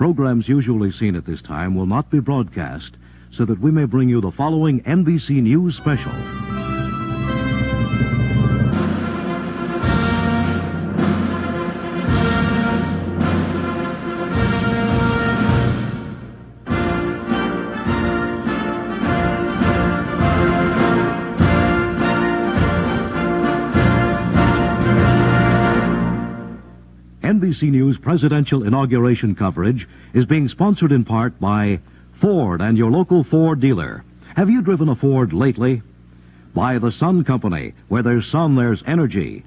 Programs usually seen at this time will not be broadcast, so that we may bring you the following NBC News special. NBC News presidential inauguration coverage is being sponsored in part by Ford and your local Ford dealer. Have you driven a Ford lately? By the Sun Company, where there's sun, there's energy.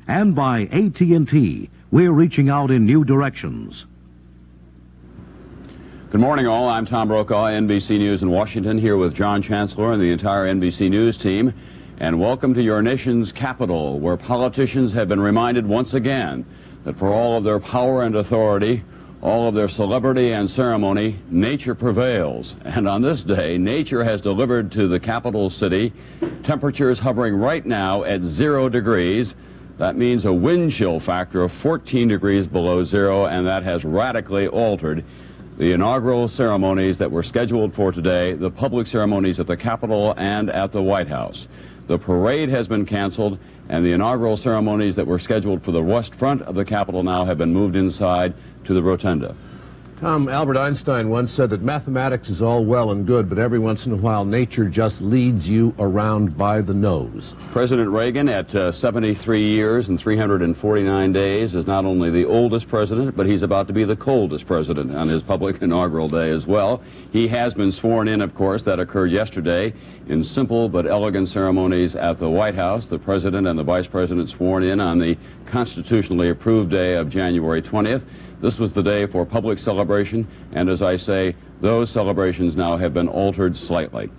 And by AT&T, we're reaching out in new directions. Good morning, all. I'm Tom Brokaw, NBC News in Washington, here with John Chancellor and the entire NBC News team. And welcome to your nation's capital, where politicians have been reminded once again that for all of their power and authority, all of their celebrity and ceremony, nature prevails. And on this day, nature has delivered to the capital city temperatures hovering right now at 0 degrees. That means a wind chill factor of 14 degrees below zero, and that has radically altered the inaugural ceremonies that were scheduled for today, the public ceremonies at the Capitol and at the White House. The parade has been canceled, and the inaugural ceremonies that were scheduled for the west front of the Capitol now have been moved inside to the rotunda. Tom, Albert Einstein once said that mathematics is all well and good, but every once in a while nature just leads you around by the nose. President Reagan, at 73 years and 349 days, is not only the oldest president, but he's about to be the coldest president on his public inaugural day as well. He has been sworn in, of course. That occurred yesterday in simple but elegant ceremonies at the White House. The president and the vice president sworn in on the constitutionally approved day of January 20th. This was the day for public celebration, and as I say, those celebrations now have been altered slightly.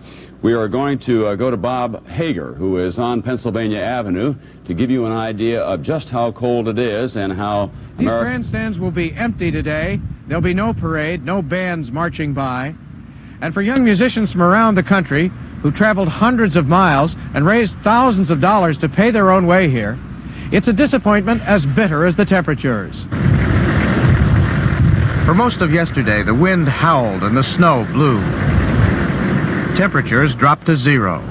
We are going to go to Bob Hager, who is on Pennsylvania Avenue, to give you an idea of just how cold it is and how These grandstands will be empty today. There'll be no parade, no bands marching by. And for young musicians from around the country who traveled hundreds of miles and raised thousands of dollars to pay their own way here, it's a disappointment as bitter as the temperatures. For most of yesterday, the wind howled and the snow blew. Temperatures dropped to 0.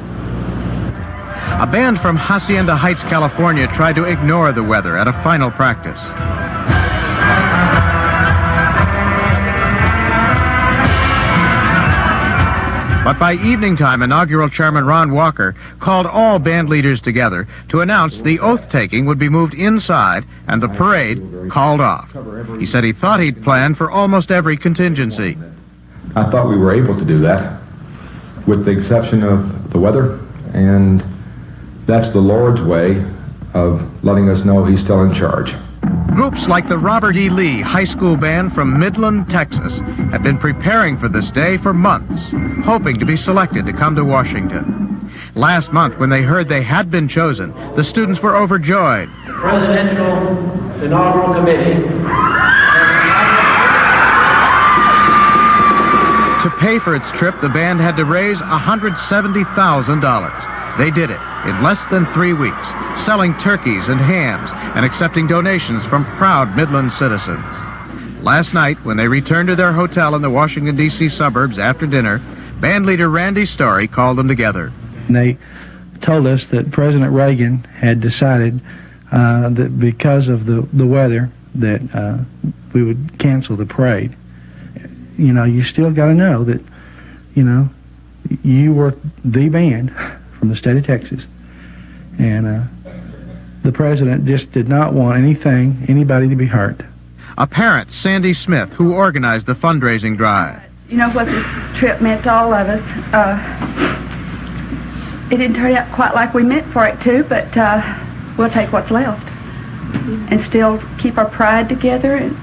A band from Hacienda Heights, California tried to ignore the weather at a final practice. But by evening time, inaugural chairman Ron Walker called all band leaders together to announce the oath-taking would be moved inside and the parade called off. He said he thought he'd planned for almost every contingency. I thought we were able to do that, with the exception of the weather, and that's the Lord's way of letting us know he's still in charge. Groups like the Robert E. Lee High School Band from Midland, Texas, have been preparing for this day for months, hoping to be selected to come to Washington. Last month, when they heard they had been chosen, the students were overjoyed. Presidential Inaugural Committee. To pay for its trip, the band had to raise $170,000. They did it in less than 3 weeks, selling turkeys and hams and accepting donations from proud Midland citizens. Last night, when they returned to their hotel in the Washington, D.C. suburbs after dinner, band leader Randy Story called them together. They told us that President Reagan had decided that because of the weather that we would cancel the parade. You know, you still got to know that, you know, you were the band from the state of Texas, and the president just did not want anybody to be hurt. A parent, Sandy Smith, who organized the fundraising drive. You know what this trip meant to all of us. It didn't turn out quite like we meant for it to, but we'll take what's left and still keep our pride together, and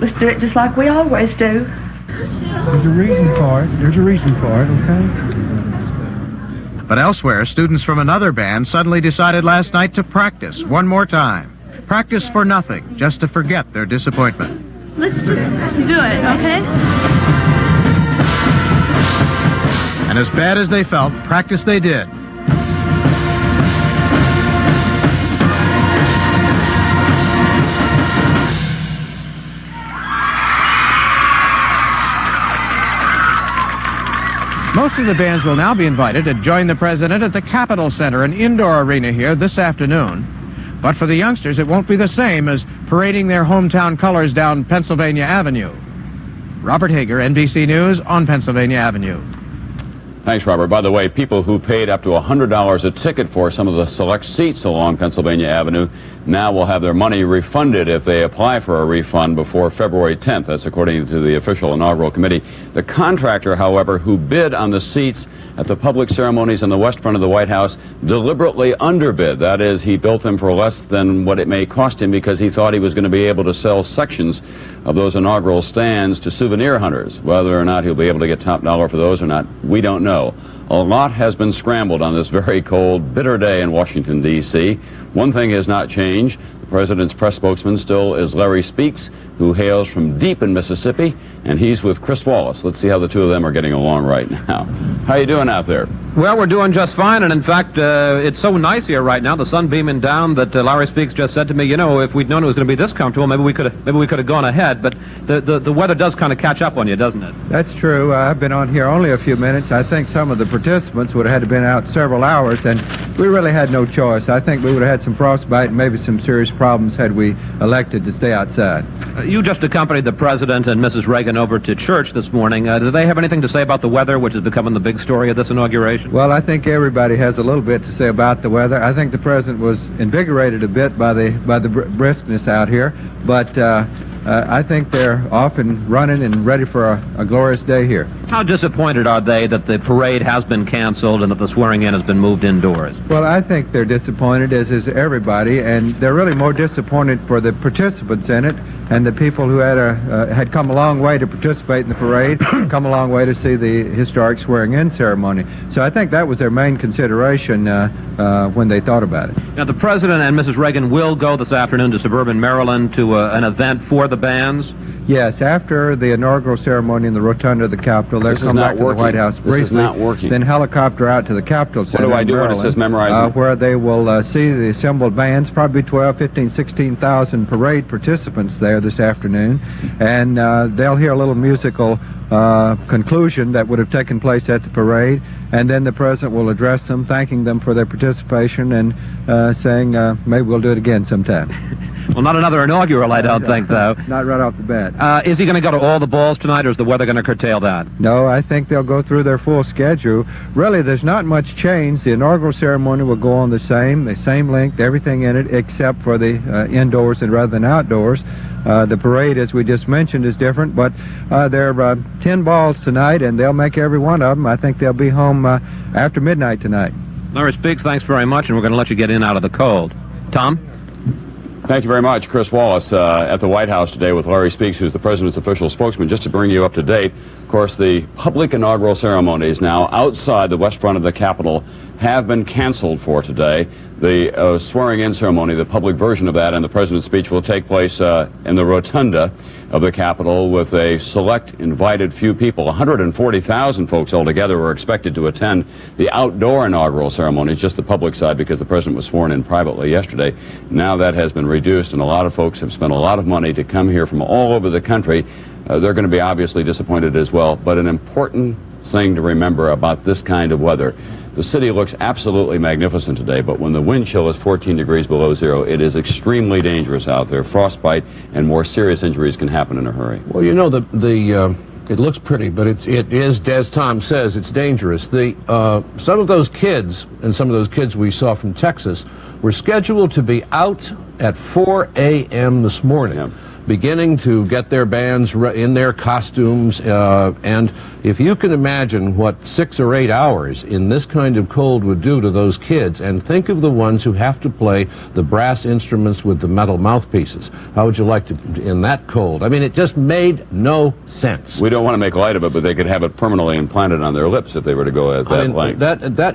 let's do it just like we always do. There's a reason for it. There's a reason for it, okay? But elsewhere, students from another band suddenly decided last night to practice one more time. Practice for nothing, just to forget their disappointment. Let's just do it, okay? And as bad as they felt, practice they did. Most of the bands will now be invited to join the president at the Capitol Center, an indoor arena here, this afternoon. But for the youngsters, it won't be the same as parading their hometown colors down Pennsylvania Avenue. Robert Hager, NBC News on Pennsylvania Avenue. Thanks, Robert. By the way, people who paid up to $100 a ticket for some of the select seats along Pennsylvania Avenue now will have their money refunded if they apply for a refund before February 10th. That's according to the official inaugural committee. The contractor, however, who bid on the seats at the public ceremonies on the west front of the White House deliberately underbid. That is, he built them for less than what it may cost him because he thought he was going to be able to sell sections of those inaugural stands to souvenir hunters. Whether or not he'll be able to get top dollar for those or not, we don't know. A lot has been scrambled on this very cold, bitter day in Washington, D.C. One thing has not changed. The president's press spokesman still is Larry Speaks, who hails from deep in Mississippi, and he's with Chris Wallace. Let's see how the two of them are getting along right now. How you doing out there? Well, we're doing just fine, and in fact, it's so nice here right now, the sun beaming down, that Larry Speaks just said to me, you know, if we'd known it was going to be this comfortable, maybe we could have gone ahead. But the weather does kind of catch up on you, doesn't it? That's true. I've been on here only a few minutes. I think some of the participants would have had to been out several hours, and we really had no choice. I think we would have had some frostbite and maybe some serious problems had we elected to stay outside. You just accompanied the president and Mrs. Reagan over to church this morning. Do they have anything to say about the weather, which is becoming the big story of this inauguration? Well, I think everybody has a little bit to say about the weather. I think the president was invigorated a bit by the briskness out here, but I think they're off and running and ready for a glorious day here. How disappointed are they that the parade has been canceled and that the swearing-in has been moved indoors? Well, I think they're disappointed, as is everybody, and they're really more disappointed for the participants in it and the people who had come a long way to participate in the parade, come a long way to see the historic swearing-in ceremony. So I think that was their main consideration when they thought about it. Now, the president and Mrs. Reagan will go this afternoon to suburban Maryland to an event for the bands. Yes, after the inaugural ceremony in the rotunda of the Capitol, they'll come back to the White House briefly. This is not working. Then helicopter out to the Capitol Center. What do I do Maryland, when it says memorizing? where they will see the assembled bands, probably 12, 15, 16,000 parade participants there this afternoon, and they'll hear a little musical conclusion that would have taken place at the parade, and then the president will address them, thanking them for their participation and saying maybe we'll do it again sometime. Well, not another inaugural, I don't think, though. Not right off the bat. Is he going to go to all the balls tonight, or is the weather going to curtail that? No, I think they'll go through their full schedule. Really, there's not much change. The inaugural ceremony will go on the same length, everything in it, except for the indoors and rather than outdoors. The parade, as we just mentioned, is different, but there are 10 balls tonight, and they'll make every one of them. I think they'll be home after midnight tonight. Larry Speaks, thanks very much, and we're going to let you get in out of the cold. Tom? Thank you very much. Chris Wallace at the White House today with Larry Speaks, who's the president's official spokesman. Just to bring you up to date, of course, the public inaugural ceremonies now outside the west front of the Capitol have been canceled for today. The swearing-in ceremony, the public version of that, and the president's speech will take place in the rotunda of the Capitol with a select invited few people. 140,000 folks altogether were expected to attend the outdoor inaugural ceremony, just the public side, because the president was sworn in privately yesterday. Now that has been reduced, and a lot of folks have spent a lot of money to come here from all over the country. They're going to be obviously disappointed as well, but an important thing to remember about this kind of weather. The city looks absolutely magnificent today, but when the wind chill is 14 degrees below zero, it is extremely dangerous out there. Frostbite and more serious injuries can happen in a hurry. Well, you know, it looks pretty, but it is, as Tom says, it's dangerous. Some of those kids, and some of those kids we saw from Texas, were scheduled to be out at 4 a.m. this morning. Yeah. Beginning to get their bands in their costumes, and if you can imagine what 6 or 8 hours in this kind of cold would do to those kids, and think of the ones who have to play the brass instruments with the metal mouthpieces. How would you like to, in that cold? I mean, it just made no sense. We don't want to make light of it, but they could have it permanently implanted on their lips if they were to go at that length.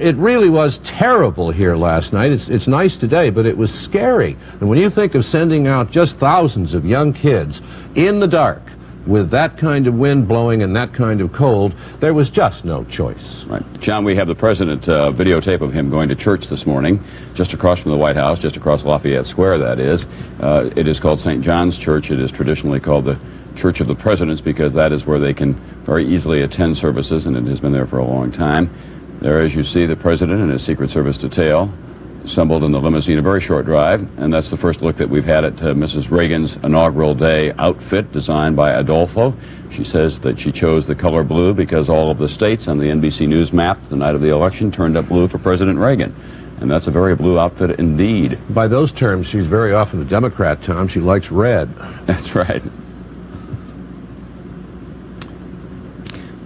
It really was terrible here last night. It's nice today, but it was scary. And when you think of sending out just thousands of young kids in the dark with that kind of wind blowing and that kind of cold, there was just no choice. Right. John, we have the president videotape of him going to church this morning, just across from the White House, just across Lafayette Square, that is. It is called St. John's Church. It is traditionally called the Church of the Presidents, because that is where they can very easily attend services, and it has been there for a long time. There, as you see, the President and his Secret Service detail assembled in the limousine, a very short drive, and that's the first look that we've had at Mrs. Reagan's inaugural day outfit designed by Adolfo. She says that she chose the color blue because all of the states on the NBC News map the night of the election turned up blue for President Reagan. And that's a very blue outfit indeed. By those terms, she's very often a Democrat, Tom. She likes red. That's right.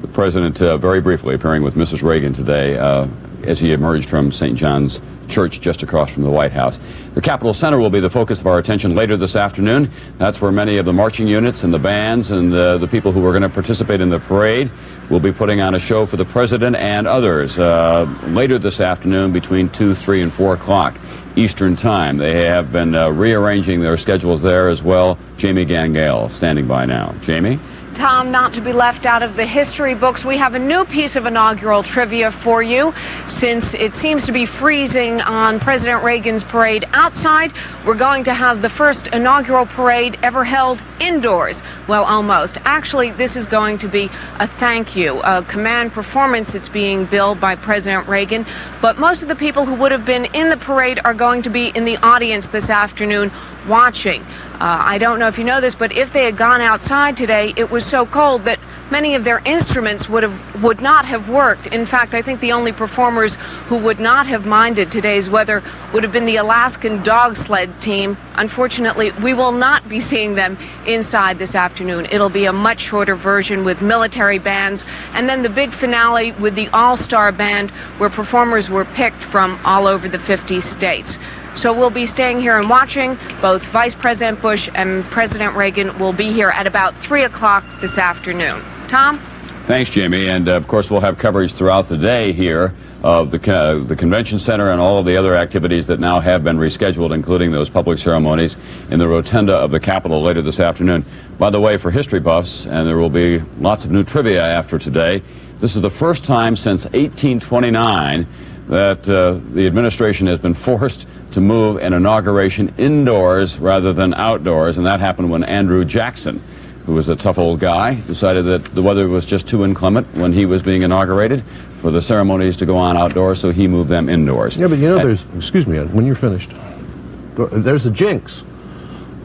The President, very briefly, appearing with Mrs. Reagan today as he emerged from St. John's Church just across from the White House. The Capitol Center will be the focus of our attention later this afternoon. That's where many of the marching units and the bands and the people who are going to participate in the parade will be putting on a show for the President and others later this afternoon between 2, 3, and 4 o'clock Eastern Time. They have been rearranging their schedules there as well. Jamie Gangale standing by now. Jamie? Tom, not to be left out of the history books, we have a new piece of inaugural trivia for you. Since it seems to be freezing on President Reagan's parade outside, we're going to have the first inaugural parade ever held indoors. Well, almost. Actually, this is going to be a thank you, a command performance. It's being billed by President Reagan. But most of the people who would have been in the parade are going to be in the audience this afternoon watching. I don't know if you know this, but if they had gone outside today, it was so cold that many of their instruments would not have worked. In fact, I think the only performers who would not have minded today's weather would have been the Alaskan dog sled team. Unfortunately, we will not be seeing them inside this afternoon. It'll be a much shorter version with military bands, and then the big finale with the all-star band, where performers were picked from all over the 50 states. So we'll be staying here and watching. Both Vice President Bush and President Reagan will be here at about 3 o'clock this afternoon. Tom? Thanks, Jamie. And, of course, we'll have coverage throughout the day here of the Convention Center and all of the other activities that now have been rescheduled, including those public ceremonies in the rotunda of the Capitol later this afternoon. By the way, for history buffs, and there will be lots of new trivia after today, this is the first time since 1829 that the administration has been forced to move an inauguration indoors rather than outdoors, and that happened when Andrew Jackson, who was a tough old guy, decided that the weather was just too inclement when he was being inaugurated for the ceremonies to go on outdoors, so he moved them indoors. Yeah, but you know, excuse me, when you're finished, there's a jinx.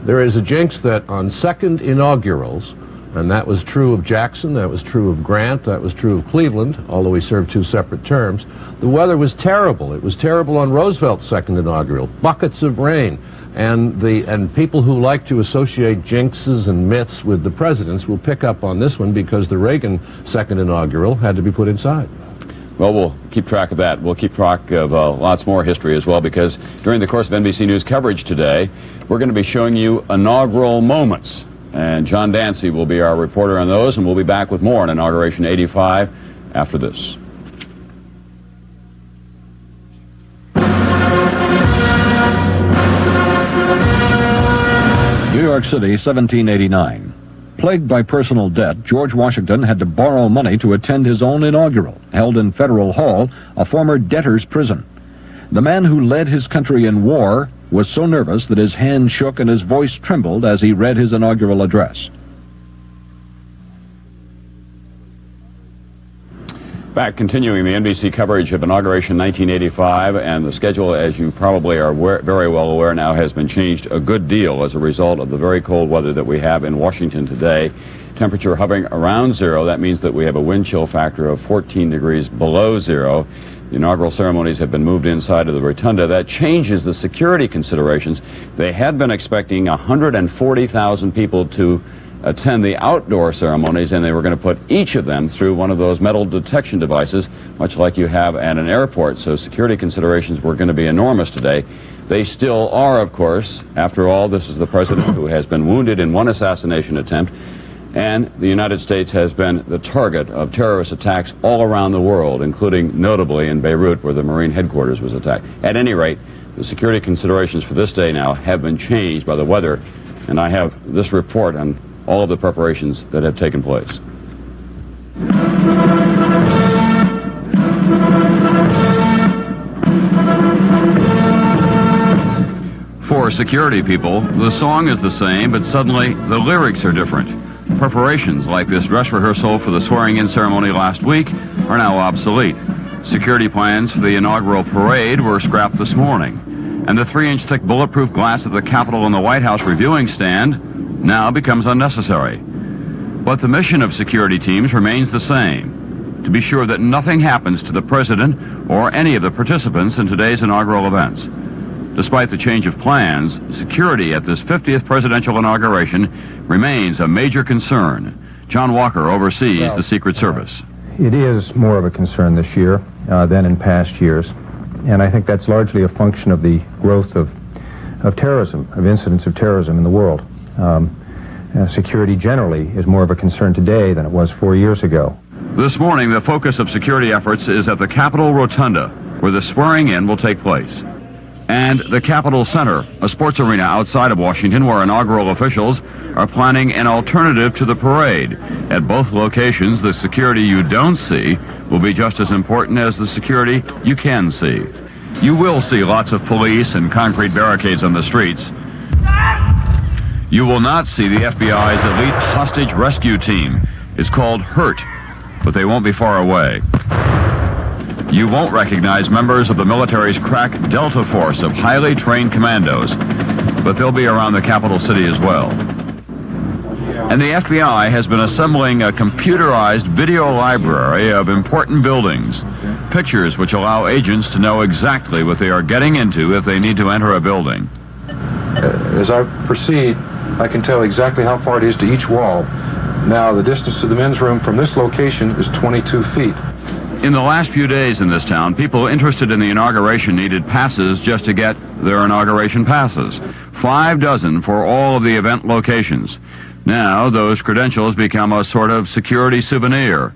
There is a jinx that on second inaugurals, and that was true of Jackson, that was true of Grant, that was true of Cleveland, although he served 2 separate terms. The weather was terrible. It was terrible on Roosevelt's second inaugural. Buckets of rain. And people who like to associate jinxes and myths with the presidents will pick up on this one because the Reagan second inaugural had to be put inside. Well, we'll keep track of that. We'll keep track of lots more history as well, because during the course of NBC News coverage today, we're going to be showing you inaugural moments. And John Dancy will be our reporter on those, and we'll be back with more on Inauguration 85 after this. New York City, 1789. Plagued by personal debt, George Washington had to borrow money to attend his own inaugural, held in Federal Hall, a former debtor's prison. The man who led his country in war was so nervous that his hand shook and his voice trembled as he read his inaugural address. Back continuing the NBC coverage of Inauguration 1985, and the schedule, as you probably are very well aware now, has been changed a good deal as a result of the very cold weather that we have in Washington today. Temperature hovering around zero. That means that we have a wind chill factor of 14 degrees below zero. The inaugural ceremonies have been moved inside of the rotunda. That changes the security considerations. They had been expecting 140,000 people to attend the outdoor ceremonies, and they were going to put each of them through one of those metal detection devices, much like you have at an airport. So security considerations were going to be enormous today. They still are, of course. After all, this is the president who has been wounded in one assassination attempt, and the United States has been the target of terrorist attacks all around the world, including notably in Beirut, where the Marine headquarters was attacked. At any rate, the security considerations for this day now have been changed by the weather, and I have this report on all of the preparations that have taken place. For security people, the song is the same, but suddenly the lyrics are different. Preparations like this dress rehearsal for the swearing-in ceremony last week are now obsolete. Security plans for the inaugural parade were scrapped this morning. And the 3-inch thick bulletproof glass of the Capitol and the White House reviewing stand now becomes unnecessary. But the mission of security teams remains the same: to be sure that nothing happens to the president or any of the participants in today's inaugural events. Despite the change of plans, security at this 50th presidential inauguration remains a major concern. John Walker oversees the Secret Service. It is more of a concern this year than in past years, and I think that's largely a function of the growth of terrorism, of incidents of terrorism in the world. Security generally is more of a concern today than it was 4 years ago. This morning, the focus of security efforts is at the Capitol Rotunda, where the swearing-in will take place. And the Capitol Center, a sports arena outside of Washington where inaugural officials are planning an alternative to the parade. At both locations, the security you don't see will be just as important as the security you can see. You will see lots of police and concrete barricades on the streets. You will not see the FBI's elite hostage rescue team. It's called HURT, but they won't be far away. You won't recognize members of the military's crack Delta Force of highly trained commandos, but they'll be around the capital city as well. And the FBI has been assembling a computerized video library of important buildings, pictures which allow agents to know exactly what they are getting into if they need to enter a building. As I proceed, I can tell exactly how far it is to each wall. Now, the distance to the men's room from this location is 22 feet. In the last few days in this town, people interested in the inauguration needed passes just to get their inauguration passes. 6 for all of the event locations. Now, those credentials become a sort of security souvenir,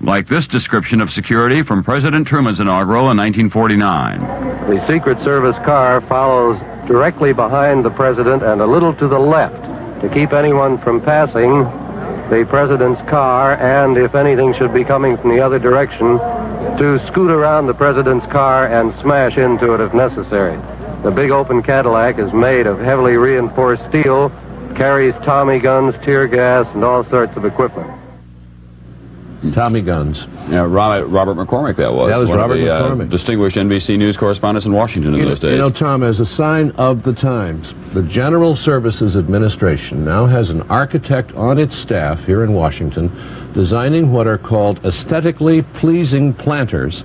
like this description of security from President Truman's inaugural in 1949. The Secret Service car follows directly behind the president and a little to the left to keep anyone from passing the president's car, and if anything should be coming from the other direction, to scoot around the president's car and smash into it if necessary. The big open Cadillac is made of heavily reinforced steel, carries Tommy guns, tear gas, and all sorts of equipment. Tommy guns. Yeah, Robert McCormick, that was. That was one Robert of the, McCormick. Distinguished NBC News correspondents in Washington in those days. You know, Tom, as a sign of the times, the General Services Administration now has an architect on its staff here in Washington designing what are called aesthetically pleasing planters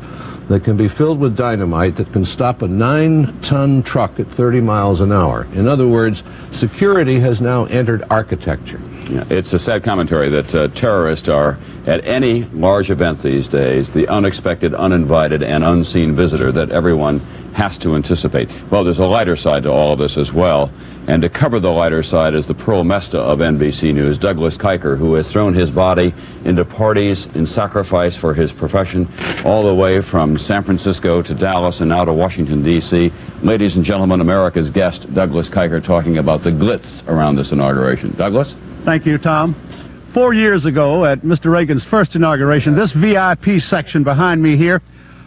that can be filled with dynamite that can stop a 9-ton truck at 30 miles an hour. In other words, security has now entered architecture. Yeah, it's a sad commentary that terrorists are, at any large event these days, the unexpected, uninvited, and unseen visitor that everyone has to anticipate. Well, there's a lighter side to all of this as well. And to cover the lighter side is the Pearl Mesta of NBC News, Douglas Kiker, who has thrown his body into parties in sacrifice for his profession, all the way from San Francisco to Dallas and now to Washington, D.C. Ladies and gentlemen, America's guest, Douglas Kiker, talking about the glitz around this inauguration. Douglas? Thank you, Tom. 4 years ago, at Mr. Reagan's first inauguration, this VIP section behind me here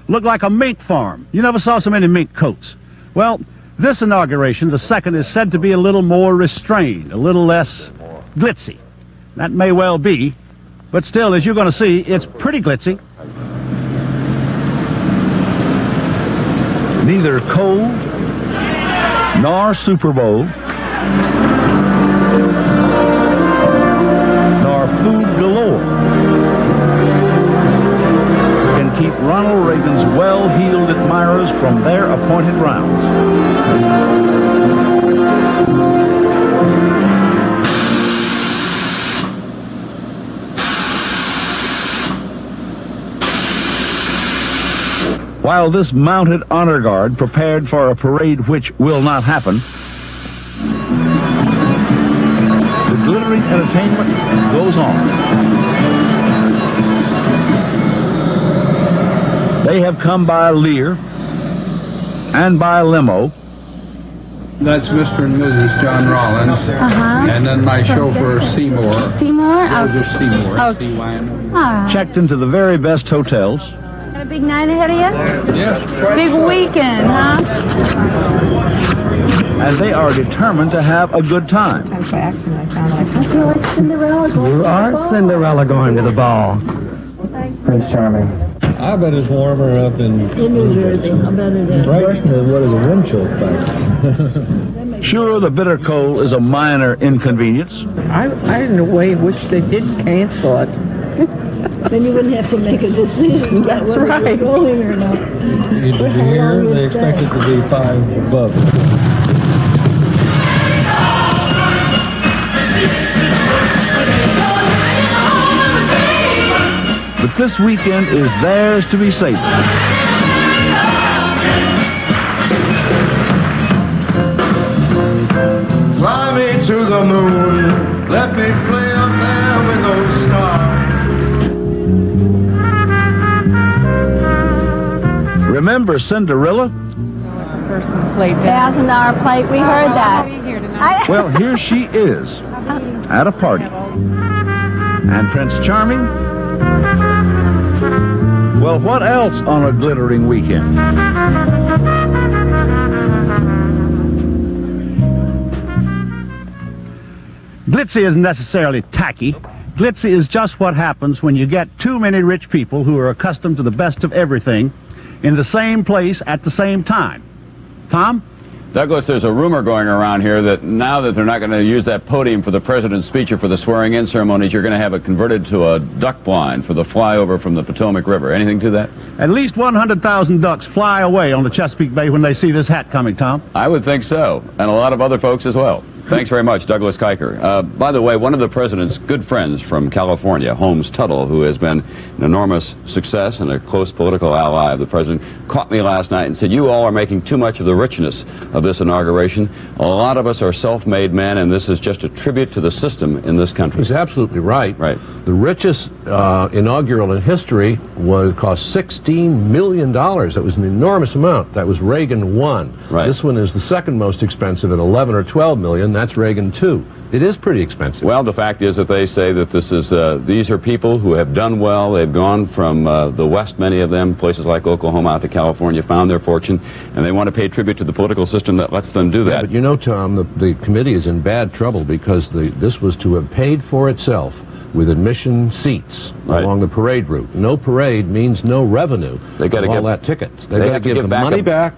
looked like a mink farm. You never saw so many mink coats. Well, this inauguration, the second, is said to be a little more restrained, a little less glitzy. That may well be, but still, as you're going to see, it's pretty glitzy. Neither cold nor Super Bowl nor food galore can keep Ronald Reagan's well-heeled admirers from their appointed rounds. While this mounted honor guard prepared for a parade which will not happen, the glittering entertainment goes on. They have come by Lear and by limo. That's Mr. and Mrs. John Rollins. And then my chauffeur, Seymour. Seymour? Joseph Seymour. Okay. All right. Checked into the very best hotels. Got a big night ahead of you? Yes. Big weekend, huh? and they are determined to have a good time. By accident, I found that I feel like Cinderella going You to are the ball. Cinderella going to the ball. Prince Charming. I bet it's warmer up in New Jersey. I bet it is. question is, what is the wind chill factor? Sure, the bitter cold is a minor inconvenience. in a way wish they did cancel it. Then you wouldn't have to make a decision. That's right. You're going or not. Did you hear? They expect it to be 5 above. But this weekend is theirs to be savored. Fly me to the moon, let me play up there with those stars. Remember Cinderella? $1,000 plate. We heard that. Well, here she is at a party. And Prince Charming? Well, what else on a glittering weekend? Glitzy isn't necessarily tacky. Glitzy is just what happens when you get too many rich people who are accustomed to the best of everything in the same place at the same time. Tom? Douglas, there's a rumor going around here that now that they're not going to use that podium for the president's speech or for the swearing-in ceremonies, you're going to have it converted to a duck blind for the flyover from the Potomac River. Anything to that? At least 100,000 ducks fly away on the Chesapeake Bay when they see this hat coming, Tom. I would think so, and a lot of other folks as well. Thanks very much, Douglas Kiker. By the way, one of the president's good friends from California, Holmes Tuttle, who has been an enormous success and a close political ally of the president, caught me last night and said, you all are making too much of the richness of this inauguration. A lot of us are self-made men, and this is just a tribute to the system in this country. He's absolutely right. Right. The richest inaugural in history cost $16 million. That was an enormous amount. That was Reagan 1. Right. This one is the second most expensive at 11 or 12 million. That's Reagan 2. It is pretty expensive. Well, the fact is that they say that this is these are people who have done well. They've gone from the West, many of them, places like Oklahoma out to California, found their fortune, and they want to pay tribute to the political system that lets them do that. Yeah, but you know, Tom, the committee is in bad trouble because this was to have paid for itself with admission seats along the parade route. No parade means no revenue. They got to all that tickets. They've got to give the money back,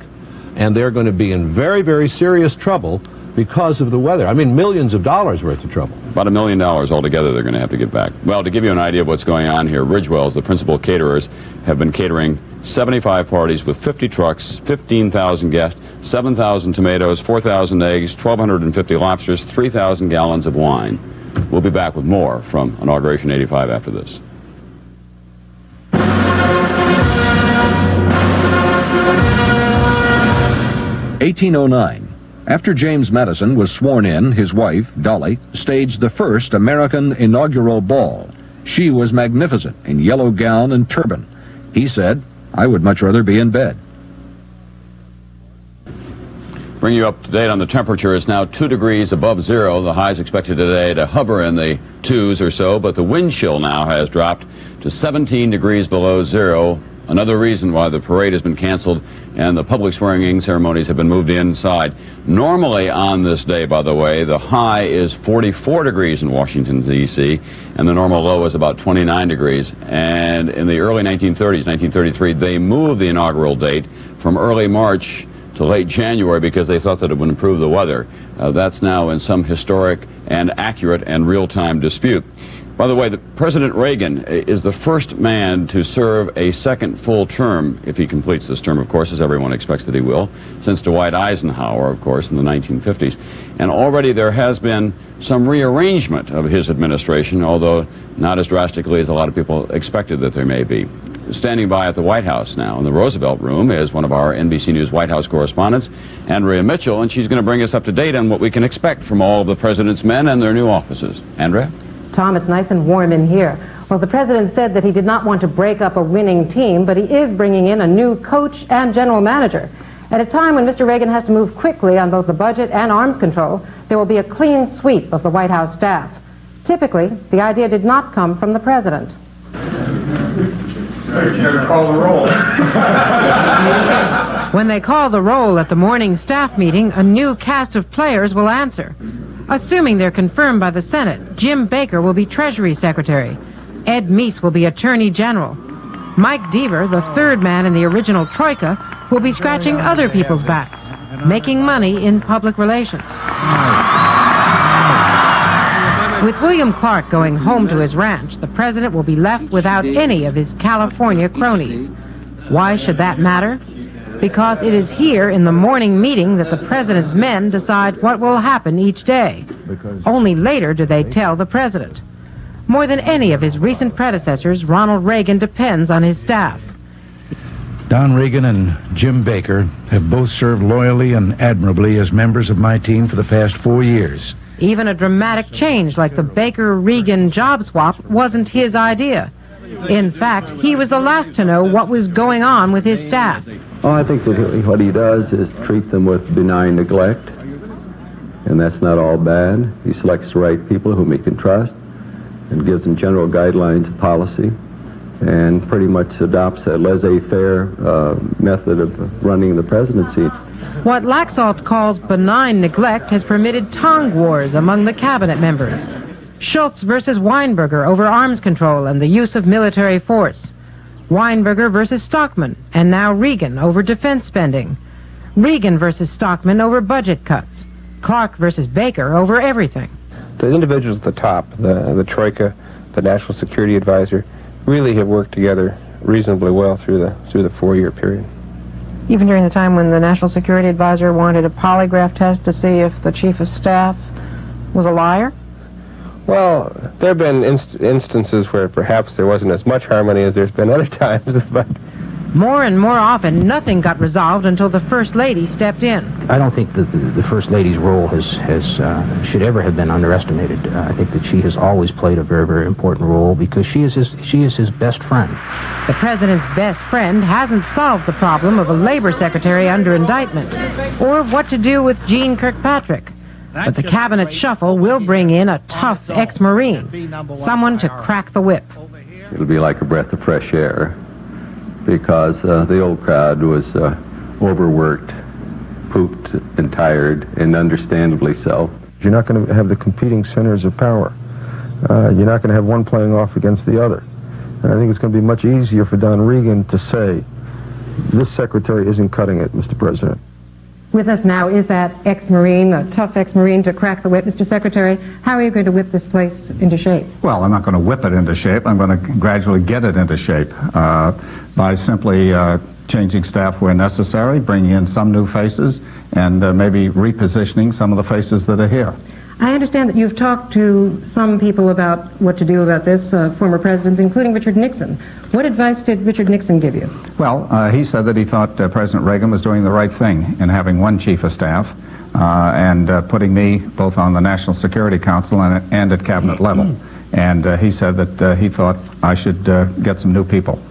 and they're going to be in very, very serious trouble because of the weather. I mean, millions of dollars worth of trouble. About $1 million altogether they're going to have to give back. Well, to give you an idea of what's going on here, Ridgewell's, the principal caterers, have been catering 75 parties with 50 trucks, 15,000 guests, 7,000 tomatoes, 4,000 eggs, 1,250 lobsters, 3,000 gallons of wine. We'll be back with more from Inauguration 85 after this. (1809). After James Madison was sworn in, his wife, Dolly, staged the first American inaugural ball. She was magnificent in yellow gown and turban. He said, "I would much rather be in bed." Bring you up to date on the temperature. It's now 2 degrees above zero. The high is expected today to hover in the 2s or so, but the wind chill now has dropped to 17 degrees below zero. Another reason why the parade has been canceled and the public swearing-in ceremonies have been moved inside. Normally on this day, by the way, the high is 44 degrees in Washington, D.C., and the normal low is about 29 degrees. And in the early 1930s, 1933, they moved the inaugural date from early March to late January because they thought that it would improve the weather. That's now in some historic and accurate and real-time dispute. By the way, President Reagan is the first man to serve a second full term, if he completes this term, of course, as everyone expects that he will, since Dwight Eisenhower, of course, in the 1950s. And already there has been some rearrangement of his administration, although not as drastically as a lot of people expected that there may be. Standing by at the White House now in the Roosevelt Room is one of our NBC News White House correspondents, Andrea Mitchell, and she's going to bring us up to date on what we can expect from all of the president's men and their new offices. Andrea? Tom, it's nice and warm in here. Well, the president said that he did not want to break up a winning team, but he is bringing in a new coach and general manager. At a time when Mr. Reagan has to move quickly on both the budget and arms control, there will be a clean sweep of the White House staff. Typically, the idea did not come from the president. Call the roll. When they call the roll at the morning staff meeting, a new cast of players will answer. Assuming they're confirmed by the Senate, Jim Baker will be Treasury Secretary. Ed Meese will be Attorney General. Mike Deaver, the third man in the original Troika, will be scratching other people's backs, making money in public relations. With William Clark going home to his ranch, the president will be left without any of his California cronies. Why should that matter? Because it is here in the morning meeting that the president's men decide what will happen each day. Only later do they tell the president. More than any of his recent predecessors, Ronald Reagan depends on his staff. Don Reagan and Jim Baker have both served loyally and admirably as members of my team for the past 4 years. Even a dramatic change like the Baker-Reagan job swap wasn't his idea. In fact, he was the last to know what was going on with his staff. Oh, I think that what he does is treat them with benign neglect, and that's not all bad. He selects the right people whom he can trust and gives them general guidelines of policy and pretty much adopts a laissez-faire method of running the presidency. What Laxalt calls benign neglect has permitted tongue wars among the cabinet members. Schultz versus Weinberger over arms control and the use of military force. Weinberger versus Stockman, and now Reagan over defense spending. Reagan versus Stockman over budget cuts. Clark versus Baker over everything. The individuals at the top, the Troika, the National Security Advisor, really have worked together reasonably well through the 4-year period. Even during the time when the National Security Advisor wanted a polygraph test to see if the Chief of Staff was a liar? Well, there have been instances where perhaps there wasn't as much harmony as there's been other times, but... More and more often, nothing got resolved until the First Lady stepped in. I don't think that the First Lady's role should ever have been underestimated. I think that she has always played a very, very important role because she is his best friend. The president's best friend hasn't solved the problem of a labor secretary under indictment or what to do with Jean Kirkpatrick. But the cabinet shuffle will bring in a tough ex-Marine, someone to crack the whip. It'll be like a breath of fresh air because the old crowd was overworked, pooped and tired, and understandably so. You're not going to have the competing centers of power. You're not going to have one playing off against the other. And I think it's going to be much easier for Don Reagan to say, this secretary isn't cutting it, Mr. President. With us now is that ex-Marine, a tough ex-Marine to crack the whip. Mr. Secretary, how are you going to whip this place into shape? Well, I'm not going to whip it into shape. I'm going to gradually get it into shape by simply changing staff where necessary, bringing in some new faces, and maybe repositioning some of the faces that are here. I understand that you've talked to some people about what to do about this, former presidents, including Richard Nixon. What advice did Richard Nixon give you? Well, he said that he thought President Reagan was doing the right thing in having one chief of staff and putting me both on the National Security Council and at cabinet level. And he said that he thought I should get some new people.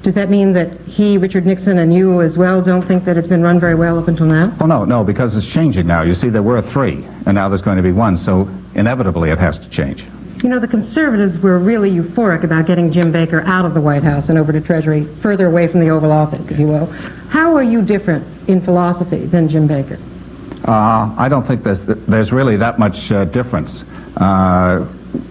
Does that mean that he, Richard Nixon, and you as well don't think that it's been run very well up until now? Well, no, because it's changing now. You see, there were 3, and now there's going to be 1, so inevitably it has to change. You know, the conservatives were really euphoric about getting Jim Baker out of the White House and over to Treasury, further away from the Oval Office, if you will. How are you different in philosophy than Jim Baker? I don't think there's really that much difference.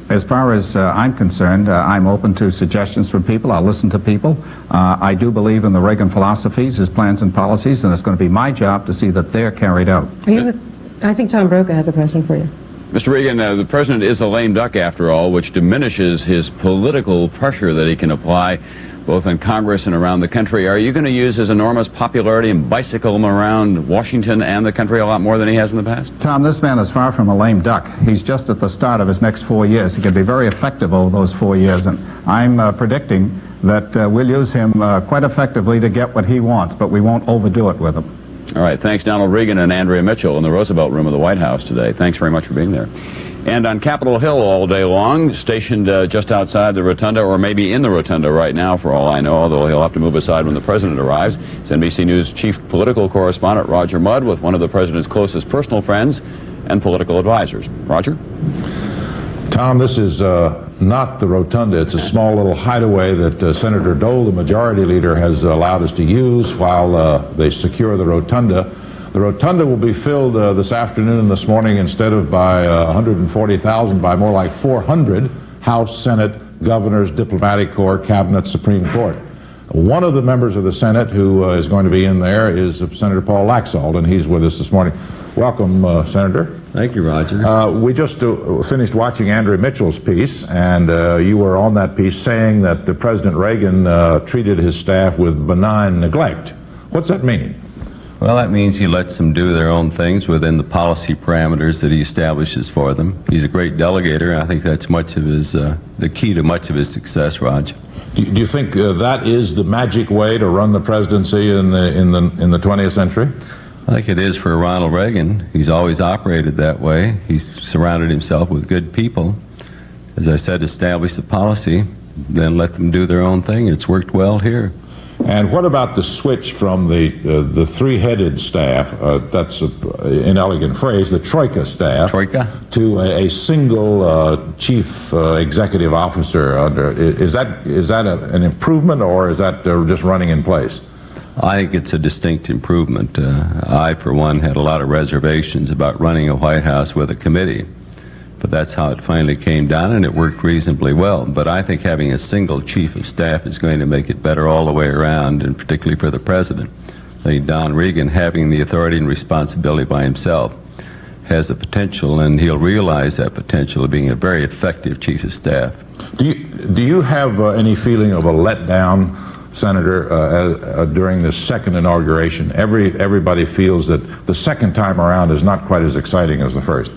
As far as I'm concerned, I'm open to suggestions from people. I'll listen to people. I do believe in the Reagan philosophies, his plans and policies, and it's going to be my job to see that they're carried out. I think Tom Brokaw has a question for you. Mr. Reagan, the president is a lame duck after all, which diminishes his political pressure that he can apply both in Congress and around the country. Are you going to use his enormous popularity and bicycle him around Washington and the country a lot more than he has in the past? Tom, this man is far from a lame duck. He's just at the start of his next 4 years. He can be very effective over those 4 years, and I'm predicting that we'll use him quite effectively to get what he wants, but we won't overdo it with him. All right, thanks Donald Reagan and Andrea Mitchell in the Roosevelt Room of the White House today. Thanks very much for being there. And on Capitol Hill all day long, stationed just outside the rotunda, or maybe in the rotunda right now for all I know, although he'll have to move aside when the president arrives. It's NBC News chief political correspondent Roger Mudd with one of the president's closest personal friends and political advisors. Roger? Tom, this is not the rotunda. It's a small little hideaway that Senator Dole, the majority leader, has allowed us to use while they secure the rotunda. The rotunda will be filled this afternoon and this morning, instead of by 140,000, by more like 400 House, Senate, governors, diplomatic corps, cabinet, Supreme Court. One of the members of the Senate who is going to be in there is Senator Paul Laxalt, and he's with us this morning. Welcome, Senator. Thank you, Roger. We just finished watching Andrew Mitchell's piece, and you were on that piece saying that President Reagan treated his staff with benign neglect. What's that mean? Well, that means he lets them do their own things within the policy parameters that he establishes for them. He's a great delegator, and I think that's much of his, the key to much of his success, Roger. Do you think that is the magic way to run the presidency in the 20th century? I think it is for Ronald Reagan. He's always operated that way. He's surrounded himself with good people. As I said, establish the policy, then let them do their own thing. It's worked well here. And what about the switch from the three-headed staff, that's an inelegant phrase, the troika staff, to a single chief executive officer? Is that an improvement, or is that just running in place? I think it's a distinct improvement. I, for one, had a lot of reservations about running a White House with a committee. But that's how it finally came down, and it worked reasonably well. But I think having a single chief of staff is going to make it better all the way around, and particularly for the president. I think Don Reagan, having the authority and responsibility by himself, has the potential, and he'll realize that potential of being a very effective chief of staff. Do you have any feeling of a letdown, Senator, during the second inauguration? Everybody feels that the second time around is not quite as exciting as the first.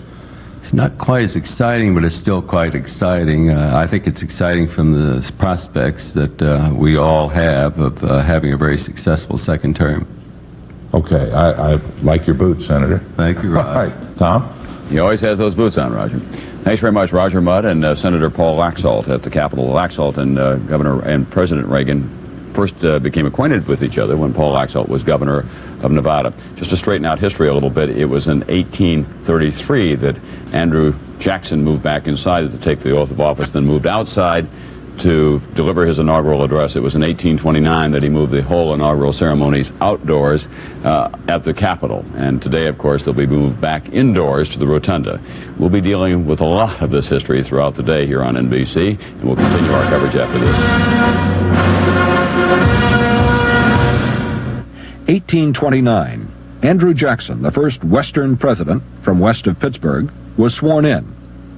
It's not quite as exciting, but it's still quite exciting. I think it's exciting from the prospects that we all have of having a very successful second term. Okay, I like your boots, Senator. Thank you, Roger. All right, Tom? He always has those boots on, Roger. Thanks very much, Roger Mudd and Senator Paul Laxalt at the Capitol. Laxalt and Governor and President Reagan first became acquainted with each other when Paul Laxalt was governor of Nevada. Just to straighten out history a little bit, it was in 1833 that Andrew Jackson moved back inside to take the oath of office, then moved outside to deliver his inaugural address. It was in 1829 that he moved the whole inaugural ceremonies outdoors at the Capitol. And today, of course, they'll be moved back indoors to the Rotunda. We'll be dealing with a lot of this history throughout the day here on NBC, and we'll continue our coverage after this. 1829. Andrew Jackson, the first Western president from west of Pittsburgh, was sworn in.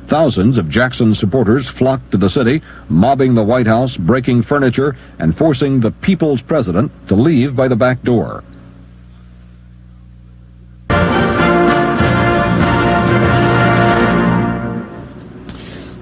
Thousands of Jackson's supporters flocked to the city, mobbing the White House, breaking furniture, and forcing the people's president to leave by the back door.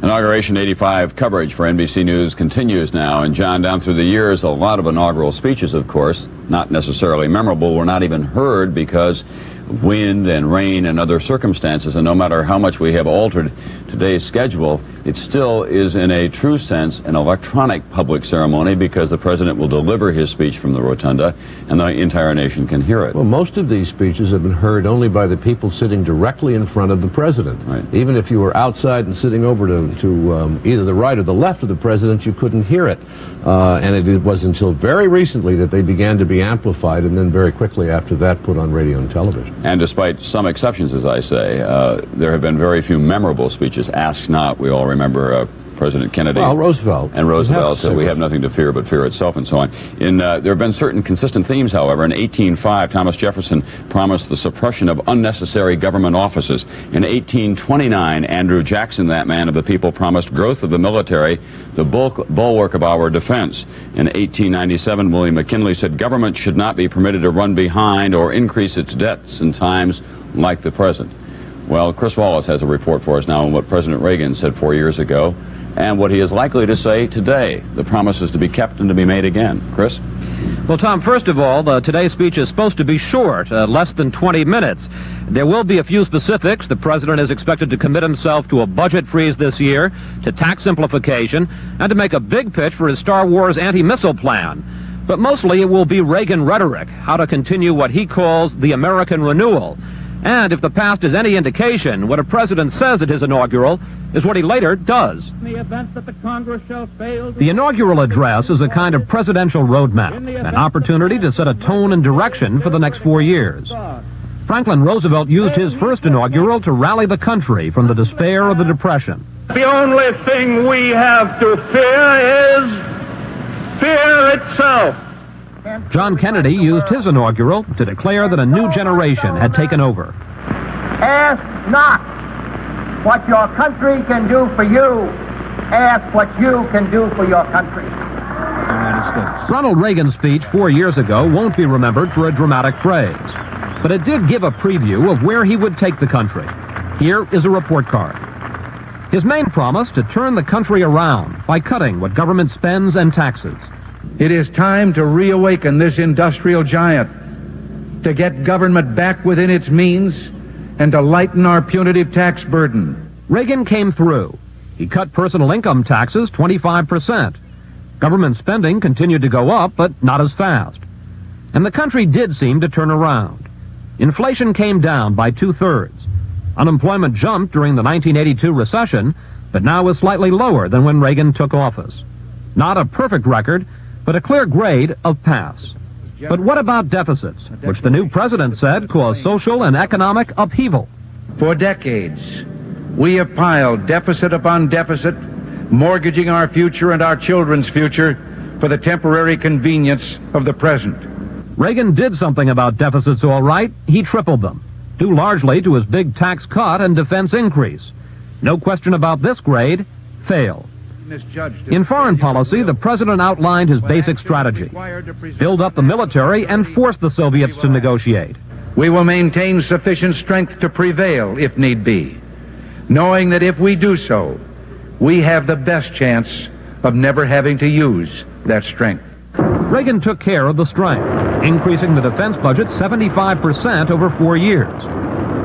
Inauguration 85 coverage for NBC News continues now. And John, down through the years, a lot of inaugural speeches, of course, not necessarily memorable, were not even heard because of wind and rain and other circumstances. And no matter how much we have altered today's schedule, it still is, in a true sense, an electronic public ceremony because the president will deliver his speech from the Rotunda and the entire nation can hear it. Well, most of these speeches have been heard only by the people sitting directly in front of the president. Right. Even if you were outside and sitting over to either the right or the left of the president, you couldn't hear it. And it was until very recently that they began to be amplified, and then very quickly after that put on radio and television. And despite some exceptions, as I say, there have been very few memorable speeches. Ask not. We all remember President Kennedy. Well, Roosevelt. And Roosevelt said we have nothing to fear but fear itself, and so on. There have been certain consistent themes, however. In 1805, Thomas Jefferson promised the suppression of unnecessary government offices. In 1829, Andrew Jackson, that man of the people, promised growth of the military, the bulwark of our defense. In 1897, William McKinley said government should not be permitted to run behind or increase its debts in times like the present. Well, Chris Wallace has a report for us now on what President Reagan said 4 years ago and what he is likely to say today. The promise is to be kept and to be made again. Chris? Well, Tom, first of all, today's speech is supposed to be short, less than 20 minutes. There will be a few specifics. The president is expected to commit himself to a budget freeze this year, to tax simplification, and to make a big pitch for his Star Wars anti-missile plan. But mostly it will be Reagan rhetoric, how to continue what he calls the American renewal. And if the past is any indication, what a president says at his inaugural is what he later does. In the event that the Congress shall fail... The inaugural address is a kind of presidential roadmap, an opportunity to set a tone and direction for the next 4 years. Franklin Roosevelt used his first inaugural to rally the country from the despair of the Depression. The only thing we have to fear is fear itself. John Kennedy used his inaugural to declare that a new generation had taken over. Ask not what your country can do for you. Ask what you can do for your country. Ronald Reagan's speech 4 years ago won't be remembered for a dramatic phrase, but it did give a preview of where he would take the country. Here is a report card. His main promise to turn the country around by cutting what government spends and taxes. It is time to reawaken this industrial giant, to get government back within its means, and to lighten our punitive tax burden. Reagan came through. He cut personal income taxes 25%. Government spending continued to go up, but not as fast. And the country did seem to turn around. Inflation came down by 2/3. Unemployment jumped during the 1982 recession, but now is slightly lower than when Reagan took office. Not a perfect record, but a clear grade of pass. But what about deficits, which the new president said caused social and economic upheaval? For decades, we have piled deficit upon deficit, mortgaging our future and our children's future for the temporary convenience of the present. Reagan did something about deficits all right. He tripled them, due largely to his big tax cut and defense increase. No question about this grade, failed. In foreign policy, the president outlined his basic strategy: build up the military and force the Soviets to negotiate. We will maintain sufficient strength to prevail if need be, knowing that if we do so, we have the best chance of never having to use that strength. Reagan took care of the strength, increasing the defense budget 75% over 4 years.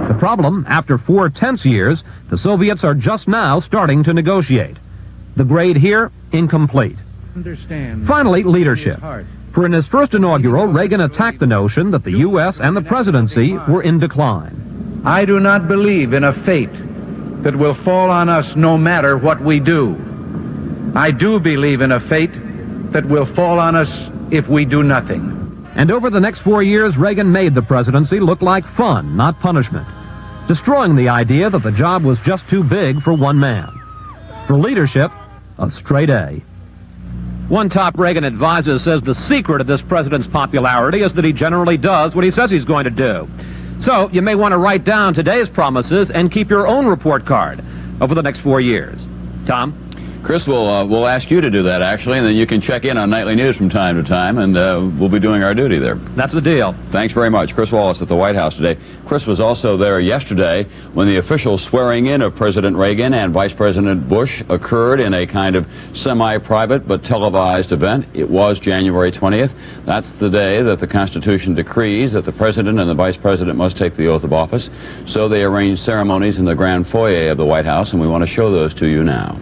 The problem, after 4 tense years, the Soviets are just now starting to negotiate. The grade here, incomplete. Finally, leadership. For in his first inaugural, Reagan attacked the notion that the U.S. and the presidency were in decline. I do not believe in a fate that will fall on us no matter what we do. I do believe in a fate that will fall on us if we do nothing. And over the next 4 years, Reagan made the presidency look like fun, not punishment, destroying the idea that the job was just too big for one man. For leadership, a straight A. One top Reagan advisor says the secret of this president's popularity is that he generally does what he says he's going to do. So you may want to write down today's promises and keep your own report card over the next 4 years. Tom? Chris, we'll ask you to do that, actually, and then you can check in on Nightly News from time to time, and we'll be doing our duty there. That's the deal. Thanks very much. Chris Wallace at the White House today. Chris was also there yesterday when the official swearing in of President Reagan and Vice President Bush occurred in a kind of semi-private but televised event. It was January 20th. That's the day that the Constitution decrees that the President and the Vice President must take the oath of office. So they arranged ceremonies in the grand foyer of the White House, and we want to show those to you now.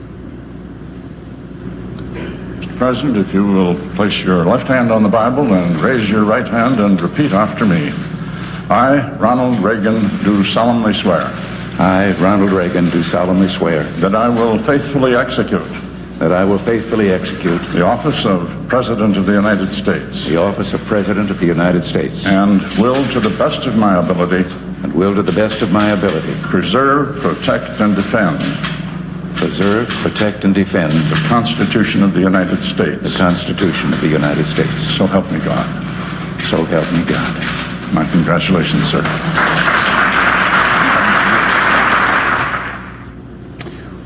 President, if you will place your left hand on the Bible and raise your right hand and repeat after me. I, Ronald Reagan, do solemnly swear. I, Ronald Reagan, do solemnly swear. That I will faithfully execute. That I will faithfully execute. The office of President of the United States. The office of President of the United States. And will to the best of my ability. And will to the best of my ability. Preserve, protect, and defend. Preserve, protect, and defend the Constitution of the United States. The Constitution of the United States. So help me God. So help me God. My congratulations, sir.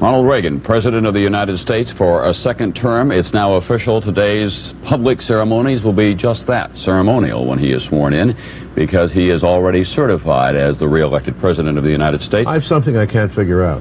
Ronald Reagan, President of the United States for a second term. It's now official. Today's public ceremonies will be just that, ceremonial, when he is sworn in, because he is already certified as the re-elected President of the United States. I have something I can't figure out.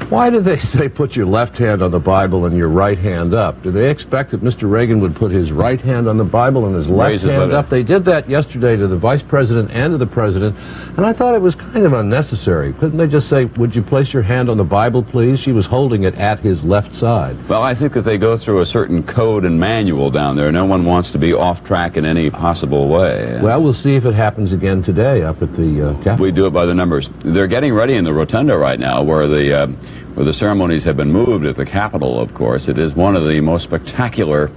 Why do they say put your left hand on the Bible and your right hand up? Do they expect that Mr. Reagan would put his right hand on the Bible and his left hand up? They did that yesterday to the Vice President and to the President, and I thought it was kind of unnecessary. Couldn't they just say, would you place your hand on the Bible, please? She was holding it at his left side. Well, I think that they go through a certain code and manual down there. No one wants to be off track in any possible way. Well, we'll see if it happens again today up at the Capitol. We do it by the numbers. They're getting ready in the rotunda right now where the ceremonies have been moved at the Capitol, of course. It is one of the most spectacular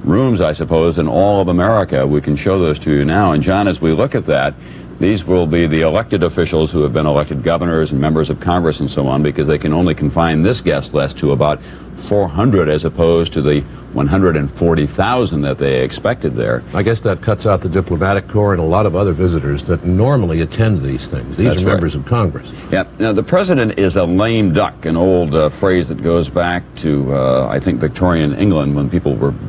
rooms, I suppose, in all of America. We can show those to you now. And John, as we look at that, these will be the elected officials who have been elected governors and members of Congress and so on, because they can only confine this guest list to about 400 as opposed to the 140,000 that they expected there. I guess that cuts out the diplomatic corps and a lot of other visitors that normally attend these things. These are members of Congress. Yeah. Now, the president is a lame duck, an old phrase that goes back to, I think, Victorian England when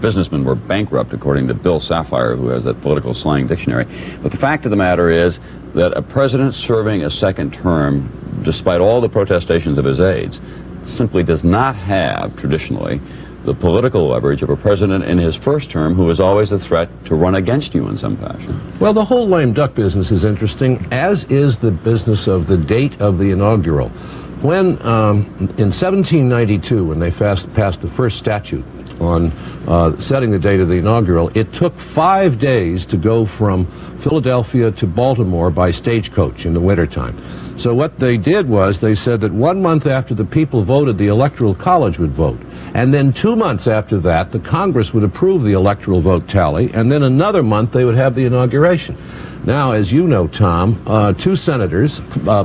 businessmen were bankrupt, according to Bill Sapphire, who has that political slang dictionary. But the fact of the matter is that a president serving a second term, despite all the protestations of his aides, simply does not have, traditionally, the political leverage of a president in his first term who is always a threat to run against you in some fashion. Well, the whole lame duck business is interesting, as is the business of the date of the inaugural. When, in 1792, when they passed the first statute on setting the date of the inaugural, it took 5 days to go from Philadelphia to Baltimore by stagecoach in the wintertime. So what they did was they said that 1 month after the people voted, the Electoral College would vote. And then 2 months after that, the Congress would approve the electoral vote tally, and then another month they would have the inauguration. Now, as you know, Tom, two senators,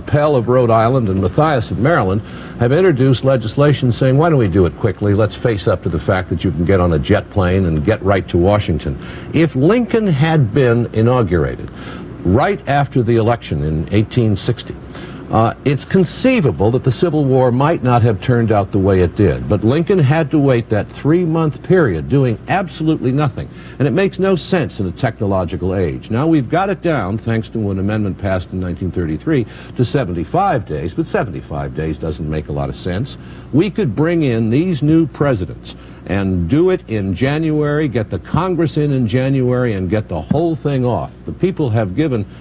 Pell of Rhode Island and Mathias of Maryland, have introduced legislation saying, why don't we do it quickly? Let's face up to the fact that you can get on a jet plane and get right to Washington. If Lincoln had been inaugurated right after the election in 1860, it's conceivable that the Civil War might not have turned out the way it did, but Lincoln had to wait that 3-month period doing absolutely nothing, and it makes no sense in a technological age. Now we've got it down, thanks to an amendment passed in 1933, to 75 days, but 75 days doesn't make a lot of sense. We could bring in these new presidents and do it in January, get the Congress in January, and get the whole thing off. The people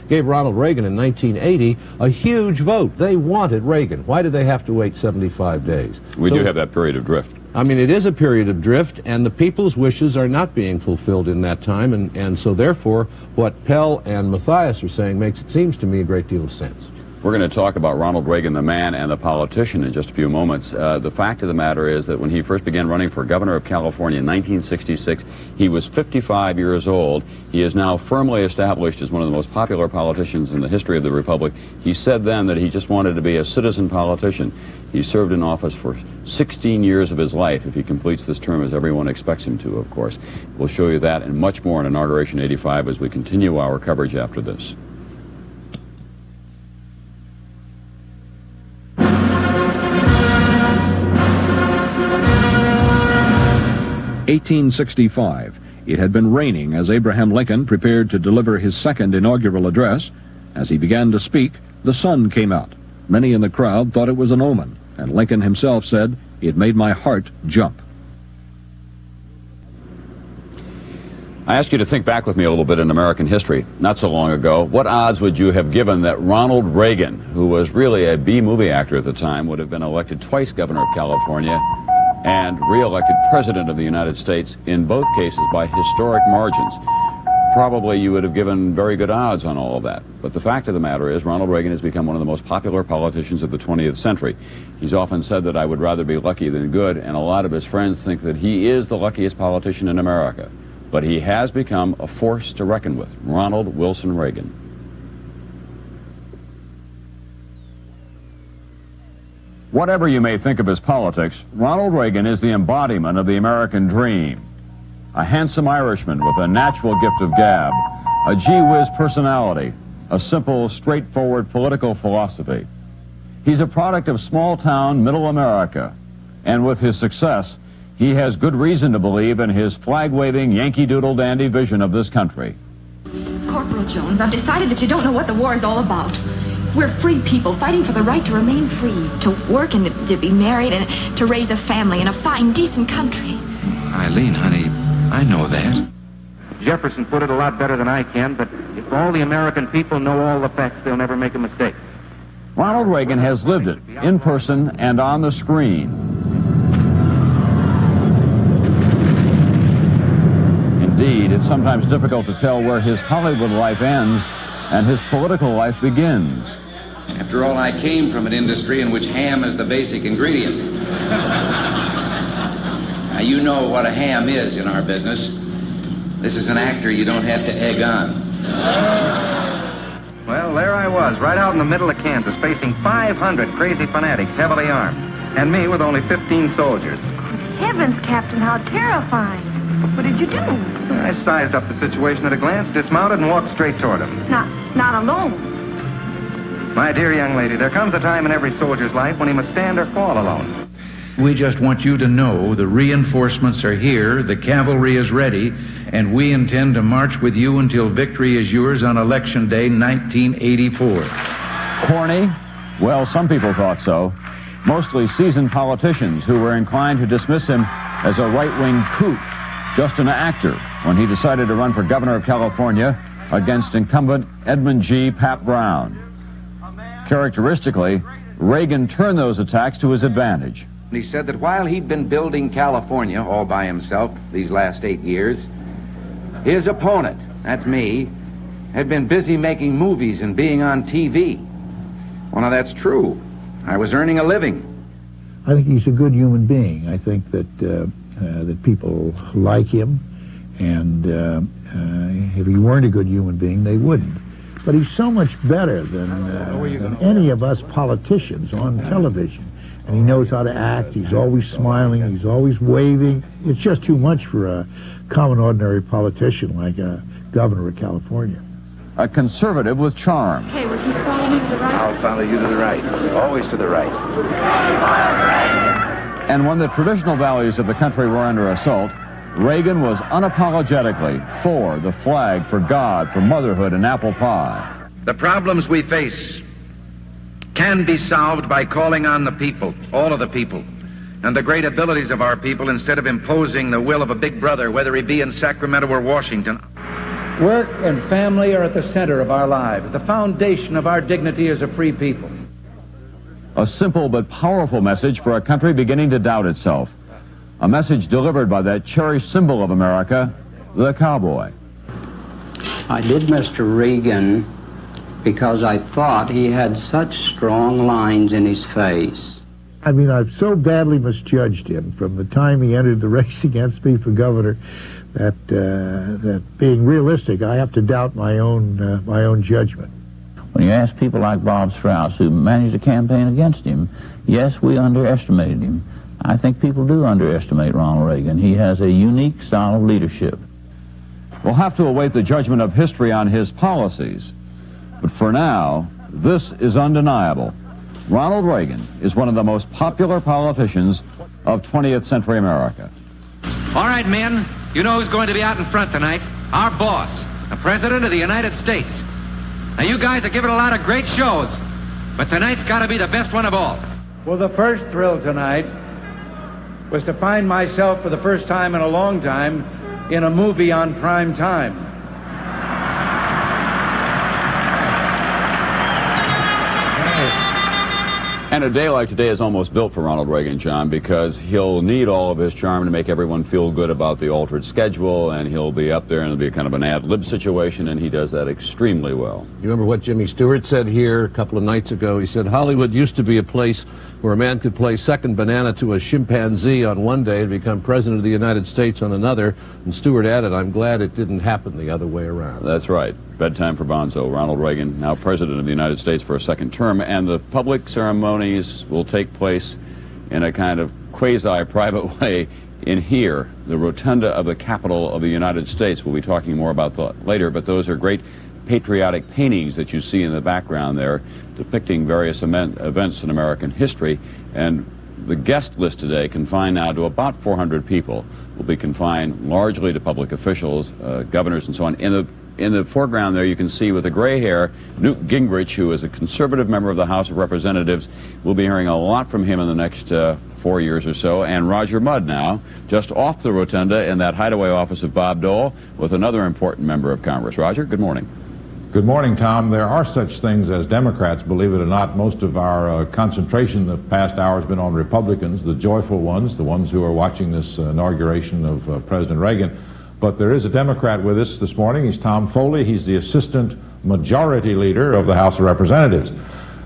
gave Ronald Reagan in 1980 a huge vote. They wanted Reagan. Why did they have to wait 75 days? We do have that period of drift. I mean, it is a period of drift, and the people's wishes are not being fulfilled in that time, and so therefore what Pell and Mathias are saying seems to me a great deal of sense. We're going to talk about Ronald Reagan, the man and the politician, in just a few moments. The fact of the matter is that when he first began running for governor of California in 1966, he was 55 years old. He is now firmly established as one of the most popular politicians in the history of the Republic. He said then that he just wanted to be a citizen politician. He served in office for 16 years of his life, if he completes this term, as everyone expects him to, of course. We'll show you that and much more in Inauguration 85 as we continue our coverage after this. 1865. It had been raining as Abraham Lincoln prepared to deliver his second inaugural address. As he began to speak, the sun came out. Many in the crowd thought it was an omen, and Lincoln himself said, "It made my heart jump." I ask you to think back with me a little bit in American history. Not so long ago, what odds would you have given that Ronald Reagan, who was really a B-movie actor at the time, would have been elected twice governor of California and re-elected president of the United States, in both cases by historic margins? Probably you would have given very good odds on all of that. But the fact of the matter is, Ronald Reagan has become one of the most popular politicians of the 20th century. He's often said that I would rather be lucky than good, and a lot of his friends think that he is the luckiest politician in America. But he has become a force to reckon with. Ronald Wilson Reagan. Whatever you may think of his politics, Ronald Reagan is the embodiment of the American dream. A handsome Irishman with a natural gift of gab, a gee-whiz personality, a simple, straightforward political philosophy. He's a product of small-town middle America, and with his success, he has good reason to believe in his flag-waving, Yankee Doodle dandy vision of this country. Corporal Jones, I've decided that you don't know what the war is all about. We're free people fighting for the right to remain free, to work and to be married and to raise a family in a fine, decent country. Eileen, honey, I know that. Jefferson put it a lot better than I can, but if all the American people know all the facts, they'll never make a mistake. Ronald Reagan has lived it, in person and on the screen. Indeed, it's sometimes difficult to tell where his Hollywood life ends and his political life begins. After all, I came from an industry in which ham is the basic ingredient. Now, you know what a ham is in our business. This is an actor you don't have to egg on. Well, there I was, right out in the middle of Kansas, facing 500 crazy fanatics, heavily armed, and me with only 15 soldiers. Heavens, Captain, how terrifying. What did you do? I sized up the situation at a glance, dismounted, and walked straight toward them. Not alone. My dear young lady, there comes a time in every soldier's life when he must stand or fall alone. We just want you to know the reinforcements are here, the cavalry is ready, and we intend to march with you until victory is yours on Election Day 1984. Corny? Well, some people thought so. Mostly seasoned politicians who were inclined to dismiss him as a right-wing kook, just an actor, when he decided to run for governor of California against incumbent Edmund G. Pat Brown. Characteristically, Reagan turned those attacks to his advantage. He said that while he'd been building California all by himself these last 8 years, his opponent, that's me, had been busy making movies and being on TV. Well, now that's true. I was earning a living. I think he's a good human being. I think that that people like him, and if he weren't a good human being, they wouldn't. But he's so much better than any of us politicians on television. And he knows how to act. He's always smiling. He's always waving. It's just too much for a common, ordinary politician like a governor of California. A conservative with charm. Okay, will you follow me to the right? I'll follow you to the right. Always to the right. And when the traditional values of the country were under assault, Reagan was unapologetically for the flag, for God, for motherhood, and apple pie. The problems we face can be solved by calling on the people, all of the people, and the great abilities of our people instead of imposing the will of a big brother, whether he be in Sacramento or Washington. Work and family are at the center of our lives, the foundation of our dignity as a free people. A simple but powerful message for a country beginning to doubt itself. A message delivered by that cherished symbol of America, the cowboy. I did Mr. Reagan because I thought he had such strong lines in his face. I mean, I've so badly misjudged him from the time he entered the race against me for governor that being realistic, I have to doubt my own judgment. When you ask people like Bob Strauss, who managed a campaign against him, yes, we underestimated him. I think people do underestimate Ronald Reagan. He has a unique style of leadership. We'll have to await the judgment of history on his policies. But for now, this is undeniable. Ronald Reagan is one of the most popular politicians of 20th century America. All right, men, you know who's going to be out in front tonight? Our boss, the President of the United States. Now, you guys are giving a lot of great shows, but tonight's got to be the best one of all. Well, the first thrill tonight was to find myself for the first time in a long time in a movie on prime time. And a day like today is almost built for Ronald Reagan, John, because he'll need all of his charm to make everyone feel good about the altered schedule, and he'll be up there and it'll be kind of an ad-lib situation, and he does that extremely well. You remember what Jimmy Stewart said here a couple of nights ago? He said, Hollywood used to be a place where a man could play second banana to a chimpanzee on one day and become president of the United States on another. And Stewart added, I'm glad it didn't happen the other way around. That's right. Bedtime for Bonzo. Ronald Reagan, now president of the United States for a second term, and the public ceremonies will take place in a kind of quasi-private way in here, the rotunda of the Capitol of the United States. We'll be talking more about that later, but those are great patriotic paintings that you see in the background there, depicting various events in American history. And the guest list today, confined now to about 400 people, will be confined largely to public officials, governors and so on. In the in the foreground there, you can see with the gray hair, Newt Gingrich, who is a conservative member of the House of Representatives. We'll be hearing a lot from him in the next 4 years or so. And Roger Mudd now, just off the rotunda in that hideaway office of Bob Dole, with another important member of Congress. Roger, good morning. Good morning, Tom. There are such things as Democrats, believe it or not. Most of our concentration the past hour has been on Republicans, the joyful ones, the ones who are watching this inauguration of President Reagan. But there is a Democrat with us this morning. He's Tom Foley. He's the Assistant Majority Leader of the House of Representatives.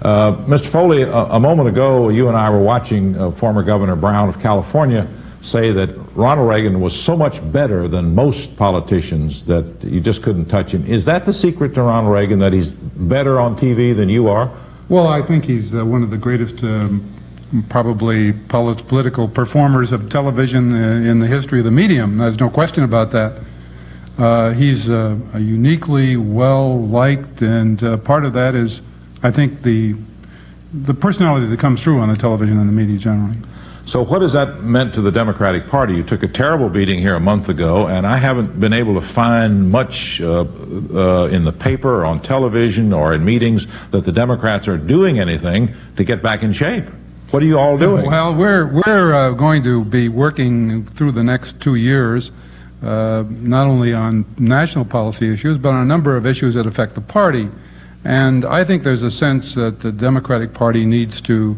Mr. Foley, a moment ago, you and I were watching former Governor Brown of California say that Ronald Reagan was so much better than most politicians that you just couldn't touch him. Is that the secret to Ronald Reagan, that he's better on TV than you are? Well, I think he's one of the greatest probably political performers of television in the history of the medium. There's no question about that. He's a uniquely well-liked, and part of that is, I think, the personality that comes through on the television and the media generally. So what has that meant to the Democratic Party? You took a terrible beating here a month ago, and I haven't been able to find much in the paper or on television or in meetings that the Democrats are doing anything to get back in shape. What are you all doing? Well, we're going to be working through the next 2 years, not only on national policy issues, but on a number of issues that affect the party. And I think there's a sense that the Democratic Party needs to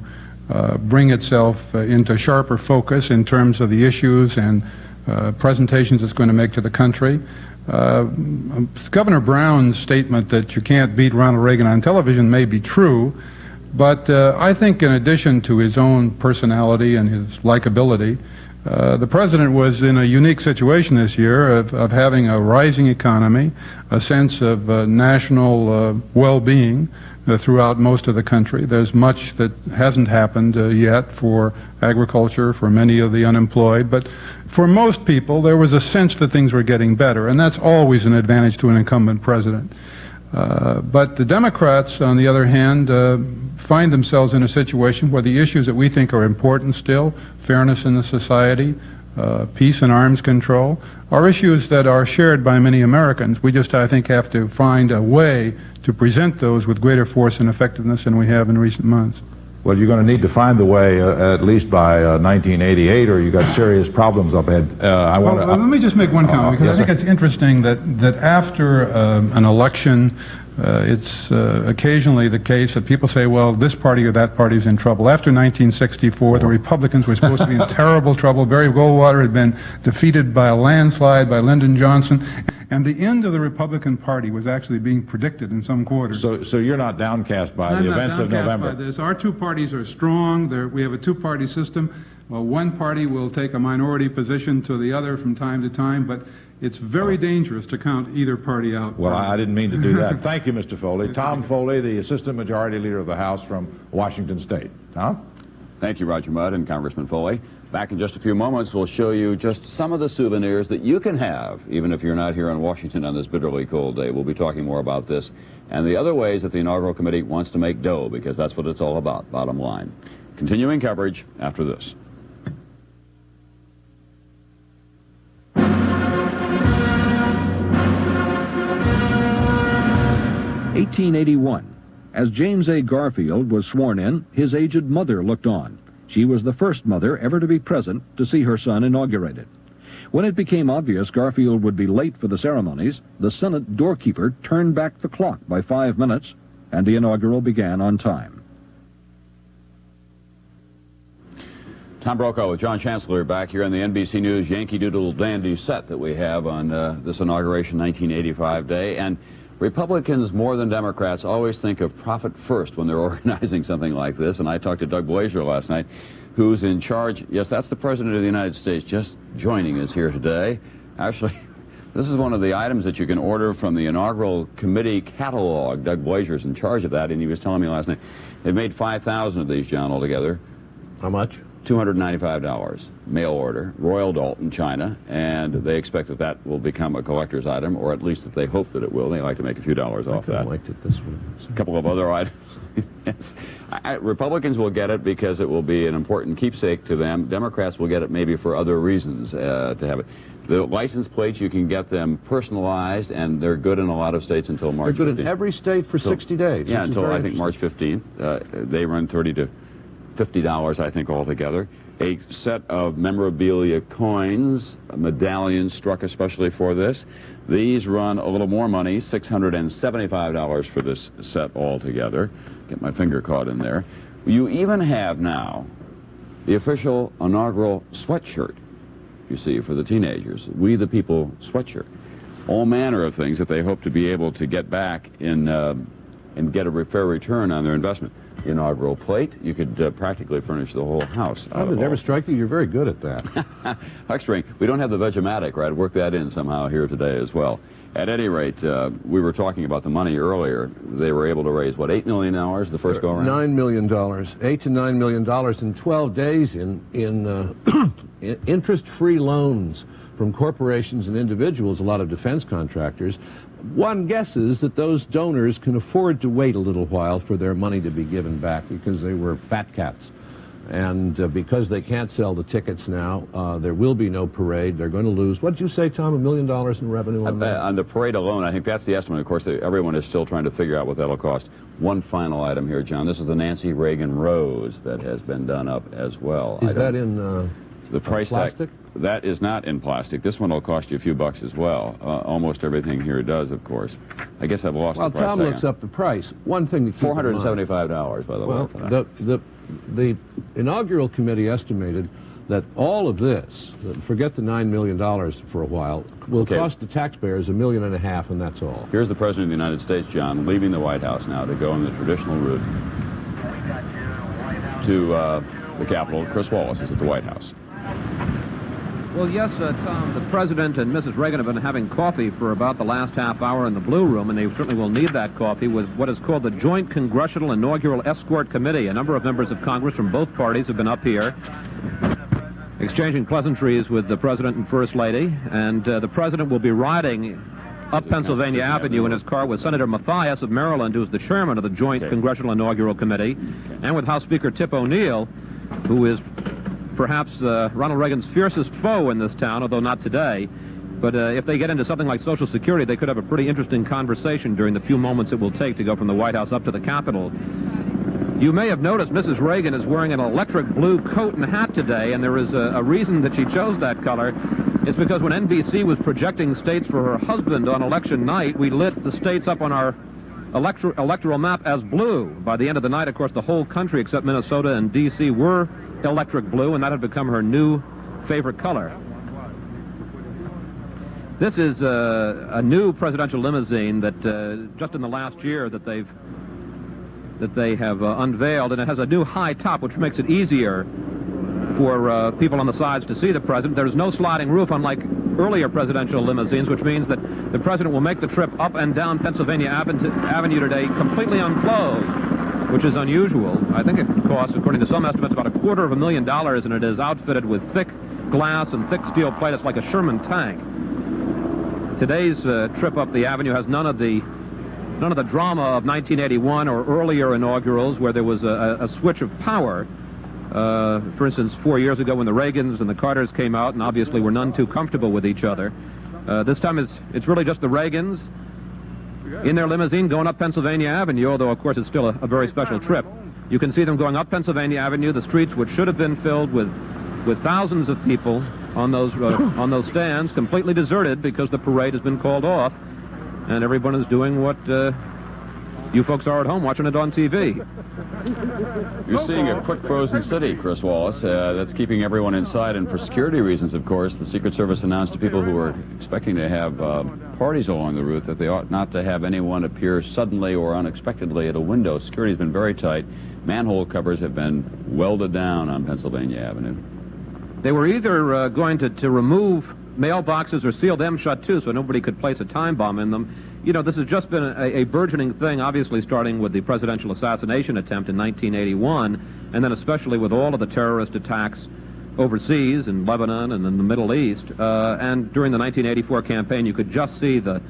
bring itself into sharper focus in terms of the issues and presentations it's going to make to the country. Governor Brown's statement that you can't beat Ronald Reagan on television may be true, but I think in addition to his own personality and his likability, the president was in a unique situation this year of having a rising economy, a sense of national well-being throughout most of the country. There's much that hasn't happened yet for agriculture, for many of the unemployed, but for most people there was a sense that things were getting better, and that's always an advantage to an incumbent president. But the Democrats, on the other hand, find themselves in a situation where the issues that we think are important still, fairness in the society, peace and arms control, are issues that are shared by many Americans. We just, I think, have to find a way to present those with greater force and effectiveness than we have in recent months. Well, you're going to need to find the way at least by 1988, or you got serious problems up ahead. Let me just make one comment, because I think it's interesting that after an election, it's occasionally the case that people say, well, this party or that party is in trouble. After 1964, the Republicans were supposed to be in terrible trouble. Barry Goldwater had been defeated by a landslide by Lyndon Johnson. And the end of the Republican Party was actually being predicted in some quarters. So you're not downcast by the events of November? I'm not downcast by this. Our two parties are strong. We have a two-party system. Well, one party will take a minority position to the other from time to time, but it's very dangerous to count either party out. Well, I didn't mean to do that. Thank you, Mr. Foley. Tom Foley, the Assistant Majority Leader of the House from Washington State. Tom? Thank you, Roger Mudd and Congressman Foley. Back in just a few moments, we'll show you just some of the souvenirs that you can have, even if you're not here in Washington on this bitterly cold day. We'll be talking more about this and the other ways that the inaugural committee wants to make dough, because that's what it's all about, bottom line. Continuing coverage after this. (1881). As James A. Garfield was sworn in, his aged mother looked on. She was the first mother ever to be present to see her son inaugurated. When it became obvious Garfield would be late for the ceremonies, the Senate doorkeeper turned back the clock by 5 minutes, and the inaugural began on time. Tom Brokaw with John Chancellor back here on the NBC News Yankee Doodle Dandy set that we have on this Inauguration 1985 day. And Republicans, more than Democrats, always think of profit first when they're organizing something like this. And I talked to Doug Blazer last night, who's in charge. Yes, that's the President of the United States just joining us here today. Actually, this is one of the items that you can order from the inaugural committee catalog. Doug Blazer's in charge of that, and he was telling me last night they've made 5,000 of these, John, altogether. How much? $295, mail order, Royal Dalton, China, and they expect that that will become a collector's item, or at least that they hope that it will. They like to make a few dollars off that. I liked it this one. A couple of other items. Yes. Republicans will get it because it will be an important keepsake to them. Democrats will get it maybe for other reasons to have it. The license plates, you can get them personalized, and they're good in a lot of states until March 15th. They're good in every state for 60 days. Yeah, until I think March 15th. They run $30 to $50, I think, altogether. A set of memorabilia coins, medallions struck especially for this. These run a little more money, $675 for this set altogether. Get my finger caught in there. You even have now the official inaugural sweatshirt, you see, for the teenagers. We the People sweatshirt. All manner of things that they hope to be able to get back in and get a fair return on their investment. The inaugural plate, you could practically furnish the whole house. How did it never strike you? You're very good at that. Huckstering. We don't have the Vegematic, right? Work that in somehow here today as well. At any rate, we were talking about the money earlier. They were able to raise, what, $8 million the first go-around? $9 million. $8 to $9 million in 12 days in interest-free loans from corporations and individuals, a lot of defense contractors. One guesses that those donors can afford to wait a little while for their money to be given back because they were fat cats. And because they can't sell the tickets now, there will be no parade. They're going to lose. What did you say, Tom, $1 million in revenue on that? On the parade alone, I think that's the estimate. Of course, everyone is still trying to figure out what that'll cost. One final item here, John. This is the Nancy Reagan Rose that has been done up as well. Is that in the price plastic? That is not in plastic. This one will cost you a few bucks as well. Almost everything here does, of course. I guess I've lost the price. Well, Tom looks up the price. One thing to keep in mind. $475, by the way. For that. The inaugural committee estimated that all of this, forget the $9 million for a while, will cost the taxpayers $1.5 million, and that's all. Here's the President of the United States, John, leaving the White House now to go in the traditional route to the Capitol. Chris Wallace is at the White House. Well, yes, Tom, the President and Mrs. Reagan have been having coffee for about the last half hour in the Blue Room, and they certainly will need that coffee with what is called the Joint Congressional Inaugural Escort Committee. A number of members of Congress from both parties have been up here exchanging pleasantries with the President and First Lady, and the President will be riding up Pennsylvania Avenue in his car with Senator Mathias of Maryland, who is the chairman of the Joint Congressional Inaugural Committee, and with House Speaker Tip O'Neill, who is perhaps Ronald Reagan's fiercest foe in this town, although not today. But if they get into something like Social Security, they could have a pretty interesting conversation during the few moments it will take to go from the White House up to the Capitol. You may have noticed Mrs. Reagan is wearing an electric blue coat and hat today, and there is a reason that she chose that color. It's because when NBC was projecting states for her husband on election night, we lit the states up on our electoral map as blue. By the end of the night, of course, the whole country except Minnesota and D.C. were electric blue, and that had become her new favorite color. This is a new presidential limousine that just in the last year that they have unveiled, and it has a new high top, which makes it easier for people on the sides to see the president. There's no sliding roof, unlike earlier presidential limousines, which means that the president will make the trip up and down Pennsylvania Avenue today completely unclothed, which is unusual. I think it costs, according to some estimates, about $250,000, and it is outfitted with thick glass and thick steel plate. It's like a Sherman tank. Today's trip up the avenue has none of the drama of 1981 or earlier inaugurals where there was a switch of power. For instance, 4 years ago when the Reagans and the Carters came out and obviously were none too comfortable with each other. This time it's really just the Reagans in their limousine going up Pennsylvania Avenue, although of course it's still a very special trip. You can see them going up Pennsylvania Avenue, the streets which should have been filled with thousands of people on those stands, completely deserted because the parade has been called off, and everyone is doing what you folks are at home watching it on TV. You're seeing a quick frozen city, Chris Wallace. That's keeping everyone inside, and for security reasons, of course, the Secret Service announced to people who were expecting to have parties along the route that they ought not to have anyone appear suddenly or unexpectedly at a window. Security has been very tight. Manhole covers have been welded down on Pennsylvania Avenue. They were either going to remove mailboxes or seal them shut, too, so nobody could place a time bomb in them. You know, this has just been a burgeoning thing, obviously starting with the presidential assassination attempt in 1981, and then especially with all of the terrorist attacks overseas in Lebanon and in the Middle East. And during the 1984 campaign, you could just see the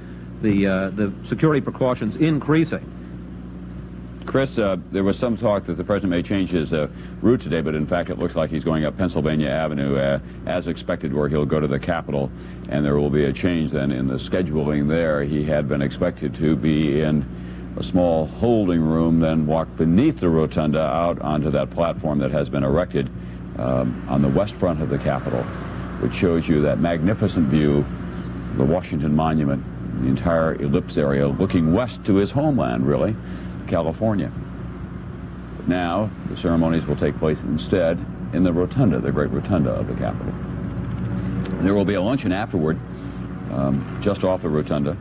security precautions increasing. Chris, there was some talk that the president may change his route today, but in fact it looks like he's going up Pennsylvania Avenue as expected, where he'll go to the Capitol, and there will be a change then in the scheduling there. He had been expected to be in a small holding room, then walk beneath the rotunda out onto that platform that has been erected on the west front of the Capitol, which shows you that magnificent view, the Washington Monument, the entire ellipse area looking west to his homeland, really, California. But now the ceremonies will take place instead in the rotunda, the great rotunda of the Capitol. There will be a luncheon afterward, just off the rotunda,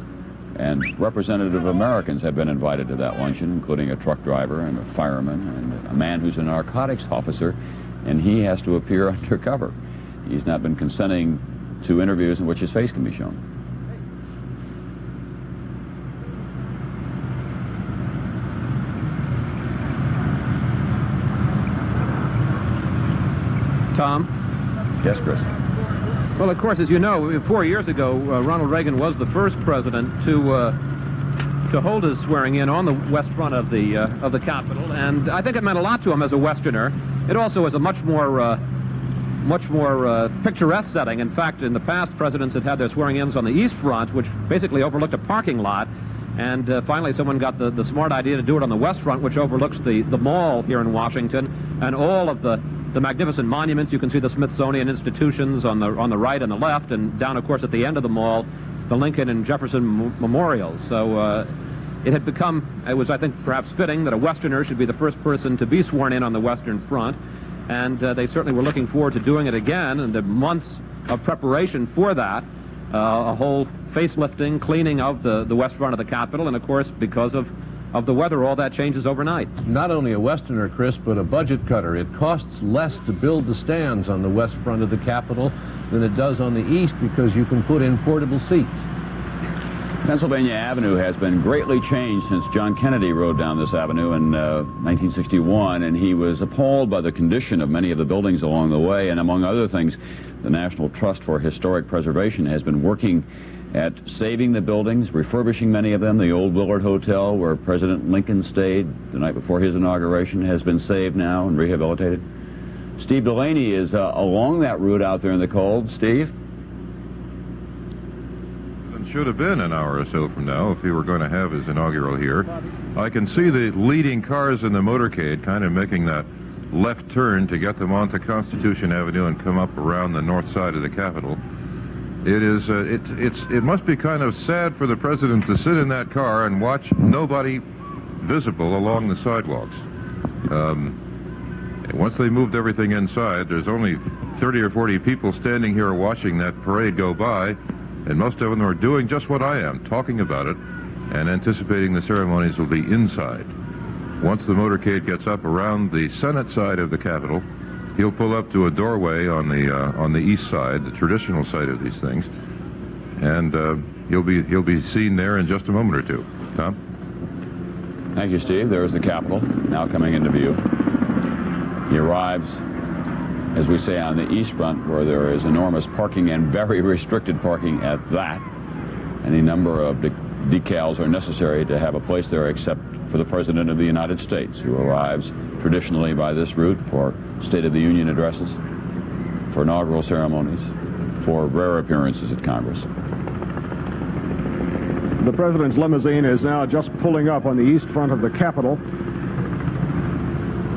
and representative Americans have been invited to that luncheon, including a truck driver and a fireman and a man who's a narcotics officer, and he has to appear undercover. He's not been consenting to interviews in which his face can be shown. Tom? Yes, Chris. Well, of course, as you know, 4 years ago, Ronald Reagan was the first president to hold his swearing in on the west front of the Capitol, and I think it meant a lot to him as a Westerner. It also is a much more picturesque setting. In fact, in the past, presidents had their swearing-ins on the east front, which basically overlooked a parking lot. And finally, someone got the smart idea to do it on the west front, which overlooks the mall here in Washington, and all of the magnificent monuments. You can see the Smithsonian institutions on the right and the left, and down, of course, at the end of the mall, the Lincoln and Jefferson memorials. So it was, I think, perhaps fitting that a Westerner should be the first person to be sworn in on the Western Front, and they certainly were looking forward to doing it again, and the months of preparation for that, a whole facelifting, cleaning of the west front of the Capitol, and of course, because of the weather, all that changes overnight. Not only a Westerner, Chris, but a budget cutter. It costs less to build the stands on the west front of the Capitol than it does on the east, because you can put in portable seats. Pennsylvania Avenue has been greatly changed since John Kennedy rode down this avenue in 1961, and he was appalled by the condition of many of the buildings along the way. And among other things, the National Trust for Historic Preservation has been working at saving the buildings, refurbishing many of them. The old Willard Hotel, where President Lincoln stayed the night before his inauguration, has been saved now and rehabilitated. Steve Delaney is along that route out there in the cold. Steve? Should have been an hour or so from now if he were going to have his inaugural here. I can see the leading cars in the motorcade kind of making that left turn to get them onto Constitution Avenue and come up around the north side of the Capitol. It must be kind of sad for the president to sit in that car and watch nobody visible along the sidewalks. Once they moved everything inside, there's only 30 or 40 people standing here watching that parade go by, and most of them are doing just what I am, talking about it and anticipating the ceremonies will be inside. Once the motorcade gets up around the Senate side of the Capitol, he'll pull up to a doorway on the east side, the traditional side of these things, and he'll be seen there in just a moment or two. Tom? Thank you, Steve. There's the Capitol now coming into view. He arrives, as we say, on the east front, where there is enormous parking and very restricted parking at that. Any number of decals are necessary to have a place there, except for the President of the United States, who arrives traditionally by this route for State of the Union addresses, for inaugural ceremonies, for rare appearances at Congress. The President's limousine is now just pulling up on the east front of the Capitol.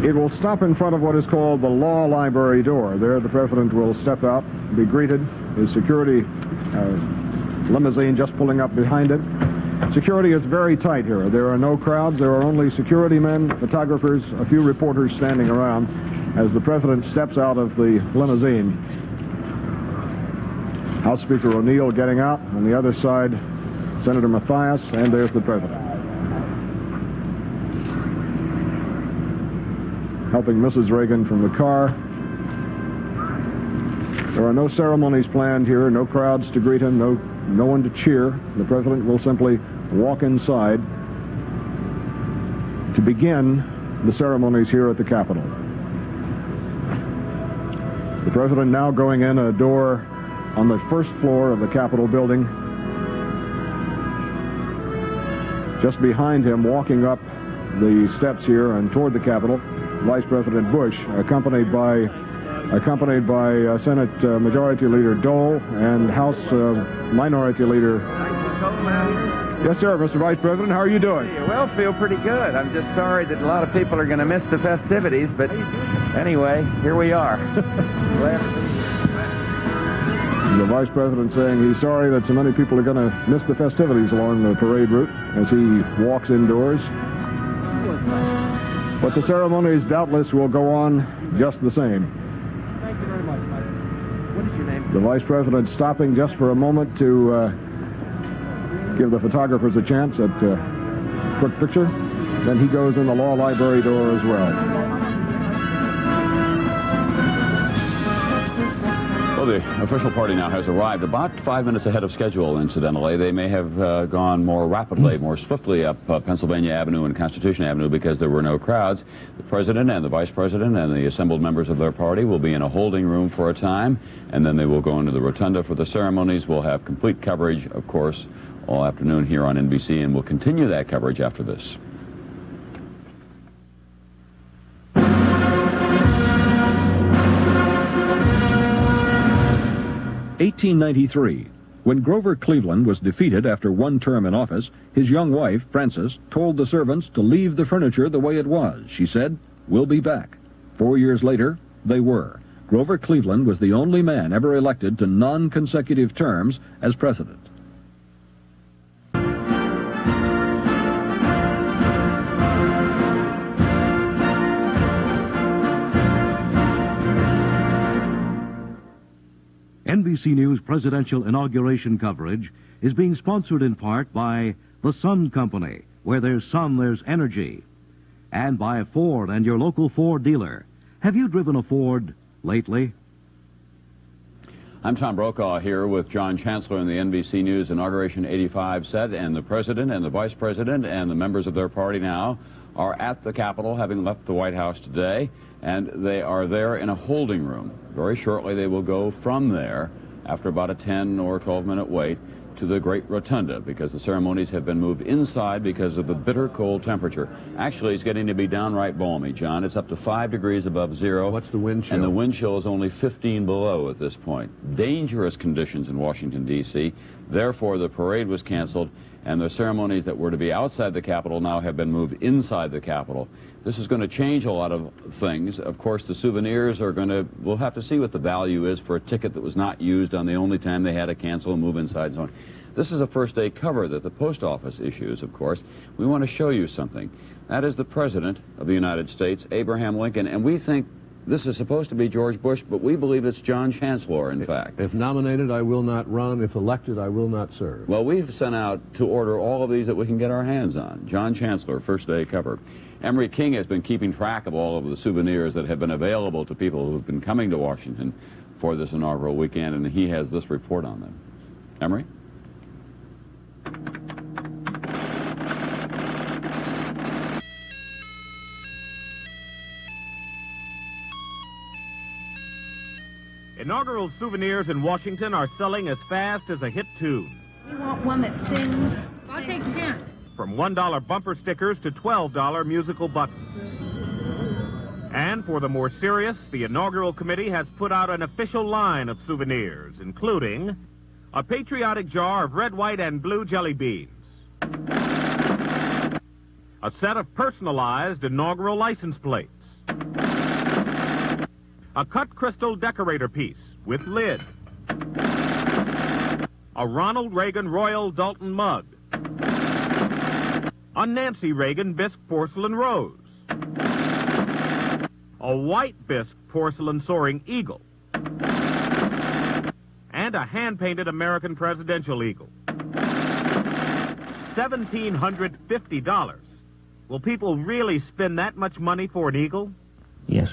It will stop in front of what is called the Law Library door. There, the President will step out, be greeted. His security limousine just pulling up behind it. Security is very tight here. There are no crowds. There are only security men, photographers, a few reporters standing around as the President steps out of the limousine. House Speaker O'Neill getting out. On the other side, Senator Mathias, and there's the President. Helping Mrs. Reagan from the car. There are no ceremonies planned here, no crowds to greet him, no one to cheer. The President will simply walk inside to begin the ceremonies here at the Capitol. The President now going in a door on the first floor of the Capitol building. Just behind him, walking up the steps here and toward the Capitol, Vice President Bush, accompanied by Senate Majority Leader Dole and House Minority Leader. Yes, sir, Mr. Vice President, how are you doing? Well, feel pretty good. I'm just sorry that a lot of people are going to miss the festivities, but anyway, here we are. Glad to be here. The Vice President saying he's sorry that so many people are going to miss the festivities along the parade route as he walks indoors. But the ceremonies doubtless will go on just the same. Thank you very much, Mike. What is your name? The Vice President stopping just for a moment to give the photographers a chance at a quick picture. Then he goes in the law library door as well. Well, the official party now has arrived about 5 minutes ahead of schedule, incidentally. They may have gone more rapidly, more swiftly up Pennsylvania Avenue and Constitution Avenue because there were no crowds. The President and the Vice President and the assembled members of their party will be in a holding room for a time, and then they will go into the rotunda for the ceremonies. We'll have complete coverage, of course, all afternoon here on NBC, and we'll continue that coverage after this. (1893). When Grover Cleveland was defeated after one term in office, his young wife, Frances, told the servants to leave the furniture the way it was. She said, "We'll be back." 4 years later, they were. Grover Cleveland was the only man ever elected to non-consecutive terms as president. NBC News presidential inauguration coverage is being sponsored in part by the Sun Company, where there's sun, there's energy, and by Ford and your local Ford dealer. Have you driven a Ford lately? I'm Tom Brokaw here with John Chancellor in the NBC News Inauguration 85 set, and the President and the Vice President and the members of their party now are at the Capitol, having left the White House today, and they are there in a holding room. Very shortly they will go from there, after about a 10 or 12-minute wait, to the Great Rotunda, because the ceremonies have been moved inside because of the bitter cold temperature. Actually, it's getting to be downright balmy, John. It's up to 5 degrees above zero. What's the wind chill? And the wind chill is only 15 below at this point. Dangerous conditions in Washington, D.C. Therefore, the parade was canceled, and the ceremonies that were to be outside the Capitol now have been moved inside the Capitol. This is going to change a lot of things. Of course, the souvenirs are going to, we'll have to see what the value is for a ticket that was not used on the only time they had to cancel and move inside and so on. This is a first-day cover that the post office issues, of course. We want to show you something. That is the President of the United States, Abraham Lincoln, and we think this is supposed to be George Bush, but we believe it's John Chancellor, in fact. If nominated, I will not run. If elected, I will not serve. Well, we've sent out to order all of these that we can get our hands on. John Chancellor, first-day cover. Emery King has been keeping track of all of the souvenirs that have been available to people who've been coming to Washington for this inaugural weekend, and he has this report on them. Emery? Inaugural souvenirs in Washington are selling as fast as a hit tune. You want one that sings? I'll take 10. From $1 bumper stickers to $12 musical buttons. And for the more serious, the inaugural committee has put out an official line of souvenirs, including a patriotic jar of red, white, and blue jelly beans, a set of personalized inaugural license plates, a cut crystal decorator piece with lid, a Ronald Reagan Royal Dalton mug, a Nancy Reagan bisque porcelain rose, a white bisque porcelain soaring eagle, and a hand-painted American presidential eagle. $1,750. Will people really spend that much money for an eagle? Yes,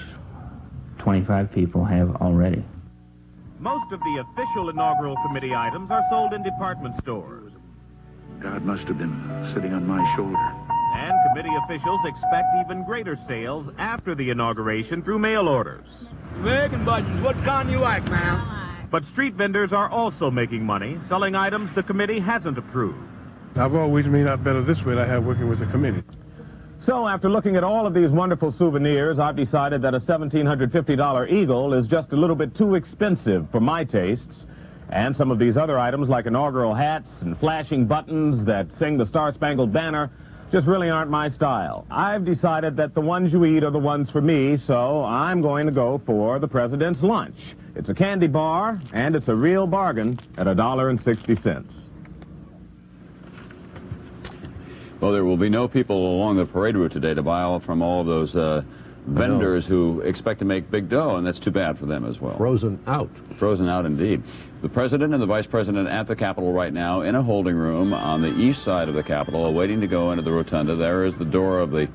25 people have already. Most of the official inaugural committee items are sold in department stores. God must have been sitting on my shoulder. And committee officials expect even greater sales after the inauguration through mail orders. American budgets, what kind you like, ma'am? But street vendors are also making money, selling items the committee hasn't approved. I've always made out better this way than I have working with the committee. So after looking at all of these wonderful souvenirs, I've decided that a $1,750 eagle is just a little bit too expensive for my tastes. And some of these other items, like inaugural hats and flashing buttons that sing the Star-Spangled Banner, just really aren't my style. I've decided that the ones you eat are the ones for me, so I'm going to go for the President's Lunch. It's a candy bar, and it's a real bargain at $1.60. Well, there will be no people along the parade route today to buy from all of those vendors who expect to make big dough, and that's too bad for them as well. Frozen out. Frozen out indeed. The President and the Vice President at the Capitol right now in a holding room on the east side of the Capitol, awaiting to go into the rotunda. There is the door of the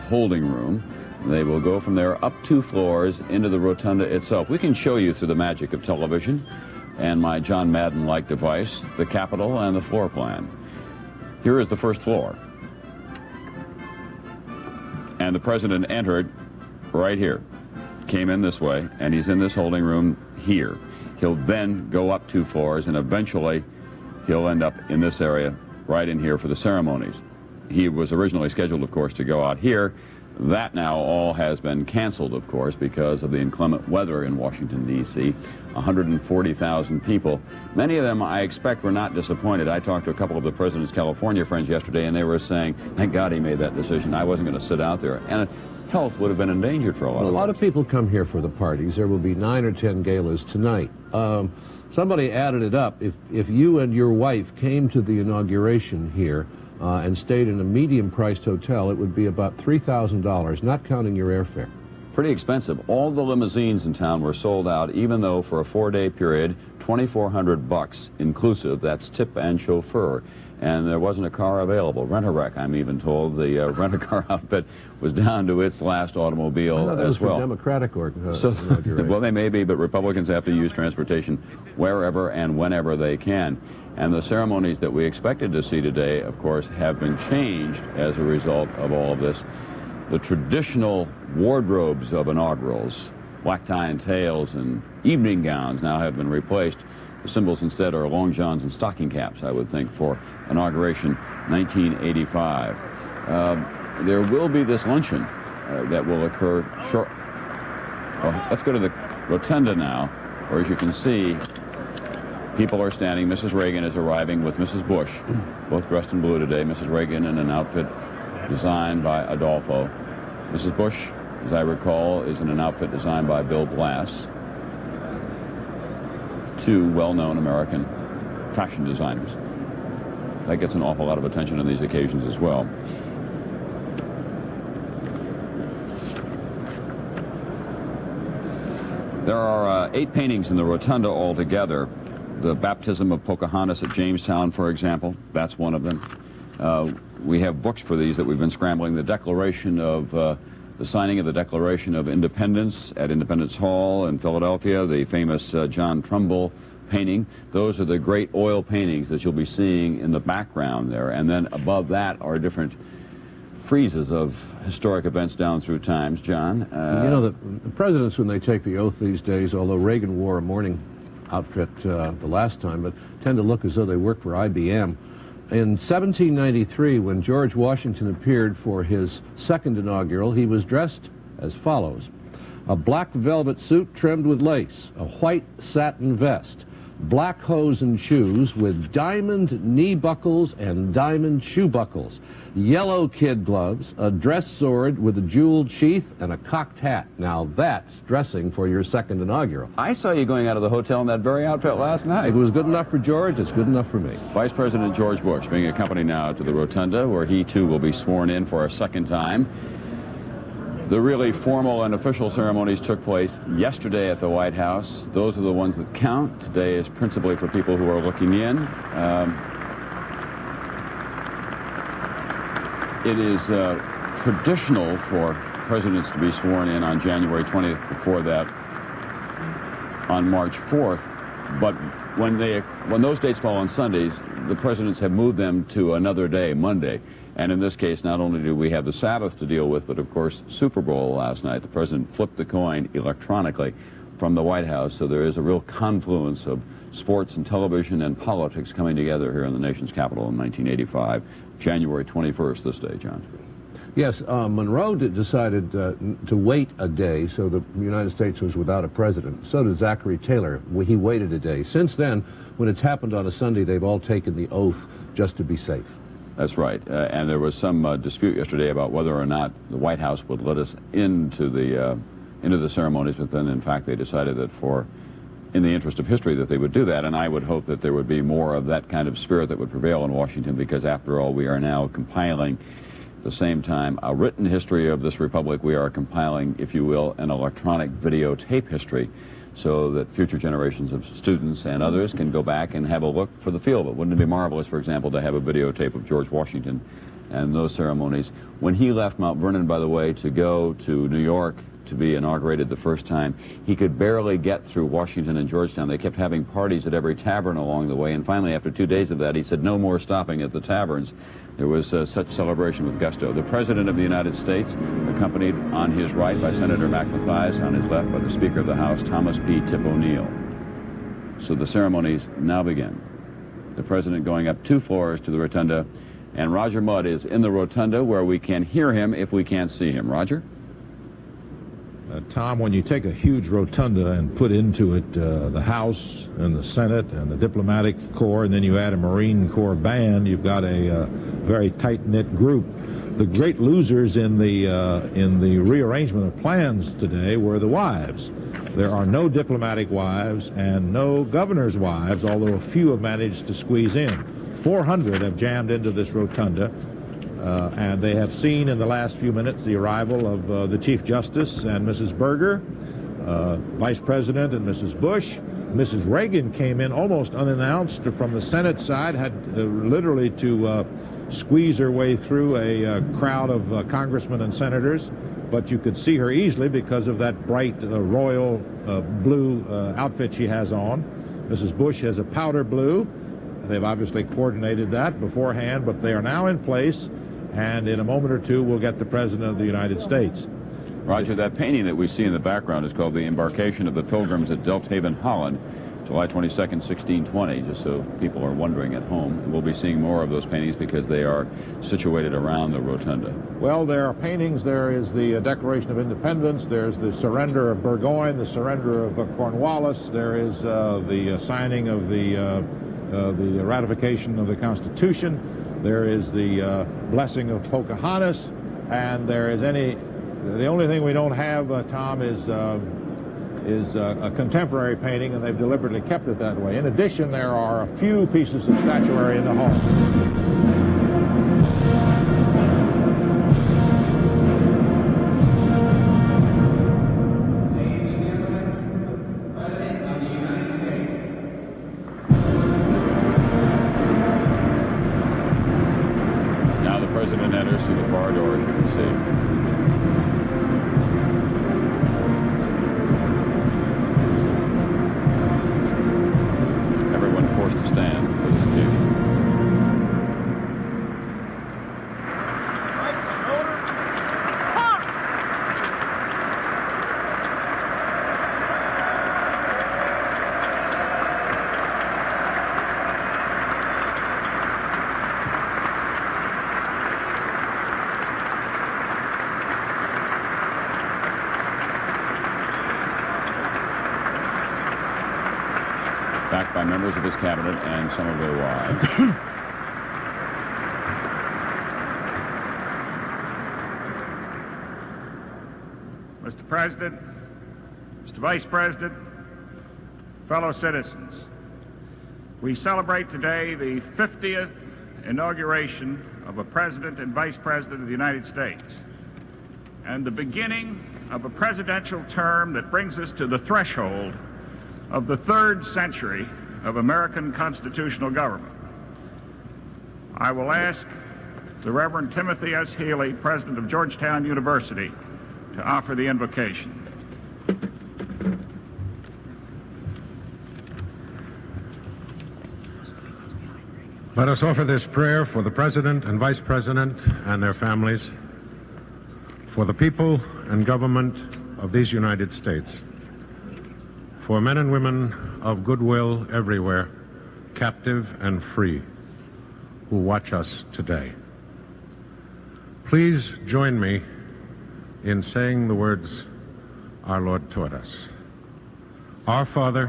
holding room. They will go from there up 2 floors into the rotunda itself. We can show you through the magic of television and my John Madden-like device the Capitol and the floor plan. Here is the first floor. And the President entered right here, came in this way, and he's in this holding room here. He'll then go up 2 floors, and eventually he'll end up in this area right in here for the ceremonies. He was originally scheduled, of course, to go out here. That now all has been canceled, of course, because of the inclement weather in Washington, D.C. 140,000 people. Many of them, I expect, were not disappointed. I talked to a couple of the President's California friends yesterday, and they were saying, thank God he made that decision. I wasn't going to sit out there. And health would have been endangered for a lot of us. A lot of people come here for the parties. There will be 9 or 10 galas tonight. Somebody added it up. If you and your wife came to the inauguration here and stayed in a medium-priced hotel, it would be about $3,000, not counting your airfare. Pretty expensive. All the limousines in town were sold out, even though for a 4-day period, $2,400 inclusive. That's tip and chauffeur. And there wasn't a car available. Rent-a-wreck, I'm even told. The rent-a-car outfit was down to its last automobile as well. Democratic inauguration. Well, they may be, but Republicans have to use transportation wherever and whenever they can. And the ceremonies that we expected to see today, of course, have been changed as a result of all of this. The traditional wardrobes of inaugurals, black tie and tails and evening gowns, now have been replaced. The symbols instead are long johns and stocking caps, I would think, for Inauguration 1985. There will be this luncheon that will occur short. Well, let's go to the rotunda now, where, as you can see, people are standing. Mrs. Reagan is arriving with Mrs. Bush, both dressed in blue today. Mrs. Reagan in an outfit designed by Adolfo. Mrs. Bush, as I recall, is in an outfit designed by Bill Blass. 2 well-known American fashion designers. That gets an awful lot of attention on these occasions as well. There are 8 paintings in the rotunda altogether. The baptism of Pocahontas at Jamestown, for example, that's one of them. We have books for these that we've been scrambling. The Declaration of, the signing of the Declaration of Independence at Independence Hall in Philadelphia, the famous John Trumbull painting. Those are the great oil paintings that you'll be seeing in the background there. And then above that are different friezes of historic events down through times. John? You know, the presidents, when they take the oath these days, although Reagan wore a morning outfit the last time, but tend to look as though they work for IBM. In 1793, when George Washington appeared for his second inaugural, he was dressed as follows: a black velvet suit trimmed with lace, a white satin vest, black hose and shoes with diamond knee buckles and diamond shoe buckles, yellow kid gloves, a dress sword with a jeweled sheath, and a cocked hat. Now that's dressing for your second inaugural. I saw you going out of the hotel in that very outfit last night. It was good enough for George, it's good enough for me. Vice President George Bush being accompanied now to the rotunda, where he too will be sworn in for a second time. The really formal and official ceremonies took place yesterday at the White House. Those are the ones that count. Today is principally for people who are looking in. It is traditional for presidents to be sworn in on January 20th, before that on March 4th. But when those dates fall on Sundays, the presidents have moved them to another day, Monday. And in this case, not only do we have the Sabbath to deal with, but of course, Super Bowl last night. The president flipped the coin electronically from the White House, so there is a real confluence of sports and television and politics coming together here in the nation's capital in 1985, January 21st, this day, John. Yes, Monroe decided to wait a day so the United States was without a president. So did Zachary Taylor. He waited a day. Since then, when it's happened on a Sunday, they've all taken the oath just to be safe. That's right. And there was some dispute yesterday about whether or not the White House would let us into the ceremonies, but then, in fact, they decided that in the interest of history, that they would do that. And I would hope that there would be more of that kind of spirit that would prevail in Washington, because, after all, we are now compiling, at the same time, a written history of this republic. We are compiling, if you will, an electronic videotape history, so that future generations of students and others can go back and have a look for the feel of it. Wouldn't it be marvelous, for example, to have a videotape of George Washington and those ceremonies? When he left Mount Vernon, by the way, to go to New York to be inaugurated the first time, he could barely get through Washington and Georgetown. They kept having parties at every tavern along the way, and finally, after 2 days of that, he said no more stopping at the taverns. There was such celebration with gusto. The President of the United States, accompanied on his right by Senator Mac Mathias, on his left by the Speaker of the House, Thomas P. Tip O'Neill. So the ceremonies now begin. The President going up 2 floors to the rotunda, and Roger Mudd is in the rotunda, where we can hear him if we can't see him. Roger? Tom, when you take a huge rotunda and put into it the House and the Senate and the diplomatic corps, and then you add a Marine Corps band, you've got a very tight-knit group. The great losers in the rearrangement of plans today were the wives. There are no diplomatic wives and no governor's wives, although a few have managed to squeeze in. 400 have jammed into this rotunda. And they have seen in the last few minutes the arrival of the Chief Justice and Mrs. Berger, Vice President and Mrs. Bush. Mrs. Reagan came in almost unannounced from the Senate side, had literally to squeeze her way through a crowd of congressmen and senators, but you could see her easily because of that bright royal blue outfit she has on. Mrs. Bush has a powder blue. They've obviously coordinated that beforehand, but they are now in place. And in a moment or two, we'll get the President of the United States. Roger, that painting that we see in the background is called The Embarkation of the Pilgrims at Delfthaven, Holland, July 22nd, 1620, just so people are wondering at home. And we'll be seeing more of those paintings because they are situated around the rotunda. Well, there are paintings. There is the Declaration of Independence. There's the surrender of Burgoyne, the surrender of Cornwallis. There is the signing of the ratification of the Constitution. There is the blessing of Pocahontas, and there is the only thing we don't have, Tom, is a contemporary painting, and they've deliberately kept it that way. In addition, there are a few pieces of statuary in the hall. Through the far door, as you can see. Everyone forced to stand for this occasion. Backed by members of his cabinet and some of their wives. Mr. President, Mr. Vice President, fellow citizens, we celebrate today the 50th inauguration of a President and Vice President of the United States, and the beginning of a presidential term that brings us to the threshold of the 3rd century of American constitutional government. I will ask the Reverend Timothy S. Healy, President of Georgetown University, to offer the invocation. Let us offer this prayer for the President and Vice President and their families, for the people and government of these United States, for men and women of goodwill everywhere, captive and free, who watch us today. Please join me in saying the words our Lord taught us. Our Father,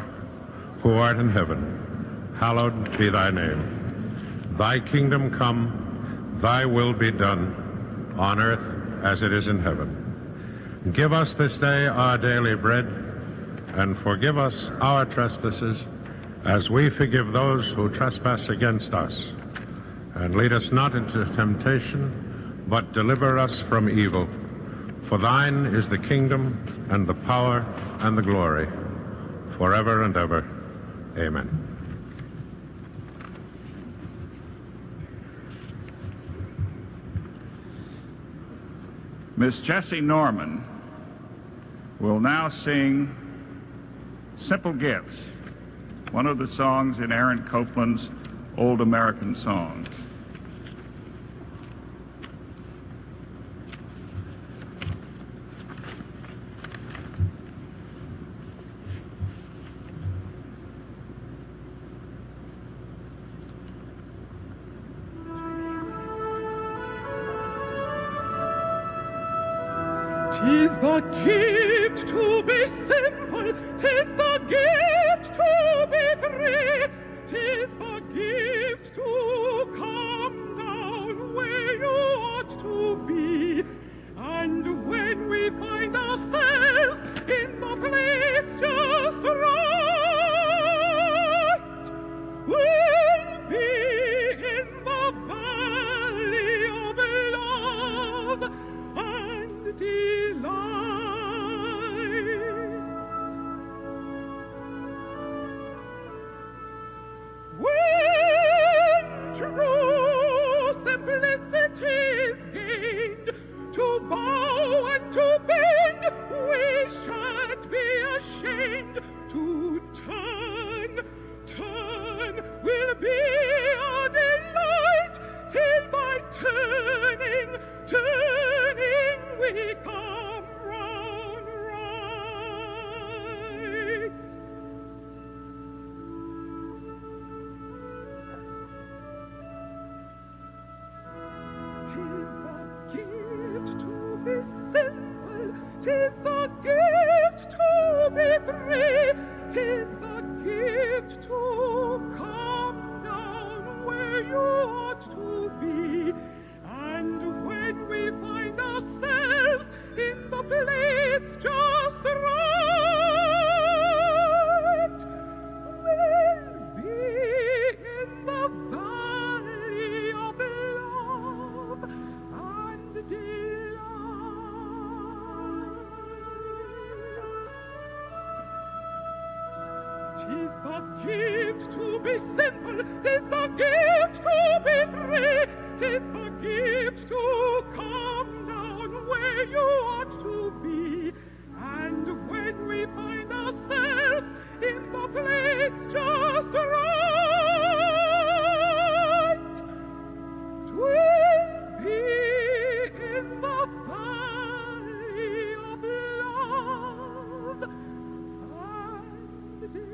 who art in heaven, hallowed be thy name. Thy kingdom come, thy will be done, on earth as it is in heaven. Give us this day our daily bread, and forgive us our trespasses, as we forgive those who trespass against us. And lead us not into temptation, but deliver us from evil. For thine is the kingdom, and the power, and the glory, forever and ever. Amen. Miss Jessie Norman will now sing Simple Gifts, one of the songs in Aaron Copland's Old American Songs. Tis the gift to be simple, 'tis the gift to be free, 'tis the gift to come down where you ought to be. And when we find ourselves in the place just right, we'll be in the valley of love and delight. When true simplicity is gained, to bow and to bend, we shan't be ashamed. To turn will be our delight, till by turning we come round right. Tis the gift to be free, 'tis the gift to come down where you ought to be. And when we find ourselves in the place just right, we'll be in the valley of love and delight. Tis the gift to be simple, 'tis the gift to be free, 'tis the gift to come down where you ought to be. And when we find ourselves in the place just right, 'twill be in the valley of love and delight.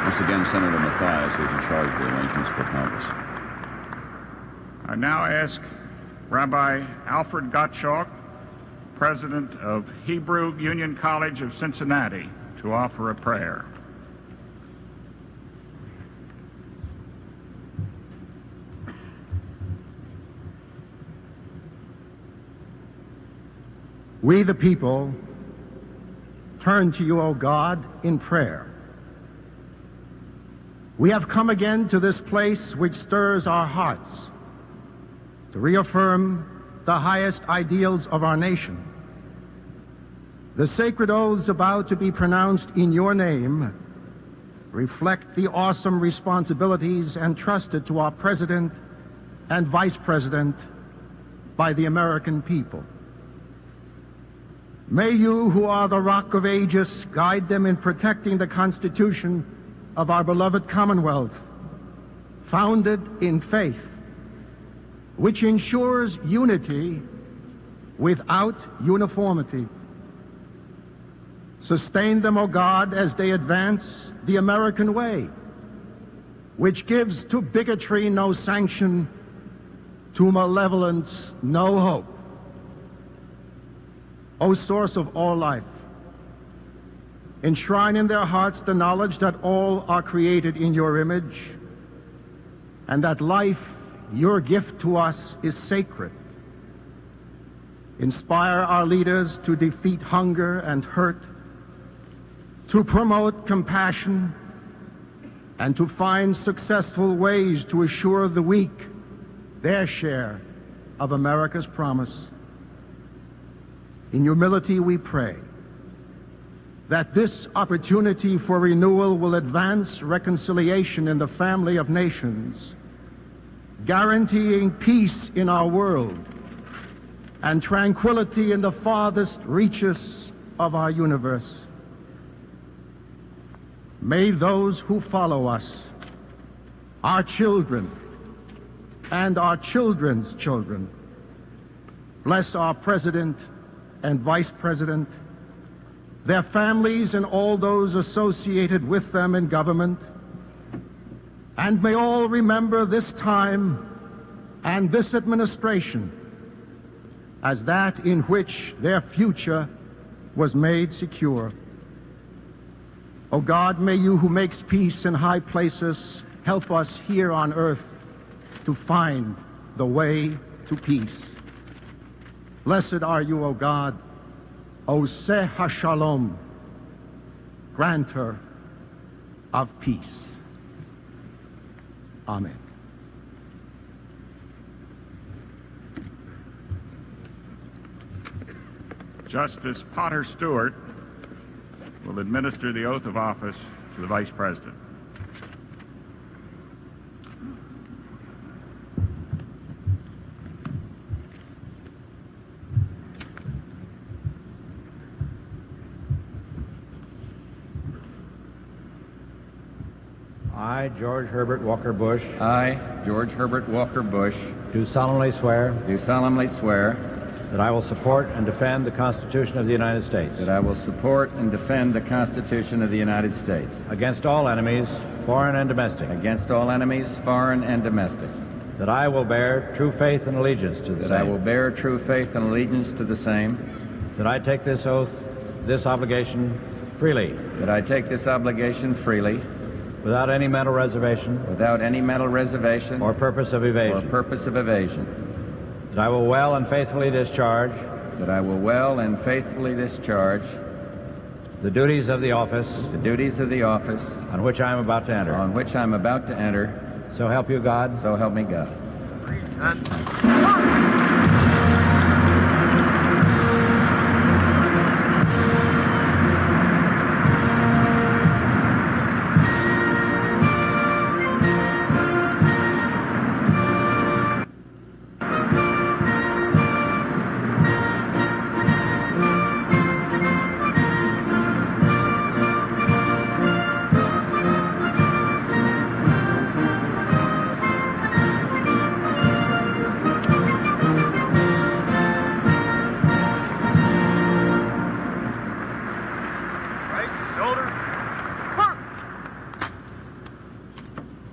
Once again, Senator Mathias is in charge of the arrangements for Congress. I now ask Rabbi Alfred Gottschalk, president of Hebrew Union College of Cincinnati, to offer a prayer. We, the people, turn to you, O God, in prayer. We have come again to this place which stirs our hearts to reaffirm the highest ideals of our nation. The sacred oaths about to be pronounced in your name reflect the awesome responsibilities entrusted to our President and Vice President by the American people. May you, who are the Rock of Ages, guide them in protecting the Constitution of our beloved Commonwealth, founded in faith, which ensures unity without uniformity. Sustain them, O God, as they advance the American way, which gives to bigotry no sanction, to malevolence no hope. O source of all life, enshrine in their hearts the knowledge that all are created in your image, and that life, your gift to us, is sacred. Inspire our leaders to defeat hunger and hurt, to promote compassion, and to find successful ways to assure the weak their share of America's promise. In humility we pray that this opportunity for renewal will advance reconciliation in the family of nations, guaranteeing peace in our world and tranquility in the farthest reaches of our universe. May those who follow us, our children and our children's children, bless our President and Vice President, their families and all those associated with them in government, and may all remember this time and this administration as that in which their future was made secure. O God, may you who makes peace in high places help us here on earth to find the way to peace. Blessed are you, O God, Oseh HaShalom, granter of peace. Amen. Justice Potter Stewart will administer the oath of office to the Vice President. I, George Herbert Walker Bush. I, George Herbert Walker Bush. Do solemnly swear. Do solemnly swear. That I will support and defend the Constitution of the United States. That I will support and defend the Constitution of the United States. Against all enemies, foreign and domestic. Against all enemies, foreign and domestic. That I will bear true faith and allegiance to the same. That I will bear true faith and allegiance to the same. That I take this oath, this obligation freely. That I take this obligation freely. Without any mental reservation. Without any mental reservation. Or purpose of evasion. Or purpose of evasion. That I will well and faithfully discharge. That I will well and faithfully discharge. The duties of the office. The duties of the office. On which I am about to enter. On which I am about to enter. So help you God. So help me God.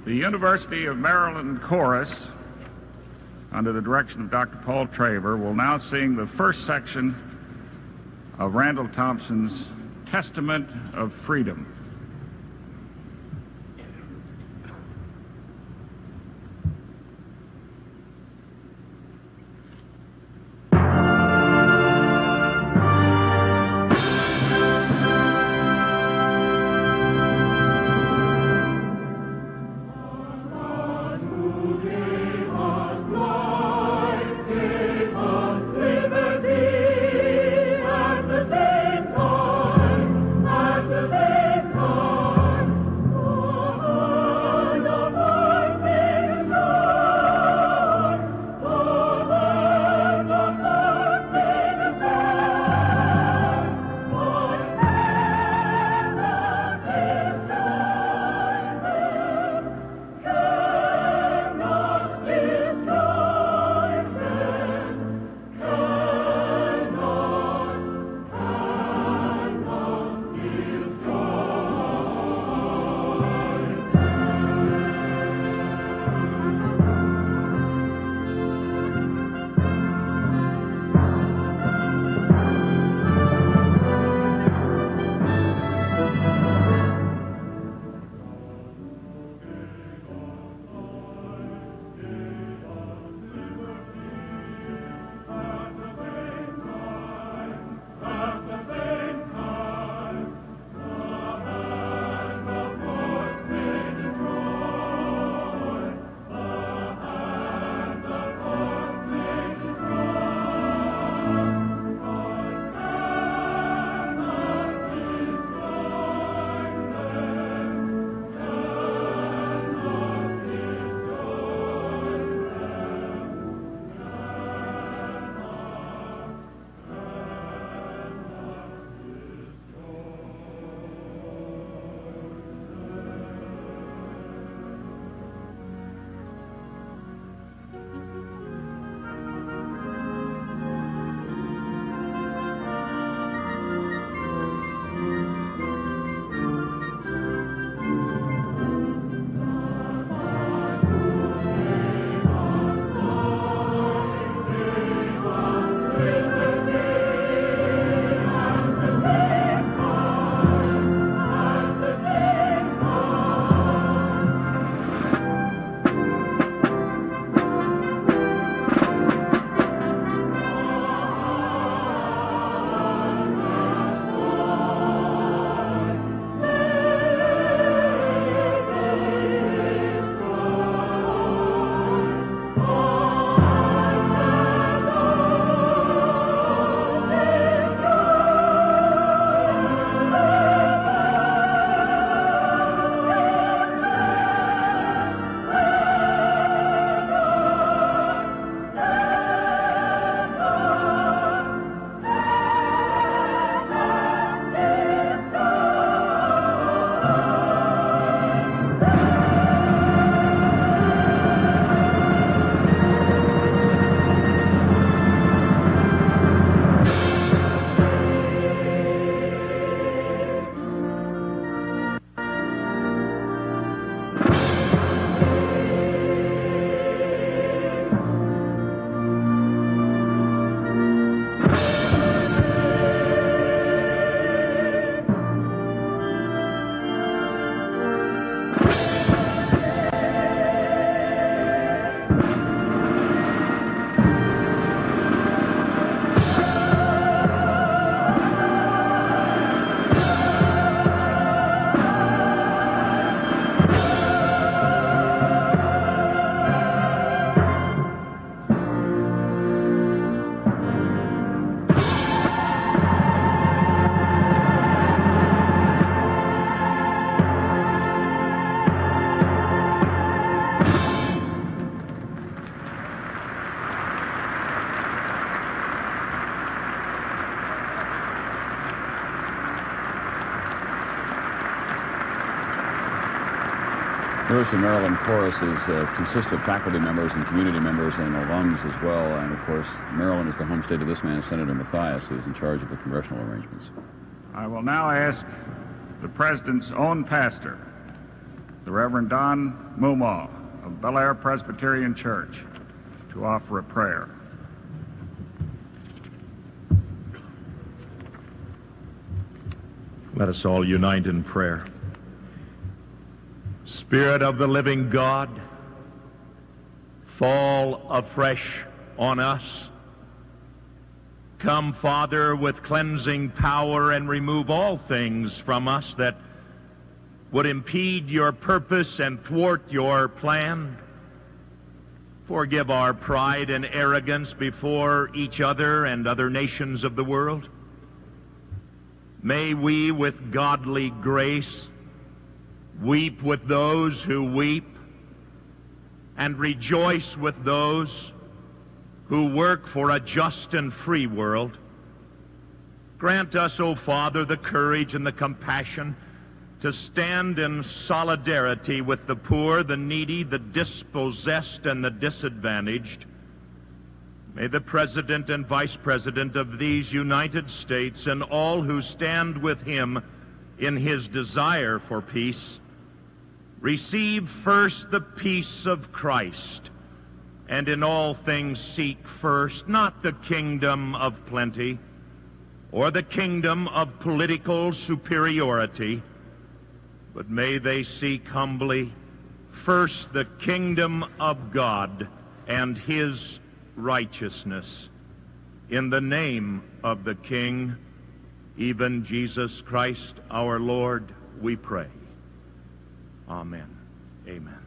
The University of Maryland Chorus, under the direction of Dr. Paul Traver, will now sing the first section of Randall Thompson's Testament of Freedom. Life First, the Maryland Chorus consists of faculty members and community members and alums as well. And, of course, Maryland is the home state of this man, Senator Mathias, who is in charge of the congressional arrangements. I will now ask the President's own pastor, the Reverend Don Mumaw of Bel Air Presbyterian Church, to offer a prayer. Let us all unite in prayer. Spirit of the living God, fall afresh on us. Come, Father, with cleansing power and remove all things from us that would impede your purpose and thwart your plan. Forgive our pride and arrogance before each other and other nations of the world. May we, with godly grace, weep with those who weep, and rejoice with those who work for a just and free world. Grant us, O Father, the courage and the compassion to stand in solidarity with the poor, the needy, the dispossessed, and the disadvantaged. May the President and Vice President of these United States and all who stand with him in his desire for peace receive first the peace of Christ, and in all things seek first not the kingdom of plenty or the kingdom of political superiority, but may they seek humbly first the kingdom of God and his righteousness. In the name of the King, even Jesus Christ our Lord, we pray. Amen. Amen.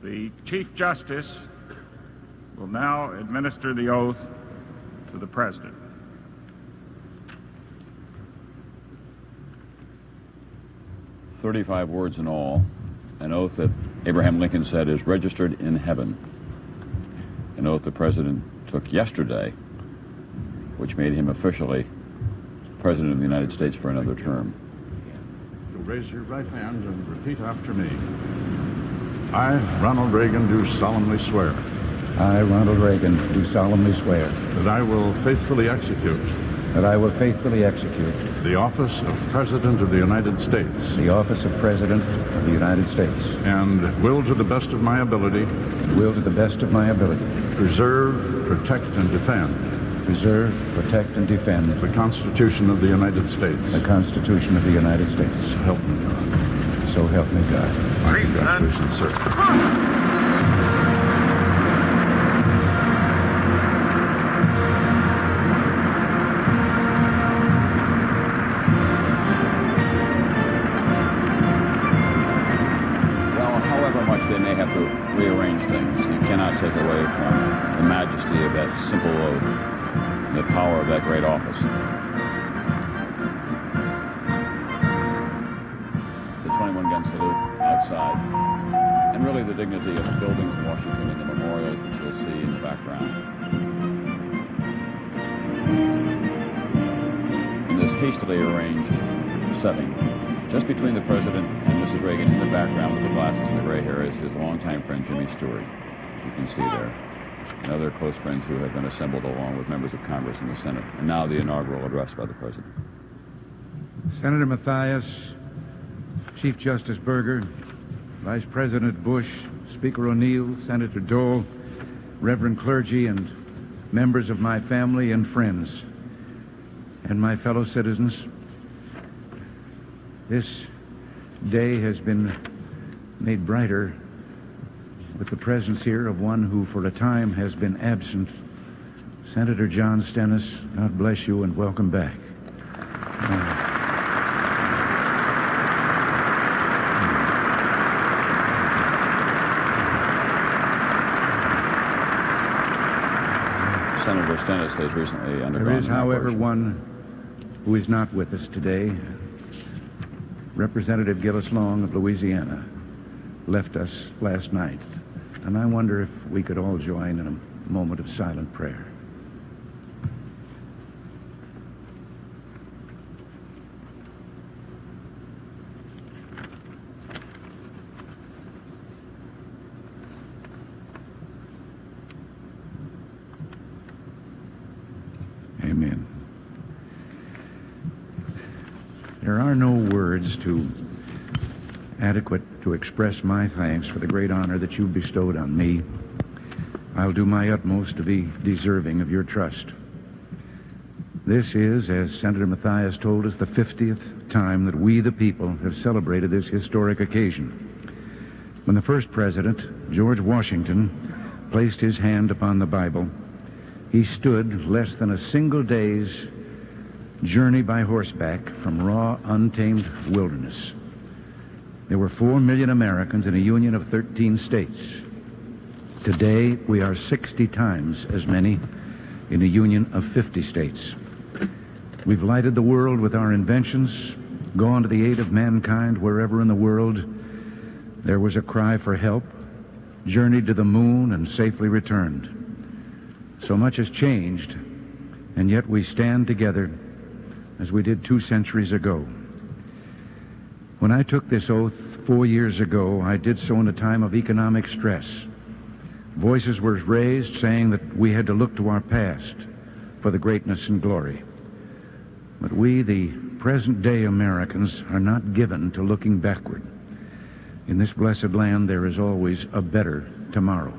The Chief Justice will now administer the oath to the President. "35 words in all, an oath that Abraham Lincoln said is registered in heaven. An oath the President took yesterday, which made him officially President of the United States for another term." You'll raise your right hand and repeat after me. I, Ronald Reagan, do solemnly swear. I, Ronald Reagan, do solemnly swear That I will faithfully execute. That I will faithfully execute. The office of President of the United States. The office of President of the United States. And will to the best of my ability. Will to the best of my ability. Preserve, protect, and defend. Preserve, protect, and defend. The Constitution of the United States. The Constitution of the United States. So help me God. So help me God. My congratulations, sir. They may have to rearrange things. You cannot take away from the majesty of that simple oath and the power of that great office. The 21-gun salute outside, and really the dignity of the buildings in Washington and the memorials that you'll see in the background. In this hastily arranged setting, just between the President and Mrs. Reagan in the background with the glasses and the gray hair is his longtime friend Jimmy Stewart, you can see there, and other close friends who have been assembled along with members of Congress and the Senate. And now the inaugural address by the President. Senator Mathias, Chief Justice Berger, Vice President Bush, Speaker O'Neill, Senator Dole, Reverend clergy, and members of my family and friends, and my fellow citizens, this day has been made brighter with the presence here of one who for a time has been absent, Senator John Stennis. God bless you and welcome back. Senator Stennis has recently undergone... There is, however, one who is not with us today. Representative Gillis Long of Louisiana left us last night, and I wonder if we could all join in a moment of silent prayer. There are no words adequate to express my thanks for the great honor that you've bestowed on me. I'll do my utmost to be deserving of your trust. This is, as Senator Mathias told us, the 50th time that we, the people, have celebrated this historic occasion. When the first president, George Washington, placed his hand upon the Bible, he stood less than a single day's journey by horseback from raw, untamed wilderness. There were 4 million Americans in a union of 13 states. Today, we are 60 times as many in a union of 50 states. We've lighted the world with our inventions, gone to the aid of mankind wherever in the world there was a cry for help, journeyed to the moon, and safely returned. So much has changed, and yet we stand together as we did 2 centuries ago. When I took this oath 4 years ago, I did so in a time of economic stress. Voices were raised saying that we had to look to our past for the greatness and glory. But we, the present-day Americans, are not given to looking backward. In this blessed land, there is always a better tomorrow.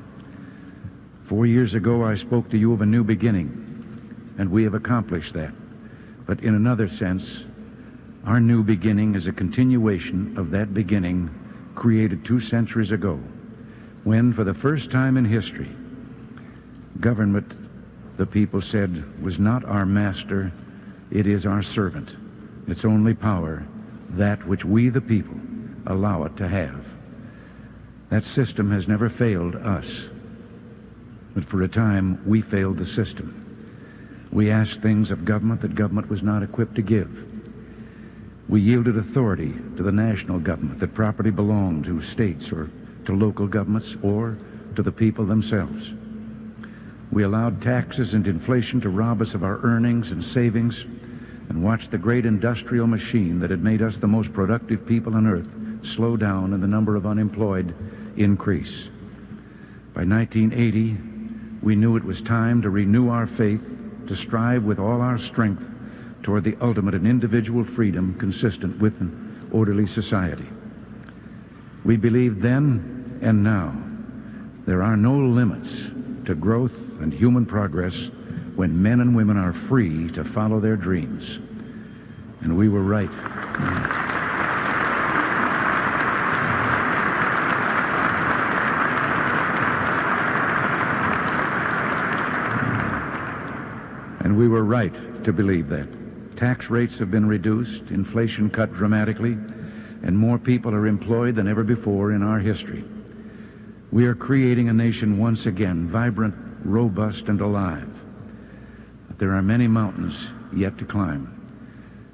4 years ago, I spoke to you of a new beginning, and we have accomplished that. But in another sense, our new beginning is a continuation of that beginning created 2 centuries ago, when, for the first time in history, government, the people said, was not our master, it is our servant. Its only power, that which we, the people, allow it to have. That system has never failed us, but for a time, we failed the system. We asked things of government that government was not equipped to give. We yielded authority to the national government that property belonged to states or to local governments or to the people themselves. We allowed taxes and inflation to rob us of our earnings and savings and watched the great industrial machine that had made us the most productive people on earth slow down and the number of unemployed increase. By 1980, we knew it was time to renew our faith, to strive with all our strength toward the ultimate in individual freedom consistent with an orderly society. We believed then and now there are no limits to growth and human progress when men and women are free to follow their dreams. And we were right. And we were right to believe that. Tax rates have been reduced, inflation cut dramatically, and more people are employed than ever before in our history. We are creating a nation once again, vibrant, robust, and alive. But there are many mountains yet to climb.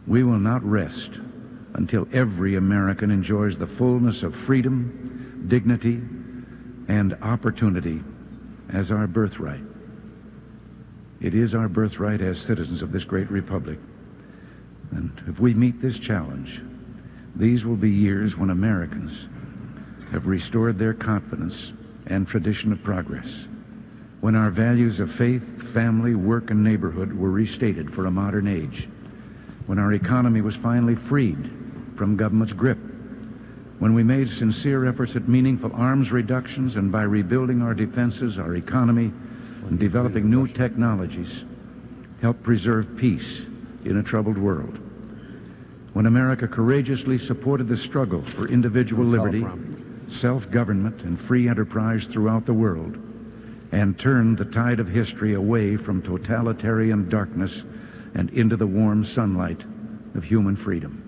We will not rest until every American enjoys the fullness of freedom, dignity, and opportunity as our birthright. It is our birthright as citizens of this great republic. And if we meet this challenge, these will be years when Americans have restored their confidence and tradition of progress, when our values of faith, family, work, and neighborhood were restated for a modern age, when our economy was finally freed from government's grip, when we made sincere efforts at meaningful arms reductions and by rebuilding our defenses, our economy, and developing new technologies, helped preserve peace in a troubled world. When America courageously supported the struggle for individual liberty, self-government, and free enterprise throughout the world, and turned the tide of history away from totalitarian darkness and into the warm sunlight of human freedom.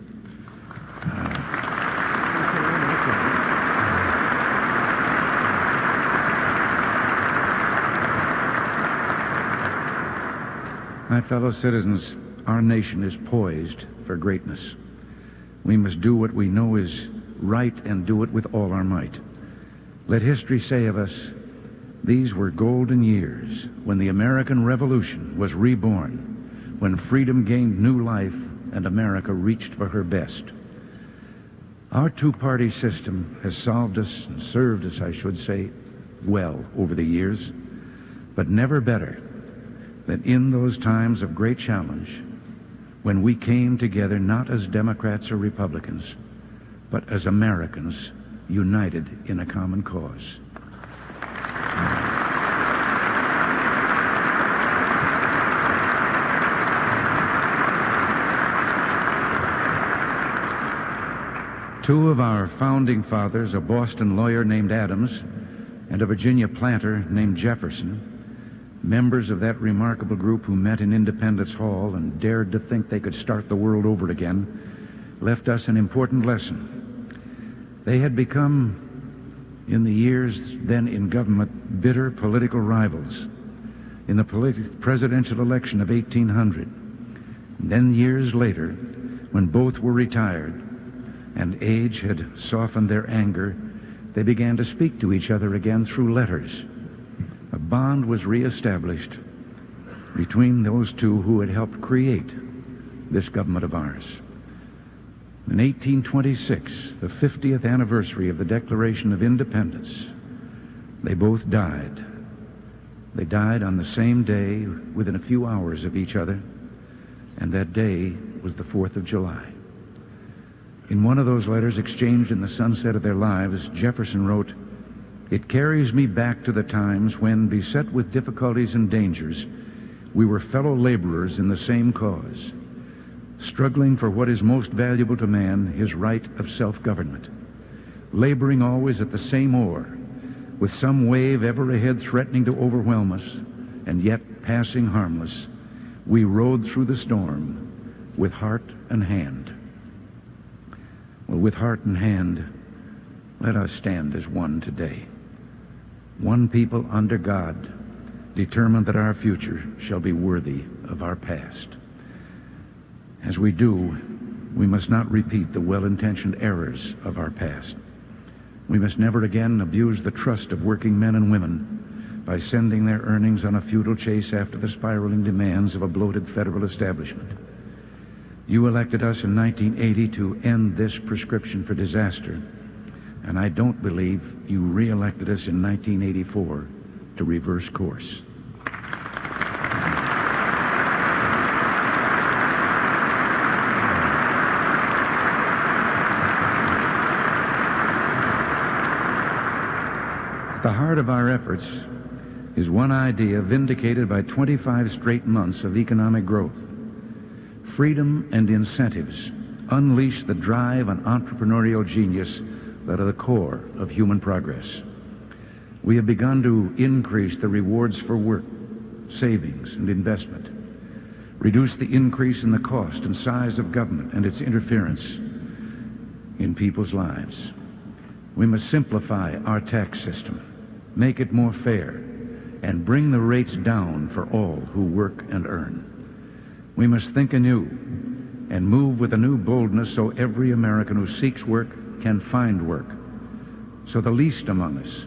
My fellow citizens, our nation is poised for greatness. We must do what we know is right and do it with all our might. Let history say of us, these were golden years when the American Revolution was reborn, when freedom gained new life and America reached for her best. Our two-party system has solved us and served us, I should say, well over the years, but never better than in those times of great challenge, when we came together not as Democrats or Republicans, but as Americans united in a common cause. Two of our founding fathers, a Boston lawyer named Adams and a Virginia planter named Jefferson, members of that remarkable group who met in Independence Hall and dared to think they could start the world over again, left us an important lesson. They had become, in the years then in government, bitter political rivals. In the presidential election of 1800, and then years later, when both were retired and age had softened their anger, they began to speak to each other again through letters. A bond was reestablished between those two who had helped create this government of ours. In 1826, the 50th anniversary of the Declaration of Independence, they both died. They died on the same day, within a few hours of each other, and that day was the 4th of July. In one of those letters exchanged in the sunset of their lives, Jefferson wrote, "It carries me back to the times when, beset with difficulties and dangers, we were fellow laborers in the same cause, struggling for what is most valuable to man, his right of self-government, laboring always at the same oar, with some wave ever ahead threatening to overwhelm us, and yet passing harmless, we rode through the storm with heart and hand." Well, with heart and hand, let us stand as one today. One people under God, determined that our future shall be worthy of our past. As we do, we must not repeat the well-intentioned errors of our past. We must never again abuse the trust of working men and women by sending their earnings on a futile chase after the spiraling demands of a bloated federal establishment. You elected us in 1980 to end this prescription for disaster, and I don't believe you re-elected us in 1984 to reverse course. At the heart of our efforts is one idea vindicated by 25 straight months of economic growth. Freedom and incentives unleash the drive and entrepreneurial genius that are the core of human progress. We have begun to increase the rewards for work, savings, and investment, reduce the increase in the cost and size of government and its interference in people's lives. We must simplify our tax system, make it more fair, and bring the rates down for all who work and earn. We must think anew and move with a new boldness so every American who seeks work can find work, so the least among us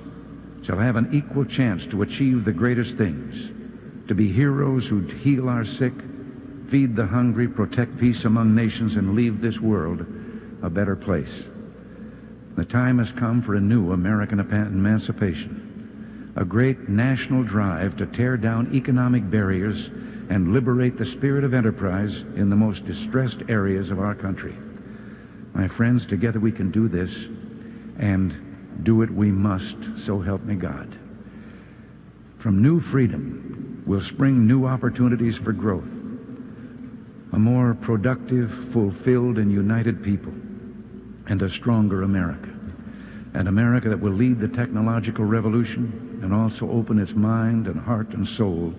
shall have an equal chance to achieve the greatest things, to be heroes who heal our sick, feed the hungry, protect peace among nations, and leave this world a better place. The time has come for a new American emancipation, a great national drive to tear down economic barriers and liberate the spirit of enterprise in the most distressed areas of our country. My friends, together we can do this, and do it we must, so help me God. From new freedom will spring new opportunities for growth, a more productive, fulfilled, and united people, and a stronger America. An America that will lead the technological revolution and also open its mind and heart and soul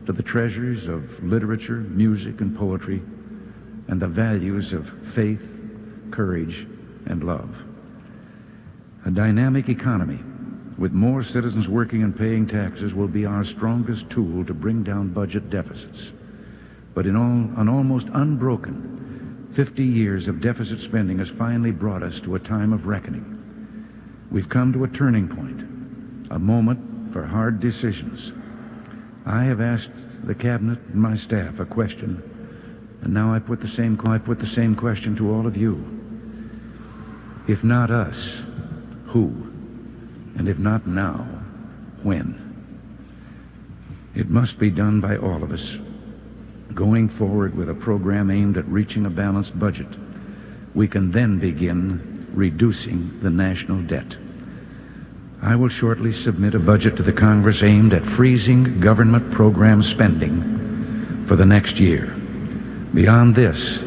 to the treasures of literature, music, and poetry, and the values of faith, courage, and love. A dynamic economy with more citizens working and paying taxes will be our strongest tool to bring down budget deficits. But an almost unbroken 50 years of deficit spending has finally brought us to a time of reckoning. We've come to a turning point, a moment for hard decisions. I have asked the Cabinet and my staff a question, and now I put the same question to all of you. If not us, who? And if not now, when? It must be done by all of us. going forward with a program aimed at reaching a balanced budget, we can then begin reducing the national debt. I will shortly submit a budget to the Congress aimed at freezing government program spending for the next year. Beyond this,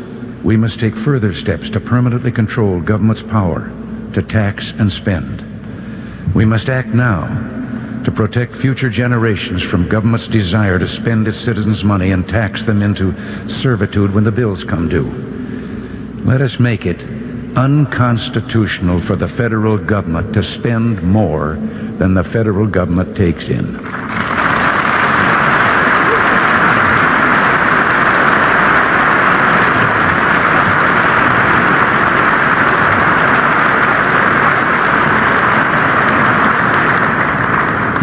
we must take further steps to permanently control government's power to tax and spend. We must act now to protect future generations from government's desire to spend its citizens' money and tax them into servitude when the bills come due. Let us make it unconstitutional for the federal government to spend more than the federal government takes in.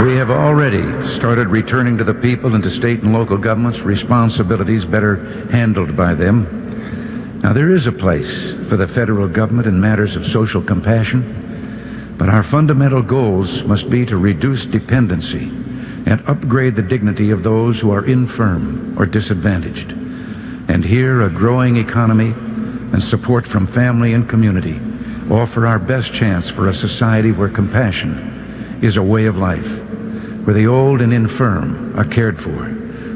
We have already started returning to the people and to state and local governments responsibilities better handled by them. Now, there is a place for the federal government in matters of social compassion, but our fundamental goals must be to reduce dependency and upgrade the dignity of those who are infirm or disadvantaged. And here, a growing economy and support from family and community offer our best chance for a society where compassion is a way of life, where the old and infirm are cared for,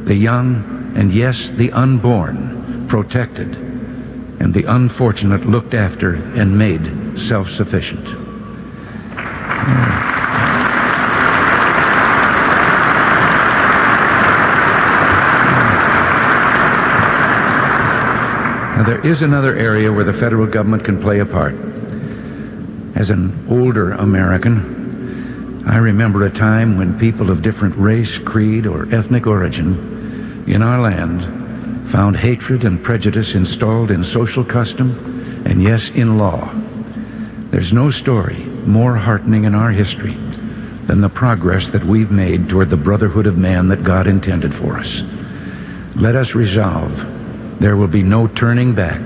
the young and, yes, the unborn protected, and the unfortunate looked after and made self-sufficient. Now, there is another area where the federal government can play a part. As an older American, I remember a time when people of different race, creed, or ethnic origin in our land found hatred and prejudice installed in social custom and, yes, in law. There's no story more heartening in our history than the progress that we've made toward the brotherhood of man that God intended for us. Let us resolve there will be no turning back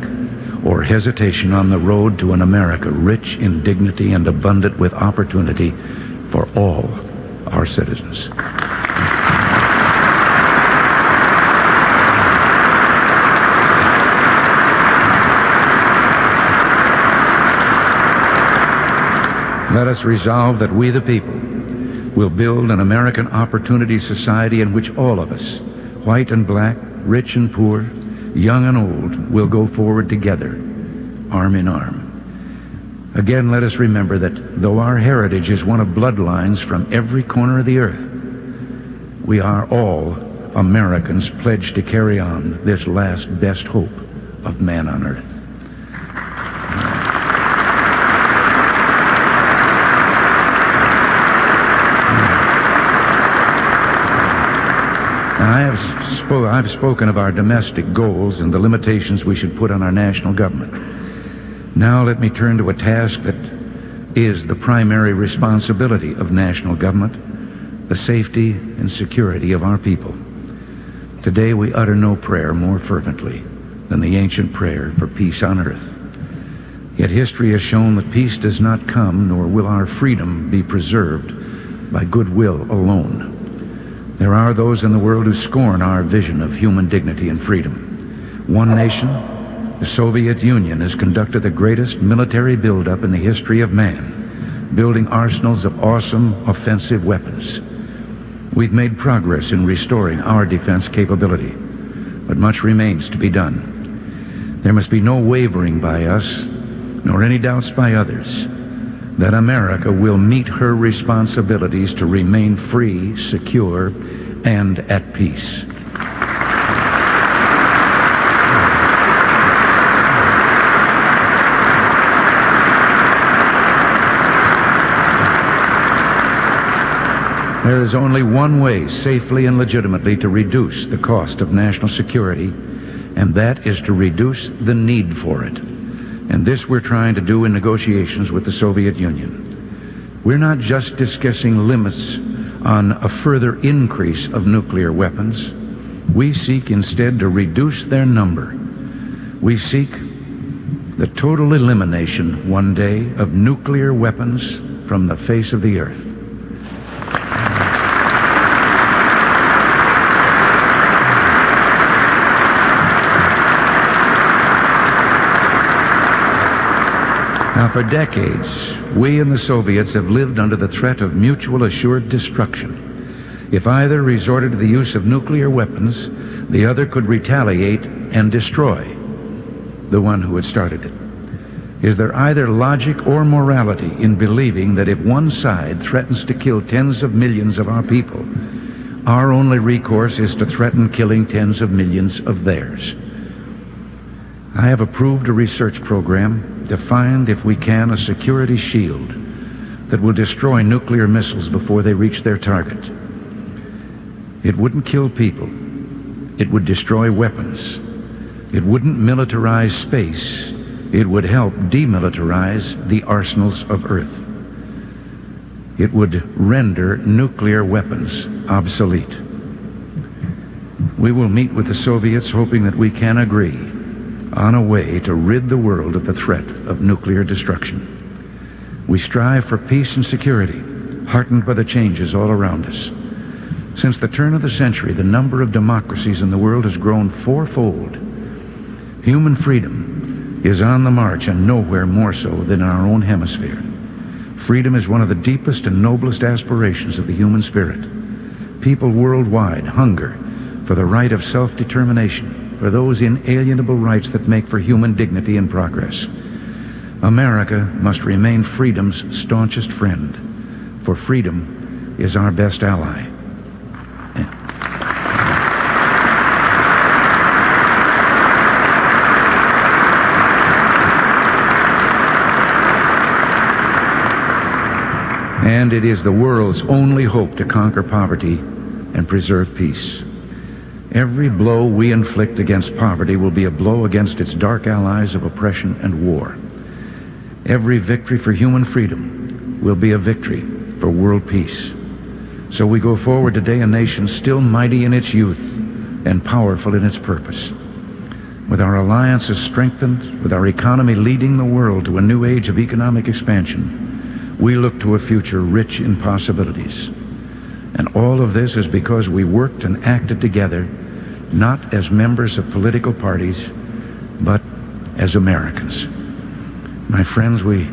or hesitation on the road to an America rich in dignity and abundant with opportunity for all our citizens. Let us resolve that we, the people, will build an American opportunity society in which all of us, white and black, rich and poor, young and old, will go forward together, arm in arm. Again, let us remember that though our heritage is one of bloodlines from every corner of the earth, we are all Americans pledged to carry on this last best hope of man on earth. I've spoken of our domestic goals and the limitations we should put on our national government. Now let me turn to a task that is the primary responsibility of national government, the safety and security of our people. Today we utter no prayer more fervently than the ancient prayer for peace on earth. Yet history has shown that peace does not come, nor will our freedom be preserved by goodwill alone. There are those in the world who scorn our vision of human dignity and freedom. One nation, the Soviet Union, has conducted the greatest military buildup in the history of man, building arsenals of awesome offensive weapons. We've made progress in restoring our defense capability, but much remains to be done. There must be no wavering by us, nor any doubts by others, that America will meet her responsibilities to remain free, secure, and at peace. There is only one way safely and legitimately to reduce the cost of national security, and that is to reduce the need for it. And this we're trying to do in negotiations with the Soviet Union. We're not just discussing limits on a further increase of nuclear weapons. We seek instead to reduce their number. We seek the total elimination one day of nuclear weapons from the face of the earth. Now, for decades, we and the Soviets have lived under the threat of mutual assured destruction. If either resorted to the use of nuclear weapons, the other could retaliate and destroy the one who had started it. Is there either logic or morality in believing that if one side threatens to kill tens of millions of our people, our only recourse is to threaten killing tens of millions of theirs? I have approved a research program to find, if we can, a security shield that will destroy nuclear missiles before they reach their target. It wouldn't kill people. It would destroy weapons. It wouldn't militarize space. It would help demilitarize the arsenals of Earth. It would render nuclear weapons obsolete. We will meet with the Soviets hoping that we can agree on a way to rid the world of the threat of nuclear destruction. We strive for peace and security, heartened by the changes all around us. Since the turn of the century, the number of democracies in the world has grown fourfold. Human freedom is on the march, and nowhere more so than in our own hemisphere. Freedom is one of the deepest and noblest aspirations of the human spirit. People worldwide hunger for the right of self-determination, for those inalienable rights that make for human dignity and progress. America must remain freedom's staunchest friend, for freedom is our best ally. And it is the world's only hope to conquer poverty and preserve peace. Every blow we inflict against poverty will be a blow against its dark allies of oppression and war. Every victory for human freedom will be a victory for world peace. So we go forward today, a nation still mighty in its youth and powerful in its purpose. With our alliances strengthened, with our economy leading the world to a new age of economic expansion, we look to a future rich in possibilities. And all of this is because we worked and acted together, not as members of political parties, but as Americans. My friends, we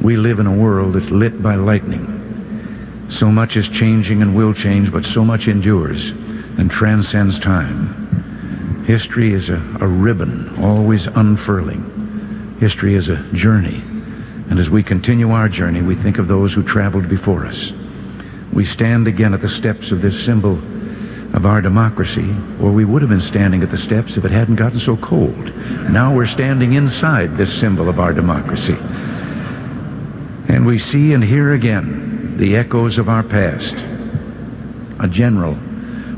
live in a world that's lit by lightning. So much is changing and will change, but so much endures and transcends time. History is a ribbon, always unfurling. History is a journey. And as we continue our journey, we think of those who traveled before us. We stand again at the steps of this symbol of our democracy, or we would have been standing at the steps if it hadn't gotten so cold. Now we're standing inside this symbol of our democracy. And we see and hear again the echoes of our past. A general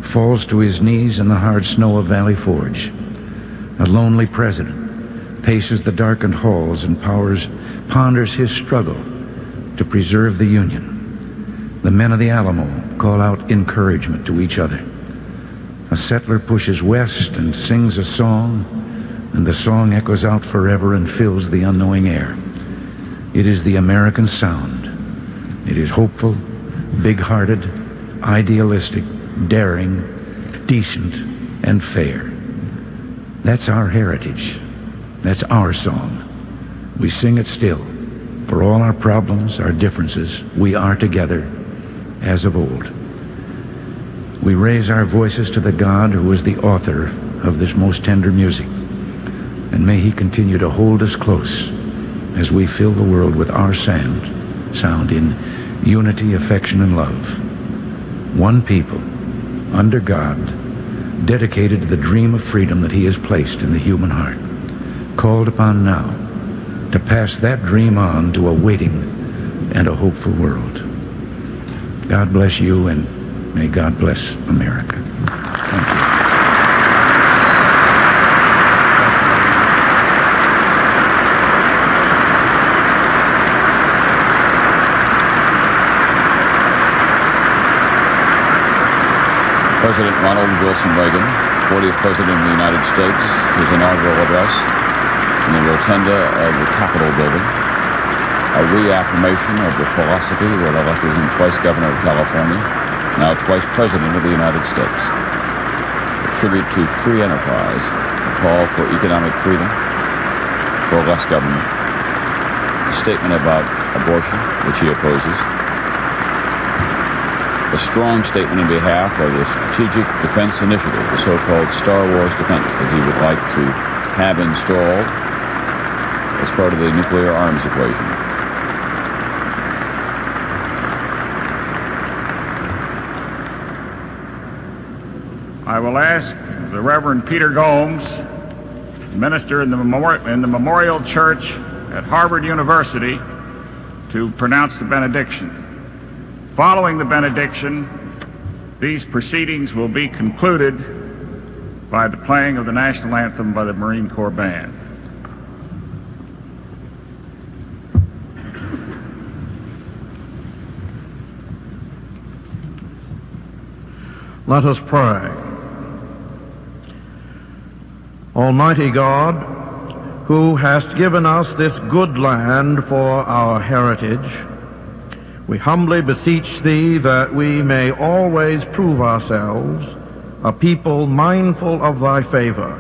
falls to his knees in the hard snow of Valley Forge. A lonely president paces the darkened halls and ponders his struggle to preserve the Union. The men of the Alamo call out encouragement to each other. A settler pushes west and sings a song, and the song echoes out forever and fills the unknowing air. It is the American sound. It is hopeful, big-hearted, idealistic, daring, decent, and fair. That's our heritage. That's our song. We sing it still. For all our problems, our differences, we are together as of old. We raise our voices to the God who is the author of this most tender music. And may he continue to hold us close as we fill the world with our sound in unity, affection, and love. One people, under God, dedicated to the dream of freedom that he has placed in the human heart, called upon now to pass that dream on to a waiting and a hopeful world. God bless you, and may God bless America. Thank you. President Ronald Wilson Reagan, 40th President of the United States, his inaugural address in the rotunda of the Capitol building, a reaffirmation of the philosophy that elected him twice Governor of California, now twice President of the United States. A tribute to free enterprise, a call for economic freedom, for less government, statement about abortion, which he opposes. A strong statement in behalf of the Strategic Defense Initiative, the so-called Star Wars defense that he would like to have installed as part of the nuclear arms equation. I will ask the Reverend Peter Gomes, minister in the Memorial Church at Harvard University, to pronounce the benediction. Following the benediction, these proceedings will be concluded by the playing of the national anthem by the Marine Corps Band. Let us pray. Almighty God, who hast given us this good land for our heritage, we humbly beseech thee that we may always prove ourselves a people mindful of thy favor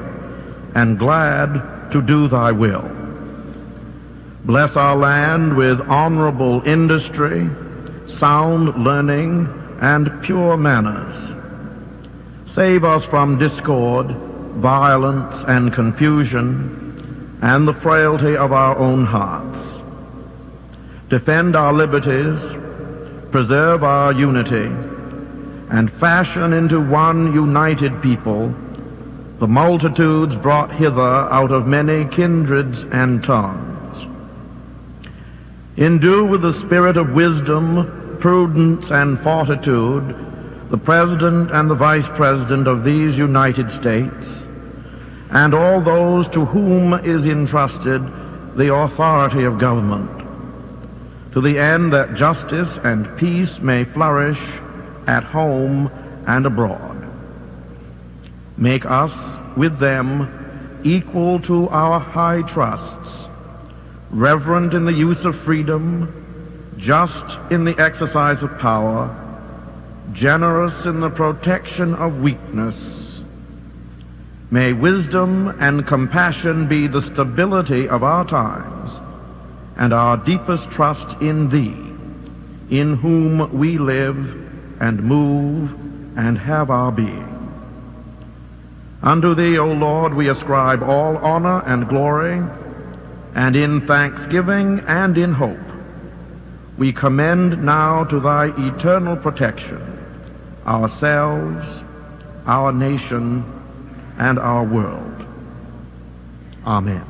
and glad to do thy will. Bless our land with honorable industry, sound learning, and pure manners. Save us from discord, violence, and confusion, and the frailty of our own hearts. Defend our liberties, preserve our unity, and fashion into one united people the multitudes brought hither out of many kindreds and tongues. Endue with the spirit of wisdom, prudence, and fortitude the President and the Vice President of these United States, and all those to whom is entrusted the authority of government, to the end that justice and peace may flourish at home and abroad. Make us, with them, equal to our high trusts, reverent in the use of freedom, just in the exercise of power, generous in the protection of weakness. May wisdom and compassion be the stability of our times, and our deepest trust in thee, in whom we live and move and have our being. Unto thee, O Lord, we ascribe all honor and glory, and in thanksgiving and in hope we commend now to thy eternal protection ourselves, our nation, and our world. Amen.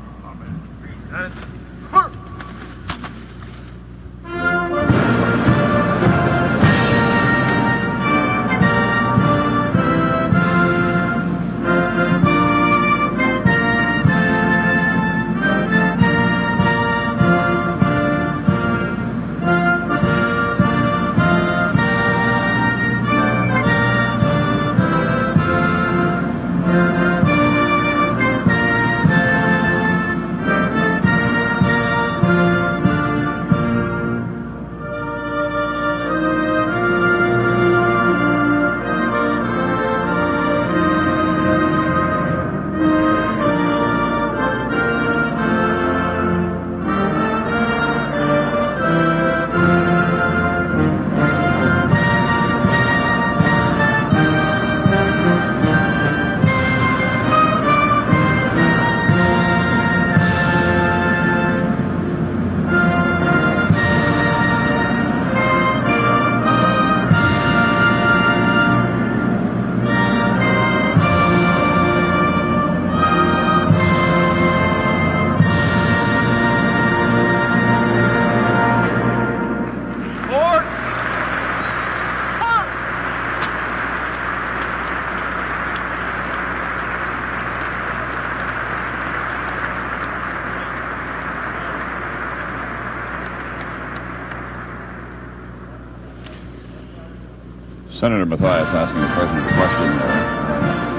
Senator Mathias asking the President a question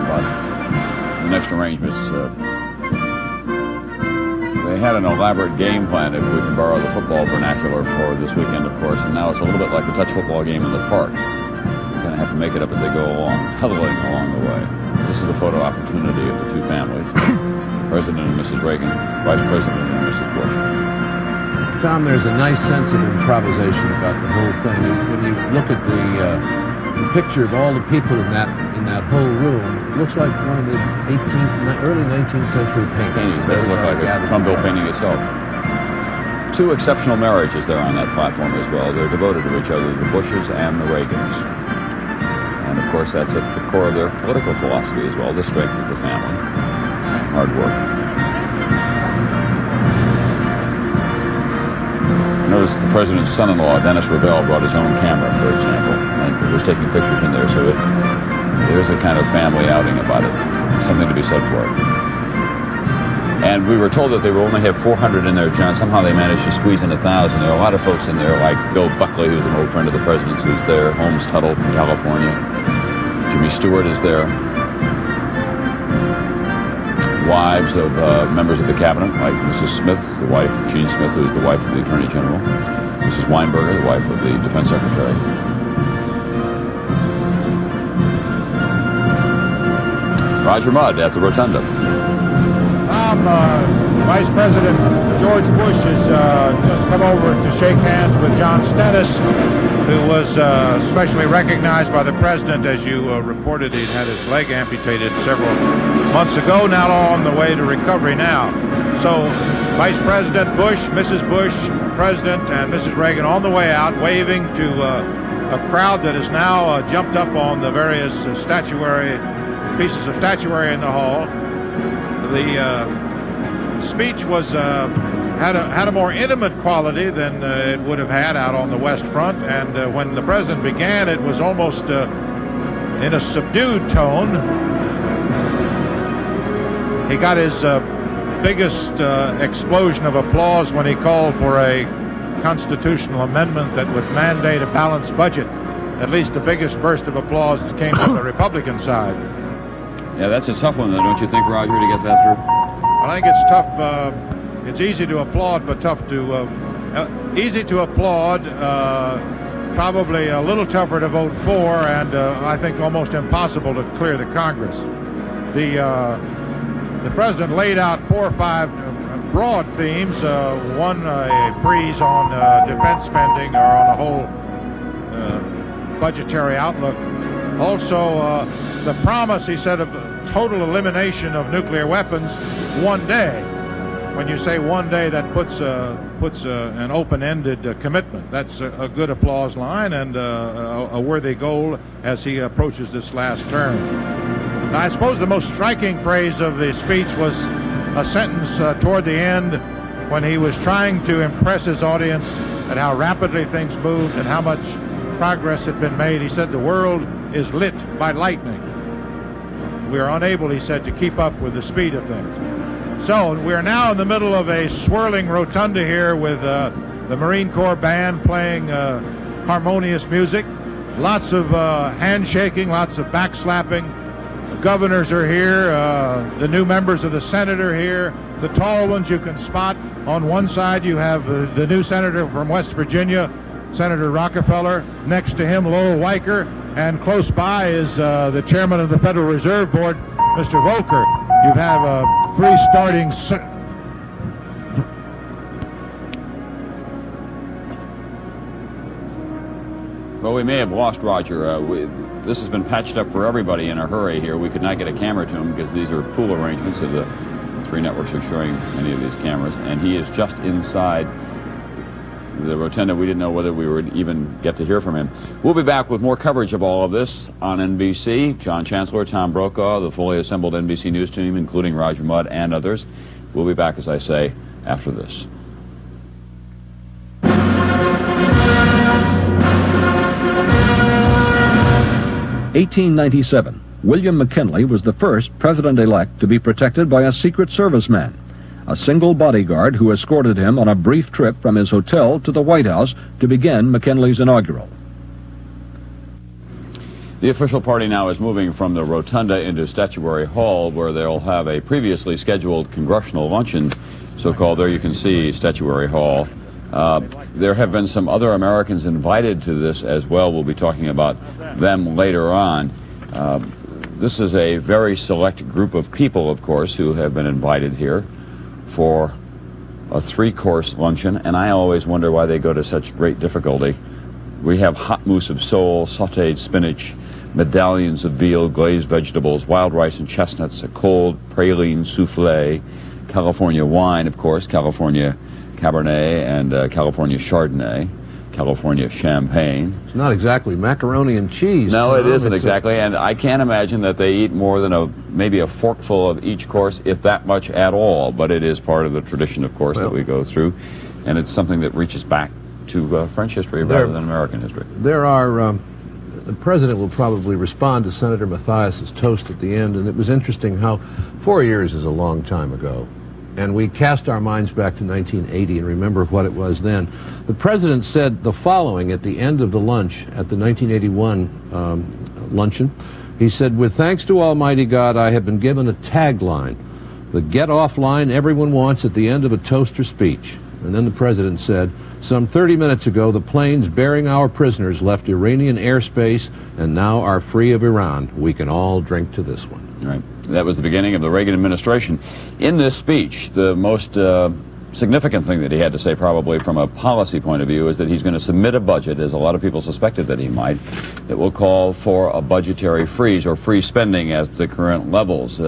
about the next arrangements. They had an elaborate game plan, if we can borrow the football vernacular, for this weekend, of course, and now it's a little bit like a touch football game in the park. You're going to have to make it up as they go along, huddling along the way. This is the photo opportunity of the two families, President and Mrs. Reagan, Vice President and Mrs. Bush. Tom, there's a nice sense of improvisation about the whole thing. When you look at the picture of all the people in that whole room, it looks like one of the early 19th century paintings. It does look like a Trumbull painting itself. Two exceptional marriages there on that platform as well. They're devoted to each other, the Bushes and the Reagans. And of course, that's at the core of their political philosophy as well, the strength of the family, hard work. Notice the president's son-in-law, Dennis Revelle, brought his own camera, for example, and was taking pictures in there, so there's a kind of family outing about it, something to be said for it. And we were told that they will only have 400 in there, John. Somehow they managed to squeeze in 1,000. There are a lot of folks in there, like Bill Buckley, who's an old friend of the president's, who's there, Holmes Tuttle from California. Jimmy Stewart is there. Wives of members of the cabinet, like Mrs. Smith, the wife of Gene Smith, who is the wife of the Attorney General. Mrs. Weinberger, the wife of the Defense Secretary. Roger Mudd at the Rotunda. Tom, Vice President George Bush has just come over to shake hands with John Stennis, who was specially recognized by the president. As you reported, he'd had his leg amputated several months ago, now on the way to recovery now. So Vice President Bush, Mrs. Bush, President, and Mrs. Reagan on the way out, waving to a crowd that has now jumped up on the various pieces of statuary in the hall. The speech was had a more intimate quality than it would have had out on the West Front, and when the president began, it was almost in a subdued tone. He got his biggest explosion of applause when he called for a constitutional amendment that would mandate a balanced budget. At least the biggest burst of applause came from the Republican side. Yeah, that's a tough one, though, don't you think, Roger, to get that through? Well, I think it's tough. It's easy to applaud, but tough to... easy to applaud, probably a little tougher to vote for, and I think almost impossible to clear the Congress. The president laid out 4 or 5 broad themes. One, a freeze on defense spending, or on the whole budgetary outlook. Also, the promise, he said, of total elimination of nuclear weapons one day. When you say one day, that puts an open-ended commitment. That's a good applause line and a worthy goal as he approaches this last term. Now, I suppose the most striking phrase of the speech was a sentence toward the end when he was trying to impress his audience at how rapidly things moved and how much progress had been made. He said, "The world is lit by lightning. We are unable," he said, "to keep up with the speed of things." So we're now in the middle of a swirling rotunda here with the Marine Corps band playing harmonious music. Lots of handshaking, lots of backslapping. The governors are here. The new members of the Senate are here. The tall ones you can spot. On one side you have the new senator from West Virginia, Senator Rockefeller. Next to him, Lowell Weicker. And close by is the chairman of the Federal Reserve Board, Mr. Volcker. You have 3 starting... Well, we may have lost Roger. This has been patched up for everybody in a hurry here. We could not get a camera to him because these are pool arrangements of the 3 networks are showing many of these cameras. And he is just inside the rotunda. We didn't know whether we would even get to hear from him. We'll be back with more coverage of all of this on NBC. John Chancellor, Tom Brokaw, the fully assembled NBC News team, including Roger Mudd and others. We'll be back, as I say, after this. 1897, William McKinley was the first president-elect to be protected by a Secret Service man, a single bodyguard who escorted him on a brief trip from his hotel to the White House to begin McKinley's inaugural. The official party now is moving from the rotunda into Statuary Hall, where they'll have a previously scheduled congressional luncheon, so-called. There you can see Statuary Hall. There have been some other Americans invited to this as well. We'll be talking about them later on. This is a very select group of people, of course, who have been invited here for a 3-course luncheon, and I always wonder why they go to such great difficulty. We have hot mousse of sole, sautéed spinach, medallions of veal, glazed vegetables, wild rice and chestnuts, a cold praline souffle, California wine, of course, California Cabernet and California Chardonnay, California Champagne. It's not exactly macaroni and cheese. No, Tom. it isn't It's exactly, and I can't imagine that they eat more than maybe a forkful of each course, if that much at all, but it is part of the tradition, of course, that we go through, and it's something that reaches back to French history rather than American history. There are, the president will probably respond to Senator Mathias's toast at the end, and it was interesting how 4 years is a long time ago. And we cast our minds back to 1980 and remember what it was then. The president said the following at the end of the lunch at the 1981 luncheon. He said, "With thanks to Almighty God, I have been given a tagline, the get-off line everyone wants at the end of a toast or speech." And then the president said, "Some 30 minutes ago, the planes bearing our prisoners left Iranian airspace and now are free of Iran. We can all drink to this one." Right. That was the beginning of the Reagan administration. In this speech, the most significant thing that he had to say, probably from a policy point of view, is that he's going to submit a budget, as a lot of people suspected that he might, that will call for a budgetary freeze or free spending at the current levels.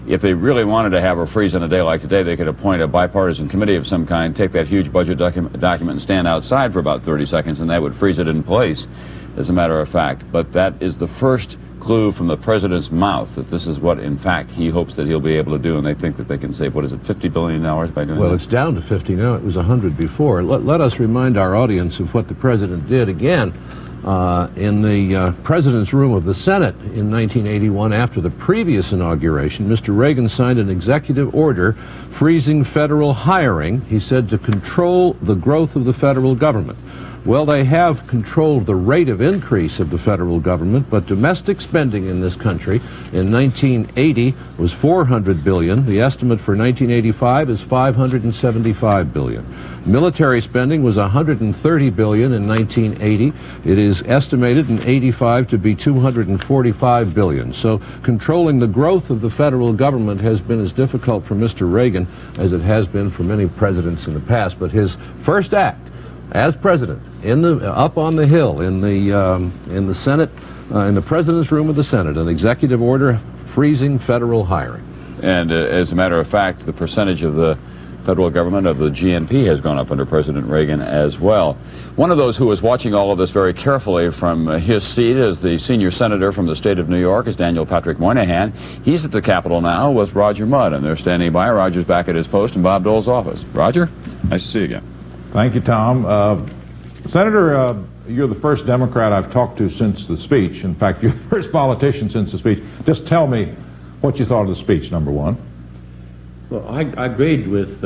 If they really wanted to have a freeze on a day like today, they could appoint a bipartisan committee of some kind, take that huge budget document and stand outside for about 30 seconds, and that would freeze it in place, as a matter of fact. But that is the first clue from the president's mouth that this is what, in fact, he hopes that he'll be able to do, and they think that they can save, what is it, $50 billion by doing Well, that? it's down to 50 now. It was 100 before. Let us remind our audience of what the president did again in the president's room of the Senate in 1981 after the previous inauguration. Mr. Reagan signed an executive order freezing federal hiring, he said, to control the growth of the federal government. Well, they have controlled the rate of increase of the federal government, but domestic spending in this country in 1980 was $400 billion. The estimate for 1985 is $575 billion. Military spending was $130 billion in 1980. It is estimated in 85 to be $245 billion. So controlling the growth of the federal government has been as difficult for Mr. Reagan as it has been for many presidents in the past. But his first act as president, up on the Hill, in the Senate, in the president's room of the Senate, an executive order freezing federal hiring. And as a matter of fact, the percentage of the federal government, of the GNP, has gone up under President Reagan as well. One of those who is watching all of this very carefully from his seat as the senior senator from the state of New York is Daniel Patrick Moynihan. He's at the Capitol now with Roger Mudd, and they're standing by. Roger's back at his post in Bob Dole's office. Roger, nice to see you again. Thank you, Tom. Senator, you're the first Democrat I've talked to since the speech. In fact, you're the first politician since the speech. Just tell me what you thought of the speech, number one. Well, I agreed with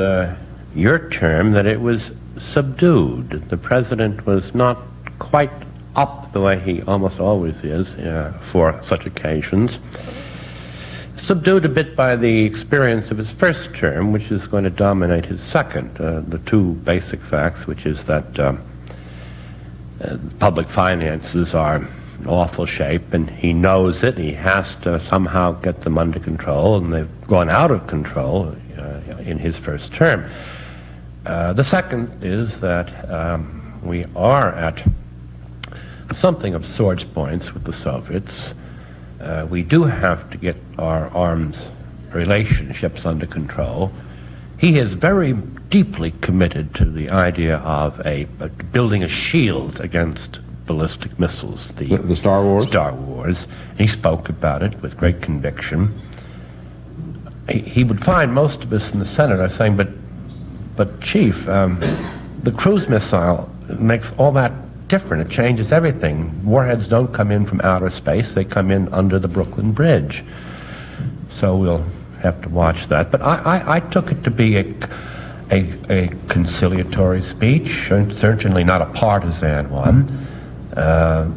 your term that it was subdued. The president was not quite up the way he almost always is for such occasions. Subdued a bit by the experience of his first term, which is going to dominate his second. The two basic facts, which is that public finances are in awful shape, and he knows it. He has to somehow get them under control, and they've gone out of control in his first term. The second is that we are at something of swords points with the Soviets. We do have to get our arms relationships under control. He is very deeply committed to the idea of building a shield against ballistic missiles. The Star Wars? Star Wars. He spoke about it with great conviction. He would find most of us in the Senate are saying, but Chief, the cruise missile makes all that different. It changes everything. Warheads don't come in from outer space. They come in under the Brooklyn Bridge. So we'll have to watch that. But I took it to be a conciliatory speech, certainly not a partisan one.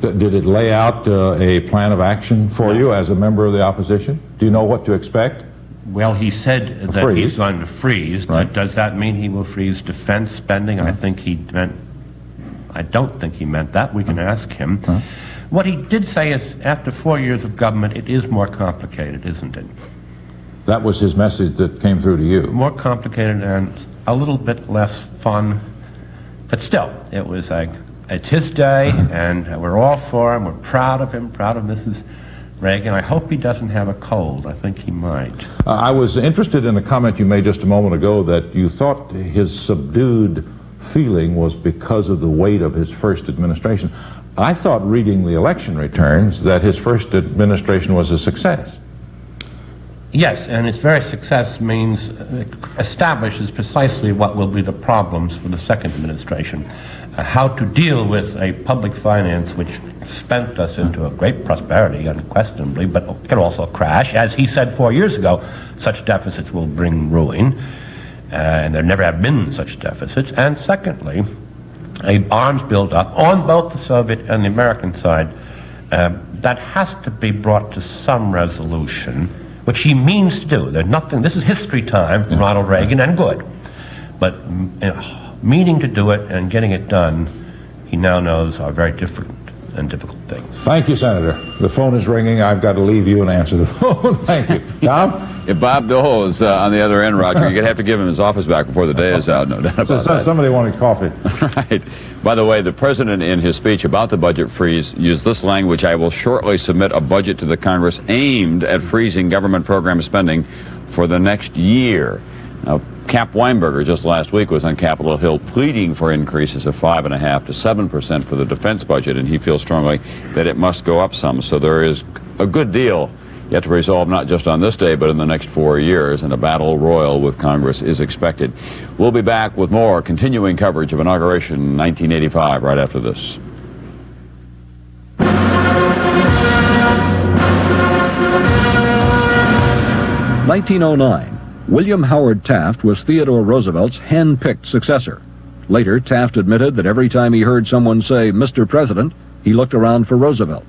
Did it lay out a plan of action for you as a member of the opposition? Do you know what to expect? Well, he said that he's going to freeze. Right. Does that mean he will freeze defense spending? I don't think he meant that. We can ask him. What he did say is, after 4 years of government, it is more complicated, isn't it? That was his message that came through to you. More complicated, and a little bit less fun. But still, it's his day, and we're all for him. We're proud of him, proud of Mrs. Reagan. I hope he doesn't have a cold. I think he might. I was interested in a comment you made just a moment ago that you thought his subdued feeling was because of the weight of his first administration. I thought, reading the election returns, that his first administration was a success. Yes, and its very success means establishes precisely what will be the problems for the second administration. How to deal with a public finance which spent us into a great prosperity, unquestionably, but can also crash. As he said 4 years ago, such deficits will bring ruin, and there never have been such deficits. And secondly, arms build-up on both the Soviet and the American side that has to be brought to some resolution, which he means to do. There's nothing. This is history time for Ronald Reagan, and good. But meaning to do it and getting it done, he now knows are very different and difficult things. Thank you, Senator. The phone is ringing. I've got to leave you and answer the phone. Thank you. Tom? If Bob Dole is on the other end, Roger, you're going to have to give him his office back before the day is out, no doubt about that. Somebody wanted coffee. Right. By the way, the president in his speech about the budget freeze used this language: "I will shortly submit a budget to the Congress aimed at freezing government program spending for the next year." Now, Cap Weinberger just last week was on Capitol Hill pleading for increases of 5.5% to 7% for the defense budget, and he feels strongly that it must go up some. So there is a good deal yet to resolve, not just on this day, but in the next 4 years, and a battle royal with Congress is expected. We'll be back with more continuing coverage of Inauguration 1985 right after this. (1909). William Howard Taft was Theodore Roosevelt's hand-picked successor. Later, Taft admitted that every time he heard someone say, "Mr. President," he looked around for Roosevelt.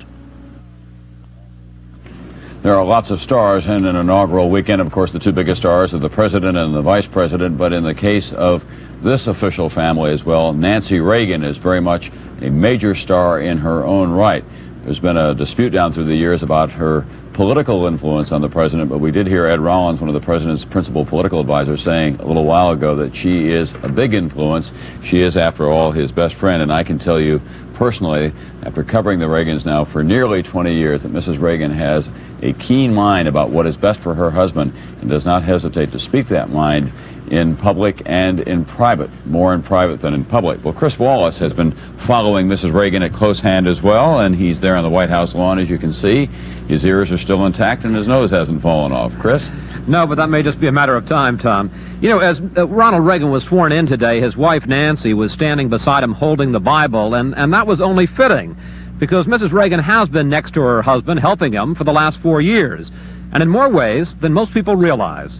There are lots of stars in an inaugural weekend. Of course, the two biggest stars are the president and the vice president, but in the case of this official family as well, Nancy Reagan is very much a major star in her own right. There's been a dispute down through the years about her political influence on the president, but we did hear Ed Rollins, one of the president's principal political advisors, saying a little while ago that she is a big influence. She is, after all, his best friend, and I can tell you personally, after covering the Reagans now for nearly 20 years, that Mrs. Reagan has a keen mind about what is best for her husband and does not hesitate to speak that mind in public and in private, more in private than in public. Well, Chris Wallace has been following Mrs. Reagan at close hand as well, and he's there on the White House lawn, as you can see. His ears are still intact and his nose hasn't fallen off. Chris? No, but that may just be a matter of time, Tom. You know, as Ronald Reagan was sworn in today, his wife Nancy was standing beside him holding the Bible, and that was only fitting, because Mrs. Reagan has been next to her husband, helping him for the last 4 years, and in more ways than most people realize.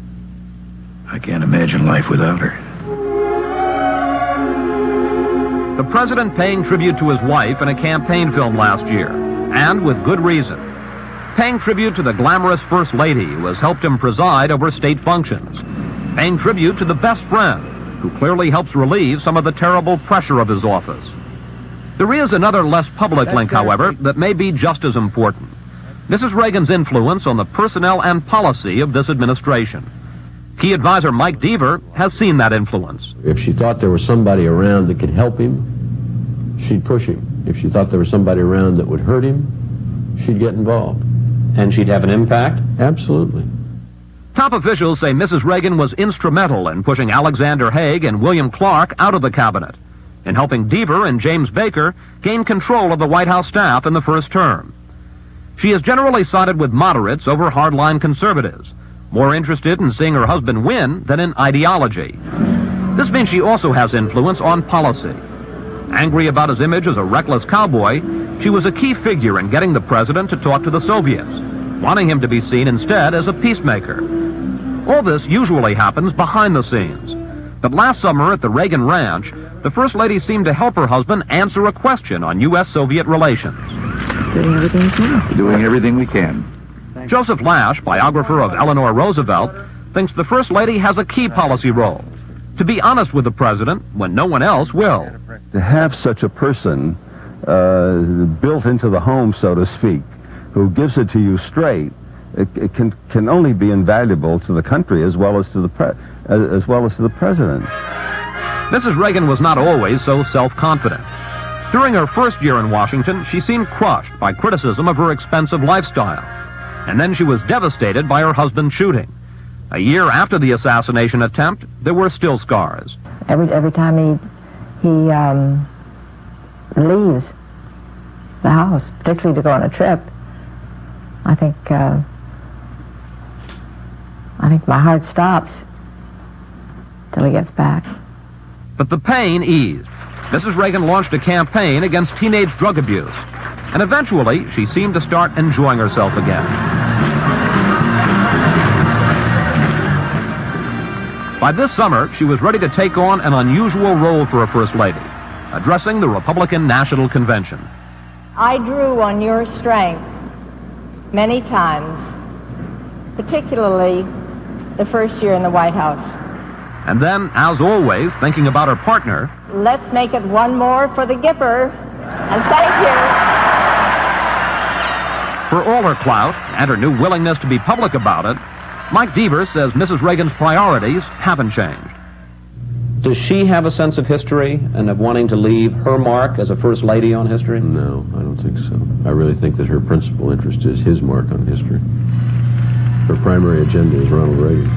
I can't imagine life without her. The president paying tribute to his wife in a campaign film last year, and with good reason. Paying tribute to the glamorous First Lady who has helped him preside over state functions. Paying tribute to the best friend who clearly helps relieve some of the terrible pressure of his office. There is another less public link, however, that may be just as important. Mrs. Reagan's influence on the personnel and policy of this administration. Key advisor Mike Deaver has seen that influence. If she thought there was somebody around that could help him, she'd push him. If she thought there was somebody around that would hurt him, she'd get involved. And she'd have an impact? Absolutely. Top officials say Mrs. Reagan was instrumental in pushing Alexander Haig and William Clark out of the cabinet, in helping Deaver and James Baker gain control of the White House staff in the first term. She is generally sided with moderates over hardline conservatives, more interested in seeing her husband win than in ideology. This means she also has influence on policy. Angry about his image as a reckless cowboy, she was a key figure in getting the president to talk to the Soviets, wanting him to be seen instead as a peacemaker. All this usually happens behind the scenes. But last summer at the Reagan Ranch, the First Lady seemed to help her husband answer a question on U.S.-Soviet relations. Doing everything we can. Doing everything we can. Joseph Lash, biographer of Eleanor Roosevelt, thinks the First Lady has a key policy role: to be honest with the president when no one else will. To have such a person built into the home, so to speak, who gives it to you straight, it can only be invaluable to the country as well as to the as well as to the president. Mrs. Reagan was not always so self-confident. During her first year in Washington, she seemed crushed by criticism of her expensive lifestyle. And then she was devastated by her husband's shooting. A year after the assassination attempt, there were still scars. Every time he leaves the house, particularly to go on a trip, I think my heart stops till he gets back. But the pain eased. Mrs. Reagan launched a campaign against teenage drug abuse, and eventually she seemed to start enjoying herself again. By this summer, she was ready to take on an unusual role for a First Lady, addressing the Republican National Convention. I drew on your strength many times, particularly the first year in the White House. And then, as always, thinking about her partner, let's make it one more for the Gipper, and thank you. for all her clout and her new willingness to be public about it, Mike Deaver says Mrs. Reagan's priorities haven't changed. Does she have a sense of history and of wanting to leave her mark as a First Lady on history? No, I don't think so. I really think that her principal interest is his mark on history. Her primary agenda is Ronald Reagan.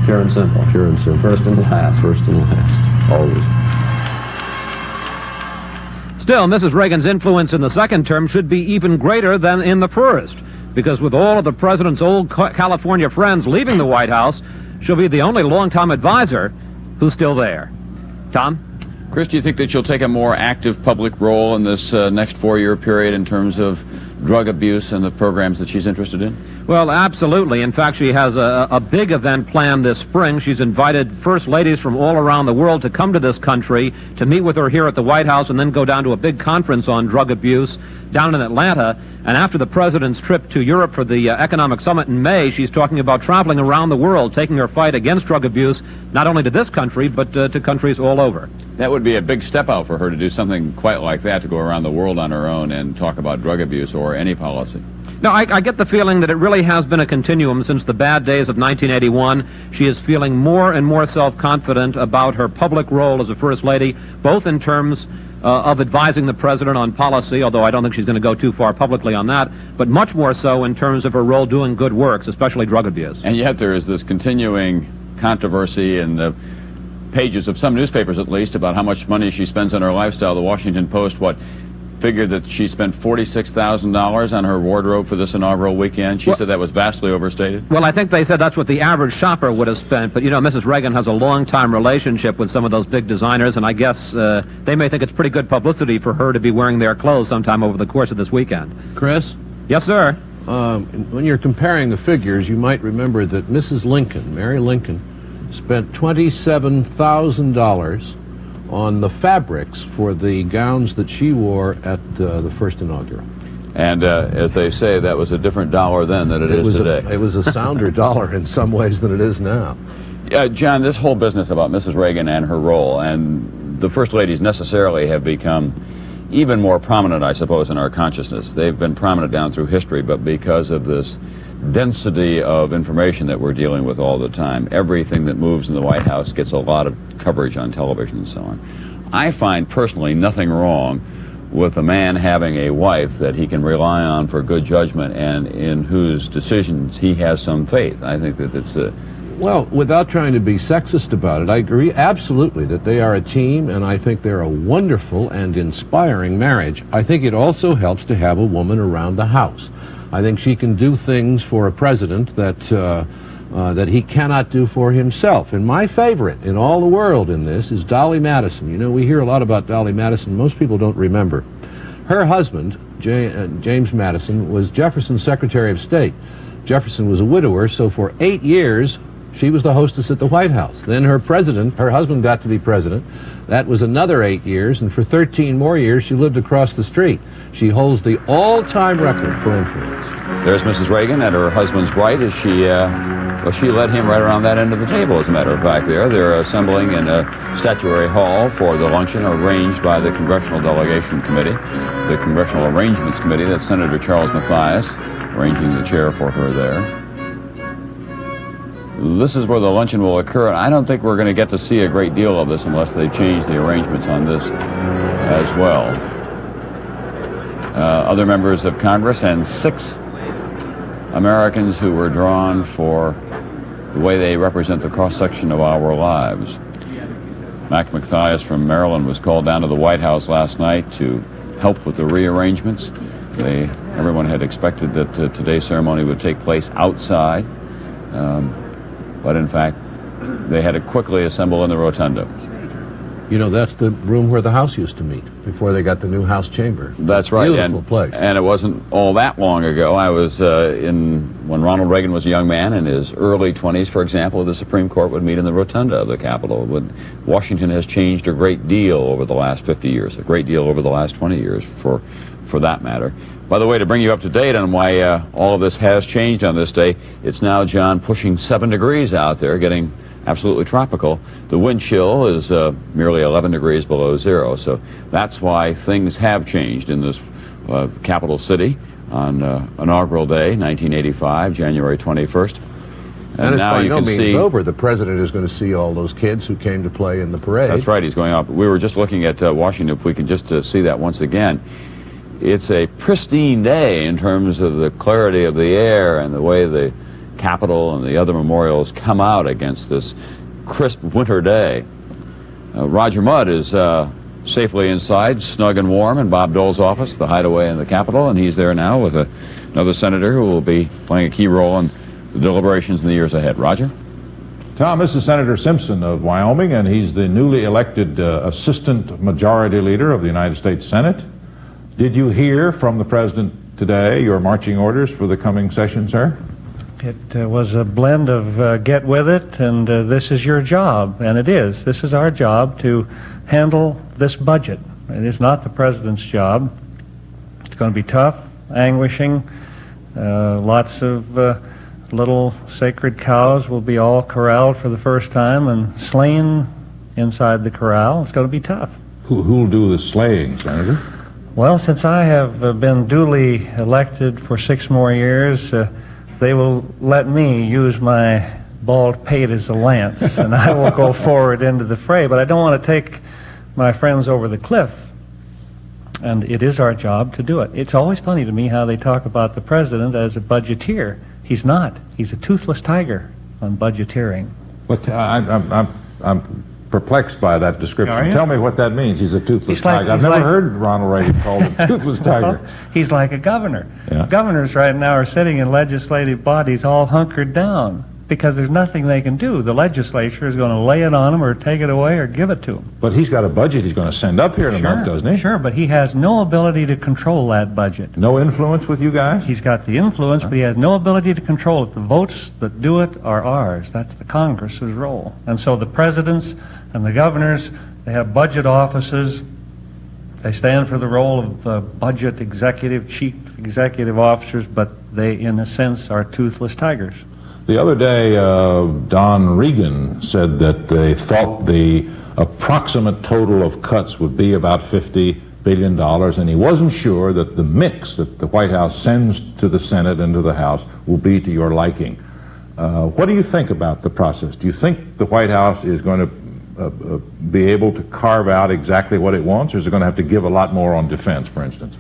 Pure and simple. Pure and simple. First and last. First and last. Always. Still, Mrs. Reagan's influence in the second term should be even greater than in the first, because with all of the president's old California friends leaving the White House, she'll be the only longtime advisor who's still there. Tom? Chris, do you think that she'll take a more active public role in this next 4-year period in terms of drug abuse and the programs that she's interested in? Well, absolutely. In fact, she has a big event planned this spring. She's invited First Ladies from all around the world to come to this country to meet with her here at the White House and then go down to a big conference on drug abuse down in Atlanta. And after the president's trip to Europe for the economic summit in May, she's talking about traveling around the world, taking her fight against drug abuse, not only to this country, but to countries all over. That would be a big step out for her to do something quite like that, to go around the world on her own and talk about drug abuse or any policy. No, I get the feeling that it really has been a continuum since the bad days of 1981. She is feeling more and more self-confident about her public role as a First Lady, both in terms of advising the president on policy, although I don't think she's going to go too far publicly on that, but much more so in terms of her role doing good works, especially drug abuse. And yet there is this continuing controversy in the pages of some newspapers, at least, about how much money she spends on her lifestyle. The Washington Post, figured that she spent $46,000 on her wardrobe for this inaugural weekend. She said that was vastly overstated. Well, I think they said that's what the average shopper would have spent, but you know, Mrs. Reagan has a long-time relationship with some of those big designers, and I guess they may think it's pretty good publicity for her to be wearing their clothes sometime over the course of this weekend. Chris? Yes, sir? When you're comparing the figures, you might remember that Mrs. Lincoln, Mary Lincoln, spent $27,000 on the fabrics for the gowns that she wore at the first inaugural. And as they say, that was a different dollar then than it is today. It was a sounder dollar in some ways than it is now. John, this whole business about Mrs. Reagan and her role, and the First Ladies necessarily have become even more prominent, I suppose, in our consciousness. They've been prominent down through history, but because of this density of information that we're dealing with all the time, everything that moves in the White House gets a lot of coverage on television and so on. I find personally nothing wrong with a man having a wife that he can rely on for good judgment and in whose decisions he has some faith. I think that it's a... Well, without trying to be sexist about it, I agree absolutely that they are a team, and I think they're a wonderful and inspiring marriage. I think it also helps to have a woman around the house. I think she can do things for a president that that he cannot do for himself. And my favorite in all the world in this is Dolly Madison. You know, we hear a lot about Dolly Madison. Most people don't remember. Her husband, James Madison, was Jefferson's Secretary of State. Jefferson was a widower, so for 8 years, she was the hostess at the White House. Then her husband got to be president. That was another 8 years, and for 13 more years, she lived across the street. She holds the all-time record for influence. There's Mrs. Reagan at her husband's right as she led him right around that end of the table, as a matter of fact. They're assembling in a statuary hall for the luncheon arranged by the Congressional Delegation Committee, the Congressional Arrangements Committee. That's Senator Charles Mathias arranging the chair for her there. This is where the luncheon will occur, and I don't think we're going to get to see a great deal of this unless they change the arrangements on this as well. Other members of Congress and 6 Americans who were drawn for the way they represent the cross-section of our lives. Mac Mathias from Maryland was called down to the White House last night to help with the rearrangements. Everyone had expected that today's ceremony would take place outside, but in fact, they had to quickly assemble in the rotunda. You know, that's the room where the House used to meet before they got the new House chamber. That's right. Beautiful place. And it wasn't all that long ago. I was when Ronald Reagan was a young man in his early 20s, for example, the Supreme Court would meet in the rotunda of the Capitol. Washington has changed a great deal over the last 50 years, a great deal over the last 20 years, for that matter. By the way, to bring you up to date on why all of this has changed on this day, it's now, John, pushing 7 degrees out there, getting absolutely tropical. The wind chill is merely 11 degrees below zero, so that's why things have changed in this capital city on inaugural day, 1985, January 21st. And it's now by you no can means see over. The president is going to see all those kids who came to play in the parade. That's right, he's going up. We were just looking at Washington, if we can just see that once again. It's a pristine day in terms of the clarity of the air and the way the Capitol and the other memorials come out against this crisp winter day. Roger Mudd is safely inside, snug and warm, in Bob Dole's office, the hideaway in the Capitol, and he's there now with another senator who will be playing a key role in the deliberations in the years ahead. Roger? Tom, this is Senator Simpson of Wyoming, and he's the newly elected Assistant Majority Leader of the United States Senate. Did you hear from the President today your marching orders for the coming session, sir? It was a blend of get with it and this is your job, and it is. This is our job to handle this budget. It is not the President's job. It's going to be tough, anguishing. Lots of little sacred cows will be all corralled for the first time and slain inside the corral. It's going to be tough. Who'll do the slaying, Senator? Well, since I have been duly elected for 6 more years, they will let me use my bald pate as a lance, and I will go forward into the fray. But I don't want to take my friends over the cliff, and it is our job to do it. It's always funny to me how they talk about the President as a budgeteer. He's not. He's a toothless tiger on budgeteering. But I'm perplexed by that description. Tell me what that means. He's a toothless tiger. I've never heard Ronald Reagan called a toothless tiger. Well, he's like a governor. Yeah. Governors right now are sitting in legislative bodies all hunkered down because there's nothing they can do. The legislature is going to lay it on them or take it away or give it to them. But he's got a budget he's going to send up here in a month, doesn't he? Sure, but he has no ability to control that budget. No influence with you guys? He's got the influence, but he has no ability to control it. The votes that do it are ours. That's the Congress's role. And so the presidents and the governors, they have budget offices. They stand for the role of budget executive, chief executive officers, but they, in a sense, are toothless tigers. The other day, Don Reagan said that they thought the approximate total of cuts would be about $50 billion, and he wasn't sure that the mix that the White House sends to the Senate and to the House will be to your liking. What do you think about the process? Do you think the White House is going to be able to carve out exactly what it wants, or is it going to have to give a lot more on defense, for instance?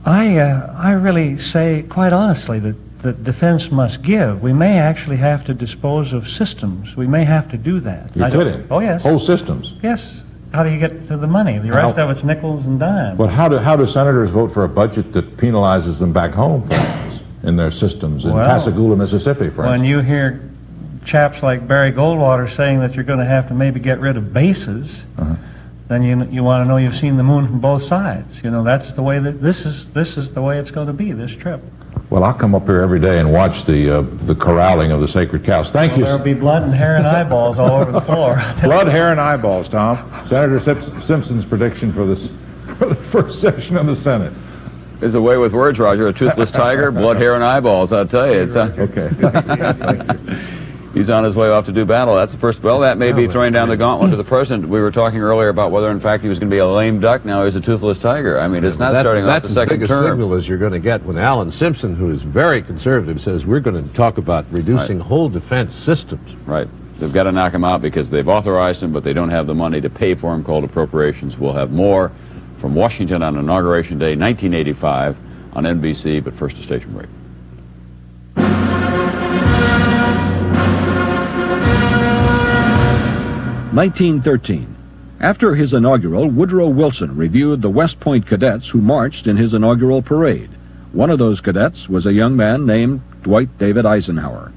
I really say, quite honestly, that defense must give. We may actually have to dispose of systems. We may have to do that. You're kidding? Oh, yes. Whole systems? Yes. How do you get to the money? The rest of it's nickels and dimes. But how do senators vote for a budget that penalizes them back home, for instance, in their systems in Pascagoula, Mississippi, for instance? When you hear chaps like Barry Goldwater saying that you're going to have to maybe get rid of bases, then you want to know you've seen the moon from both sides. You know, that's the way that this is the way it's going to be, this trip. Well, I'll come up here every day and watch the corralling of the sacred cows. Thank you. There'll be blood and hair and eyeballs all over the floor. Blood, hair, and eyeballs, Tom. Senator Simpson's prediction for the first session of the Senate. There's a way with words, Roger. A toothless tiger, blood, hair, and eyeballs. I'll tell you. It's okay. Thank you. He's on his way off to do battle. That's the first. Well, that may be throwing down the gauntlet to the president. We were talking earlier about whether, in fact, he was going to be a lame duck. Now he's a toothless tiger. I mean, it's not starting off the second term. That's the biggest signal as you're going to get when Alan Simpson, who is very conservative, says we're going to talk about reducing whole defense systems. Right. They've got to knock him out because they've authorized him, but they don't have the money to pay for him, called appropriations. We'll have more from Washington on Inauguration Day, 1985, on NBC, but first a station break. 1913. After his inaugural, Woodrow Wilson reviewed the West Point cadets who marched in his inaugural parade. One of those cadets was a young man named Dwight David Eisenhower.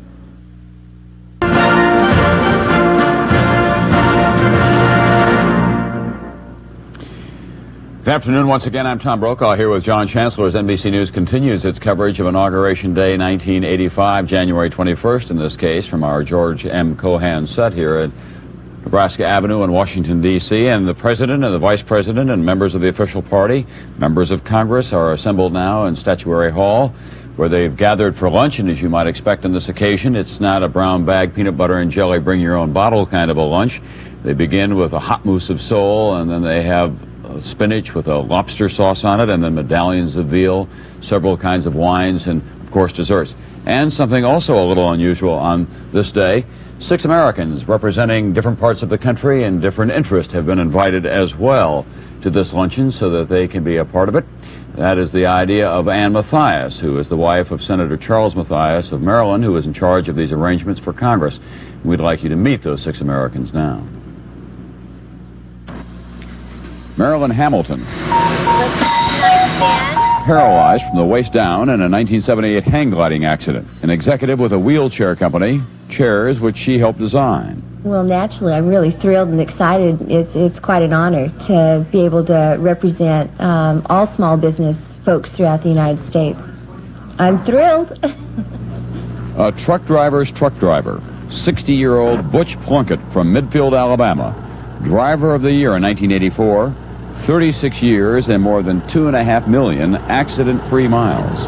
Good afternoon. Once again, I'm Tom Brokaw here with John Chancellor as NBC News continues its coverage of Inauguration Day 1985, January 21st in this case, from our George M. Cohan set here at Nebraska Avenue in Washington, D.C., and the President and the Vice President and members of the official party, members of Congress, are assembled now in Statuary Hall, where they've gathered for lunch. And as you might expect on this occasion, it's not a brown bag, peanut butter and jelly, bring your own bottle kind of a lunch. They begin with a hot mousse of sole, and then they have spinach with a lobster sauce on it, and then medallions of veal, several kinds of wines, and, of course, desserts. And something also a little unusual on this day, 6 Americans representing different parts of the country and different interests have been invited as well to this luncheon so that they can be a part of it. That is the idea of Ann Mathias, who is the wife of Senator Charles Mathias of Maryland, who is in charge of these arrangements for Congress. We'd like you to meet those 6 Americans now. Marilyn Hamilton, paralyzed from the waist down in a 1978 hang gliding accident, an executive with a wheelchair company, chairs which she helped design. Well, naturally, I'm really thrilled and excited. It's quite an honor to be able to represent all small business folks throughout the United States. I'm thrilled. A truck driver's truck driver, 60-year-old Butch Plunkett from Midfield, Alabama, driver of the year in 1984, 36 years and more than 2.5 million accident-free miles.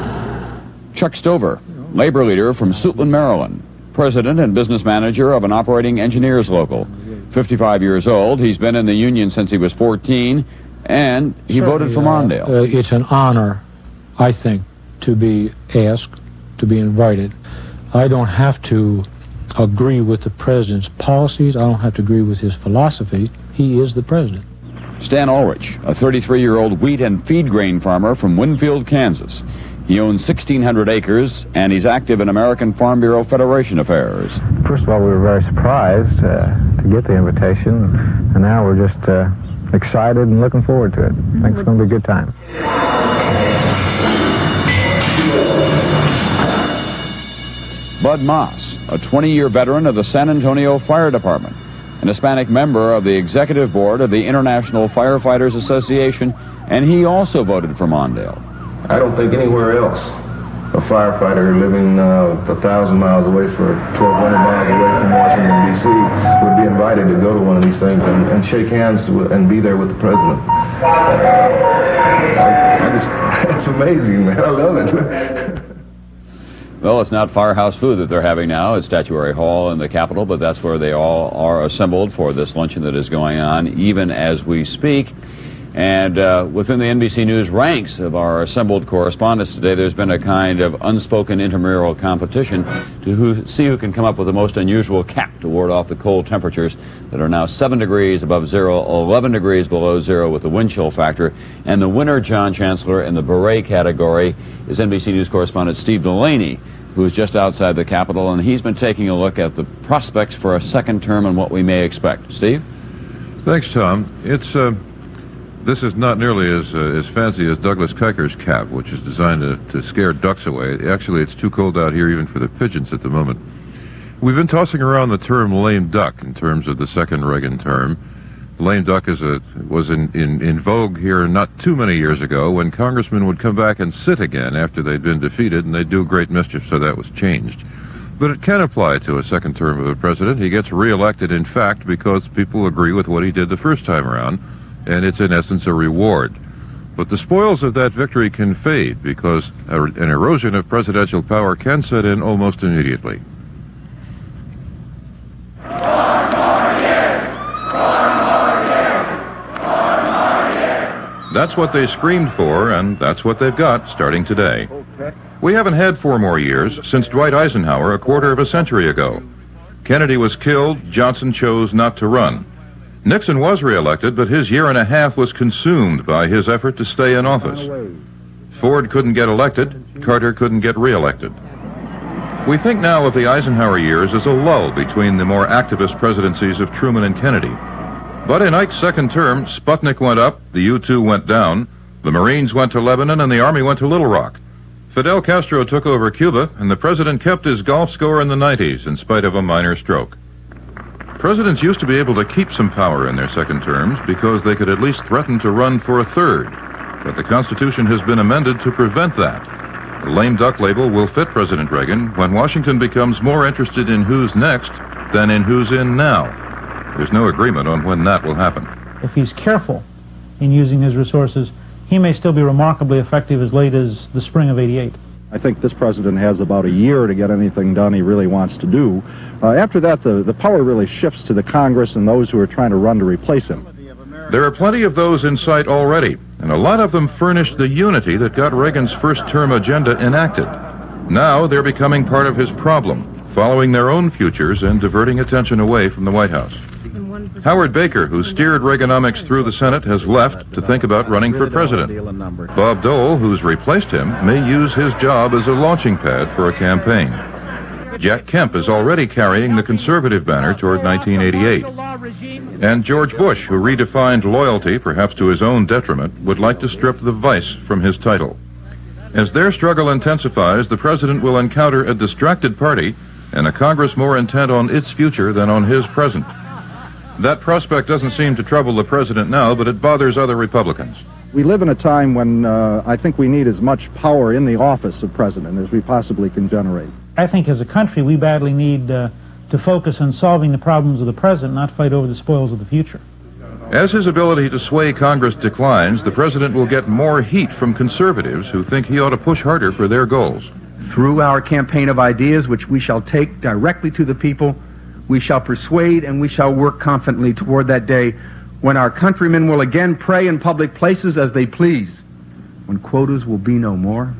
Chuck Stover, labor leader from Suitland, Maryland, president and business manager of an operating engineers local. 55 years old, he's been in the union since he was 14, and he voted for Mondale. It's an honor, I think, to be asked, to be invited. I don't have to agree with the president's policies. I don't have to agree with his philosophy. He is the president. Stan Ulrich, a 33-year-old wheat and feed grain farmer from Winfield, Kansas. He owns 1,600 acres, and he's active in American Farm Bureau Federation affairs. First of all, we were very surprised to get the invitation, and now we're just excited and looking forward to it. I think it's going to be a good time. Bud Moss, a 20-year veteran of the San Antonio Fire Department, an Hispanic member of the executive board of the International Firefighters Association, and he also voted for Mondale. I don't think anywhere else a firefighter living 1,000 miles away for 1,200 miles away from Washington, D.C. would be invited to go to one of these things and shake hands and be there with the president. It's amazing, man. I love it. Well, it's not firehouse food that they're having now at Statuary Hall in the Capitol, but that's where they all are assembled for this luncheon that is going on even as we speak. And within the NBC News ranks of our assembled correspondents today, there's been a kind of unspoken intramural competition to see who can come up with the most unusual cap to ward off the cold temperatures that are now 7 degrees above zero, 11 degrees below zero with the wind chill factor. And the winner, John Chancellor, in the beret category is NBC News correspondent Steve Delaney, who is just outside the Capitol, and he's been taking a look at the prospects for a second term and what we may expect. Steve? Thanks, Tom. This is not nearly as fancy as Douglas Kuiker's cap, which is designed to scare ducks away. Actually, it's too cold out here even for the pigeons at the moment. We've been tossing around the term lame duck in terms of the second Reagan term. Lame duck was in vogue here not too many years ago when congressmen would come back and sit again after they'd been defeated, and they'd do great mischief, so that was changed. But it can apply to a second term of a president. He gets reelected, in fact, because people agree with what he did the first time around, and it's in essence a reward. But the spoils of that victory can fade because an erosion of presidential power can set in almost immediately. That's what they screamed for, and that's what they've got starting today. We haven't had 4 more years since Dwight Eisenhower a quarter of a century ago. Kennedy was killed, Johnson chose not to run. Nixon was reelected, but his year and a half was consumed by his effort to stay in office. Ford couldn't get elected, Carter couldn't get reelected. We think now of the Eisenhower years as a lull between the more activist presidencies of Truman and Kennedy. But in Ike's second term, Sputnik went up, the U-2 went down, the Marines went to Lebanon, and the Army went to Little Rock. Fidel Castro took over Cuba, and the president kept his golf score in the 90s in spite of a minor stroke. Presidents used to be able to keep some power in their second terms because they could at least threaten to run for a third. But the Constitution has been amended to prevent that. The lame duck label will fit President Reagan when Washington becomes more interested in who's next than in who's in now. There's no agreement on when that will happen. If he's careful in using his resources, he may still be remarkably effective as late as the spring of '88. I think this president has about a year to get anything done he really wants to do. After that, the power really shifts to the Congress and those who are trying to run to replace him. There are plenty of those in sight already, and a lot of them furnished the unity that got Reagan's first-term agenda enacted. Now they're becoming part of his problem, following their own futures and diverting attention away from the White House. Howard Baker, who steered Reaganomics through the Senate, has left to think about running for president. Bob Dole, who's replaced him, may use his job as a launching pad for a campaign. Jack Kemp is already carrying the conservative banner toward 1988. And George Bush, who redefined loyalty, perhaps to his own detriment, would like to strip the vice from his title. As their struggle intensifies, the president will encounter a distracted party and a Congress more intent on its future than on his present. That prospect doesn't seem to trouble the president now, but it bothers other Republicans. We live in a time when I think we need as much power in the office of president as we possibly can generate. I think as a country we badly need to focus on solving the problems of the present, not fight over the spoils of the future. As his ability to sway Congress declines, the president will get more heat from conservatives who think he ought to push harder for their goals. Through our campaign of ideas, which we shall take directly to the people, we shall persuade and we shall work confidently toward that day when our countrymen will again pray in public places as they please, when quotas will be no more,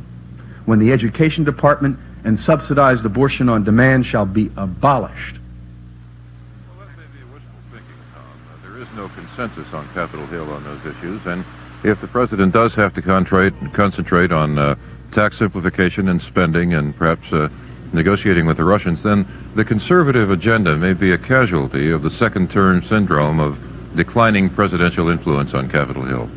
when the education department and subsidized abortion on demand shall be abolished. Well, that may be a wishful thinking, Tom. There is no consensus on Capitol Hill on those issues, and if the president does have to concentrate on tax simplification and spending and perhaps negotiating with the Russians, then the conservative agenda may be a casualty of the second-term syndrome of declining presidential influence on Capitol Hill.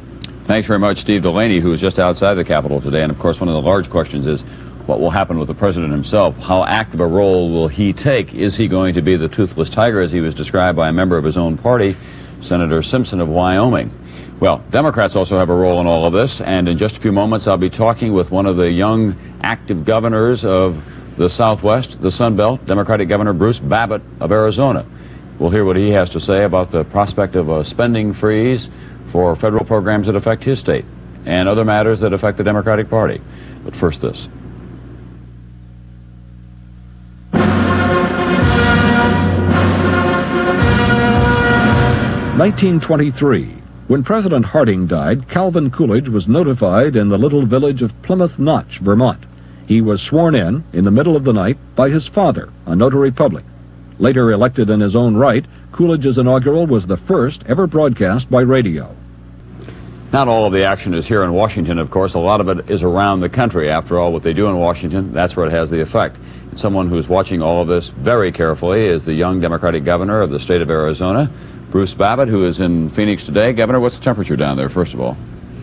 Thanks very much, Steve Delaney, who is just outside the Capitol today. And of course, one of the large questions is what will happen with the president himself? How active a role will he take? Is he going to be the toothless tiger, as he was described by a member of his own party, Senator Simpson of Wyoming? Well, Democrats also have a role in all of this, and in just a few moments I'll be talking with one of the young, active governors of the Southwest, the Sun Belt, Democratic Governor Bruce Babbitt of Arizona. We'll hear what he has to say about the prospect of a spending freeze for federal programs that affect his state and other matters that affect the Democratic Party. But first this. (1923). When President Harding died, Calvin Coolidge was notified in the little village of Plymouth Notch, Vermont. He was sworn in the middle of the night by his father, a notary public. Later elected in his own right, Coolidge's inaugural was the first ever broadcast by radio. Not all of the action is here in Washington, of course. A lot of it is around the country. After all, what they do in Washington, that's where it has the effect. And someone who's watching all of this very carefully is the young Democratic governor of the state of Arizona, Bruce Babbitt, who is in Phoenix today. Governor, what's the temperature down there, first of all?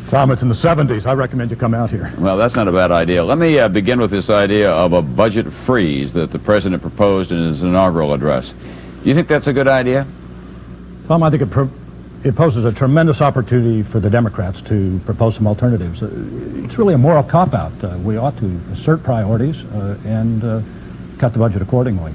Tom, it's in the 70s. I recommend you come out here. Well, that's not a bad idea. Let me begin with this idea of a budget freeze that the president proposed in his inaugural address. Do you think that's a good idea? Tom, I think it poses a tremendous opportunity for the Democrats to propose some alternatives. It's really a moral cop-out. We ought to assert priorities and cut the budget accordingly.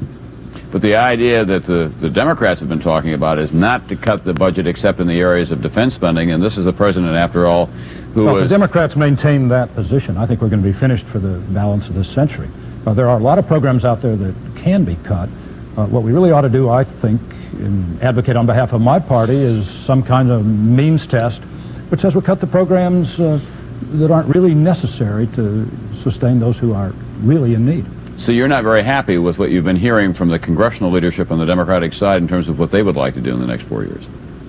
But the idea that the Democrats have been talking about is not to cut the budget except in the areas of defense spending, and this is the president, after all, who Well, if the Democrats maintain that position, I think we're going to be finished for the balance of this century. There are a lot of programs out there that can be cut. What we really ought to do, I think, and advocate on behalf of my party, is some kind of means test which says we cut the programs that aren't really necessary to sustain those who are really in need. So you're not very happy with what you've been hearing from the congressional leadership on the Democratic side in terms of what they would like to do in the next 4 years?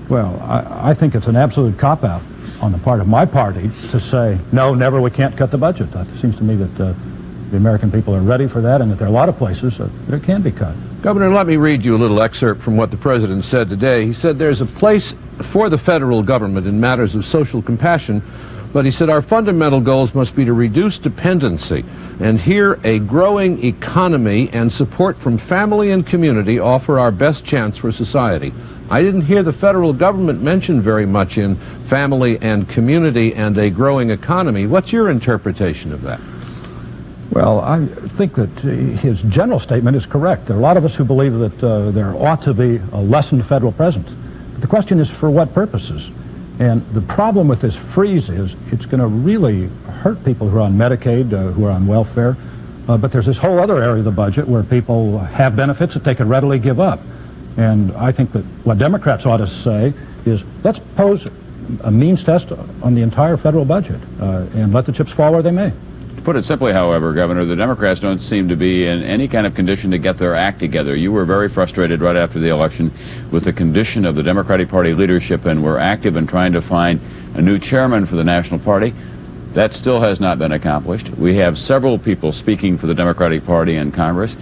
Well, I think it's an absolute cop-out on the part of my party to say, no, never, we can't cut the budget. It seems to me that the American people are ready for that, and that there are a lot of places that it can be cut. Governor, let me read you a little excerpt from what the president said today. He said there's a place for the federal government in matters of social compassion, but he said our fundamental goals must be to reduce dependency, and here a growing economy and support from family and community offer our best chance for society. I didn't hear the federal government mentioned very much in family and community and a growing economy. What's your interpretation of that? Well, I think that his general statement is correct. There are a lot of us who believe that there ought to be a lessened federal presence. But the question is, for what purposes? And the problem with this freeze is it's going to really hurt people who are on Medicaid, who are on welfare. But there's this whole other area of the budget where people have benefits that they could readily give up. And I think that what Democrats ought to say is, let's pose a means test on the entire federal budget and let the chips fall where they may. To put it simply, however, Governor, the Democrats don't seem to be in any kind of condition to get their act together. You were very frustrated right after the election with the condition of the Democratic Party leadership, and were active in trying to find a new chairman for the National Party. That still has not been accomplished. We have several people speaking for the Democratic Party in Congress.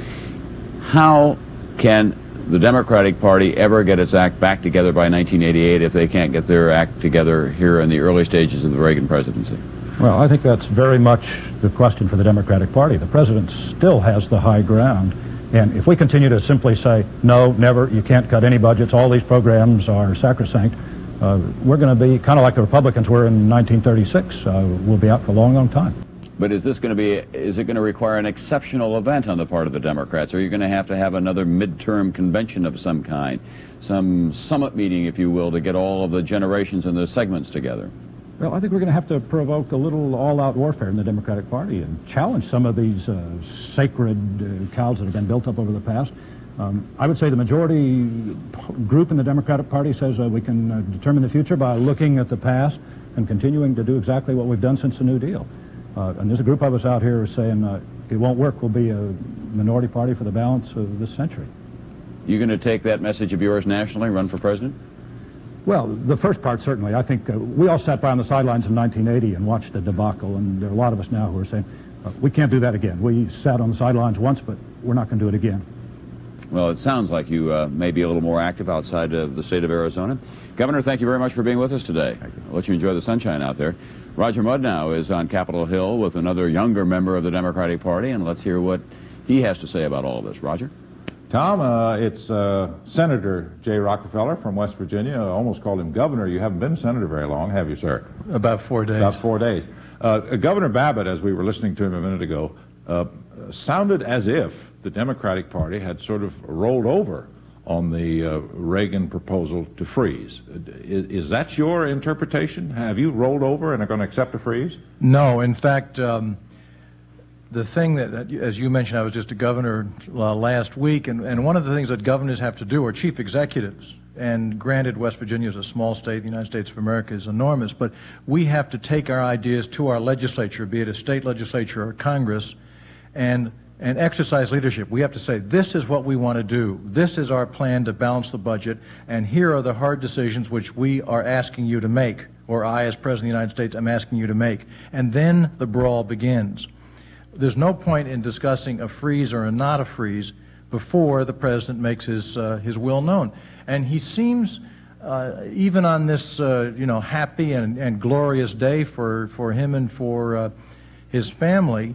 How can the Democratic Party ever get its act back together by 1988 if they can't get their act together here in the early stages of the Reagan presidency? Well, I think that's very much the question for the Democratic Party. The president still has the high ground. And if we continue to simply say, no, never, you can't cut any budgets, all these programs are sacrosanct, we're going to be kind of like the Republicans were in 1936. We'll be out for a long, long time. But is it going to require an exceptional event on the part of the Democrats? Or are you going to have another midterm convention of some kind, some summit meeting, if you will, to get all of the generations and the segments together? Well, I think we're going to have to provoke a little all-out warfare in the Democratic Party and challenge some of these sacred cows that have been built up over the past. I would say the majority group in the Democratic Party says we can determine the future by looking at the past and continuing to do exactly what we've done since the New Deal. And there's a group of us out here saying it won't work. We'll be a minority party for the balance of this century. You going to take that message of yours nationally, run for president? Well, the first part, certainly. I think we all sat by on the sidelines in 1980 and watched the debacle, and there are a lot of us now who are saying, we can't do that again. We sat on the sidelines once, but we're not going to do it again. Well, it sounds like you may be a little more active outside of the state of Arizona. Governor, thank you very much for being with us today. I'll let you enjoy the sunshine out there. Roger Mudd now is on Capitol Hill with another younger member of the Democratic Party, and let's hear what he has to say about all of this. Roger? Tom, it's Senator Jay Rockefeller from West Virginia. I almost called him governor. You haven't been senator very long, have you, sir? About 4 days. About 4 days. Governor Babbitt, as we were listening to him a minute ago, sounded as if the Democratic Party had sort of rolled over on the Reagan proposal to freeze. Is that your interpretation? Have you rolled over and are going to accept a freeze? No. In fact, the thing that, as you mentioned, I was just a governor last week, and one of the things that governors have to do are chief executives. And granted, West Virginia is a small state, the United States of America is enormous, but we have to take our ideas to our legislature, be it a state legislature or Congress, and exercise leadership. We have to say, this is what we want to do. This is our plan to balance the budget, and here are the hard decisions which we are asking you to make, or I, as President of the United States, am asking you to make. And then the brawl begins. There's no point in discussing a freeze or a not a freeze before the President makes his will known. And he seems, even on this happy and glorious day for him and for his family,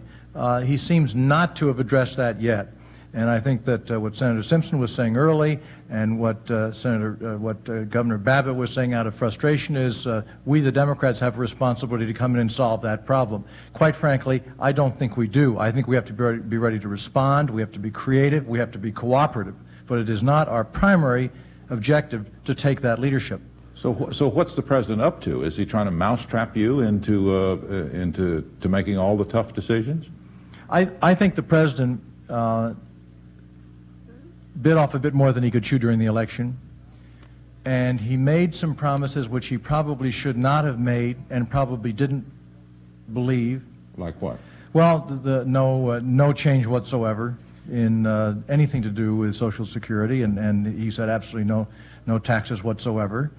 he seems not to have addressed that yet. And I think that what Senator Simpson was saying early and what Governor Babbitt was saying out of frustration is we, the Democrats, have a responsibility to come in and solve that problem. Quite frankly, I don't think we do. I think we have to be ready to respond. We have to be creative. We have to be cooperative. But it is not our primary objective to take that leadership. So what's the president up to? Is he trying to mousetrap you into making all the tough decisions? I think the president bit off a bit more than he could chew during the election. and he made some promises which he probably should not have made and probably didn't believe. Like what? Well, no change whatsoever in anything to do with Social Security, and he said absolutely no taxes whatsoever,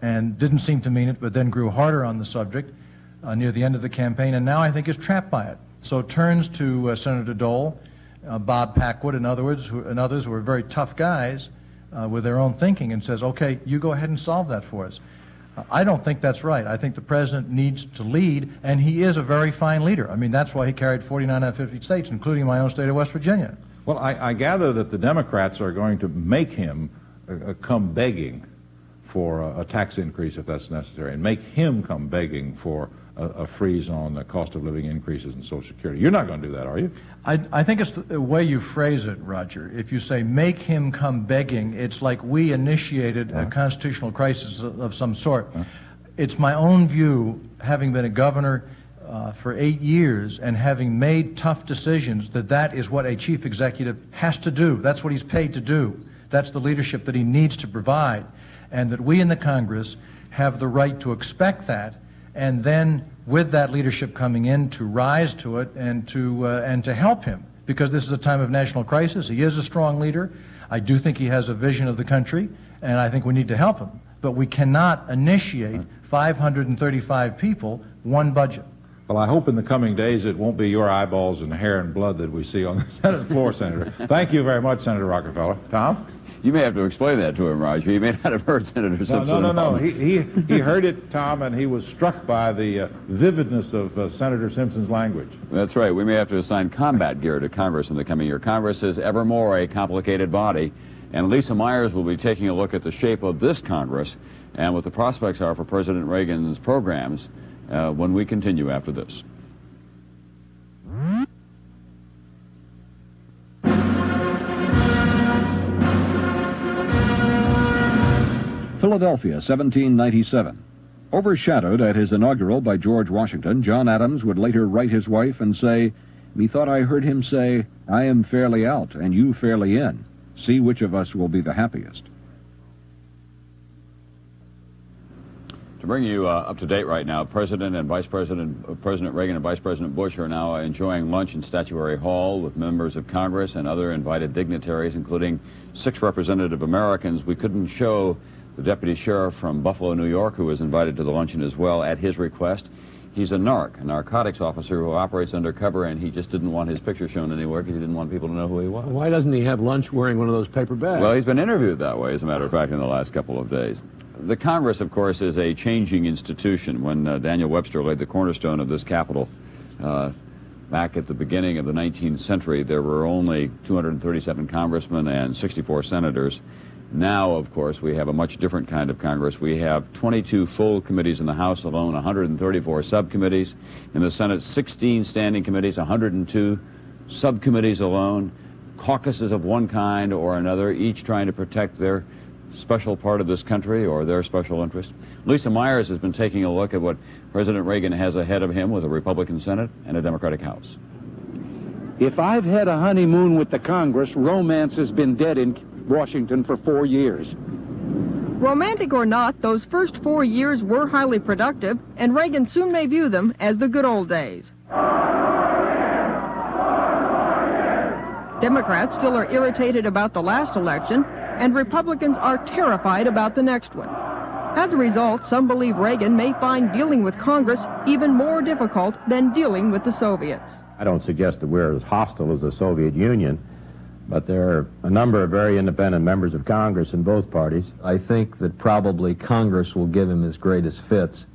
and didn't seem to mean it, but then grew harder on the subject near the end of the campaign, and now I think is trapped by it. So turns to Senator Dole, Bob Packwood, and others who are very tough guys with their own thinking, and says, okay, you go ahead and solve that for us. I don't think that's right. I think the president needs to lead, and he is a very fine leader. I mean, that's why he carried 49 out of 50 states, including my own state of West Virginia. Well, I gather that the Democrats are going to make him come begging for a tax increase if that's necessary, and make him come begging for a freeze on the cost of living increases in Social Security. You're not going to do that, are you? I think it's the way you phrase it, Roger. If you say make him come begging, it's like we initiated a constitutional crisis of some sort. It's my own view, having been a governor for 8 years and having made tough decisions, that is what a chief executive has to do. That's what he's paid to do. That's the leadership that he needs to provide. And that we in the Congress have the right to expect that, and then with that leadership coming in, to rise to it and to help him, because this is a time of national crisis. He is a strong leader. I do think he has a vision of the country, and I think we need to help him. But we cannot initiate 535 people, one budget. Well, I hope in the coming days it won't be your eyeballs and hair and blood that we see on the Senate floor, Senator. Thank you very much, Senator Rockefeller. Tom? You may have to explain that to him, Roger. You may not have heard Senator Simpson. No. He heard it, Tom, and he was struck by the vividness of Senator Simpson's language. That's right. We may have to assign combat gear to Congress in the coming year. Congress is ever more a complicated body, and Lisa Myers will be taking a look at the shape of this Congress and what the prospects are for President Reagan's programs when we continue after this. Philadelphia, 1797. Overshadowed at his inaugural by George Washington, John Adams would later write his wife and say, "Methought I heard him say, I am fairly out, and you fairly in. See which of us will be the happiest." To bring you up to date right now, President Reagan and Vice President Bush are now enjoying lunch in Statuary Hall with members of Congress and other invited dignitaries, including 6 representative Americans. We couldn't show the deputy sheriff from Buffalo, New York, who was invited to the luncheon as well at his request. He's a narcotics officer who operates undercover, and he just didn't want his picture shown anywhere because he didn't want people to know who he was. Why doesn't he have lunch wearing one of those paper bags? Well, he's been interviewed that way, as a matter of fact, in the last couple of days. The Congress, of course, is a changing institution. When Daniel Webster laid the cornerstone of this Capitol back at the beginning of the 19th century, there were only 237 congressmen and 64 senators. Now, of course, we have a much different kind of Congress. We have 22 full committees in the House alone, 134 subcommittees. In the Senate, 16 standing committees, 102 subcommittees alone, caucuses of one kind or another, each trying to protect their special part of this country or their special interest. Lisa Myers has been taking a look at what President Reagan has ahead of him with a Republican Senate and a Democratic House. If I've had a honeymoon with the Congress, romance has been dead in Washington for 4 years. Romantic or not, those first 4 years were highly productive, and Reagan soon may view them as the good old days. Democrats still are irritated about the last election, and Republicans are terrified about the next one. As a result, some believe Reagan may find dealing with Congress even more difficult than dealing with the Soviets. I don't suggest that we're as hostile as the Soviet Union, but there are a number of very independent members of Congress in both parties. I think that probably Congress will give him his greatest fits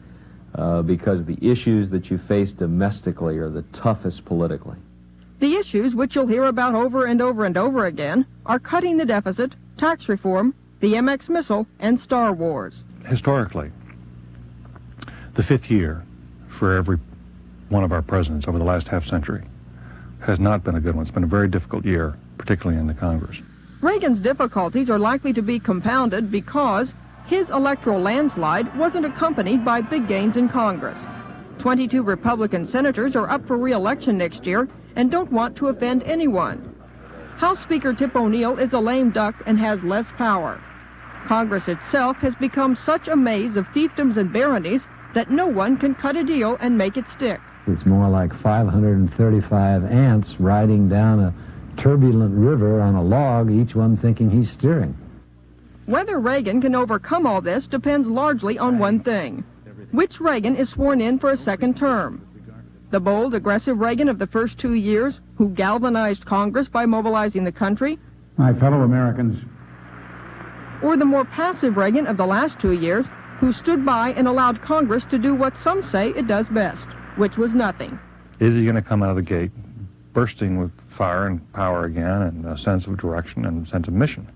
because the issues that you face domestically are the toughest politically. The issues, which you'll hear about over and over and over again, are cutting the deficit, tax reform, the MX missile, and Star Wars. Historically, the 5th year for every one of our presidents over the last half century has not been a good one. It's been a very difficult year, particularly in the Congress. Reagan's difficulties are likely to be compounded because his electoral landslide wasn't accompanied by big gains in Congress. 22 Republican senators are up for re-election next year and don't want to offend anyone. House Speaker Tip O'Neill is a lame duck and has less power. Congress itself has become such a maze of fiefdoms and baronies that no one can cut a deal and make it stick. It's more like 535 ants riding down a turbulent river on a log, each one thinking he's steering. Whether Reagan can overcome all this depends largely on one thing: which Reagan is sworn in for a second term. The bold, aggressive Reagan of the first 2 years, who galvanized Congress by mobilizing the country, My fellow Americans, or the more passive Reagan of the last 2 years, who stood by and allowed Congress to do what some say it does best, which was nothing. Is he going to come out of the gate bursting with fire and power again, and a sense of direction and a sense of mission?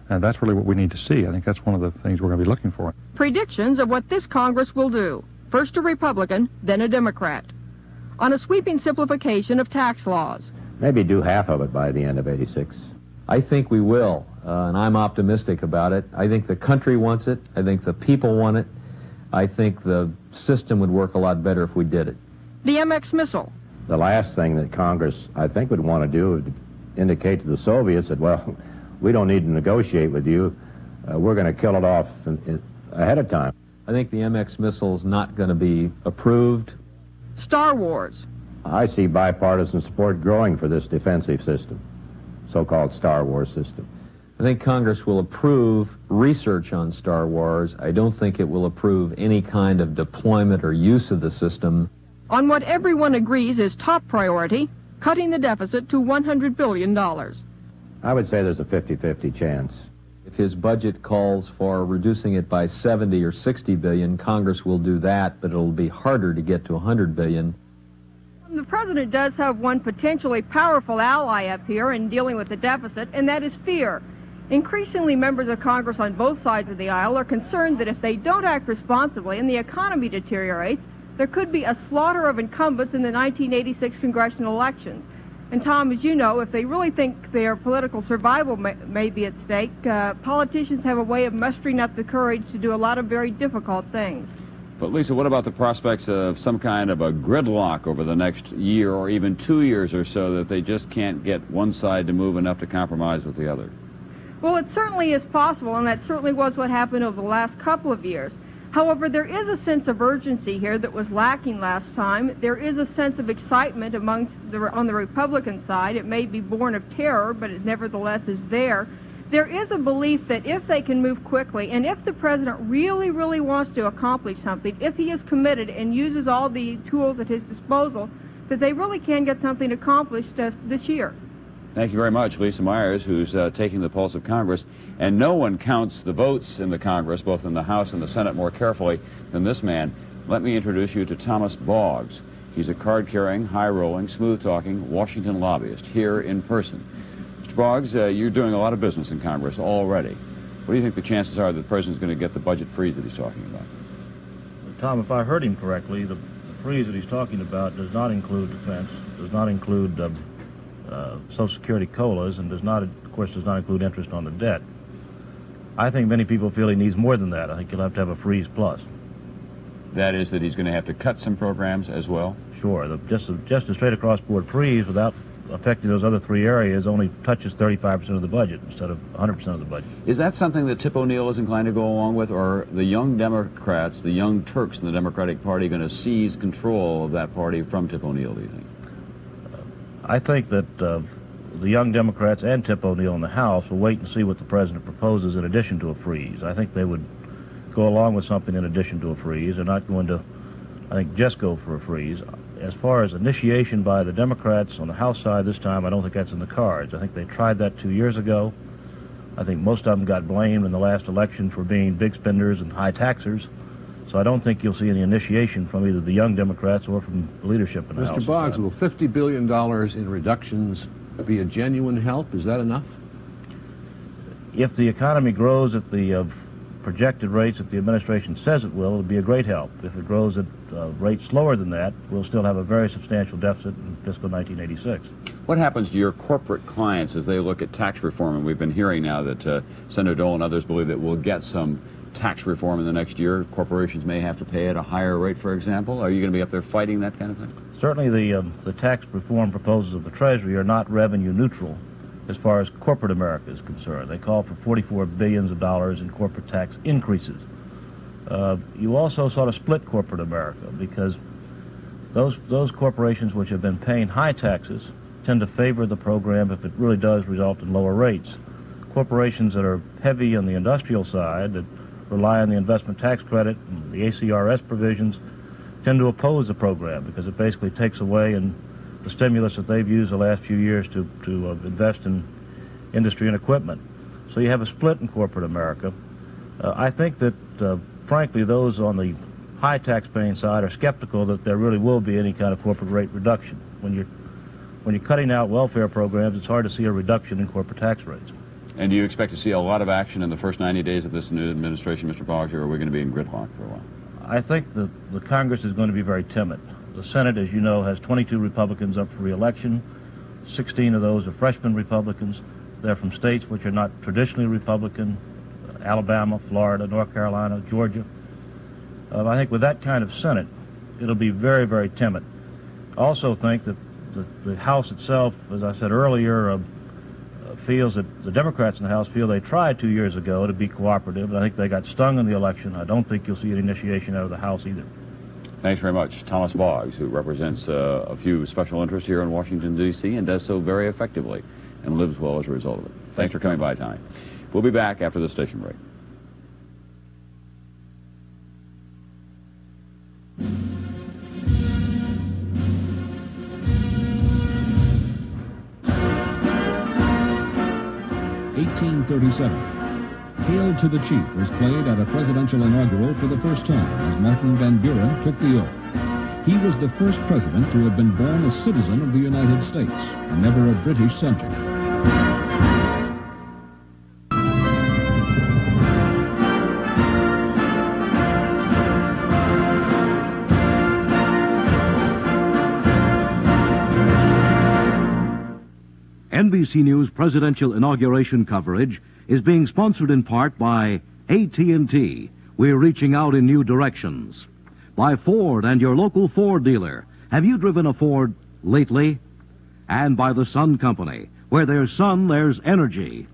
And that's really what we need to see. I think that's one of the things we're going to be looking for. Predictions of what this Congress will do: first a Republican, then a Democrat, on a sweeping simplification of tax laws. Maybe do half of it by the end of '86. I think we will, and I'm optimistic about it. I think the country wants it. I think the people want it. I think the system would work a lot better if we did it. The MX missile. The last thing that Congress, I think, would want to do would indicate to the Soviets that, well, we don't need to negotiate with you. We're going to kill it off ahead of time. I think the MX missile is not going to be approved. Star Wars. I see bipartisan support growing for this defensive system, so-called Star Wars system. I think Congress will approve research on Star Wars. I don't think it will approve any kind of deployment or use of the system. On what everyone agrees is top priority: cutting the deficit to $100 billion. I would say there's a 50-50 chance. If his budget calls for reducing it by 70 or 60 billion, Congress will do that, but it'll be harder to get to 100 billion. The president does have one potentially powerful ally up here in dealing with the deficit, and that is fear. Increasingly, members of Congress on both sides of the aisle are concerned that if they don't act responsibly and the economy deteriorates, there could be a slaughter of incumbents in the 1986 congressional elections. And Tom, as you know, if they really think their political survival may be at stake, politicians have a way of mustering up the courage to do a lot of very difficult things. But Lisa, what about the prospects of some kind of a gridlock over the next year or even 2 years or so, that they just can't get one side to move enough to compromise with the other? Well, it certainly is possible, and that certainly was what happened over the last couple of years. However, there is a sense of urgency here that was lacking last time. There is a sense of excitement on the Republican side. It may be born of terror, but it nevertheless is there. There is a belief that if they can move quickly, and if the president really, really wants to accomplish something, if he is committed and uses all the tools at his disposal, that they really can get something accomplished this year. Thank you very much, Lisa Myers, who's taking the pulse of Congress. And no one counts the votes in the Congress, both in the House and the Senate, more carefully than this man. Let me introduce you to Thomas Boggs. He's a card-carrying, high-rolling, smooth-talking Washington lobbyist here in person. Mr. Boggs, you're doing a lot of business in Congress already. What do you think the chances are that the president's going to get the budget freeze that he's talking about? Tom, if I heard him correctly, the freeze that he's talking about does not include defense, does not include Social Security COLAs, and of course, does not include interest on the debt. I think many people feel he needs more than that. I think he'll have to have a freeze plus. That is that he's going to have to cut some programs as well? Sure. Just a straight across board freeze without affecting those other three areas only touches 35% of the budget instead of 100% of the budget. Is that something that Tip O'Neill is inclined to go along with, or are the young Democrats, the young Turks in the Democratic Party, going to seize control of that party from Tip O'Neill, do you think? I think that the young Democrats and Tip O'Neill in the House will wait and see what the president proposes in addition to a freeze. I think they would go along with something in addition to a freeze. They're not going to, I think, just go for a freeze. As far as initiation by the Democrats on the House side this time, I don't think that's in the cards. I think they tried that 2 years ago. I think most of them got blamed in the last election for being big spenders and high taxers. So I don't think you'll see any initiation from either the young Democrats or from the leadership in the House. Mr. Boggs, will $50 billion in reductions be a genuine help? Is that enough? If the economy grows at the projected rates that the administration says it will, it'll be a great help. If it grows at rates slower than that, we'll still have a very substantial deficit in fiscal 1986. What happens to your corporate clients as they look at tax reform? And we've been hearing now that Senator Dole and others believe that we'll get some tax reform in the next year. Corporations may have to pay at a higher rate, for example. Are you going to be up there fighting that kind of thing? Certainly the tax reform proposals of the Treasury are not revenue neutral. as far as corporate America is concerned. They call for $44 billion in corporate tax increases. You also sort of split corporate America, because those corporations which have been paying high taxes tend to favor the program if it really does result in lower rates. Corporations that are heavy on the industrial side, that rely on the investment tax credit and the ACRS provisions, tend to oppose the program because it basically takes away the stimulus that they've used the last few years to invest in industry and equipment. So you have a split in corporate America. I think that, frankly, those on the high tax-paying side are skeptical that there really will be any kind of corporate rate reduction. When you're cutting out welfare programs, it's hard to see a reduction in corporate tax rates. And do you expect to see a lot of action in the first 90 days of this new administration, Mr. Boggs, or are we going to be in gridlock for a while? I think the Congress is going to be very timid. The Senate, as you know, has 22 Republicans up for re-election. 16 of those are freshman Republicans. They're from states which are not traditionally Republican: Alabama, Florida, North Carolina, Georgia. I think with that kind of Senate, it'll be very, very timid. I also think that the House itself, as I said earlier, feels that the Democrats in the House feel they tried 2 years ago to be cooperative, and I think they got stung in the election. I don't think you'll see an initiation out of the House either. Thanks very much. Thomas Boggs, who represents a few special interests here in Washington, D.C., and does so very effectively and lives well as a result of it. Thanks for coming by, Tommy. We'll be back after the station break. Hail to the Chief was played at a presidential inaugural for the first time as Martin Van Buren took the oath. He was the first president to have been born a citizen of the United States and never a British subject. NBC News presidential inauguration coverage is being sponsored in part by AT&T. We're reaching out in new directions. By Ford and your local Ford dealer. Have you driven a Ford lately? And by the Sun Company. Where there's sun, there's energy.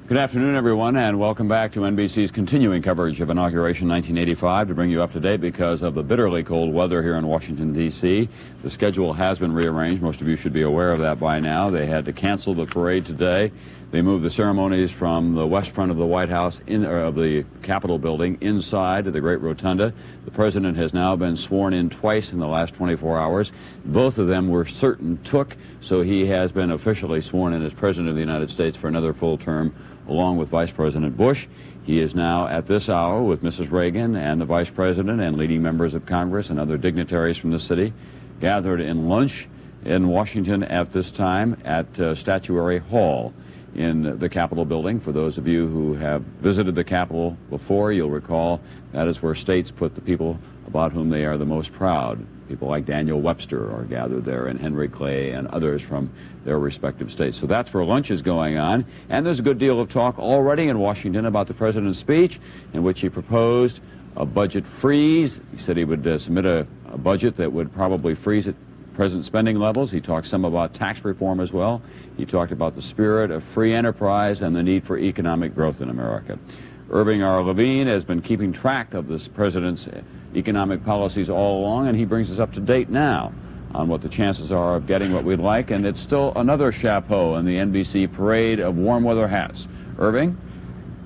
Good afternoon, everyone, and welcome back to NBC's continuing coverage of Inauguration 1985 to bring you up to date because of the bitterly cold weather here in Washington, D.C. The schedule has been rearranged. Most of you should be aware of that by now. They had to cancel the parade today. They moved the ceremonies from the west front of the White House, of the Capitol building, inside to the Great Rotunda. The president has now been sworn in twice in the last 24 hours. Both of them were certain took, so he has been officially sworn in as President of the United States for another full term, along with Vice President Bush. He is now at this hour with Mrs. Reagan and the Vice President and leading members of Congress and other dignitaries from the city gathered in lunch in Washington at this time at Statuary Hall in the Capitol building. For those of you who have visited the Capitol before, you'll recall that is where states put the people about whom they are the most proud. People like Daniel Webster are gathered there, and Henry Clay and others from their respective states. So that's where lunch is going on. And there's a good deal of talk already in Washington about the president's speech, in which he proposed a budget freeze. He said he would submit a budget that would probably freeze at present spending levels. He talked some about tax reform as well. He talked about the spirit of free enterprise and the need for economic growth in America. Irving R. Levine has been keeping track of this president's economic policies all along, and he brings us up to date now on what the chances are of getting what we'd like, and it's still another chapeau in the NBC parade of warm weather hats. Irving?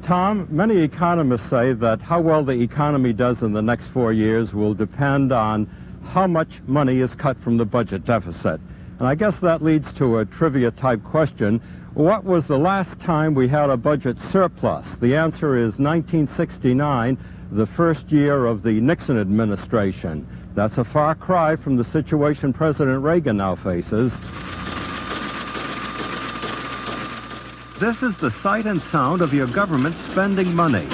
Tom, many economists say that how well the economy does in the next 4 years will depend on how much money is cut from the budget deficit. And I guess that leads to a trivia-type question. What was the last time we had a budget surplus? The answer is 1969, the first year of the Nixon administration. That's a far cry from the situation President Reagan now faces. This is the sight and sound of your government spending money.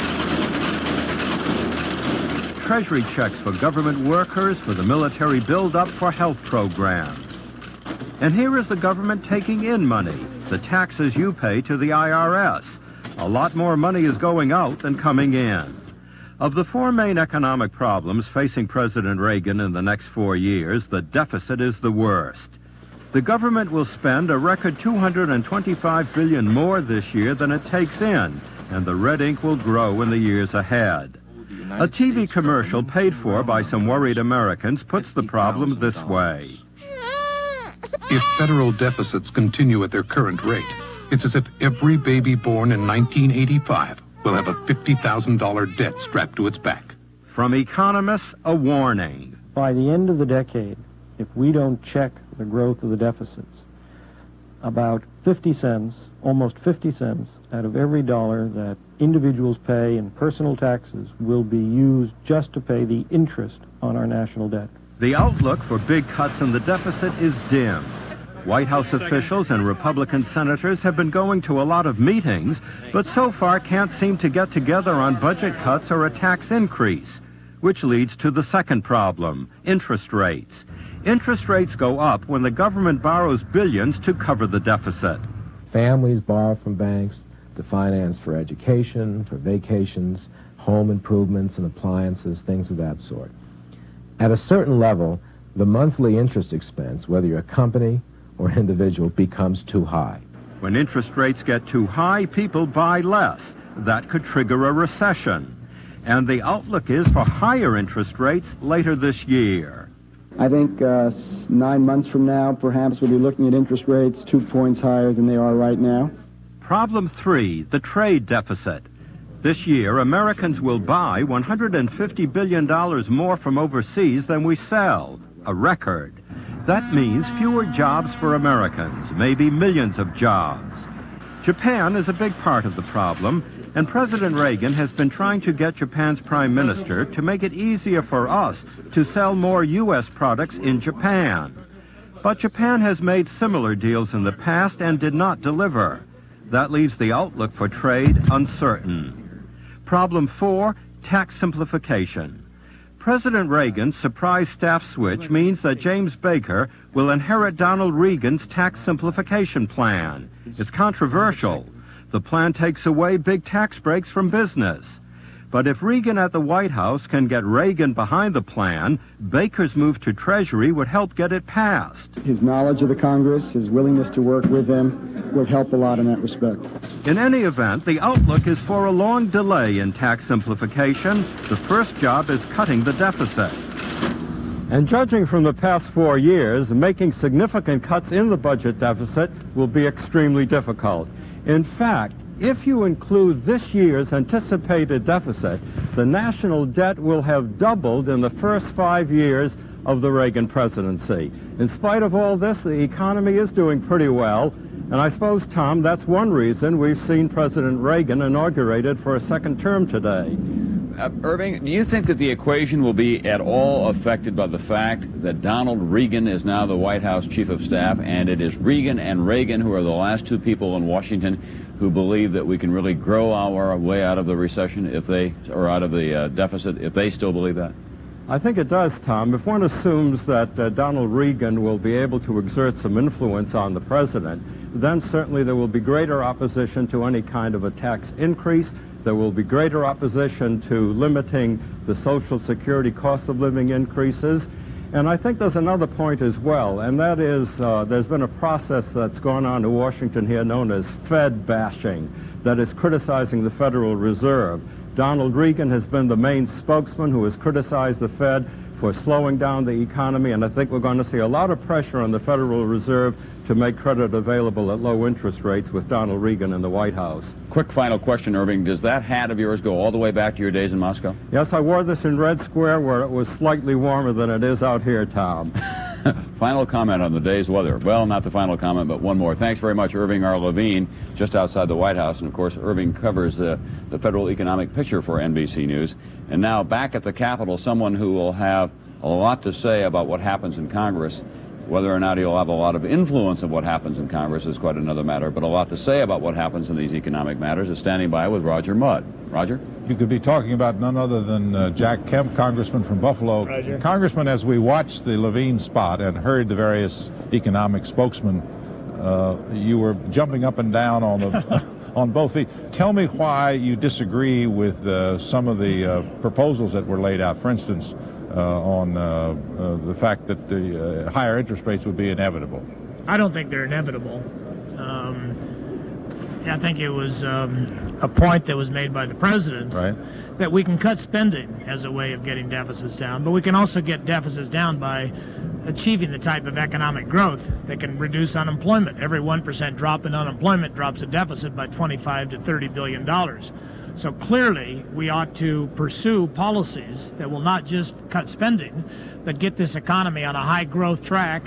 Treasury checks for government workers, for the military build-up, for health programs. And here is the government taking in money, the taxes you pay to the IRS. A lot more money is going out than coming in. Of the four main economic problems facing President Reagan in the next 4 years, the deficit is the worst. The government will spend a record $225 billion more this year than it takes in, and the red ink will grow in the years ahead. A TV commercial paid for by some worried Americans puts the problem this way. If federal deficits continue at their current rate, it's as if every baby born in 1985 will have a $50,000 debt strapped to its back. From economists, a warning. By the end of the decade, if we don't check the growth of the deficits, about 50 cents, almost 50 cents out of every dollar that individuals pay in personal taxes will be used just to pay the interest on our national debt. The outlook for big cuts in the deficit is dim. White House officials and Republican senators have been going to a lot of meetings, but so far can't seem to get together on budget cuts or a tax increase, which leads to the second problem, interest rates. Interest rates go up when the government borrows billions to cover the deficit. Families borrow from banks to finance for education, for vacations, home improvements and appliances, things of that sort. At a certain level, the monthly interest expense, whether you're a company or individual, becomes too high. When interest rates get too high, people buy less. That could trigger a recession. And the outlook is for higher interest rates later this year. I think 9 months from now, perhaps we'll be looking at interest rates 2 points higher than they are right now. Problem 3, the trade deficit. This year, Americans will buy $150 billion more from overseas than we sell, a record. That means fewer jobs for Americans, maybe millions of jobs. Japan is a big part of the problem, and President Reagan has been trying to get Japan's prime minister to make it easier for us to sell more U.S. products in Japan. But Japan has made similar deals in the past and did not deliver. That leaves the outlook for trade uncertain. Problem 4, tax simplification. President Reagan's surprise staff switch means that James Baker will inherit Donald Reagan's tax simplification plan. It's controversial. The plan takes away big tax breaks from business. But if Reagan at the White House can get Reagan behind the plan, Baker's move to Treasury would help get it passed. His knowledge of the Congress, his willingness to work with them, will help a lot in that respect. In any event, the outlook is for a long delay in tax simplification. The first job is cutting the deficit. And judging from the past 4 years, making significant cuts in the budget deficit will be extremely difficult. In fact, if you include this year's anticipated deficit, the national debt will have doubled in the first 5 years of the Reagan presidency. In spite of all this, the economy is doing pretty well, and I suppose, Tom, that's one reason we've seen President Reagan inaugurated for a second term today. Irving, do you think that the equation will be at all affected by the fact that Donald Reagan is now the White House Chief of Staff, and it is Reagan and Reagan who are the last two people in Washington who believe that we can really grow our way out of the recession or out of the deficit, if they still believe that? I think it does, Tom. If one assumes that Donald Reagan will be able to exert some influence on the president, then certainly there will be greater opposition to any kind of a tax increase. There will be greater opposition to limiting the Social Security cost of living increases. And I think there's another point as well, and that is there's been a process that's gone on in Washington here known as Fed bashing, that is criticizing the Federal Reserve. Donald Reagan has been the main spokesman who has criticized the Fed for slowing down the economy, and I think we're going to see a lot of pressure on the Federal Reserve to make credit available at low interest rates with Donald Reagan in the White House. Quick final question, Irving. Does that hat of yours go all the way back to your days in Moscow? Yes, I wore this in Red Square where it was slightly warmer than it is out here, Tom. Final comment on the day's weather. Well, not the final comment, but one more. Thanks very much, Irving R. Levine, just outside the White House. And, of course, Irving covers the federal economic picture for NBC News. And now, back at the Capitol, someone who will have a lot to say about what happens in Congress. Whether or not he'll have a lot of influence of what happens in Congress is quite another matter, but a lot to say about what happens in these economic matters is standing by with Roger Mudd. Roger? You could be talking about none other than Jack Kemp, congressman from Buffalo. Roger. Congressman, as we watched the Levine spot and heard the various economic spokesmen, you were jumping up and down on the on both feet. Tell me why you disagree with some of the proposals that were laid out. For instance, on the fact that the higher interest rates would be inevitable. I don't think they're inevitable. I think it was a point that was made by the president that we can cut spending as a way of getting deficits down, but we can also get deficits down by achieving the type of economic growth that can reduce unemployment. Every 1% drop in unemployment drops a deficit by $25 to $30 billion. So clearly, we ought to pursue policies that will not just cut spending, but get this economy on a high growth track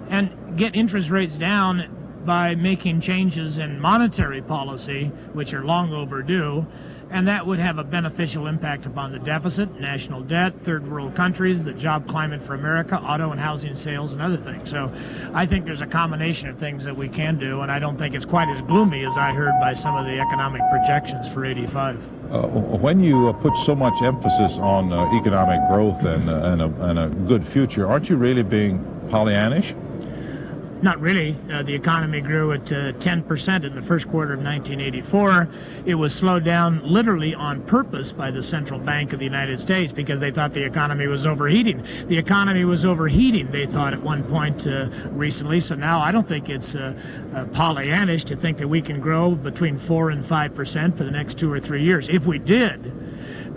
and get interest rates down by making changes in monetary policy, which are long overdue, and that would have a beneficial impact upon the deficit, national debt, third world countries, the job climate for America, auto and housing sales, and other things. So I think there's a combination of things that we can do, and I don't think it's quite as gloomy as I heard by some of the economic projections for 85. When you put so much emphasis on economic growth and a good future, aren't you really being Pollyannish? Not really. The economy grew at 10% in the first quarter of 1984. It was slowed down literally on purpose by the Central Bank of the United States because they thought the economy was overheating. The economy was overheating, they thought at one point recently. So now I don't think it's Pollyannish to think that we can grow between 4 and 5% for the next 2 or 3 years. If we did,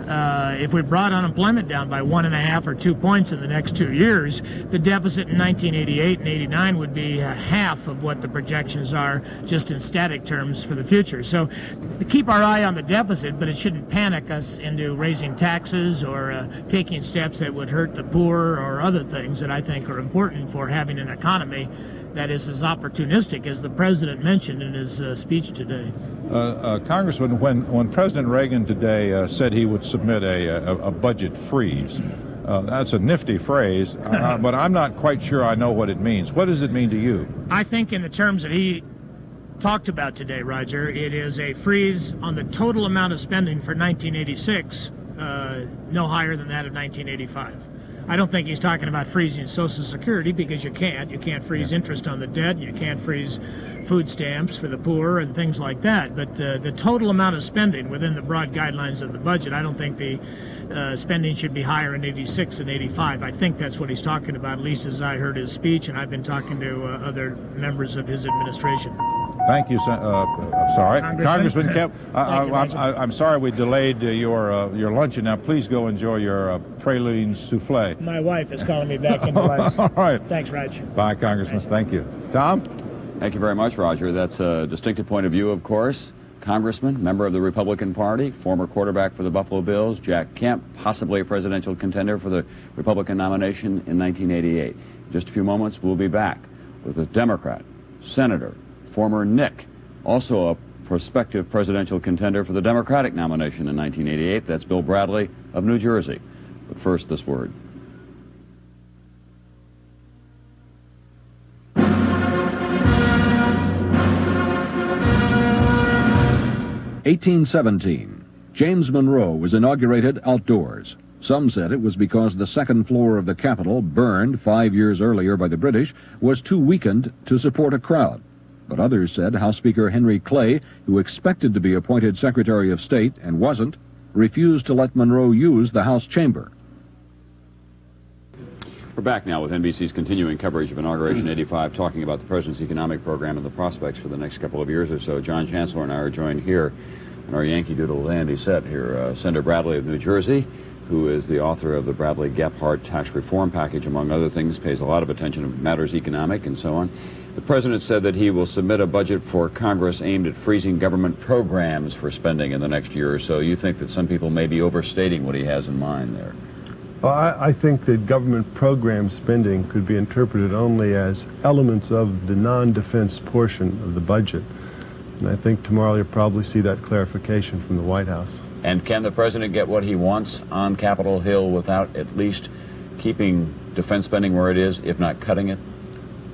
if we brought unemployment down by 1.5 or 2 points in the next 2 years, the deficit in 1988 and 89 would be half of what the projections are just in static terms for the future. So to keep our eye on the deficit, but it shouldn't panic us into raising taxes or taking steps that would hurt the poor or other things that I think are important for having an economy that is as opportunistic as the president mentioned in his speech today. Congressman, when President Reagan today said he would submit a budget freeze, that's a nifty phrase, but I'm not quite sure I know what it means. What does it mean to you? I think in the terms that he talked about today, Roger, it is a freeze on the total amount of spending for 1986, no higher than that of 1985. I don't think he's talking about freezing Social Security because you can't. You can't freeze interest on the debt. You can't freeze food stamps for the poor and things like that. But the total amount of spending within the broad guidelines of the budget, I don't think the spending should be higher in 86 and 85. I think that's what he's talking about, at least as I heard his speech, and I've been talking to other members of his administration. Thank you. Sorry, Congressman Kemp. I'm sorry we delayed your luncheon. Now, please go enjoy your praline souffle. My wife is calling me back into life. All right. Thanks, Raj. Bye, Congressman. Thank you. Tom? Thank you very much, Roger. That's a distinctive point of view, of course. Congressman, member of the Republican Party, former quarterback for the Buffalo Bills, Jack Kemp, possibly a presidential contender for the Republican nomination in 1988. In just a few moments, we'll be back with a Democrat, Senator, former Nick, also a prospective presidential contender for the Democratic nomination in 1988. That's Bill Bradley of New Jersey. But first, this word. (1817). James Monroe was inaugurated outdoors. Some said it was because the second floor of the Capitol, burned 5 years earlier by the British, was too weakened to support a crowd. But others said House Speaker Henry Clay, who expected to be appointed Secretary of State and wasn't, refused to let Monroe use the House chamber. We're back now with NBC's continuing coverage of Inauguration 85, talking about the President's economic program and the prospects for the next couple of years or so. John Chancellor and I are joined here in our Yankee Doodle dandy set here. Senator Bradley of New Jersey, who is the author of the Bradley-Gephardt tax reform package, among other things, pays a lot of attention to matters economic and so on. The president said that he will submit a budget for Congress aimed at freezing government programs for spending in the next year or so. You think that some people may be overstating what he has in mind there? Well, I think that government program spending could be interpreted only as elements of the non-defense portion of the budget. And I think tomorrow you'll probably see that clarification from the White House. And can the president get what he wants on Capitol Hill without at least keeping defense spending where it is, if not cutting it?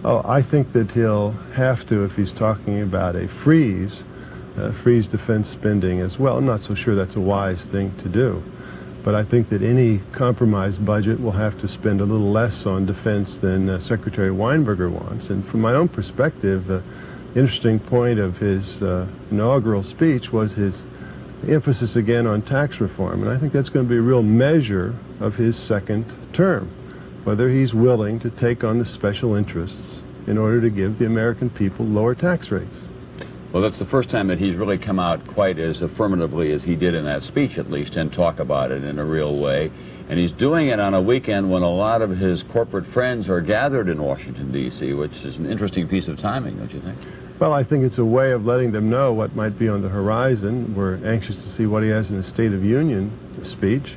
Oh, I think that he'll have to, if he's talking about a freeze defense spending as well. I'm not so sure that's a wise thing to do. But I think that any compromised budget will have to spend a little less on defense than Secretary Weinberger wants. And from my own perspective, the interesting point of his inaugural speech was his emphasis again on tax reform. And I think that's going to be a real measure of his second term, whether he's willing to take on the special interests in order to give the American people lower tax rates. Well, that's the first time that he's really come out quite as affirmatively as he did in that speech, at least, and talk about it in a real way. And he's doing it on a weekend when a lot of his corporate friends are gathered in Washington, D.C., which is an interesting piece of timing, don't you think? Well, I think it's a way of letting them know what might be on the horizon. We're anxious to see what he has in his State of Union speech.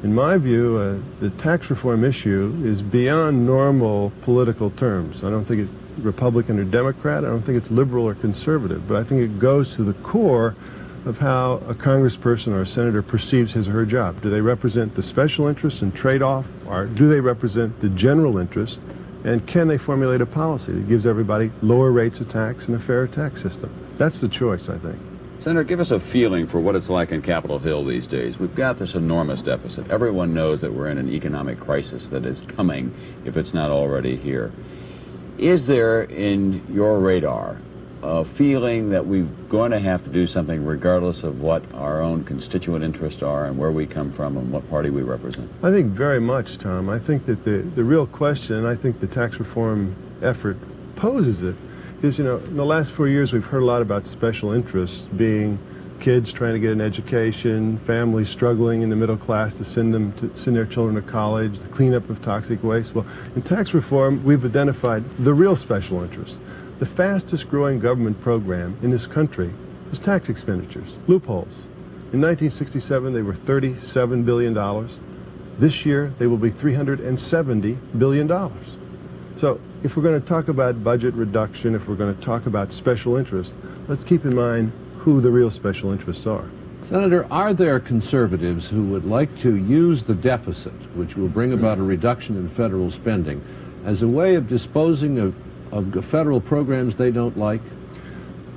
In my view, the tax reform issue is beyond normal political terms. I don't think it's Republican or Democrat. I don't think it's liberal or conservative. But I think it goes to the core of how a congressperson or a senator perceives his or her job. Do they represent the special interest and trade-off, or do they represent the general interest? And can they formulate a policy that gives everybody lower rates of tax and a fairer tax system? That's the choice, I think. Senator, give us a feeling for what it's like in Capitol Hill these days. We've got this enormous deficit. Everyone knows that we're in an economic crisis that is coming, if it's not already here. Is there, in your radar, a feeling that we're going to have to do something regardless of what our own constituent interests are and where we come from and what party we represent? I think very much, Tom. I think that the real question, and I think the tax reform effort poses it, is, you know, in the last 4 years we've heard a lot about special interests being kids trying to get an education, families struggling in the middle class to send their children to college, the cleanup of toxic waste. Well, in tax reform, we've identified the real special interest. The fastest growing government program in this country is tax expenditures, loopholes. In 1967, they were $37 billion. This year, they will be $370 billion. So if we're going to talk about budget reduction, if we're going to talk about special interests, let's keep in mind who the real special interests are. Senator, are there conservatives who would like to use the deficit, which will bring about a reduction in federal spending, as a way of disposing of federal programs they don't like?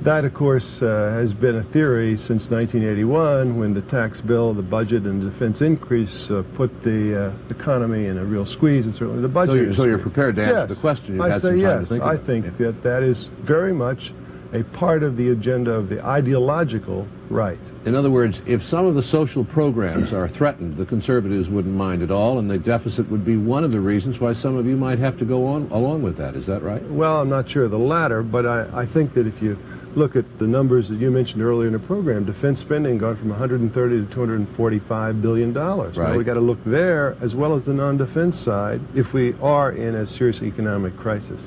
That, of course, has been a theory since 1981, when the tax bill, the budget, and the defense increase put the economy in a real squeeze, and certainly the budget. So you're prepared to answer the question? You've had some time to think about it. I think that that is very much a part of the agenda of the ideological right. In other words, if some of the social programs are threatened, the conservatives wouldn't mind at all, and the deficit would be one of the reasons why some of you might have to go on along with that. Is that right? Well, I'm not sure of the latter, but I think that if you look at the numbers that you mentioned earlier in the program, defense spending gone from $130 to $245 billion. Right. Now, we've got to look there as well as the non-defense side if we are in a serious economic crisis.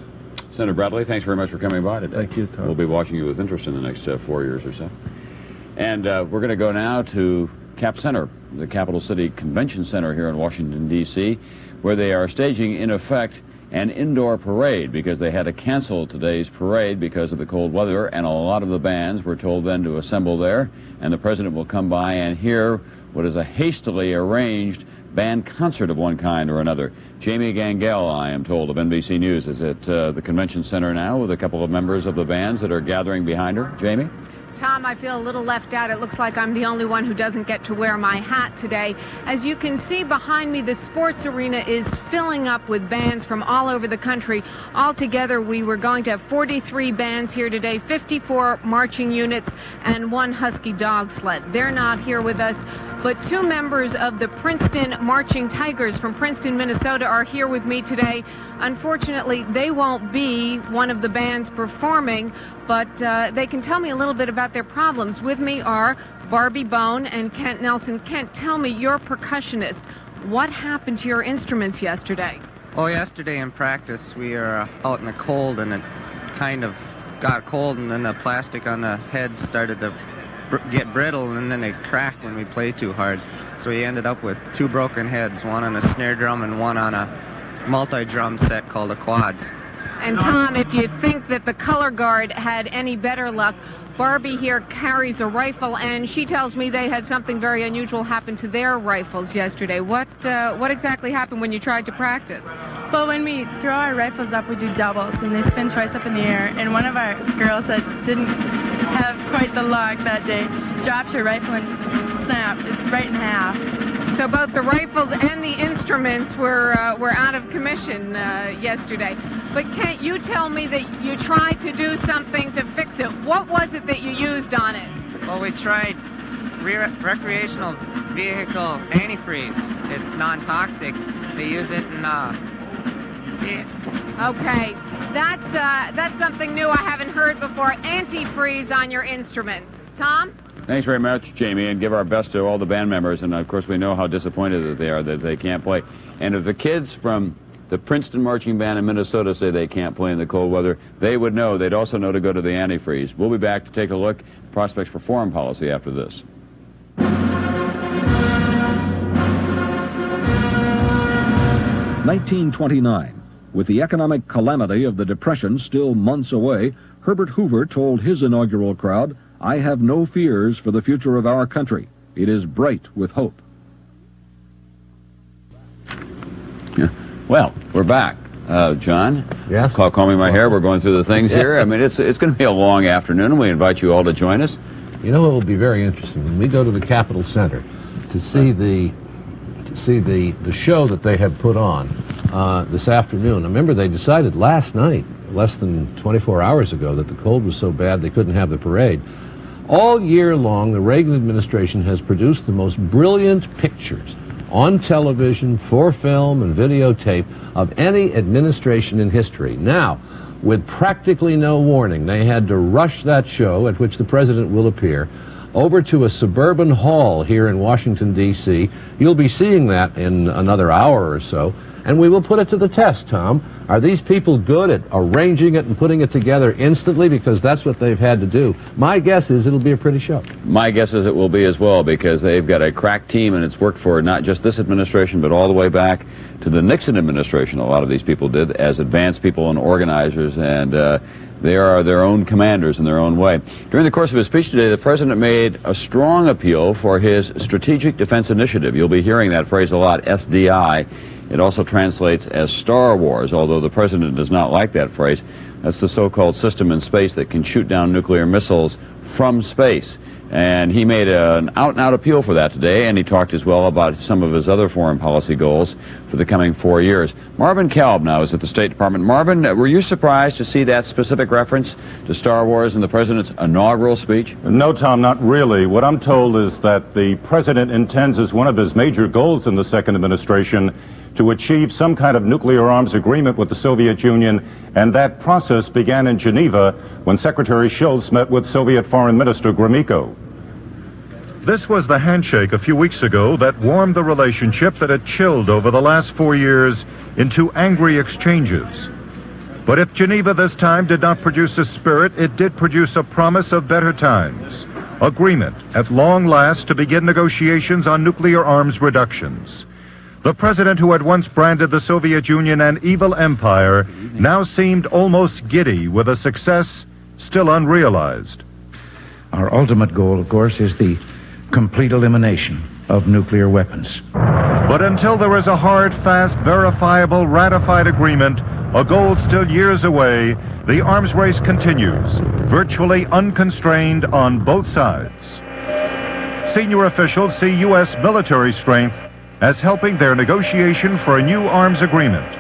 Senator Bradley, thanks very much for coming by today. Thank you, Tom. We'll be watching you with interest in the next 4 years or so. And we're going to go now to Cap Center, the Capital City Convention Center here in Washington, D.C., where they are staging, in effect, an indoor parade because they had to cancel today's parade because of the cold weather, and a lot of the bands were told then to assemble there, and the president will come by and hear what is a hastily arranged band concert of one kind or another. Jamie Gangel, I am told, of NBC News, is at the convention center now with a couple of members of the bands that are gathering behind her. Jamie? Tom, I feel a little left out. It looks like I'm the only one who doesn't get to wear my hat today. As you can see behind me, the sports arena is filling up with bands from all over the country. Altogether, we were going to have 43 bands here today, 54 marching units, and 1 Husky dog sled. They're not here with us, but 2 members of the Princeton Marching Tigers from Princeton, Minnesota are here with me today. Unfortunately, they won't be one of the bands performing, but they can tell me a little bit about their problems. With me are Barbie Bone and Kent Nelson. Kent, tell me, you're a percussionist. What happened to your instruments yesterday? Oh, yesterday in practice, we were out in the cold, and it kind of got cold, and then the plastic on the heads started to get brittle, and then they cracked when we played too hard. So we ended up with 2 broken heads, one on a snare drum and one on a multi-drum set called a quads. And Tom, if you think that the color guard had any better luck, Barbie here carries a rifle, and she tells me they had something very unusual happen to their rifles yesterday. What exactly happened when you tried to practice? Well, when we throw our rifles up, we do doubles, and they spin twice up in the air. And one of our girls that didn't have quite the luck that day dropped her rifle and just snapped it right in half. So both the rifles and the instruments were out of commission yesterday. But Kent, you tell me that you tried to do something to fix it. What was it that you used on it? Well, we tried recreational vehicle antifreeze. It's non-toxic. They use it in Okay. That's something new I haven't heard before. Antifreeze on your instruments. Tom? Thanks very much, Jamie, and give our best to all the band members. And, of course, we know how disappointed that they are that they can't play. And if the kids from the Princeton Marching Band in Minnesota say they can't play in the cold weather, they would know. They'd also know to go to the antifreeze. We'll be back to take a look at prospects for foreign policy after this. 1929. With the economic calamity of the Depression still months away, Herbert Hoover told his inaugural crowd, "I have no fears for the future of our country. It is bright with hope." Yeah. Well, we're back. John? Yes? Call me my hair. We're going through the things here. I mean, it's going to be a long afternoon, and we invite you all to join us. You know, it will be very interesting when we go to the Capitol Center to see the show that they have put on this afternoon. Remember, they decided last night, less than 24 hours ago, that the cold was so bad they couldn't have the parade. All year long, the Reagan administration has produced the most brilliant pictures on television, for film, and videotape of any administration in history. Now, with practically no warning, they had to rush that show, at which the president will appear, over to a suburban hall here in Washington, D.C. You'll be seeing that in another hour or so, and we will put it to the test, Tom. Are these people good at arranging it and putting it together instantly? Because that's what they've had to do. My guess is it'll be a pretty show. My guess is it will be as well, because they've got a crack team, and it's worked for not just this administration, but all the way back to the Nixon administration. A lot of these people did as advanced people and organizers, and they are their own commanders in their own way. During the course of his speech today, the president made a strong appeal for his Strategic Defense Initiative. You'll be hearing that phrase a lot, SDI. It also translates as Star Wars, although the president does not like that phrase. That's the so-called system in space that can shoot down nuclear missiles from space. And he made an out-and-out appeal for that today, and he talked as well about some of his other foreign policy goals for the coming 4 years. Marvin Kalb now is at the State Department. Marvin, were you surprised to see that specific reference to Star Wars in the president's inaugural speech? No, Tom, not really. What I'm told is that the president intends as one of his major goals in the second administration to achieve some kind of nuclear arms agreement with the Soviet Union, and that process began in Geneva when Secretary Shultz met with Soviet Foreign Minister Gromyko. This was the handshake a few weeks ago that warmed the relationship that had chilled over the last 4 years into angry exchanges. But if Geneva this time did not produce a spirit, it did produce a promise of better times. Agreement at long last to begin negotiations on nuclear arms reductions. The president who had once branded the Soviet Union an evil empire now seemed almost giddy with a success still unrealized. Our ultimate goal, of course, is the complete elimination of nuclear weapons. But until there is a hard, fast, verifiable, ratified agreement, a goal still years away, the arms race continues, virtually unconstrained on both sides. Senior officials see U.S. military strength as helping their negotiation for a new arms agreement,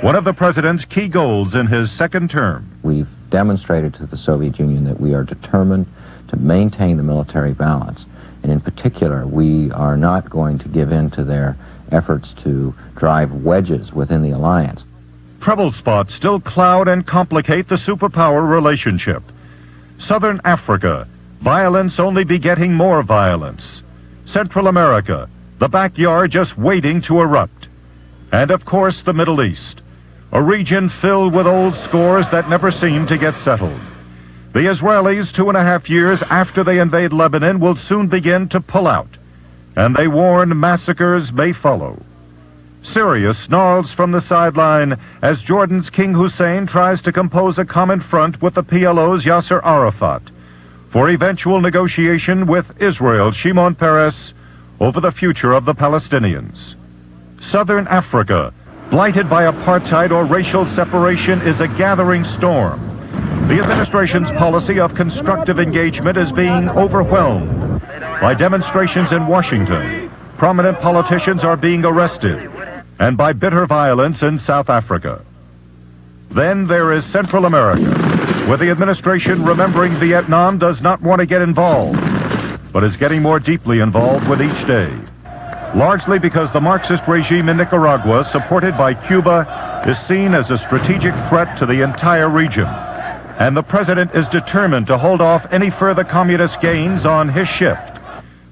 one of the president's key goals in his second term. We've demonstrated to the Soviet Union that we are determined to maintain the military balance. And in particular, we are not going to give in to their efforts to drive wedges within the alliance. Trouble spots still cloud and complicate the superpower relationship. Southern Africa, violence only begetting more violence. Central America, the backyard just waiting to erupt. And of course, the Middle East, a region filled with old scores that never seem to get settled. The Israelis, 2.5 years after they invade Lebanon, will soon begin to pull out, and they warn massacres may follow. Syria snarls from the sideline as Jordan's King Hussein tries to compose a common front with the PLO's Yasser Arafat for eventual negotiation with Israel, Shimon Peres, over the future of the Palestinians. Southern Africa, blighted by apartheid or racial separation, is a gathering storm. The administration's policy of constructive engagement is being overwhelmed by demonstrations in Washington. Prominent politicians are being arrested, and by bitter violence in South Africa. Then there is Central America, where the administration, remembering Vietnam, does not want to get involved, but is getting more deeply involved with each day. Largely because the Marxist regime in Nicaragua, supported by Cuba, is seen as a strategic threat to the entire region, and the president is determined to hold off any further communist gains on his shift.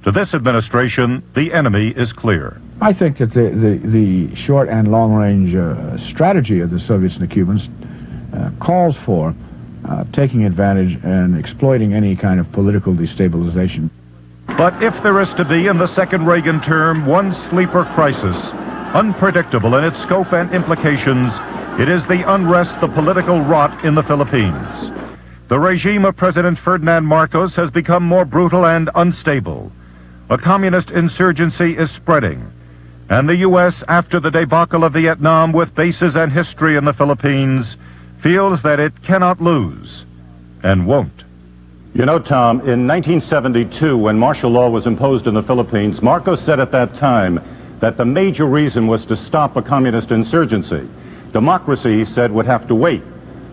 To this administration, the enemy is clear. I think that the short and long-range strategy of the Soviets and the Cubans calls for taking advantage and exploiting any kind of political destabilization. But if there is to be in the second Reagan term one sleeper crisis, unpredictable in its scope and implications, it is the unrest, the political rot in the Philippines. The regime of President Ferdinand Marcos has become more brutal and unstable. A communist insurgency is spreading, and the U.S., after the debacle of Vietnam with bases and history in the Philippines, feels that it cannot lose and won't. You know, Tom, in 1972, when martial law was imposed in the Philippines, Marcos said at that time that the major reason was to stop a communist insurgency. Democracy, he said, would have to wait.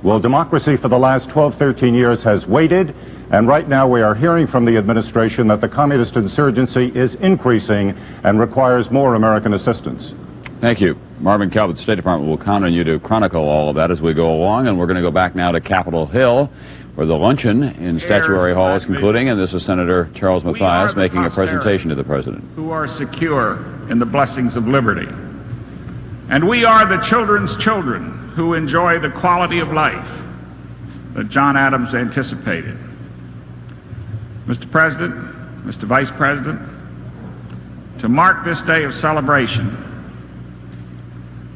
Well, democracy for the last 12, 13 years has waited, and right now we are hearing from the administration that the communist insurgency is increasing and requires more American assistance. Thank you. Marvin Calvert, the State Department will count on you to chronicle all of that as we go along, and we're going to go back now to Capitol Hill, where the luncheon in Statuary Hall is concluding, and this is Senator Charles Mathias making a presentation to the President. Who are secure in the blessings of liberty. And we are the children's children who enjoy the quality of life that John Adams anticipated. Mr. President, Mr. Vice President, to mark this day of celebration,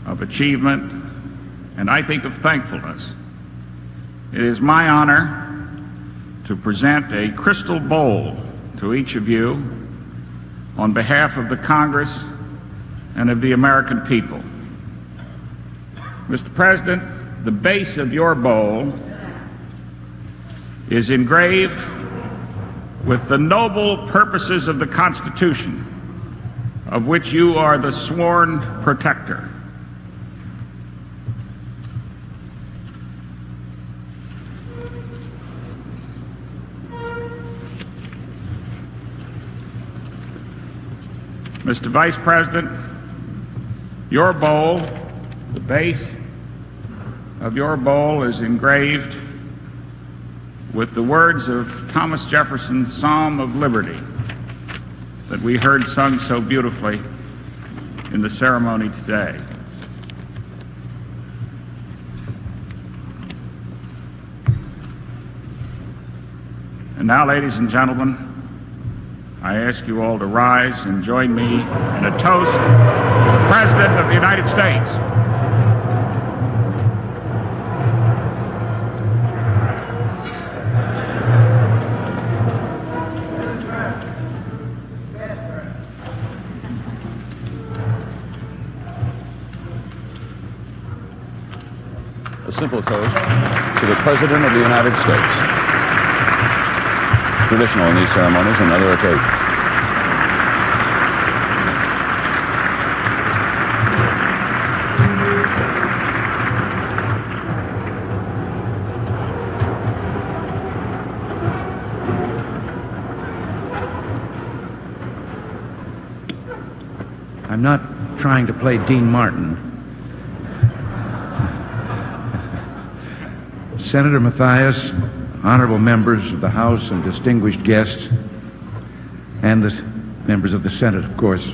of achievement, and I think of thankfulness, it is my honor to present a crystal bowl to each of you on behalf of the Congress and of the American people. Mr. President, the base of your bowl is engraved with the noble purposes of the Constitution, of which you are the sworn protector. Mr. Vice President, your bowl, the base of your bowl is engraved with the words of Thomas Jefferson's Psalm of Liberty that we heard sung so beautifully in the ceremony today. And now, ladies and gentlemen, I ask you all to rise and join me in a toast to the President of the United States. A simple toast to the President of the United States. Traditional in these ceremonies and other occasions. I'm not trying to play Dean Martin. Senator Mathias, honorable members of the House and distinguished guests, and the members of the Senate, of course,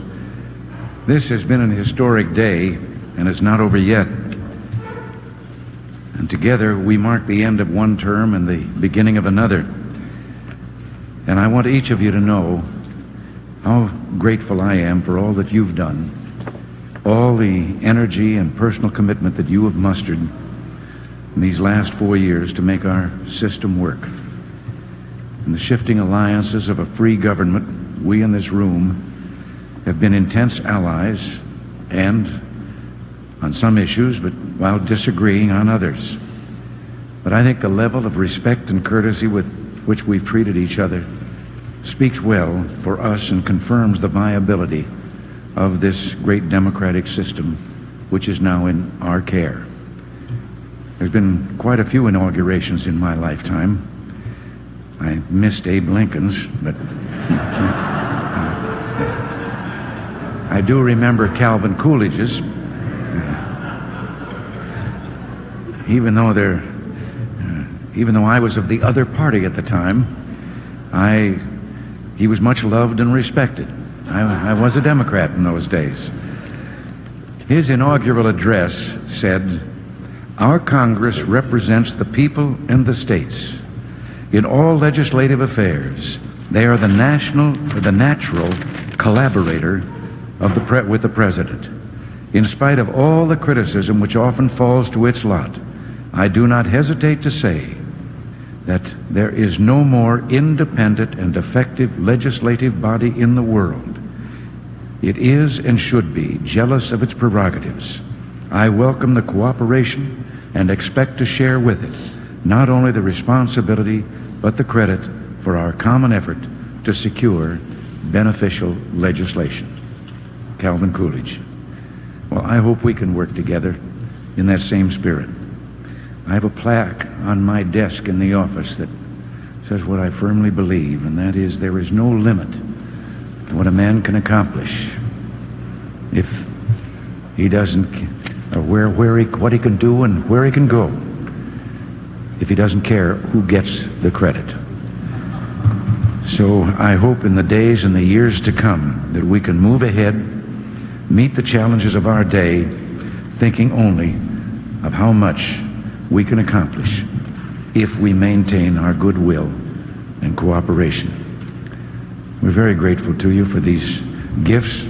this has been an historic day, and it's not over yet. And together we mark the end of one term and the beginning of another. And I want each of you to know how grateful I am for all that you've done, all the energy and personal commitment that you have mustered in these last 4 years to make our system work. In the shifting alliances of a free government, we in this room have been intense allies and, on some issues, but while disagreeing on others. But I think the level of respect and courtesy with which we've treated each other speaks well for us and confirms the viability of this great democratic system which is now in our care. There's been quite a few inaugurations in my lifetime. I missed Abe Lincoln's, but I do remember Calvin Coolidge's. even though I was of the other party at the time, he was much loved and respected. I was a Democrat in those days. His inaugural address said, "Our Congress represents the people and the states. In all legislative affairs, they are the natural collaborator with the President. In spite of all the criticism which often falls to its lot, I do not hesitate to say that there is no more independent and effective legislative body in the world. It is and should be jealous of its prerogatives. I welcome the cooperation and expect to share with it not only the responsibility but the credit for our common effort to secure beneficial legislation." Calvin Coolidge. Well, I hope we can work together in that same spirit. I have a plaque on my desk in the office that says what I firmly believe, and that is there is no limit to what a man can accomplish if he doesn't, or what he can do and where he can go, if he doesn't care who gets the credit. So I hope in the days and the years to come that we can move ahead, meet the challenges of our day, thinking only of how much we can accomplish if we maintain our goodwill and cooperation. We're very grateful to you for these gifts,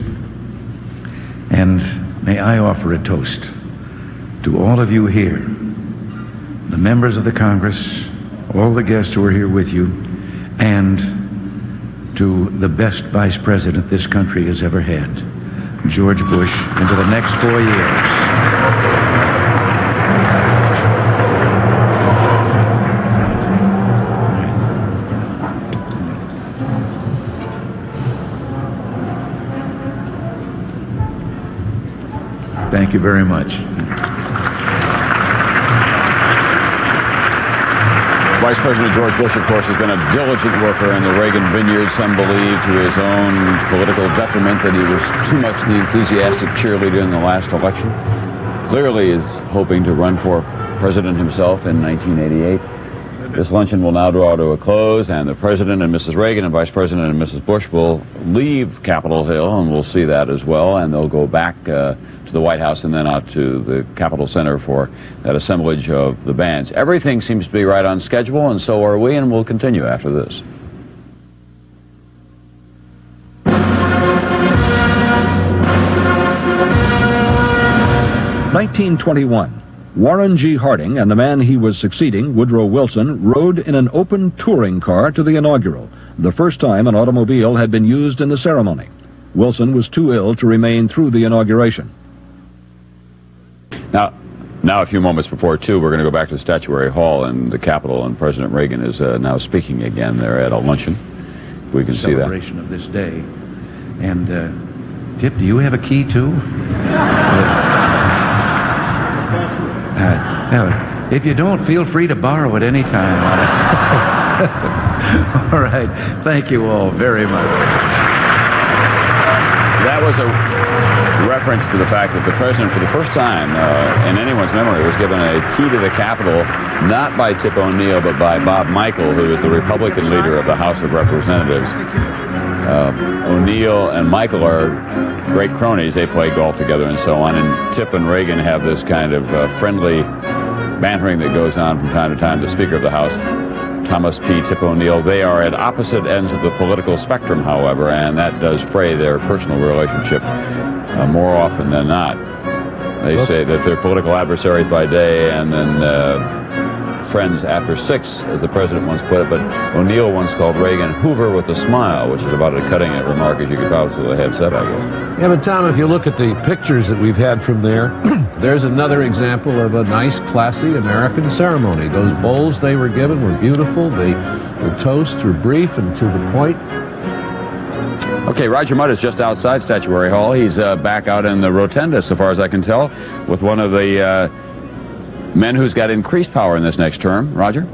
and may I offer a toast to all of you here, the members of the Congress, all the guests who are here with you, and to the best Vice President this country has ever had, George Bush, into the next 4 years. Thank you very much. Vice President George Bush, of course, has been a diligent worker in the Reagan vineyard. Some believe to his own political detriment that he was too much the enthusiastic cheerleader in the last election. Clearly is hoping to run for president himself in 1988. This luncheon will now draw to a close, and the President and Mrs. Reagan and Vice President and Mrs. Bush will leave Capitol Hill, and we'll see that as well, and they'll go back to the White House and then out to the Capitol Center for that assemblage of the bands. Everything seems to be right on schedule, and so are we, and we'll continue after this. (1921). Warren G. Harding and the man he was succeeding, Woodrow Wilson, rode in an open touring car to the inaugural, the first time an automobile had been used in the ceremony. Wilson was too ill to remain through the inauguration. Now, a few moments before 2, we're going to go back to the Statuary Hall in the Capitol, and President Reagan is now speaking again there at a luncheon. We can see that. Celebration of this day. And, Tip, do you have a key, too? If you don't, feel free to borrow it any time. All right. Thank you all very much. That was a reference to the fact that the President, for the first time in anyone's memory, was given a key to the Capitol, not by Tip O'Neill, but by Bob Michel, who is the Republican leader of the House of Representatives. O'Neill and Michel are great cronies. They play golf together and so on, and Tip and Reagan have this kind of friendly bantering that goes on from time to time. The Speaker of the House, Thomas P. Tip O'Neill, they are at opposite ends of the political spectrum, however, and that does fray their personal relationship more often than not. They say that they're political adversaries by day and then friends after 6, as the President once put it, but O'Neill once called Reagan Hoover with a smile, which is about as cutting a remark as you could possibly have said, I guess. Yeah, but Tom, if you look at the pictures that we've had from there, there's another example of a nice, classy American ceremony. Those bowls they were given were beautiful. The toasts were brief and to the point. Okay, Roger Mudd is just outside Statuary Hall. He's back out in the rotunda, so far as I can tell, with one of the men who's got increased power in this next term. Roger?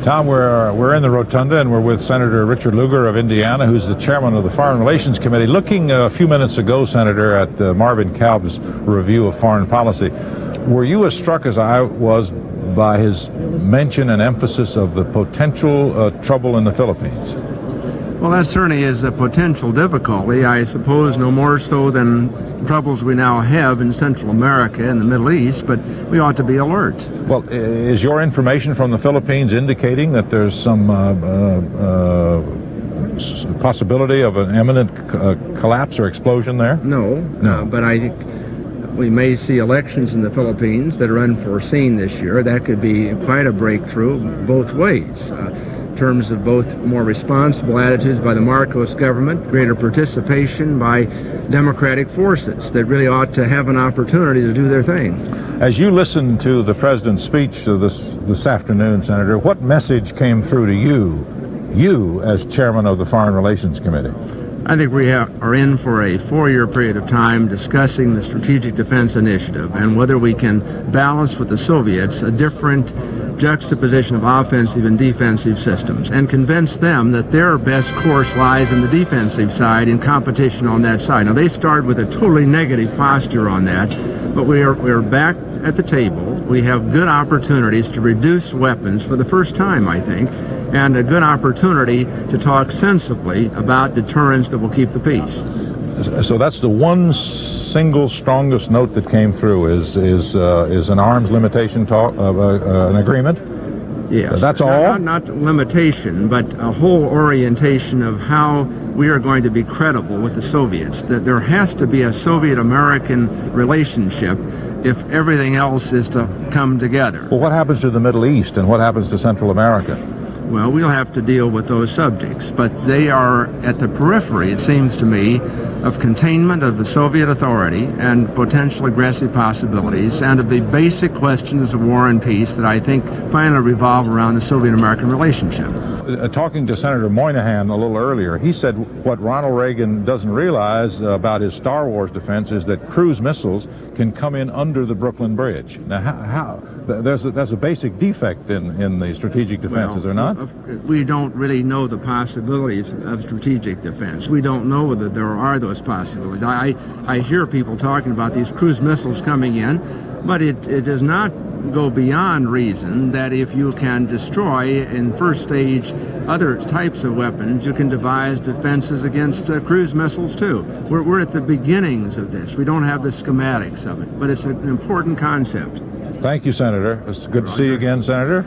Tom, we're in the rotunda, and we're with Senator Richard Lugar of Indiana, who's the chairman of the Foreign Relations Committee. Looking a few minutes ago, Senator, at Marvin Kalb's review of foreign policy, Were you as struck as I was by his mention and emphasis of the potential trouble in the Philippines? Well, that certainly is a potential difficulty, I suppose no more so than troubles we now have in Central America and the Middle East, but we ought to be alert. Well, is your information from the Philippines indicating that there's some possibility of an imminent collapse or explosion there? No, but I think we may see elections in the Philippines that are unforeseen this year. That could be quite a breakthrough both ways. In terms of both more responsible attitudes by the Marcos government, greater participation by democratic forces that really ought to have an opportunity to do their thing. As you listened to the President's speech this afternoon, Senator, what message came through to you as chairman of the Foreign Relations Committee? I think we are in for a 4-year period of time discussing the Strategic Defense Initiative and whether we can balance with the Soviets a different juxtaposition of offensive and defensive systems and convince them that their best course lies in the defensive side in competition on that side. Now, they start with a totally negative posture on that, but we are back at the table. We have good opportunities to reduce weapons for the first time, I think, and a good opportunity to talk sensibly about deterrence that will keep the peace. So that's the one single strongest note that came through is an arms limitation talk of an agreement? Yes. That's all? Not limitation, but a whole orientation of how we are going to be credible with the Soviets. That there has to be a Soviet-American relationship if everything else is to come together. Well, what happens to the Middle East and what happens to Central America? Well, we'll have to deal with those subjects, but they are at the periphery, it seems to me, of containment of the Soviet authority and potential aggressive possibilities, and of the basic questions of war and peace that I think finally revolve around the Soviet-American relationship. Talking to Senator Moynihan a little earlier, he said what Ronald Reagan doesn't realize about his Star Wars defense is that cruise missiles can come in under the Brooklyn Bridge. Now, there's a basic defect in the strategic defense, is there not? We don't really know the possibilities of strategic defense. We don't know whether there are those possibilities. I hear people talking about these cruise missiles coming in, but it does not go beyond reason that if you can destroy in first stage other types of weapons, you can devise defenses against cruise missiles too. We're at the beginnings of this. We don't have the schematics of it, but it's an important concept. Thank you, Senator. It's good to see you again, Senator.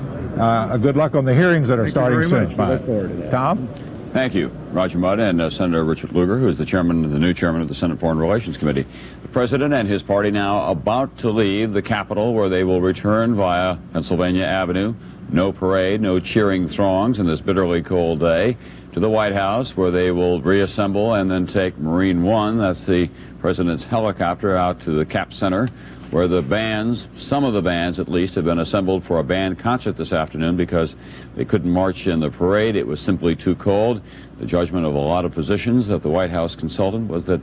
Good luck on the hearings that are starting soon. Much. We look forward to that. Tom? Thank you, Roger Mudd, and Senator Richard Lugar, who is the new chairman of the Senate Foreign Relations Committee. The president and his party now about to leave the Capitol, where they will return via Pennsylvania Avenue. No parade, no cheering throngs in this bitterly cold day. To the White House, where they will reassemble and then take Marine One, that's the president's helicopter, out to the Cap Center, where the bands, some of the bands at least, have been assembled for a band concert this afternoon because they couldn't march in the parade. It was simply too cold. The judgment of a lot of physicians that the White House consulted was that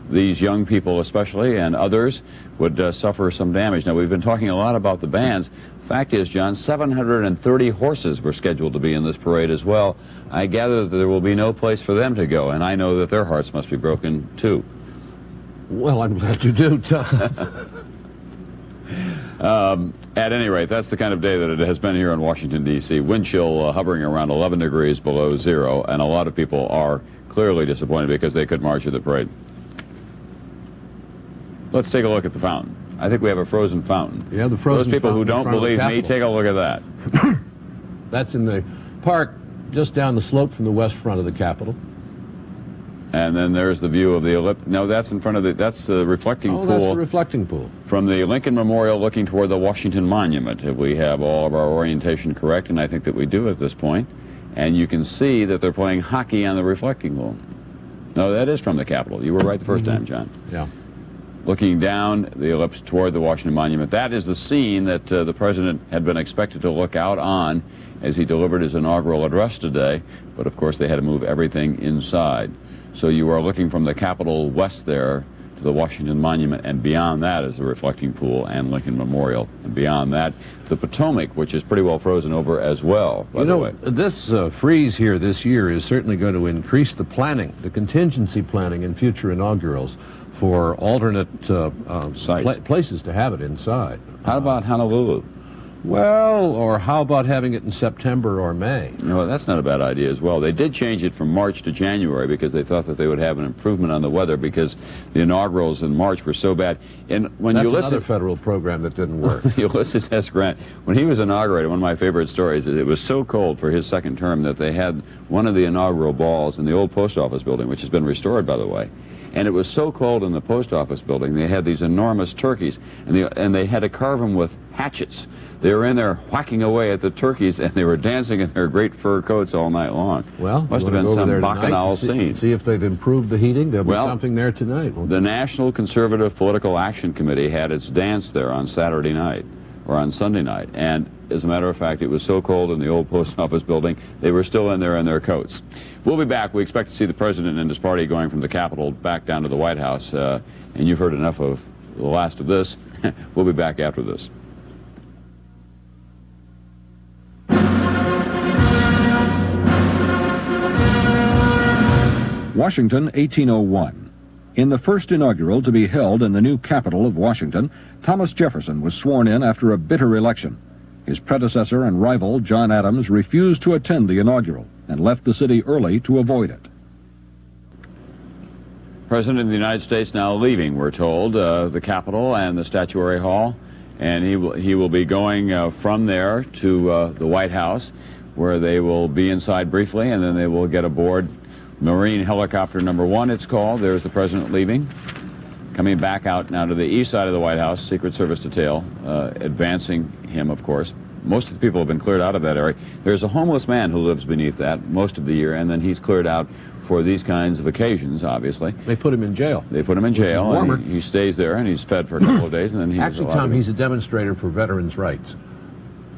these young people especially and others would suffer some damage. Now, we've been talking a lot about the bands. Fact is, John, 730 horses were scheduled to be in this parade as well. I gather that there will be no place for them to go, and I know that their hearts must be broken too. Well, I'm glad you do, Tom. At any rate, that's the kind of day that it has been here in Washington, D.C. Wind chill hovering around 11 degrees below zero, and a lot of people are clearly disappointed because they couldn't march at the parade. Let's take a look at the fountain. I think we have a frozen fountain. Yeah, the frozen fountain. Those people who don't believe me, take a look at that. That's in the park just down the slope from the west front of the Capitol. And then there's the view of the ellipse. No, that's in front of that's the reflecting pool. Oh, that's the reflecting pool. From the Lincoln Memorial looking toward the Washington Monument, if we have all of our orientation correct, and I think that we do at this point. And you can see that they're playing hockey on the reflecting pool. No, that is from the Capitol. You were right the first time, John. Yeah. Looking down the ellipse toward the Washington Monument. That is the scene that the president had been expected to look out on as he delivered his inaugural address today. But, of course, they had to move everything inside. So you are looking from the Capitol west there to the Washington Monument, and beyond that is the reflecting pool and Lincoln Memorial. And beyond that, the Potomac, which is pretty well frozen over as well, by the way. This freeze here this year is certainly going to increase the planning, the contingency planning in future inaugurals for alternate places to have it inside. How about Honolulu? Well, or how about having it in September or May? No, that's not a bad idea as well. They did change it from March to January because they thought that they would have an improvement on the weather because the inaugurals in March were so bad. And when That's Ulysses, another federal program that didn't work. Ulysses S. Grant, when he was inaugurated, one of my favorite stories is it was so cold for his second term that they had one of the inaugural balls in the old post office building, which has been restored, by the way. And it was so cold in the post office building, they had these enormous turkeys, and they had to carve them with hatchets. They were in there whacking away at the turkeys, and they were dancing in their great fur coats all night long. Well, must have been some bacchanal scene. See if they've improved the heating. There'll be something there tonight. The National Conservative Political Action Committee had its dance there on Saturday night, or on Sunday night, and as a matter of fact, it was so cold in the old post office building, they were still in there in their coats. We'll be back. We expect to see the president and his party going from the Capitol back down to the White House, and you've heard enough of the last of this. We'll be back after this. Washington, 1801. In the first inaugural to be held in the new capital of Washington, Thomas Jefferson was sworn in after a bitter election. His predecessor and rival, John Adams, refused to attend the inaugural and left the city early to avoid it. President of the United States now leaving, we're told, the Capitol and the Statuary Hall, and he will be going from there to the White House, where they will be inside briefly, and then they will get aboard Marine Helicopter Number 1, it's called. There's the president leaving. Coming back out now to the east side of the White House, Secret Service detail, advancing him, of course. Most of the people have been cleared out of that area. There's a homeless man who lives beneath that most of the year, and then he's cleared out for these kinds of occasions, obviously. They put him in jail. They put him in jail, and he stays there, and he's fed for a couple of days, and then he's Actually, Tom, he's a demonstrator for veterans' rights.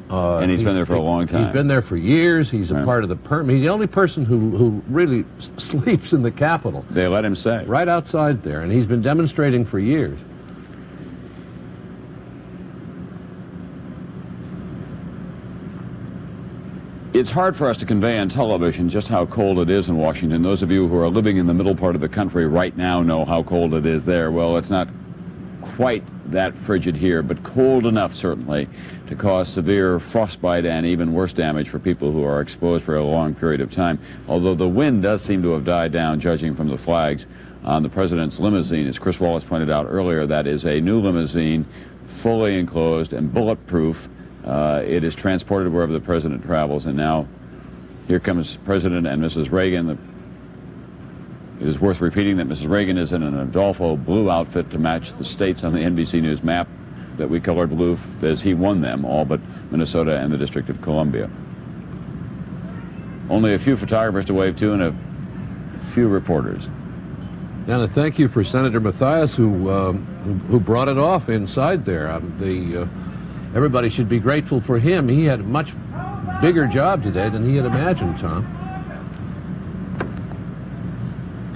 And he's been there for a long time. He's been there for years. He's a part of the He's the only person who really sleeps in the Capitol. They let him stay. Right outside there, and he's been demonstrating for years. It's hard for us to convey on television just how cold it is in Washington. Those of you who are living in the middle part of the country right now know how cold it is there. Well, it's not quite that frigid here, but cold enough, certainly, to cause severe frostbite and even worse damage for people who are exposed for a long period of time. Although the wind does seem to have died down, judging from the flags on the president's limousine. As Chris Wallace pointed out earlier, that is a new limousine, fully enclosed and bulletproof. It is transported wherever the president travels, and now here comes President and Mrs. Reagan. It is worth repeating that Mrs. Reagan is in an Adolfo blue outfit to match the states on the NBC News map that we colored blue as he won them, all but Minnesota and the District of Columbia. Only a few photographers to wave to and a few reporters. And a thank you for Senator Mathias, who brought it off inside there. Everybody should be grateful for him. He had a much bigger job today than he had imagined, Tom.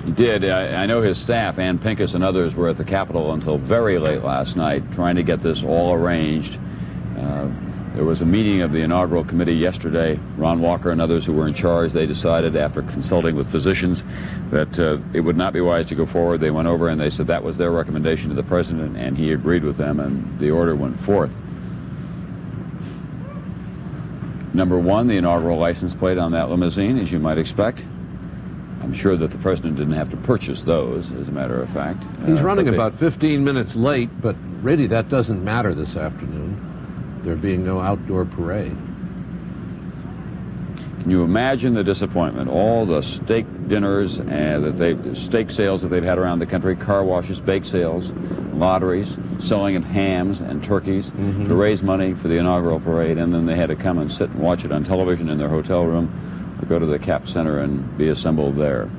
He did. I know his staff, Ann Pincus and others, were at the Capitol until very late last night trying to get this all arranged. There was a meeting of the inaugural committee yesterday. Ron Walker and others who were in charge, they decided after consulting with physicians that it would not be wise to go forward. They went over and they said that was their recommendation to the president, and he agreed with them, and the order went forth. Number 1, the inaugural license plate on that limousine, as you might expect. I'm sure that the president didn't have to purchase those, as a matter of fact. He's running about 15 minutes late, but really that doesn't matter this afternoon. There being no outdoor parade. Can you imagine the disappointment? All the steak dinners and steak sales that they've had around the country, car washes, bake sales, lotteries, selling of hams and turkeys to raise money for the inaugural parade, and then they had to come and sit and watch it on television in their hotel room or go to the Cap Center and be assembled there.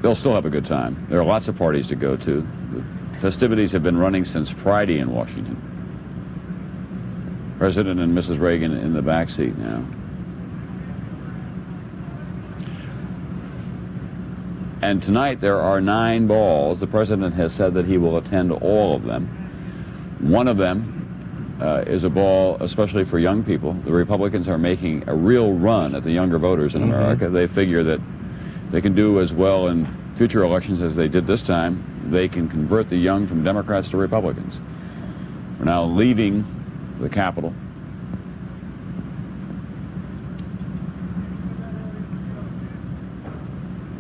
They'll still have a good time. There are lots of parties to go to. The festivities have been running since Friday in Washington. President and Mrs. Reagan in the back seat now. And tonight there are 9 balls. The president has said that he will attend all of them. One of them is a ball especially for young people. The Republicans are making a real run at the younger voters in America. They figure that they can do as well in future elections as they did this time. They can convert the young from Democrats to Republicans. We're now leaving the Capitol.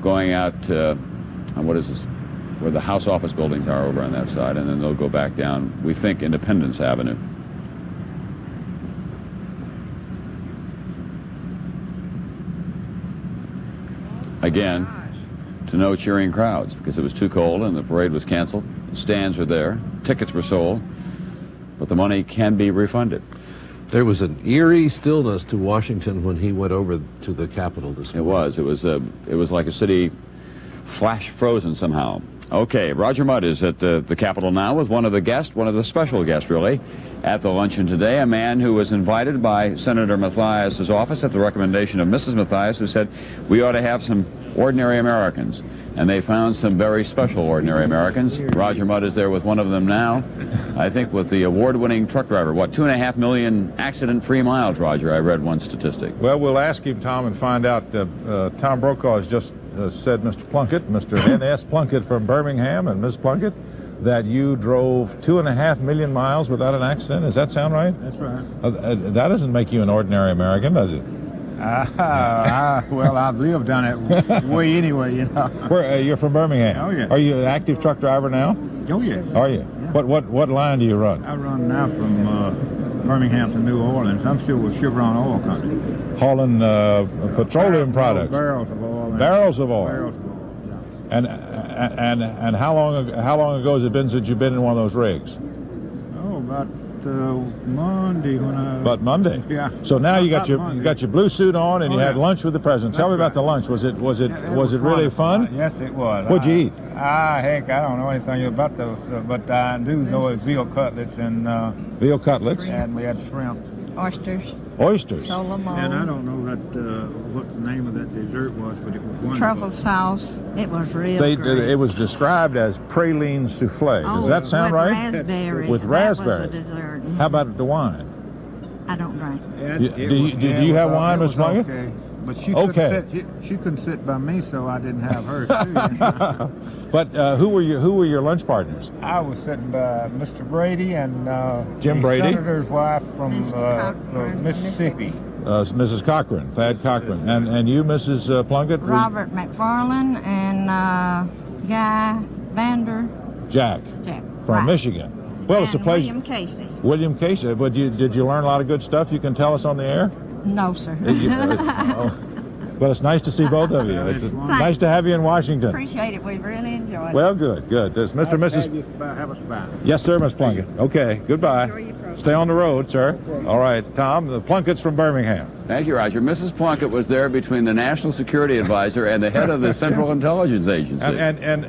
Going out what is this, where the House office buildings are over on that side, and then they'll go back down, we think, Independence Avenue. Again, to no cheering crowds because it was too cold and the parade was canceled. The stands were there, tickets were sold, but the money can be refunded. There was an eerie stillness to Washington when he went over to the Capitol this morning. It was like a city flash frozen somehow. Okay, Roger Mudd is at the Capitol now with one of the special guests really, at the luncheon today, a man who was invited by Senator Mathias's office at the recommendation of Mrs. Mathias, who said we ought to have some ordinary Americans. And they found some very special ordinary Americans. Roger Mudd is there with one of them now, I think with the award-winning truck driver. What, 2.5 million accident-free miles, Roger? I read one statistic. Well, we'll ask him, Tom, and find out. Tom Brokaw has just said, Mr. Plunkett, Mr. N.S. Plunkett from Birmingham, and Ms. Plunkett, that you drove 2.5 million miles without an accident. Does that sound right? That's right. That doesn't make you an ordinary American, does it? Well, I've lived down that way anyway, you know. Where, you're from Birmingham? Oh, yeah. Are you an active truck driver now? Oh, yes. Are you? Yeah. What line do you run? I run now from Birmingham to New Orleans. I'm still with Chevron Oil Company. Hauling petroleum products? Barrels of oil. Barrels of oil? Barrels of oil, yeah. And how long ago has it been since you've been in one of those rigs? Oh, about Monday when I... But Monday? Yeah. So now you got your blue suit on and you had lunch with the president. Tell me about the lunch. Was it really fun? Yes, it was. What'd you eat? Heck, I don't know anything about those, but I do know it's veal cutlets and... veal cutlets? And we had shrimp. Oysters. Oysters? Solomon. And I don't know what the name of that dessert was, but it was wonderful. Truffle sauce. It was real great. It was described as praline souffle. Does that sound right? Raspberry. With raspberry. That was a dessert. How about the wine? I don't drink. Did you have wine, Miss Plunkett? Okay. But she couldn't sit by me, so I didn't have hers too. But who were your lunch partners? I was sitting by Mr. Brady and Jim the Brady, senator's wife from Mississippi. Mrs. Cochran, Thad Cochran, and you, Mrs. Plunkett? Robert McFarland and Guy Vander. Jack. From Michigan. Well, it's a place. William Casey. William Casey. But did you learn a lot of good stuff you can tell us on the air? No, sir. Well, it's nice to see both of you. It's nice to have you in Washington. Appreciate it. We really enjoyed it. Well, good. This Mr. and Mrs. Have us back. Yes, sir, Miss Plunkett. Okay, goodbye. Stay on the road, sir. All right, Tom, the Plunkett's from Birmingham. Thank you, Roger. Mrs. Plunkett was there between the National Security Advisor and the head of the Central Intelligence Agency. And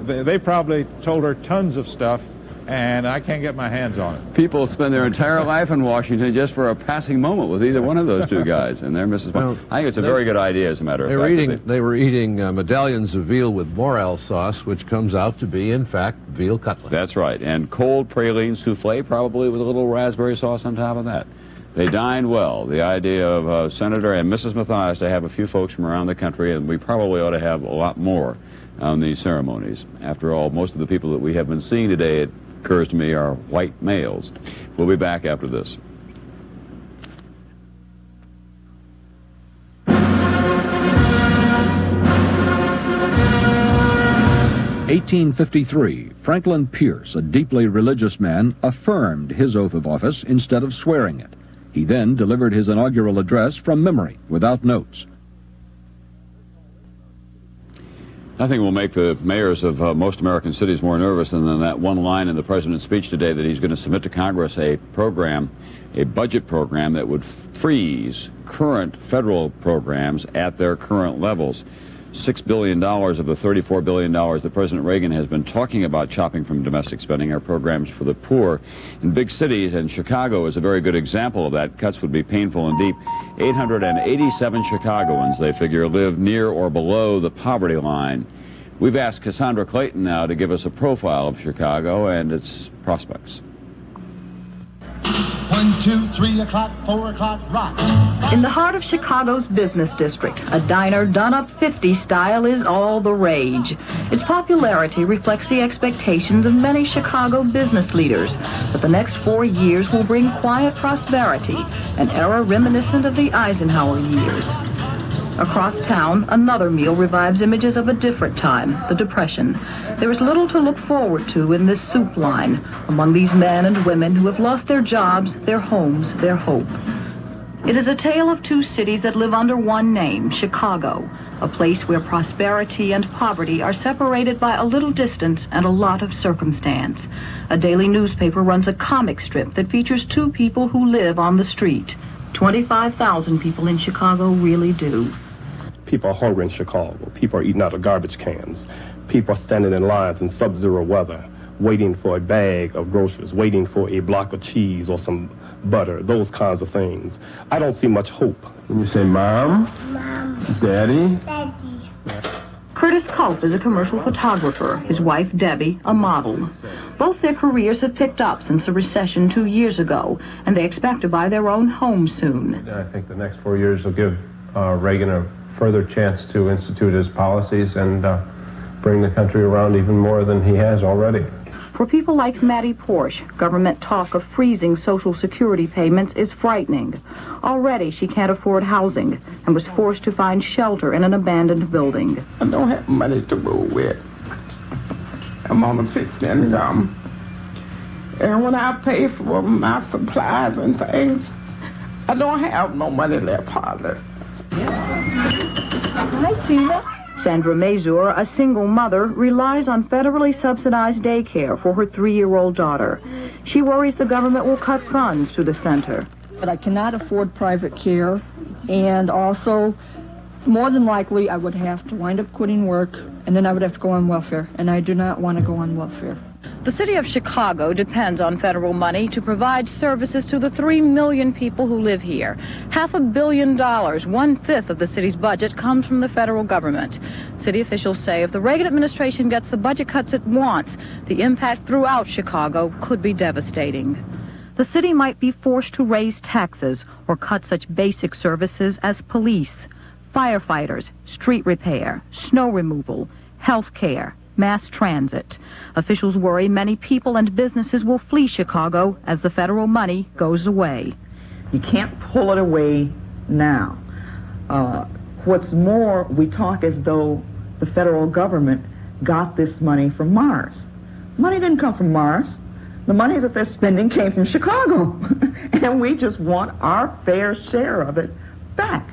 they probably told her tons of stuff, and I can't get my hands on it. People spend their entire life in Washington just for a passing moment with either one of those two guys, and they're Mrs. Well, I think it's a very good idea, as a matter of fact. They were eating medallions of veal with morel sauce, which comes out to be, in fact, veal cutlet. That's right, and cold praline souffle, probably with a little raspberry sauce on top of that. They dined well. The idea of Senator and Mrs. Mathias to have a few folks from around the country, and we probably ought to have a lot more on these ceremonies. After all, most of the people that we have been seeing today, it occurs to me, are white males. We'll be back after this. (1853), Franklin Pierce, a deeply religious man, affirmed his oath of office instead of swearing it. He then delivered his inaugural address from memory, without notes. Nothing will make the mayors of most American cities more nervous than that one line in the president's speech today that he's going to submit to Congress a budget program that would freeze current federal programs at their current levels. $6 billion of the $34 billion that President Reagan has been talking about chopping from domestic spending are programs for the poor. In big cities, and Chicago is a very good example of that, cuts would be painful and deep. 887 Chicagoans, they figure, live near or below the poverty line. We've asked Cassandra Clayton now to give us a profile of Chicago and its prospects. 1, 2, 3 o'clock, 4 o'clock, rock. In the heart of Chicago's business district, a diner done up 50 style is all the rage. Its popularity reflects the expectations of many Chicago business leaders that the next 4 years will bring quiet prosperity, an era reminiscent of the Eisenhower years. Across town, another meal revives images of a different time, the Depression. There is little to look forward to in this soup line among these men and women who have lost their jobs, their homes, their hope. It is a tale of two cities that live under one name, Chicago, a place where prosperity and poverty are separated by a little distance and a lot of circumstance. A daily newspaper runs a comic strip that features two people who live on the street. 25,000 people in Chicago really do. People are hungry in Chicago. People are eating out of garbage cans. People are standing in lines in sub-zero weather, waiting for a bag of groceries, waiting for a block of cheese or some butter, those kinds of things. I don't see much hope. When you say mom, daddy. Curtis Culp is a commercial photographer, his wife Debbie a model. Both their careers have picked up since the recession 2 years ago, and they expect to buy their own home soon. I think the next 4 years will give Reagan a further chance to institute his policies and bring the country around even more than he has already. For people like Mattie Porsche, government talk of freezing Social Security payments is frightening. Already she can't afford housing and was forced to find shelter in an abandoned building. I don't have money to move with. I'm on a fixed income. And when I pay for my supplies and things, I don't have no money left hardly. Hi, Tina. Sandra Mazur, a single mother, relies on federally subsidized daycare for her 3-year-old daughter. She worries the government will cut funds to the center. But I cannot afford private care, and also, more than likely, I would have to wind up quitting work, and then I would have to go on welfare, and I do not want to go on welfare. The city of Chicago depends on federal money to provide services to the 3 million people who live here. $500 million, 1/5 of the city's budget, comes from the federal government. City officials say if the Reagan administration gets the budget cuts it wants, the impact throughout Chicago could be devastating. The city might be forced to raise taxes or cut such basic services as police, firefighters, street repair, snow removal, health care, mass transit. Officials worry many people and businesses will flee Chicago as the federal money goes away. You can't pull it away now. What's more, we talk as though the federal government got this money from Mars. Money didn't come from Mars. The money that they're spending came from Chicago. And we just want our fair share of it back.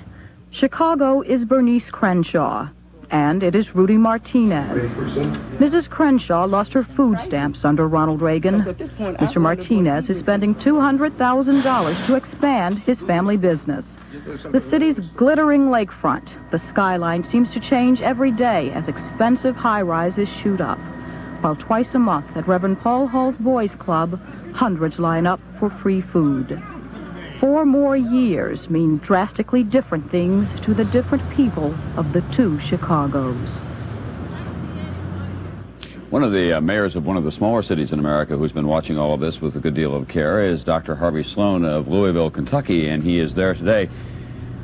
Chicago is Bernice Crenshaw, and it is Rudy Martinez. Mrs. Crenshaw lost her food stamps under Ronald Reagan. Mr. Martinez is spending $200,000 to expand his family business. The city's glittering lakefront, the skyline seems to change every day as expensive high-rises shoot up. While twice a month at Reverend Paul Hall's Boys Club, hundreds line up for free food. 4 more years mean drastically different things to the different people of the two Chicagos. One of the mayors of one of the smaller cities in America who's been watching all of this with a good deal of care is Dr. Harvey Sloan of Louisville, Kentucky, and he is there today.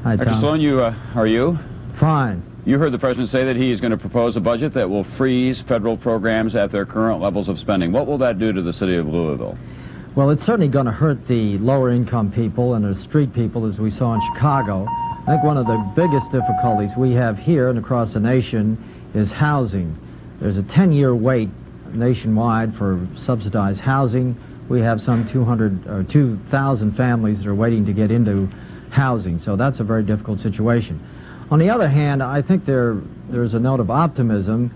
Hi, Dr. Tom. Sloan, how are you? Fine. You heard the president say that he is going to propose a budget that will freeze federal programs at their current levels of spending. What will that do to the city of Louisville? Well, it's certainly going to hurt the lower-income people and the street people, as we saw in Chicago. I think one of the biggest difficulties we have here and across the nation is housing. There's a 10-year wait nationwide for subsidized housing. We have some 2,000 families that are waiting to get into housing, so that's a very difficult situation. On the other hand, I think there's a note of optimism.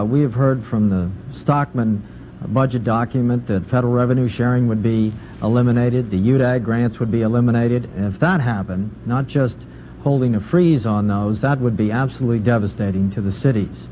We have heard from the Stockman budget document that federal revenue sharing would be eliminated, the UDAG grants would be eliminated, and if that happened, not just holding a freeze on those, that would be absolutely devastating to the cities.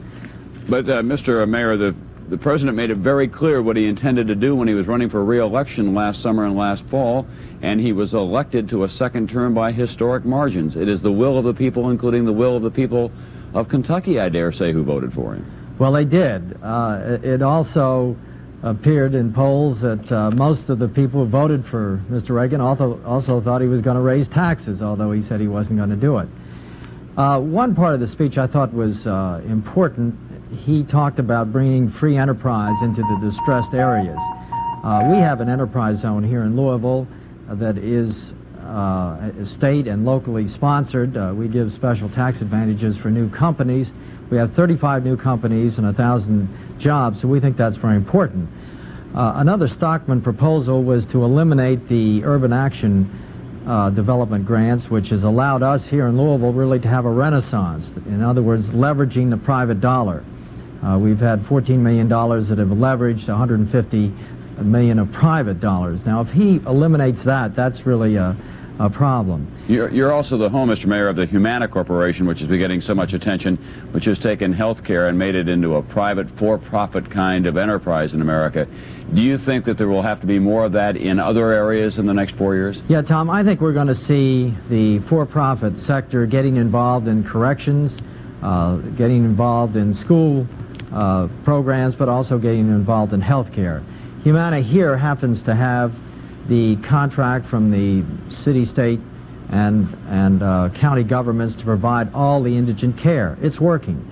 But Mr. Mayor, the president made it very clear what he intended to do when he was running for re-election last summer and last fall, and he was elected to a second term by historic margins. It is the will of the people, including the will of the people of Kentucky, I dare say, who voted for him. Well, they did. It also appeared in polls that most of the people who voted for Mr. Reagan also thought he was going to raise taxes, although he said he wasn't going to do it. One part of the speech I thought was important. He talked about bringing free enterprise into the distressed areas. We have an enterprise zone here in Louisville that is state and locally sponsored. We give special tax advantages for new companies. We have 35 new companies and 1,000 jobs, so we think that's very important. Another Stockman proposal was to eliminate the urban action development grants, which has allowed us here in Louisville really to have a renaissance. In other words, leveraging the private dollar. We've had $14 million that have leveraged $150 million of private dollars. Now, if he eliminates that, that's really a problem. You're also the home, Mr. Mayor, of the Humana Corporation, which has been getting so much attention, which has taken health care and made it into a private, for-profit kind of enterprise in America. Do you think that there will have to be more of that in other areas in the next 4 years? Yeah, Tom, I think we're going to see the for-profit sector getting involved in corrections, getting involved in school programs, but also getting involved in health care. Humana here happens to have the contract from the city, state, and county governments to provide all the indigent care. It's working.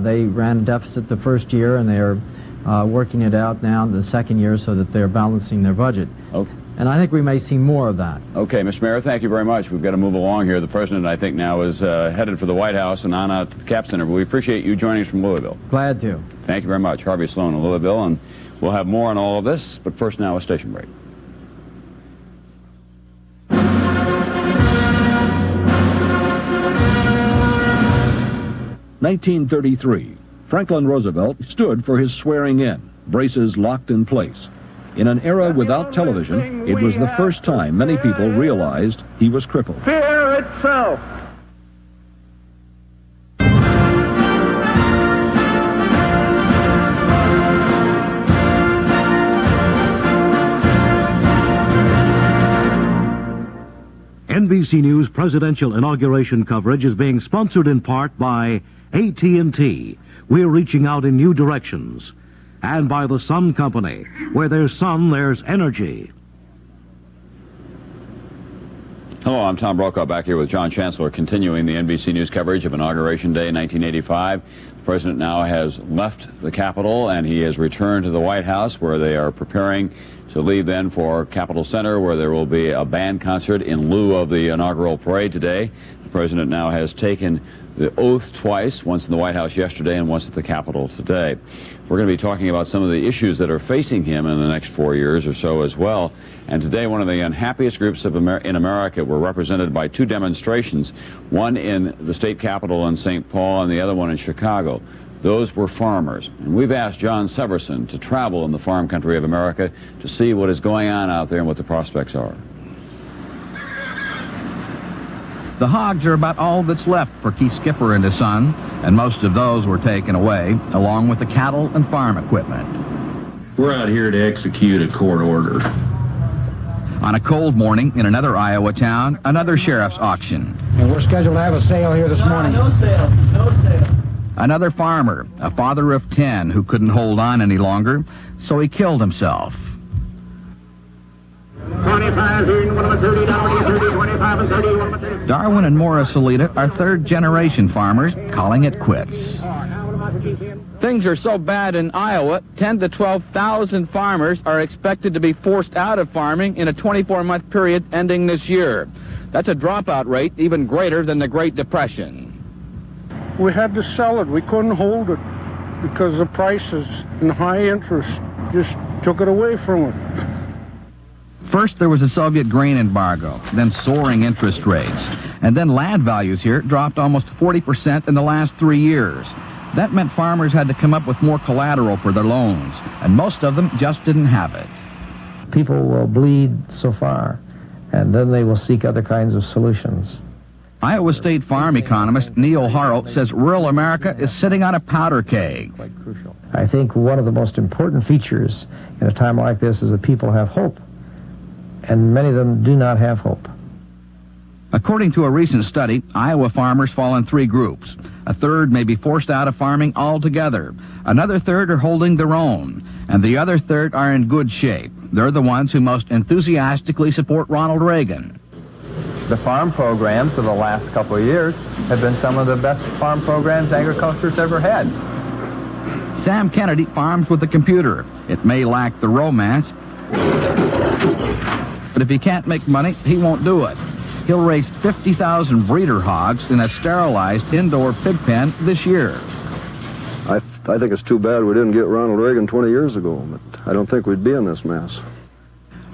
They ran a deficit the first year, and they're working it out now in the second year so that they're balancing their budget. Okay. And I think we may see more of that. Okay, Mr. Mayor, thank you very much. We've got to move along here. The President, I think, now is headed for the White House and on out to the Cap Center. But we appreciate you joining us from Louisville. Glad to. Thank you very much. Harvey Sloan in Louisville, and we'll have more on all of this. But first now, a station break. 1933, Franklin Roosevelt stood for his swearing in, braces locked in place. In an era without television, it was the first time many people realized he was crippled. Fear itself. NBC News presidential inauguration coverage is being sponsored in part by AT&T. We're reaching out in new directions. And by the Sun Company. Where there's sun, there's energy. Hello, I'm Tom Brokaw, back here with John Chancellor, continuing the NBC News coverage of Inauguration Day 1985. The President now has left the Capitol, and he has returned to the White House, where they are preparing to leave then for Capitol Center, where there will be a band concert in lieu of the inaugural parade today. The President now has taken the oath twice, once in the White House yesterday and once at the Capitol today. We're going to be talking about some of the issues that are facing him in the next 4 years or so as well. And today, one of the unhappiest groups in America were represented by two demonstrations, one in the state capitol in St. Paul and the other one in Chicago. Those were farmers. And we've asked John Severson to travel in the farm country of America to see what is going on out there and what the prospects are. The hogs are about all that's left for Keith Skipper and his son, and most of those were taken away, along with the cattle and farm equipment. We're out here to execute a court order. On a cold morning in another Iowa town, another sheriff's auction. And we're scheduled to have a sale here this morning. No sale, no sale. Another farmer, a father of 10 who couldn't hold on any longer, so he killed himself. 25 here, 30, 30, 25 and 30. Darwin and Morris Salita are third-generation farmers, calling it quits. Things are so bad in Iowa, 10 to 12,000 farmers are expected to be forced out of farming in a 24-month period ending this year. That's a dropout rate even greater than the Great Depression. We had to sell it. We couldn't hold it because the prices and high interest just took it away from it. First, there was a Soviet grain embargo, then soaring interest rates, and then land values here dropped almost 40% in the last 3 years. That meant farmers had to come up with more collateral for their loans, and most of them just didn't have it. People will bleed so far, and then they will seek other kinds of solutions. Iowa State farm economist Neil Harrow says rural America is sitting on a powder keg. I think one of the most important features in a time like this is that people have hope. And many of them do not have hope. According to a recent study, Iowa farmers fall in 3 groups. A third may be forced out of farming altogether. Another third are holding their own. and the other third are in good shape. They're the ones who most enthusiastically support Ronald Reagan. The farm programs of the last couple of years have been some of the best farm programs agriculture's ever had. Sam Kennedy farms with a computer. It may lack the romance, but if he can't make money, he won't do it. He'll raise 50,000 breeder hogs in a sterilized indoor pig pen this year. I think it's too bad we didn't get Ronald Reagan 20 years ago, but I don't think we'd be in this mess.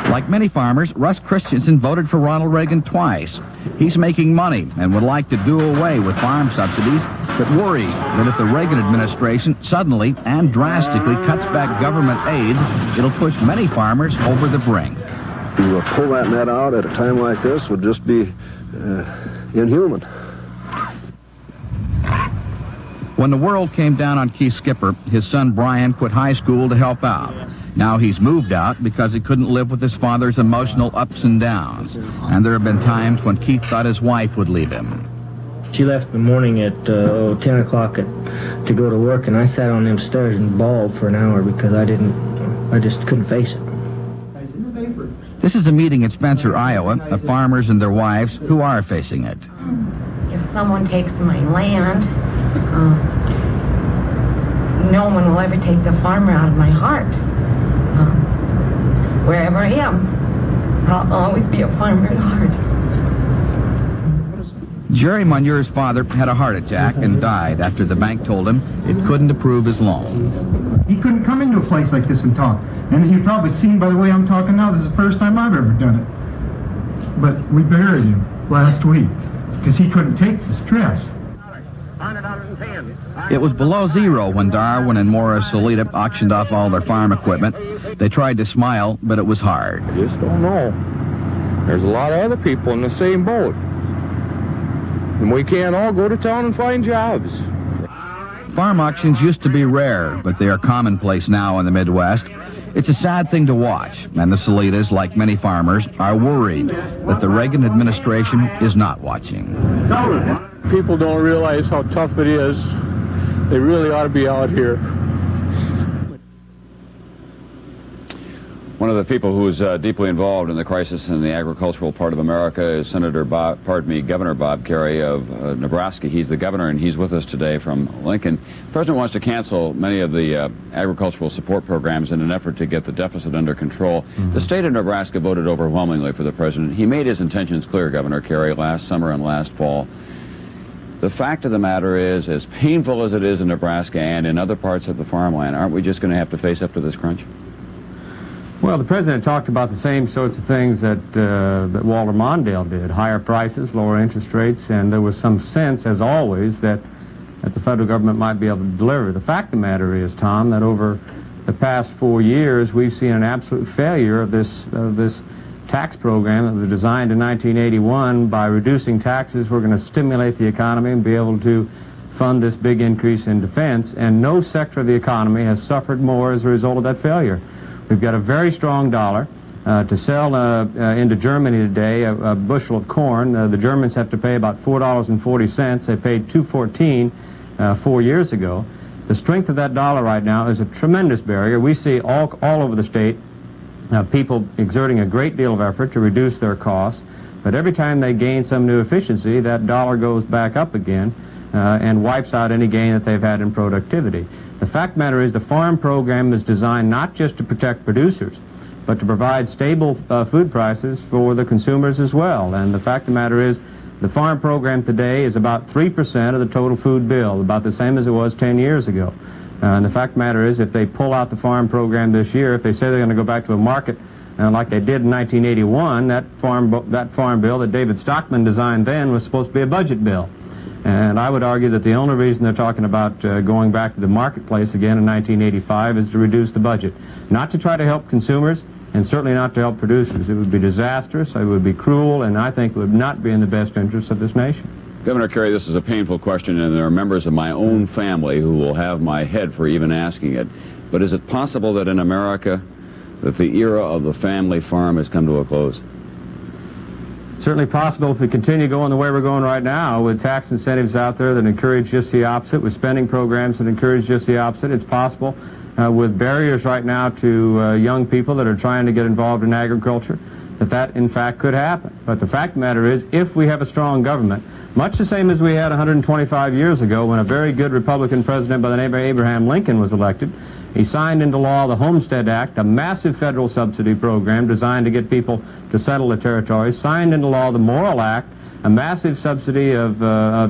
Like many farmers, Russ Christensen voted for Ronald Reagan twice. He's making money and would like to do away with farm subsidies, but worries that if the Reagan administration suddenly and drastically cuts back government aid, it'll push many farmers over the brink. To pull that net out at a time like this would just be inhuman. When the world came down on Keith Skipper, his son Brian quit high school to help out. Now he's moved out because he couldn't live with his father's emotional ups and downs. And there have been times when Keith thought his wife would leave him. She left in the morning at 10 o'clock to go to work, and I sat on them stairs and bawled for an hour because I just couldn't face it. This is a meeting in Spencer, Iowa, of farmers and their wives who are facing it. If someone takes my land, no one will ever take the farmer out of my heart. Wherever I am, I'll always be a farmer at heart. Jerry Munier's father had a heart attack and died after the bank told him it couldn't approve his loan. He couldn't come into a place like this and talk. And you've probably seen by the way I'm talking now, this is the first time I've ever done it. But we buried him last week because he couldn't take the stress. It was below zero when Darwin and Morris Salita auctioned off all their farm equipment. They tried to smile, but it was hard. I just don't know. There's a lot of other people in the same boat. And we can't all go to town and find jobs. Farm auctions used to be rare, but they are commonplace now in the Midwest. It's a sad thing to watch, and the Salitas, like many farmers, are worried that the Reagan administration is not watching. People don't realize how tough it is. They really ought to be out here. One of the people who's deeply involved in the crisis in the agricultural part of America is Governor Bob Kerrey of Nebraska. He's the governor, and he's with us today from Lincoln. The president wants to cancel many of the agricultural support programs in an effort to get the deficit under control. The state of Nebraska voted overwhelmingly for the president. He made his intentions clear, Governor Kerrey, last summer and last fall. The fact of the matter is, as painful as it is in Nebraska and in other parts of the farmland, aren't we just going to have to face up to this crunch? Well, the president talked about the same sorts of things that Walter Mondale did, higher prices, lower interest rates, and there was some sense, as always, that the federal government might be able to deliver. The fact of the matter is, Tom, that over the past 4 years, we've seen an absolute failure of this tax program that was designed in 1981. By reducing taxes, we're going to stimulate the economy and be able to fund this big increase in defense, and no sector of the economy has suffered more as a result of that failure. We've got a very strong dollar. To sell into Germany today a bushel of corn, the Germans have to pay about $4.40. They paid $2.14 4 years ago. The strength of that dollar right now is a tremendous barrier. We see all over the state people exerting a great deal of effort to reduce their costs, but every time they gain some new efficiency, that dollar goes back up again and wipes out any gain that they've had in productivity. The fact of the matter is the farm program is designed not just to protect producers, but to provide stable food prices for the consumers as well. And the fact of the matter is the farm program today is about 3% of the total food bill, about the same as it was 10 years ago. And the fact of the matter is if they pull out the farm program this year, if they say they're going to go back to a market like they did in 1981, that farm bill that David Stockman designed then was supposed to be a budget bill. And I would argue that the only reason they're talking about going back to the marketplace again in 1985 is to reduce the budget. Not to try to help consumers, and certainly not to help producers. It would be disastrous, it would be cruel, and I think it would not be in the best interest of this nation. Governor Kerrey, this is a painful question, and there are members of my own family who will have my head for even asking it. But is it possible that in America that the era of the family farm has come to a close? certainly possible if we continue going the way we're going right now, with tax incentives out there that encourage just the opposite, with spending programs that encourage just the opposite. It's possible with barriers right now to young people that are trying to get involved in agriculture, that in fact could happen. But the fact of the matter is, if we have a strong government, much the same as we had 125 years ago when a very good Republican president by the name of Abraham Lincoln was elected, he signed into law the Homestead Act, a massive federal subsidy program designed to get people to settle the territories, signed into law the Morrill Act, a massive subsidy of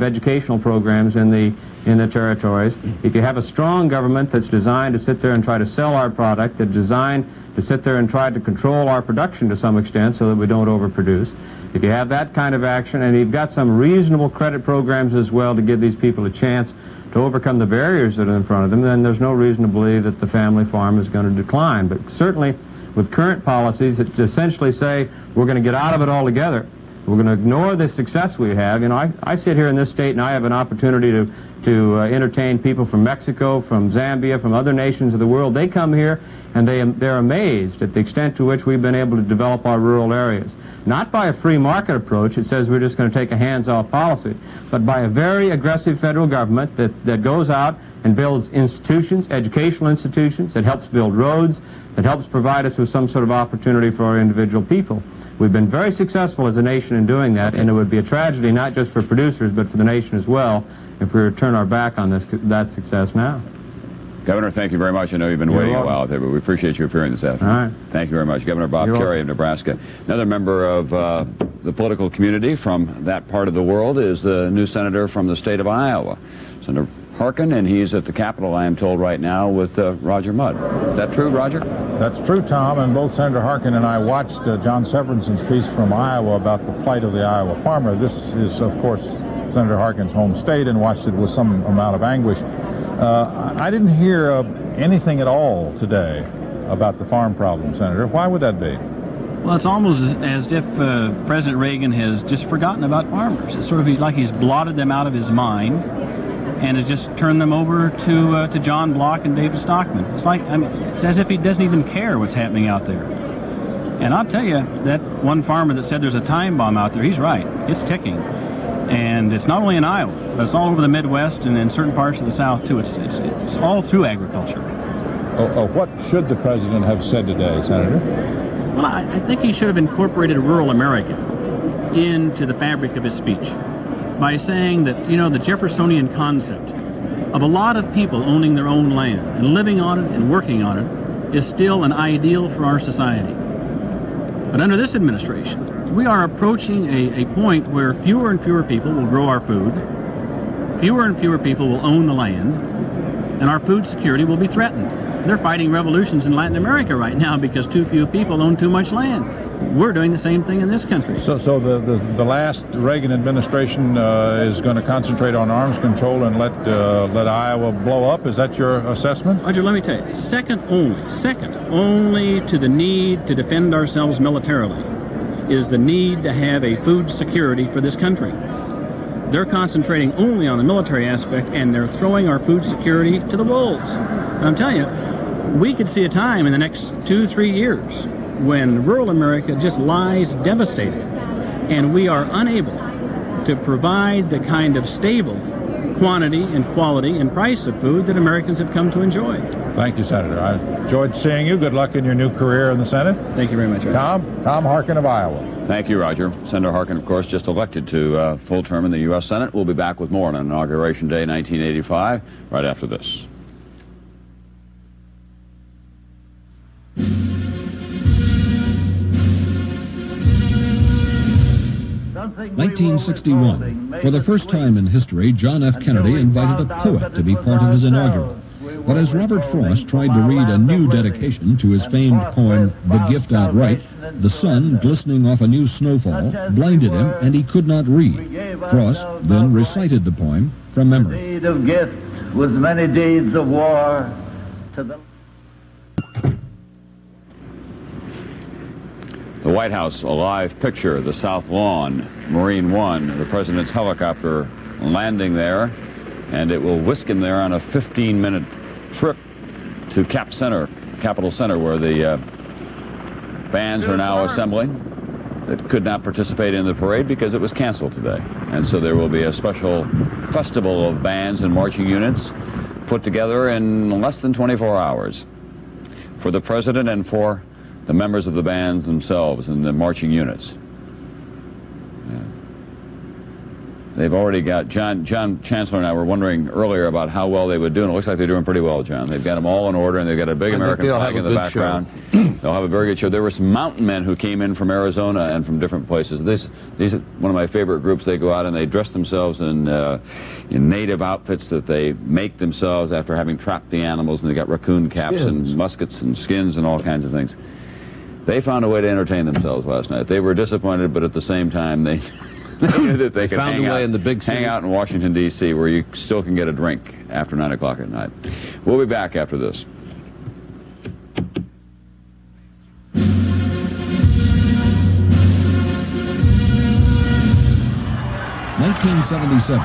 educational programs in the territories. If you have a strong government that's designed to sit there and try to sell our product, that's designed to sit there and try to control our production to some extent so that we don't overproduce, if you have that kind of action, and you've got some reasonable credit programs as well to give these people a chance to overcome the barriers that are in front of them, then there's no reason to believe that the family farm is going to decline. But certainly with current policies that essentially say we're going to get out of it altogether, we're going to ignore the success we have. You know, I sit here in this state and I have an opportunity to entertain people from Mexico, from Zambia, from other nations of the world. They come here and they're amazed at the extent to which we've been able to develop our rural areas. Not by a free market approach that says we're just going to take a hands-off policy, but by a very aggressive federal government that goes out and builds institutions, educational institutions, that helps build roads, that helps provide us with some sort of opportunity for our individual people. We've been very successful as a nation in doing that, and it would be a tragedy not just for producers but for the nation as well if we were to turn our back on that success now. Governor, thank you very much. I know you've been waiting a while out there, but we appreciate you appearing this afternoon. All right. Thank you very much. Governor Bob Kerrey of Nebraska. Another member of the political community from that part of the world is the new senator from the state of Iowa, Senator Harkin, and he's at the Capitol, I am told, right now with Roger Mudd. Is that true, Roger? That's true, Tom, and both Senator Harkin and I watched John Severinson's piece from Iowa about the plight of the Iowa farmer. This is, of course, Senator Harkin's home state, and watched it with some amount of anguish. I didn't hear anything at all today about the farm problem, Senator. Why would that be? Well, it's almost as if President Reagan has just forgotten about farmers. It's sort of like he's blotted them out of his mind and has just turned them over to John Block and David Stockman. It's like, I mean, it's as if he doesn't even care what's happening out there. And I'll tell you, that one farmer that said there's a time bomb out there, he's right. It's ticking. And it's not only in Iowa, but it's all over the Midwest and in certain parts of the South, too. It's all through agriculture. What should the president have said today, Senator? Well, I think he should have incorporated rural America into the fabric of his speech by saying that, you know, the Jeffersonian concept of a lot of people owning their own land and living on it and working on it is still an ideal for our society. But under this administration, we are approaching a point where fewer and fewer people will grow our food, fewer and fewer people will own the land, and our food security will be threatened. They're fighting revolutions in Latin America right now because too few people own too much land. We're doing the same thing in this country. So the last Reagan administration is going to concentrate on arms control and let Iowa blow up? Is that your assessment? Roger, let me tell you, second only to the need to defend ourselves militarily is the need to have a food security for this country. They're concentrating only on the military aspect, and they're throwing our food security to the wolves. And I'm telling you, we could see a time in the next 2-3 years when rural America just lies devastated, and we are unable to provide the kind of stable quantity and quality and price of food that Americans have come to enjoy. Thank you, Senator. I enjoyed seeing you. Good luck in your new career in the Senate. Thank you very much, Roger. Tom Harkin of Iowa. Thank you, Roger. Senator Harkin, of course, just elected to full term in the U.S. Senate. We'll be back with more on Inauguration Day 1985 right after this. 1961. For the first time in history, John F. Kennedy invited a poet to be part of his inaugural. But as Robert Frost tried to read a new dedication to his famed poem, The Gift Outright, the sun, glistening off a new snowfall, blinded him and he could not read. Frost then recited the poem from memory. Deed of gift with many deeds of war to the... The White House, a live picture, the South Lawn, Marine One, the president's helicopter landing there, and it will whisk him there on a 15-minute trip to Capitol Center, where the bands are now assembling. that could not participate in the parade because it was canceled today. And so there will be a special festival of bands and marching units put together in less than 24 hours for the president and for the members of the band themselves and the marching units. They've already got, John Chancellor and I were wondering earlier about how well they would do, and it looks like they're doing pretty well, John. They've got them all in order, and they've got a big American flag in the background. They'll have a very good show. There were some mountain men who came in from Arizona and from different places. These are one of my favorite groups. They go out and they dress themselves in native outfits that they make themselves after having trapped the animals, and they got raccoon caps and muskets and skins and all kinds of things. They found a way to entertain themselves last night. They were disappointed, but at the same time, they knew that they could hang out in Washington, D.C., where you still can get a drink after 9 o'clock at night. We'll be back after this. (1977).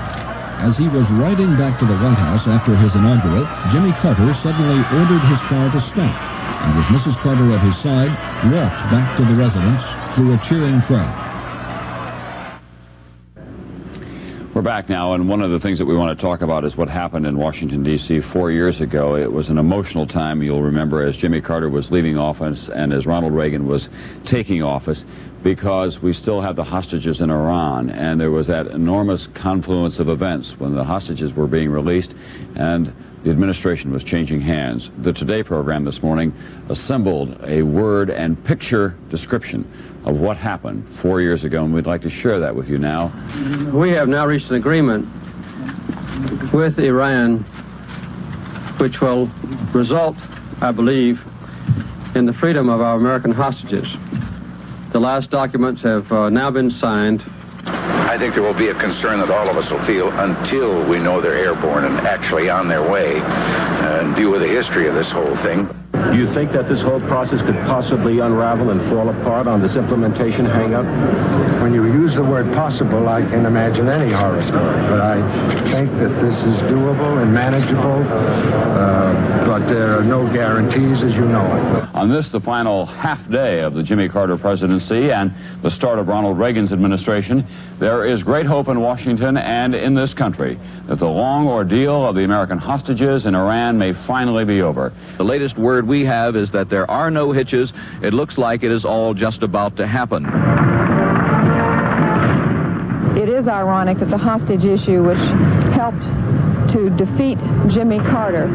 As he was riding back to the White House after his inaugural, Jimmy Carter suddenly ordered his car to stop, and with Mrs. Carter at his side, walked back to the residence through a cheering crowd. We're back now, and one of the things that we want to talk about is what happened in Washington, D.C. 4 years ago. It was an emotional time, you'll remember, as Jimmy Carter was leaving office and as Ronald Reagan was taking office, because we still have the hostages in Iran, and there was that enormous confluence of events when the hostages were being released and the administration was changing hands. The Today program this morning assembled a word and picture description of what happened 4 years ago, and we'd like to share that with you now. We have now reached an agreement with Iran which will result, I believe, in the freedom of our American hostages. The last documents have now been signed. I think there will be a concern that all of us will feel until we know they're airborne and actually on their way, in view of the history of this whole thing. Do you think that this whole process could possibly unravel and fall apart on this implementation hang-up? When you use the word possible, I can imagine any horror story, but I think that this is doable and manageable, but there are no guarantees, as you know. On this, the final half day of the Jimmy Carter presidency and the start of Ronald Reagan's administration, there is great hope in Washington and in this country that the long ordeal of the American hostages in Iran may finally be over. The latest word we have is that there are no hitches. It looks like it is all just about to happen. It is ironic that the hostage issue, which helped to defeat Jimmy Carter,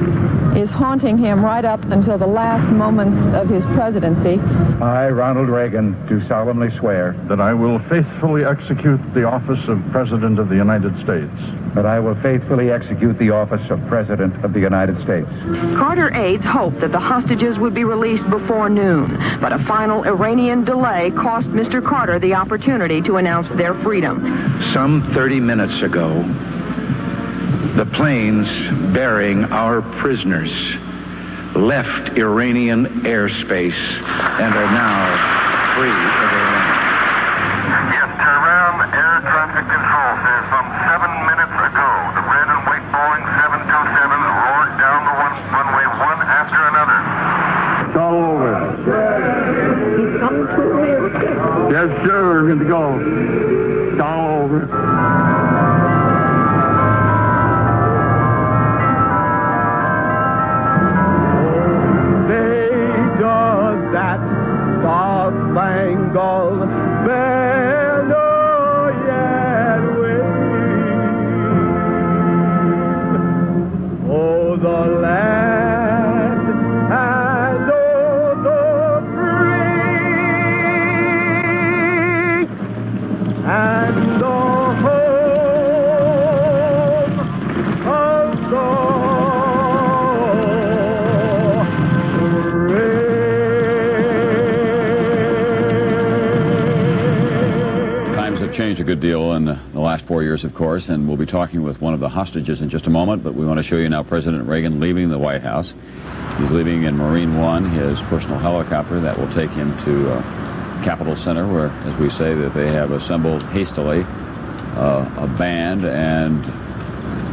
is haunting him right up until the last moments of his presidency. I, Ronald Reagan, do solemnly swear that I will faithfully execute the office of President of the United States. That I will faithfully execute the office of President of the United States. Carter aides hoped that the hostages would be released before noon, but a final Iranian delay cost Mr. Carter the opportunity to announce their freedom. Some 30 minutes ago, the planes bearing our prisoners left Iranian airspace and are now free of Iran. Yes, Tehran Air Traffic Control says some 7 minutes ago, the red and white Boeing 727 roared down the runway one after another. It's all over. He's coming to America. Yes, sir, we're going to go. It's all over. That star-spangled banner yet wave. Oh, the land and oh, the free and the home of the changed a good deal in the last 4 years, of course, and we'll be talking with one of the hostages in just a moment, but we want to show you now President Reagan leaving the White House. He's leaving in Marine One, his personal helicopter that will take him to Capitol Center, where, as we say, that they have assembled hastily a band and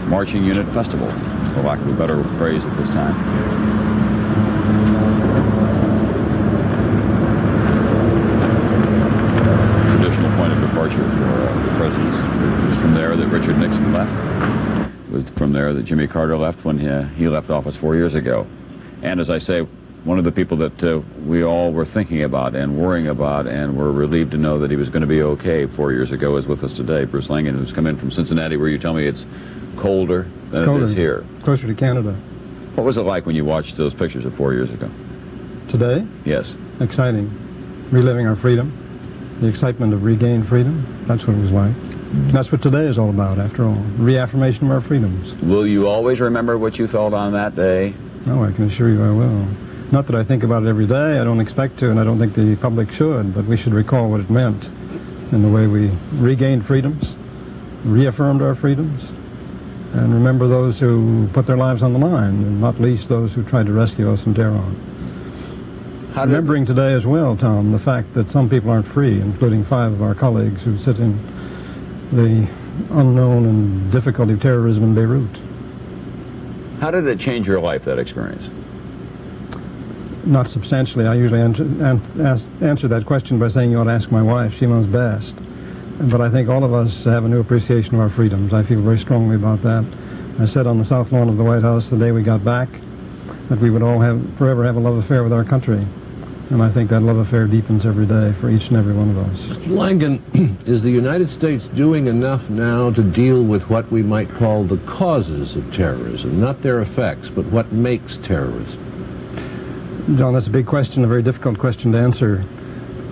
marching unit festival, for lack of a better phrase at this time. Reagan left. It was from there that Jimmy Carter left when he left office 4 years ago. And as I say, one of the people that we all were thinking about and worrying about and were relieved to know that he was going to be okay 4 years ago is with us today. Bruce Langan, who's come in from Cincinnati, where you tell me it's colder than it is here. Closer to Canada. What was it like when you watched those pictures of 4 years ago? Today? Yes. Exciting. Reliving our freedom. The excitement of regained freedom. That's what it was like. That's what today is all about, after all. Reaffirmation of our freedoms. Will you always remember what you felt on that day? No, I can assure you I will. Not that I think about it every day. I don't expect to, and I don't think the public should, but we should recall what it meant in the way we regained freedoms, reaffirmed our freedoms, and remember those who put their lives on the line, and not least those who tried to rescue us in Tehran. Remembering today as well, Tom, the fact that some people aren't free, including 5 of our colleagues who sit in the unknown and difficulty of terrorism in Beirut. How did it change your life, that experience? Not substantially. I usually answer that question by saying you ought to ask my wife. She knows best. But I think all of us have a new appreciation of our freedoms. I feel very strongly about that. I said on the south lawn of the White House the day we got back that we would all forever have a love affair with our country. And I think that love affair deepens every day for each and every one of us. Mr. Langan, is the United States doing enough now to deal with what we might call the causes of terrorism? Not their effects, but what makes terrorism? John, that's a big question, a very difficult question to answer.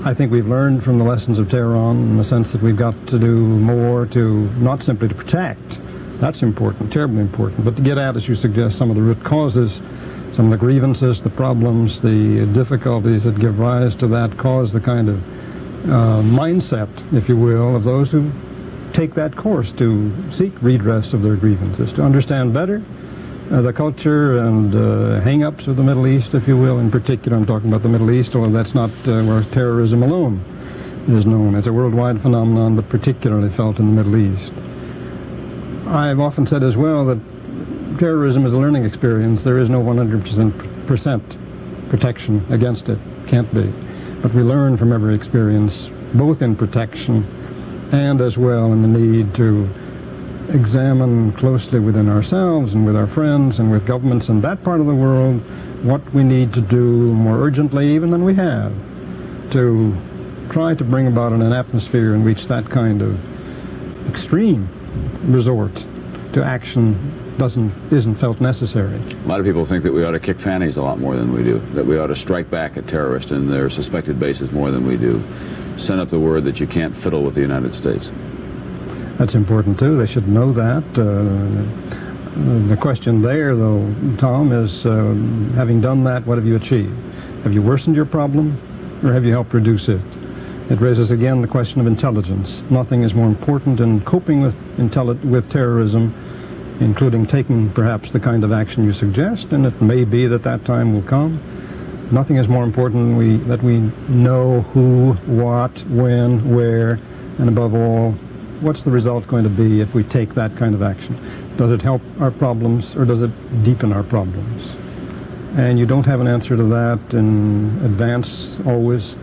I think we've learned from the lessons of Tehran in the sense that we've got to do more to, not simply to protect, that's important, terribly important, but to get at, as you suggest, some of the root causes, some of the grievances, the problems, the difficulties that give rise to that cause the kind of mindset, if you will, of those who take that course to seek redress of their grievances, to understand better the culture and hang-ups of the Middle East, if you will. In particular, I'm talking about the Middle East, although that's not where terrorism alone is known. It's a worldwide phenomenon, but particularly felt in the Middle East. I've often said as well that terrorism is a learning experience. There is no 100% protection against it. Can't be. But we learn from every experience, both in protection and as well in the need to examine closely within ourselves and with our friends and with governments in that part of the world what we need to do more urgently even than we have to try to bring about an atmosphere in which that kind of extreme resort to action isn't felt necessary. A lot of people think that we ought to kick fannies a lot more than we do, that we ought to strike back at terrorists and their suspected bases more than we do. Send up the word that you can't fiddle with the United States. That's important too. They should know that. The question there, though, Tom, is having done that, what have you achieved? Have you worsened your problem, or have you helped reduce it? It raises again the question of intelligence. Nothing is more important in coping with terrorism, including taking perhaps the kind of action you suggest, and it may be that that time will come. Nothing is more important than that we know who, what, when, where, and above all, what's the result going to be if we take that kind of action? Does it help our problems or does it deepen our problems? And you don't have an answer to that in advance always.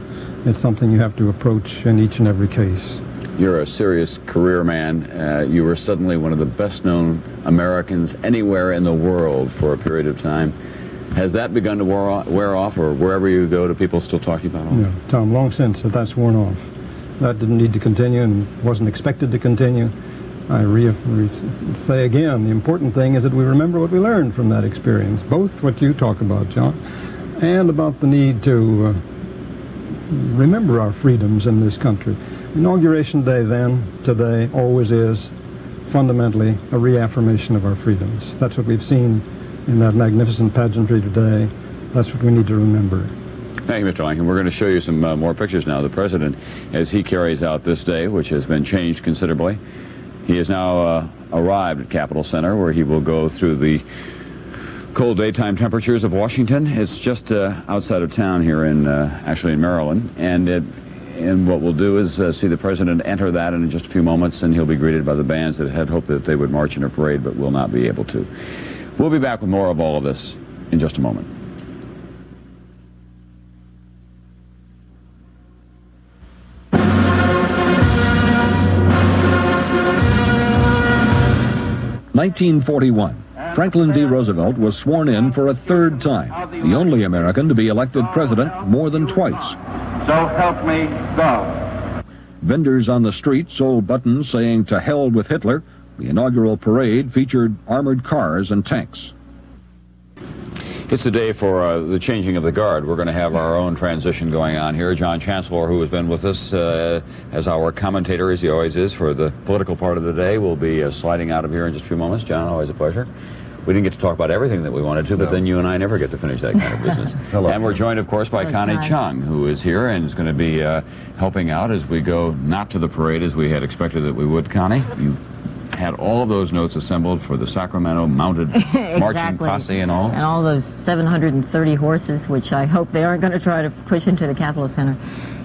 It's something you have to approach in each and every case. You're a serious career man. You were suddenly one of the best known Americans anywhere in the world for a period of time. Has that begun to wear off, or wherever you go, do people still talk about it? No, Tom, long since that's worn off. That didn't need to continue and wasn't expected to continue. I say again, the important thing is that we remember what we learned from that experience, both what you talk about, John, and about the need to remember our freedoms in this country. Inauguration Day then, today, always is fundamentally a reaffirmation of our freedoms. That's what we've seen in that magnificent pageantry today. That's what we need to remember. Thank you, Mr. Langan. We're going to show you some more pictures now. The President, as he carries out this day, which has been changed considerably, he has now arrived at Capitol Center, where he will go through the cold daytime temperatures of Washington. It's just outside of town here actually in Maryland. And what we'll do is see the President enter that in just a few moments, and he'll be greeted by the bands that had hoped that they would march in a parade, but will not be able to. We'll be back with more of all of this in just a moment. 1941, Franklin D. Roosevelt was sworn in for a third time, the only American to be elected president more than twice. So help me God. Vendors on the street sold buttons saying "To hell with Hitler." The inaugural parade featured armored cars and tanks. It's the day for the changing of the guard. We're going to have our own transition going on here. John Chancellor, who has been with us as our commentator, as he always is, for the political part of the day, will be sliding out of here in just a few moments. John, always a pleasure. We didn't get to talk about everything that we wanted to, but then you and I never get to finish that kind of business. Hello. And we're joined, of course, by Connie Chung, who is here and is going to be helping out as we go not to the parade as we had expected that we would. Connie, you had all of those notes assembled for the Sacramento mounted marching posse and all? And all those 730 horses, which I hope they aren't going to try to push into the Capitol Center.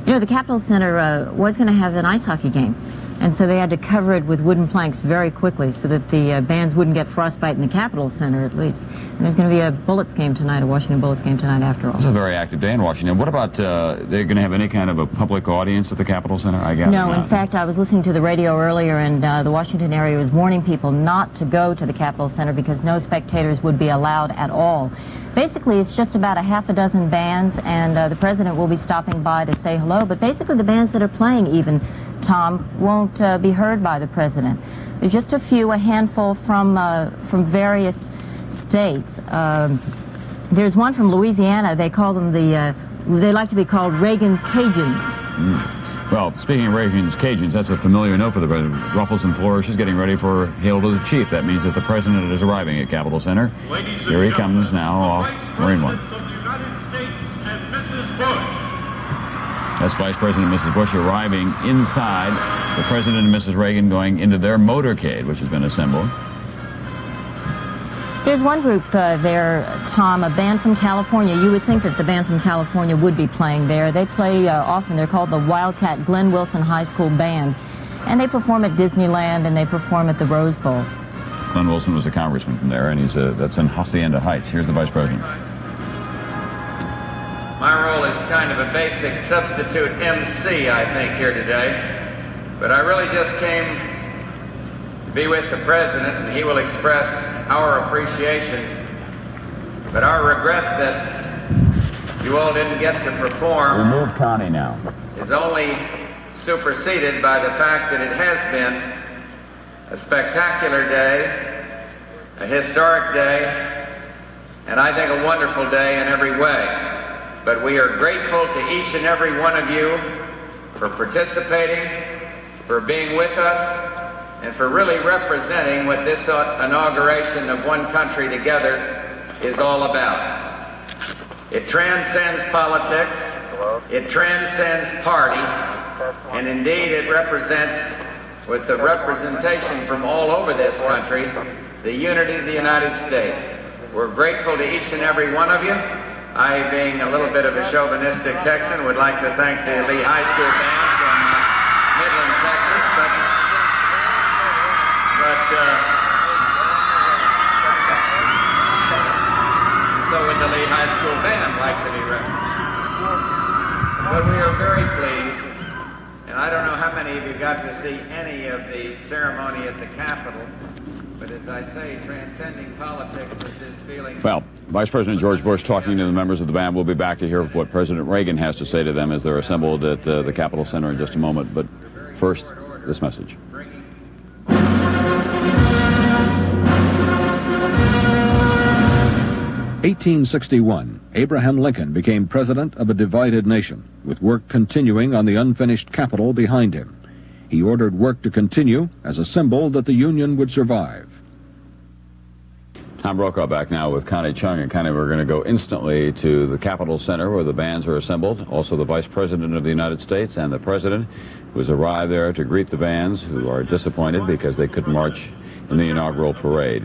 You know, the Capitol Center was going to have an ice hockey game, and so they had to cover it with wooden planks very quickly so that the bands wouldn't get frostbite in the Capitol Center, at least. And there's going to be a Bullets game tonight, a Washington Bullets game tonight after all. It's a very active day in Washington. What about, they're going to have any kind of a public audience at the Capitol Center? I gather No, not. in fact, I was listening to the radio earlier, and the Washington area was warning people not to go to the Capitol Center because no spectators would be allowed at all. Basically, it's just about a half a dozen bands, and the president will be stopping by to say hello, but basically the bands that are playing even, Tom, won't be heard by the president. There's just a few, a handful from various states. There's one from Louisiana. They call them they like to be called Reagan's Cajuns. Well, speaking of Reagan's Cajuns, that's a familiar note for the president. Ruffles and flourishes getting ready for Hail to the Chief. That means that the president is arriving at Capitol Center. Here he comes now off Marine One. That's Vice President Mrs. Bush arriving inside. The President and Mrs. Reagan going into their motorcade, which has been assembled. There's one group there, Tom, a band from California. You would think that the band from California would be playing there. They play often. They're called the Wildcat Glenn Wilson High School Band. And they perform at Disneyland and they perform at the Rose Bowl. Glenn Wilson was a congressman from there, and that's in Hacienda Heights. Here's the Vice President. My role is kind of a basic substitute MC, I think, here today. But I really just came to be with the President, and he will express our appreciation, but our regret that you all didn't get to perform. We'll move Connie now. Is only superseded by the fact that it has been a spectacular day, a historic day, and I think a wonderful day in every way. But we are grateful to each and every one of you for participating, for being with us, and for really representing what this inauguration of one country together is all about. It transcends politics, it transcends party, and indeed it represents, with the representation from all over this country, the unity of the United States. We're grateful to each and every one of you. I, being a little bit of a chauvinistic Texan, would like to thank the Lee High School Band from Midland, Texas, so would the Lee High School Band like to be recognized. But we are very pleased, and I don't know how many of you got to see any of the ceremony at the Capitol, but as I say, transcending politics is this feeling. Well, Vice President George Bush talking to the members of the band. We'll be back to hear what President Reagan has to say to them as they're assembled at the Capitol Center in just a moment. But first, this message. 1861, Abraham Lincoln became president of a divided nation, with work continuing on the unfinished Capitol behind him. He ordered work to continue as a symbol that the Union would survive. Tom Brokaw back now with Connie Chung, and Connie, we're going to go instantly to the Capitol Center where the bands are assembled. Also the Vice President of the United States and the President, who has arrived there to greet the bands, who are disappointed because they couldn't march in the inaugural parade.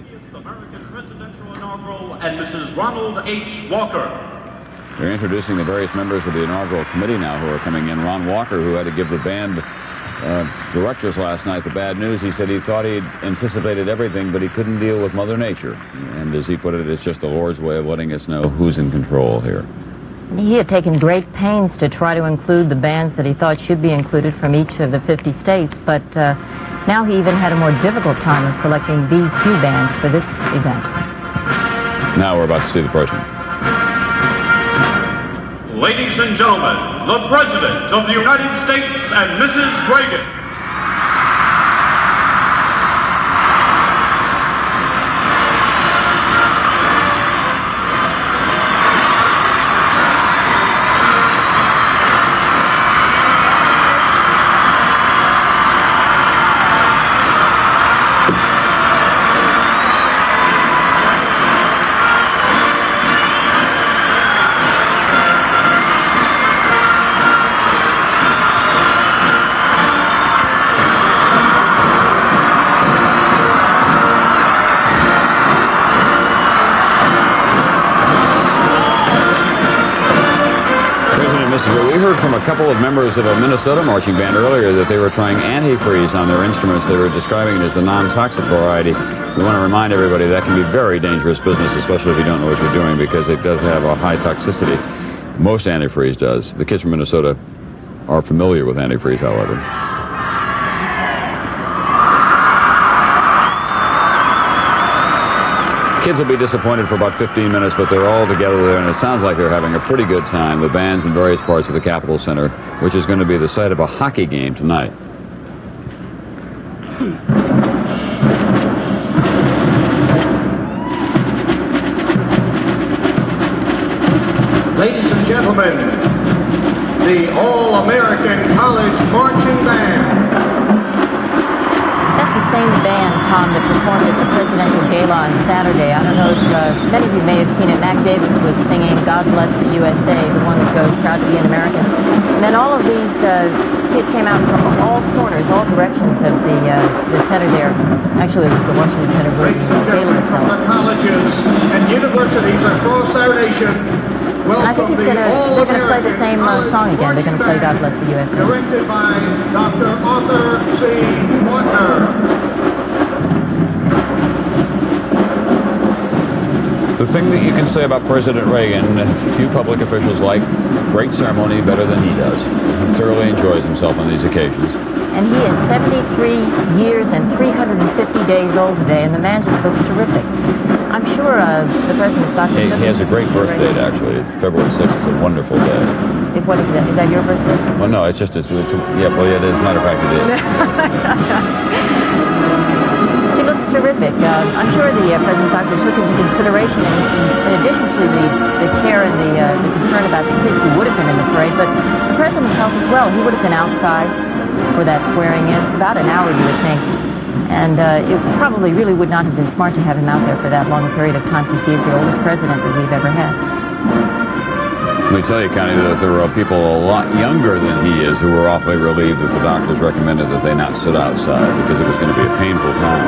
And Mrs. Ronald H. Walker. They're introducing the various members of the inaugural committee now who are coming in. Ron Walker, who had to give the band directors last night the bad news. He said he thought he'd anticipated everything, but he couldn't deal with Mother Nature. And as he put it, it's just the Lord's way of letting us know who's in control here. He had taken great pains to try to include the bands that he thought should be included from each of the 50 states, but now he even had a more difficult time of selecting these few bands for this event. Now we're about to see the president. Ladies and gentlemen, the President of the United States and Mrs. Reagan. We heard from a couple of members of a Minnesota marching band earlier that they were trying antifreeze on their instruments. They were describing it as the non-toxic variety. We want to remind everybody that can be very dangerous business, especially if you don't know what you're doing, because it does have a high toxicity. Most antifreeze does. The kids from Minnesota are familiar with antifreeze, however. Kids will be disappointed for about 15 minutes, but they're all together there, and it sounds like they're having a pretty good time. The bands in various parts of the Capitol Center, which is going to be the site of a hockey game tonight. Ladies and gentlemen, the All-American College Marching Band. That's the same band, Tom, that performed at the presidential gala on Saturday. I don't know if many of you may have seen it. Mac Davis was singing God Bless the USA, the one that goes, Proud to be an American. And then all of these kids came out from all corners, all directions of the center there. Actually, it was the Washington Center where the gala was held. Colleges and universities across our nation. And I think they're going to play the same song again. They're going to play God Bless the USA. Directed by Dr. Arthur C. Warner. The thing that you can say about President Reagan, few public officials like great ceremony better than he does. He thoroughly enjoys himself on these occasions. And he is 73 years and 350 days old today, and the man just looks terrific. I'm sure the president's doctor... He has a great birth date, actually. February 6th is a wonderful day. What is that? Is that your birthday? Well, no, it's just... yeah, well, yeah, as a matter of fact, it is. He looks terrific. I'm sure the president's doctor took into consideration, in addition to the care and the concern about the kids who would have been in the parade, but the president's health as well. He would have been outside for that swearing in for about an hour, you would think. And it probably really would not have been smart to have him out there for that long a period of time, since he is the oldest president that we've ever had. Let me tell you, Connie, that there were people a lot younger than he is who were awfully relieved that the doctors recommended that they not sit outside because it was going to be a painful time.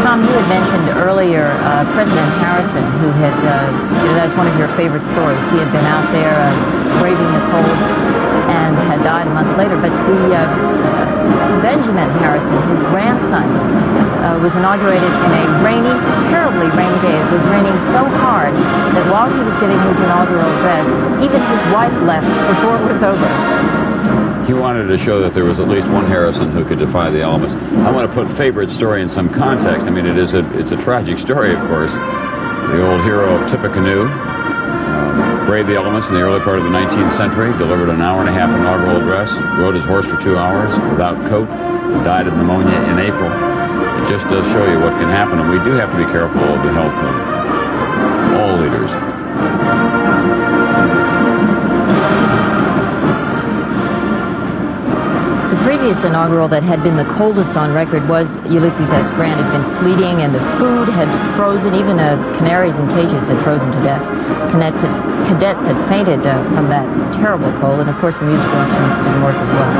Tom, you had mentioned earlier President Harrison, who had, that's one of your favorite stories. He had been out there braving the cold and had died a month later. But Benjamin Harrison, his grandson, was inaugurated in a rainy, terribly rainy day. It was raining so hard that while he was giving his inaugural address, even his wife left before it was over. He wanted to show that there was at least one Harrison who could defy the elements. I want to put favorite story in some context. I mean, it's a tragic story, of course. The old hero of Tippecanoe braved the elements in the early part of the 19th century, delivered an hour-and-a-half inaugural address, rode his horse for 2 hours without coat, died of pneumonia in April. It just does show you what can happen, and we do have to be careful of the health of all leaders. The previous inaugural that had been the coldest on record was Ulysses S. Grant. It had been sleeting and the food had frozen. Even canaries in cages had frozen to death. Cadets had fainted from that terrible cold, and of course the musical instruments didn't work as well.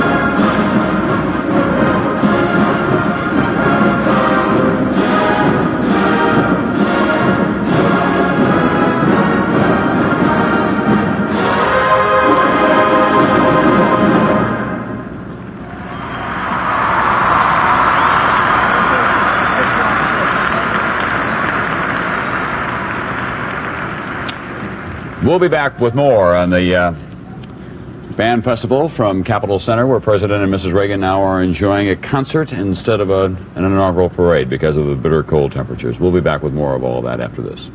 We'll be back with more on the Band Festival from Capitol Center, where President and Mrs. Reagan now are enjoying a concert instead of an inaugural parade because of the bitter cold temperatures. We'll be back with more of all of that after this.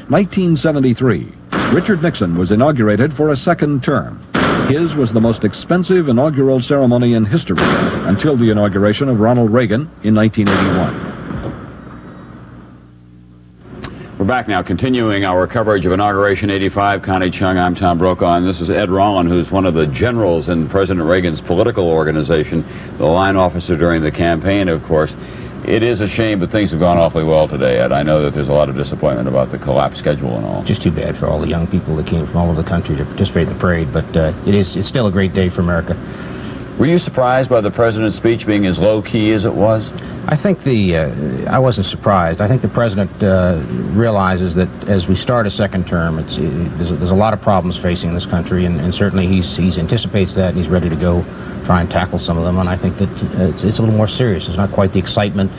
1973, Richard Nixon was inaugurated for a second term. His was the most expensive inaugural ceremony in history until the inauguration of Ronald Reagan in 1981. We're back now, continuing our coverage of Inauguration 85. Connie Chung, I'm Tom Brokaw, and this is Ed Ronald, who's one of the generals in President Reagan's political organization, the line officer during the campaign, of course. It is a shame, but things have gone awfully well today, Ed. I know that there's a lot of disappointment about the collapsed schedule and all. Just too bad for all the young people that came from all over the country to participate in the parade, but it's still a great day for America. Were you surprised by the president's speech being as low-key as it was? I think I wasn't surprised. I think the president realizes that as we start a second term, there's a lot of problems facing this country, and certainly he anticipates that, and he's ready to go try and tackle some of them. And I think that it's a little more serious. It's not quite the excitement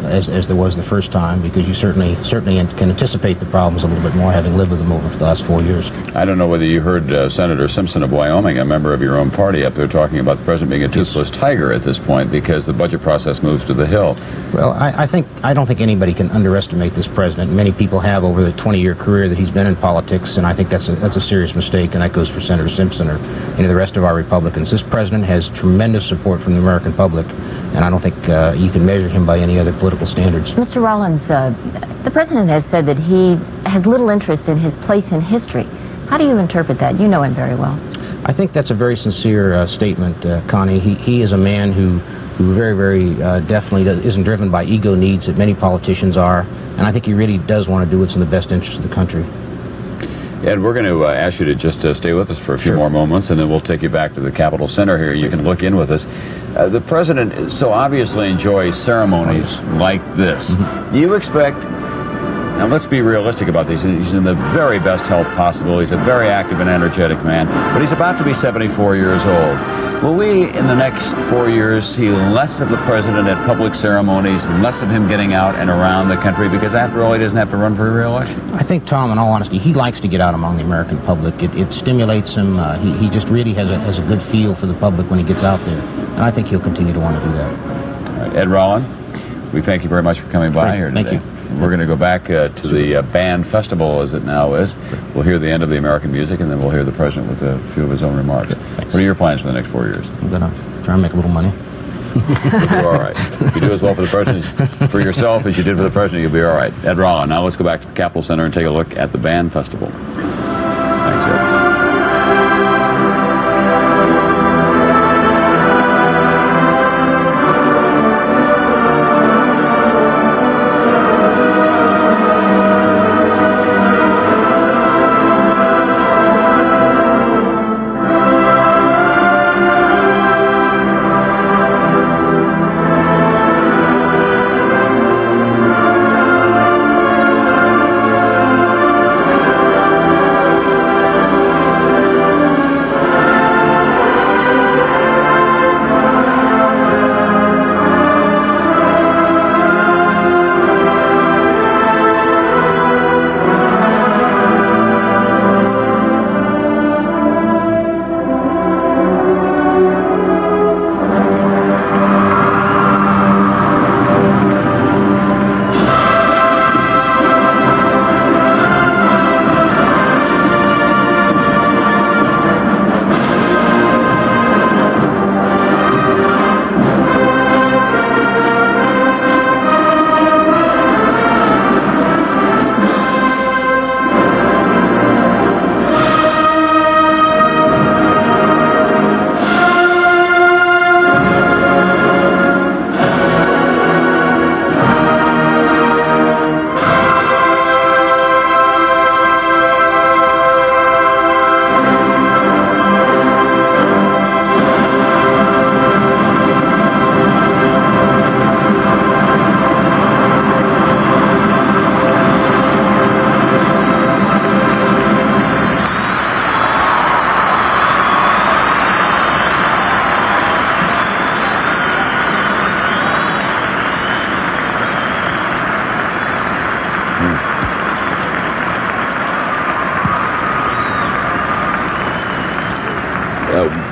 as there was the first time, because you certainly can anticipate the problems a little bit more, having lived with them over the last 4 years. I don't know whether you heard Senator Simpson of Wyoming, a member of your own party, up there talking about the president being a toothless tiger at this point because the budget process moves to the Hill. Well, I don't think anybody can underestimate this president. Many people have over the 20-year career that he's been in politics, and I think that's a serious mistake, and that goes for Senator Simpson or the rest of our Republicans. This president has tremendous support from the American public, and I don't think you can measure him by any other political standards. Mr. Rollins, the president has said that he has little interest in his place in history. How do you interpret that? You know him very well. I think that's a very sincere statement, Connie. He is a man who very, very definitely isn't driven by ego needs that many politicians are, and I think he really does want to do what's in the best interest of the country. Ed, we're going to ask you to just stay with us for a few more moments, and then we'll take you back to the Capitol Center here. You can look in with us. The president so obviously enjoys ceremonies like this. Do you expect... Now, let's be realistic about this. He's in the very best health possible. He's a very active and energetic man, but he's about to be 74 years old. Will we, in the next 4 years, see less of the president at public ceremonies, less of him getting out and around the country? Because after all, he doesn't have to run for re-election. I think, Tom, in all honesty, he likes to get out among the American public. It stimulates him. He just really has a good feel for the public when he gets out there. And I think he'll continue to want to do that. All right, Ed Ronald, we thank you very much for coming by here today. Thank you. We're going to go back to the Band Festival, as it now is. We'll hear the end of the American music, and then we'll hear the president with a few of his own remarks. What are your plans for the next 4 years? I'm going to try and make a little money. You'll be all right. If you do as well for the president, for yourself as you did for the president, you'll be all right. Ed Ronald. Now let's go back to the Capitol Center and take a look at the Band Festival. Thanks, Ed.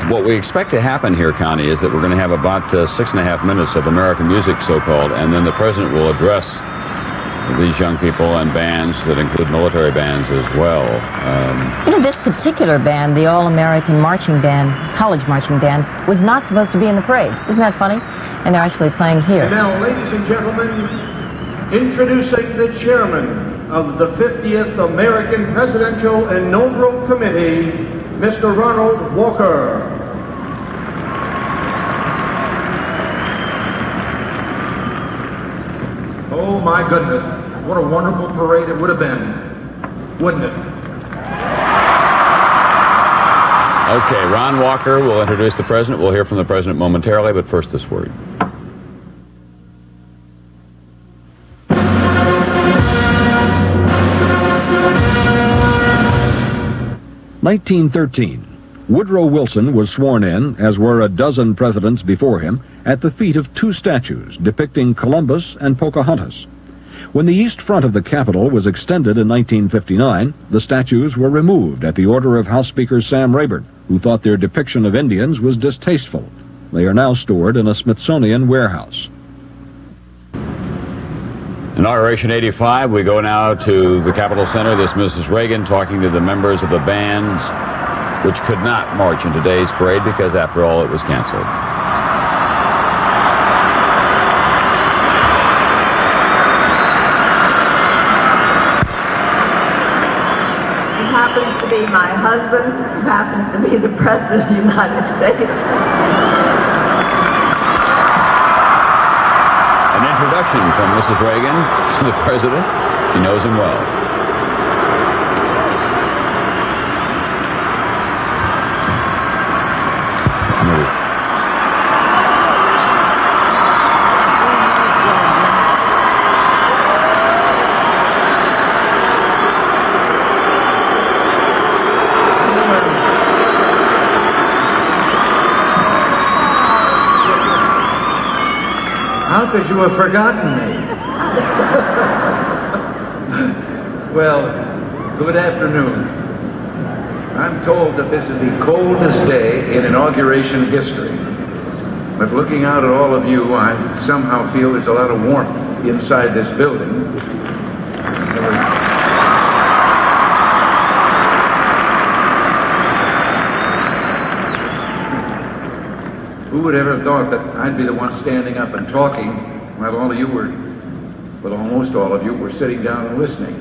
What we expect to happen here, Connie, is that we're going to have about 6.5 minutes of American music, so-called, and then the president will address these young people and bands that include military bands as well. You know, this particular band, the All-American Marching Band, College Marching Band, was not supposed to be in the parade. Isn't that funny? And they're actually playing here. And now, ladies and gentlemen, introducing the chairman of the 50th American Presidential Inaugural Committee, Mr. Ronald Walker. Oh my goodness, what a wonderful parade it would have been, wouldn't it? Okay, Ron Walker will introduce the president. We'll hear from the president momentarily, but first this word. (1913). Woodrow Wilson was sworn in, as were a dozen presidents before him, at the feet of two statues depicting Columbus and Pocahontas. When the east front of the Capitol was extended in 1959, the statues were removed at the order of House Speaker Sam Rayburn, who thought their depiction of Indians was distasteful. They are now stored in a Smithsonian warehouse. Inauguration 85, we go now to the Capitol Center. This Mrs. Reagan talking to the members of the bands which could not march in today's parade because, after all, it was canceled. He happens to be my husband, who happens to be the President of the United States. An introduction from Mrs. Reagan to the President. She knows him well. How could you have forgotten me? Well, good afternoon. I'm told that this is the coldest day in inauguration history. But looking out at all of you, I somehow feel there's a lot of warmth inside this building. Who would ever have thought that I'd be the one standing up and talking while all of you were, well, almost all of you were sitting down and listening?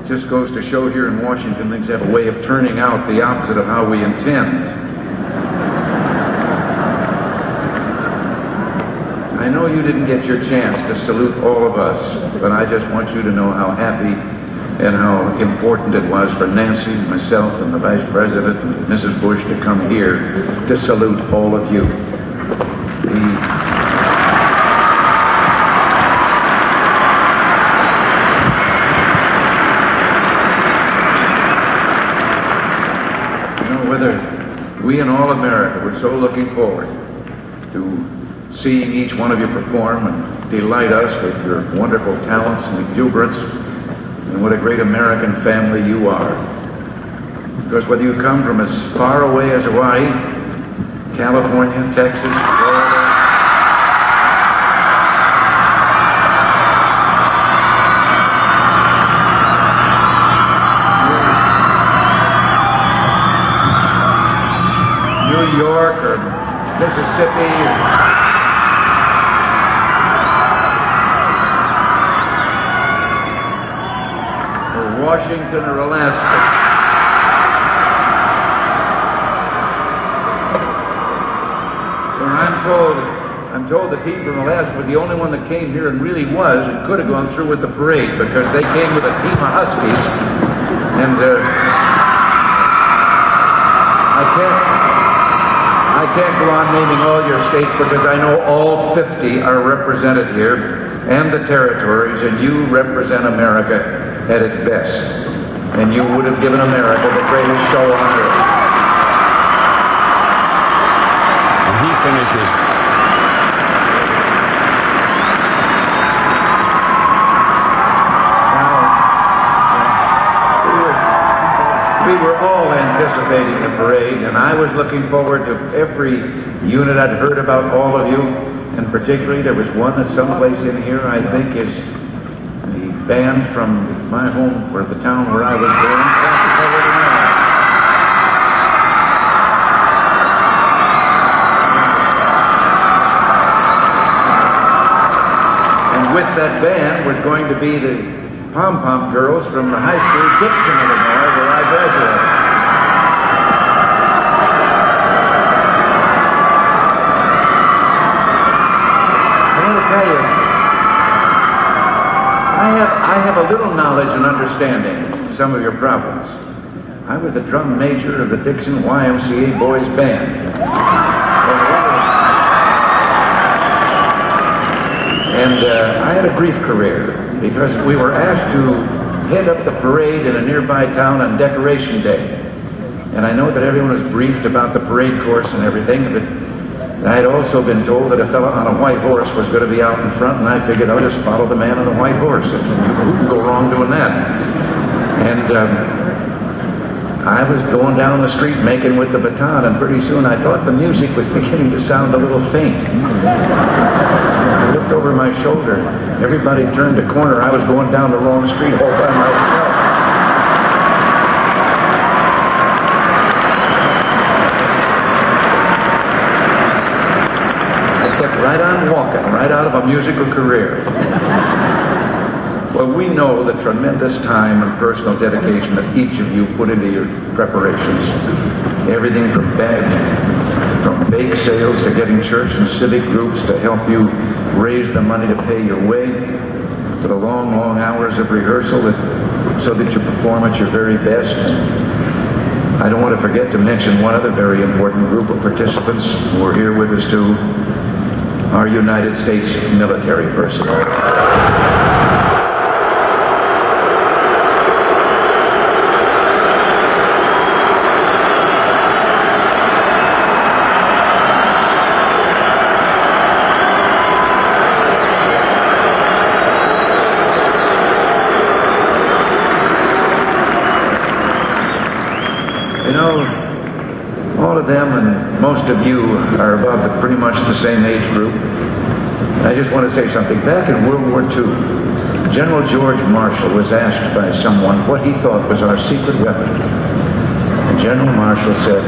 It just goes to show here in Washington things have a way of turning out the opposite of how we intend. I know you didn't get your chance to salute all of us, but I just want you to know how happy and how important it was for Nancy, myself, and the Vice President, and Mrs. Bush to come here to salute all of you. You know, whether we and all America were so looking forward to seeing each one of you perform and delight us with your wonderful talents and exuberance, and what a great American family you are. Because whether you come from as far away as Hawaii, California, Texas, Florida, New York or Mississippi, Washington or Alaska. Well, I'm told the team from Alaska was the only one that came here and really was and could have gone through with the parade because they came with a team of Huskies, and I can't go on naming all your states because I know all 50 are represented here and the territories, and you represent America at its best, and you would have given America the greatest show on earth. And he finishes. Now, we were all anticipating participating in the parade, and I was looking forward to every unit. I'd heard about all of you, and particularly there was one that's someplace in here, I think, is the band from my home, or the town where I was born. And with that band was going to be the pom-pom girls from the high school, Dixon, Illinois, where I graduated. I want to tell you, I have a little knowledge and understanding of some of your problems. I was the drum major of the Dixon YMCA Boys Band. And I had a brief career because we were asked to head up the parade in a nearby town on Decoration Day. And I know that everyone was briefed about the parade course and everything, but I had also been told that a fellow on a white horse was going to be out in front, and I figured I'll just follow the man on the white horse. And who can go wrong doing that? And I was going down the street making with the baton, and pretty soon I thought the music was beginning to sound a little faint. I looked over my shoulder. Everybody turned a corner. I was going down the wrong street all by myself. I kept right on walking, right out of a musical career. Well, we know the tremendous time and personal dedication that each of you put into your preparations. Everything from bake sales to getting church and civic groups to help you raise the money to pay your way, to the long, long hours of rehearsal so that you perform at your very best. I don't want to forget to mention one other very important group of participants who are here with us too, our United States military personnel. Them and most of you are about pretty much the same age group. I just want to say something. Back in World War II, General George Marshall was asked by someone what he thought was our secret weapon. And General Marshall said,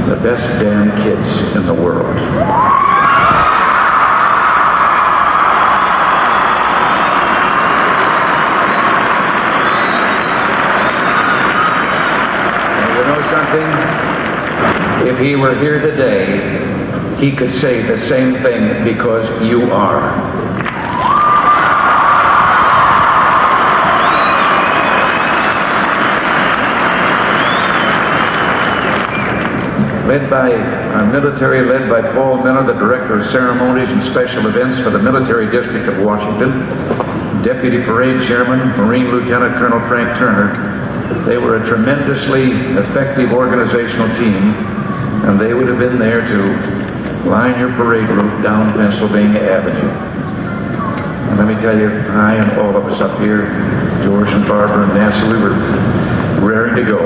the best damn kids in the world. And you know something? If he were here today, he could say the same thing because you are. Led by our military, led by Paul Miller, the Director of Ceremonies and Special Events for the Military District of Washington, Deputy Parade Chairman, Marine Lieutenant Colonel Frank Turner. They were a tremendously effective organizational team, and they would have been there to line your parade route down Pennsylvania Avenue. And let me tell you, I and all of us up here, George and Barbara and Nancy, we were raring to go.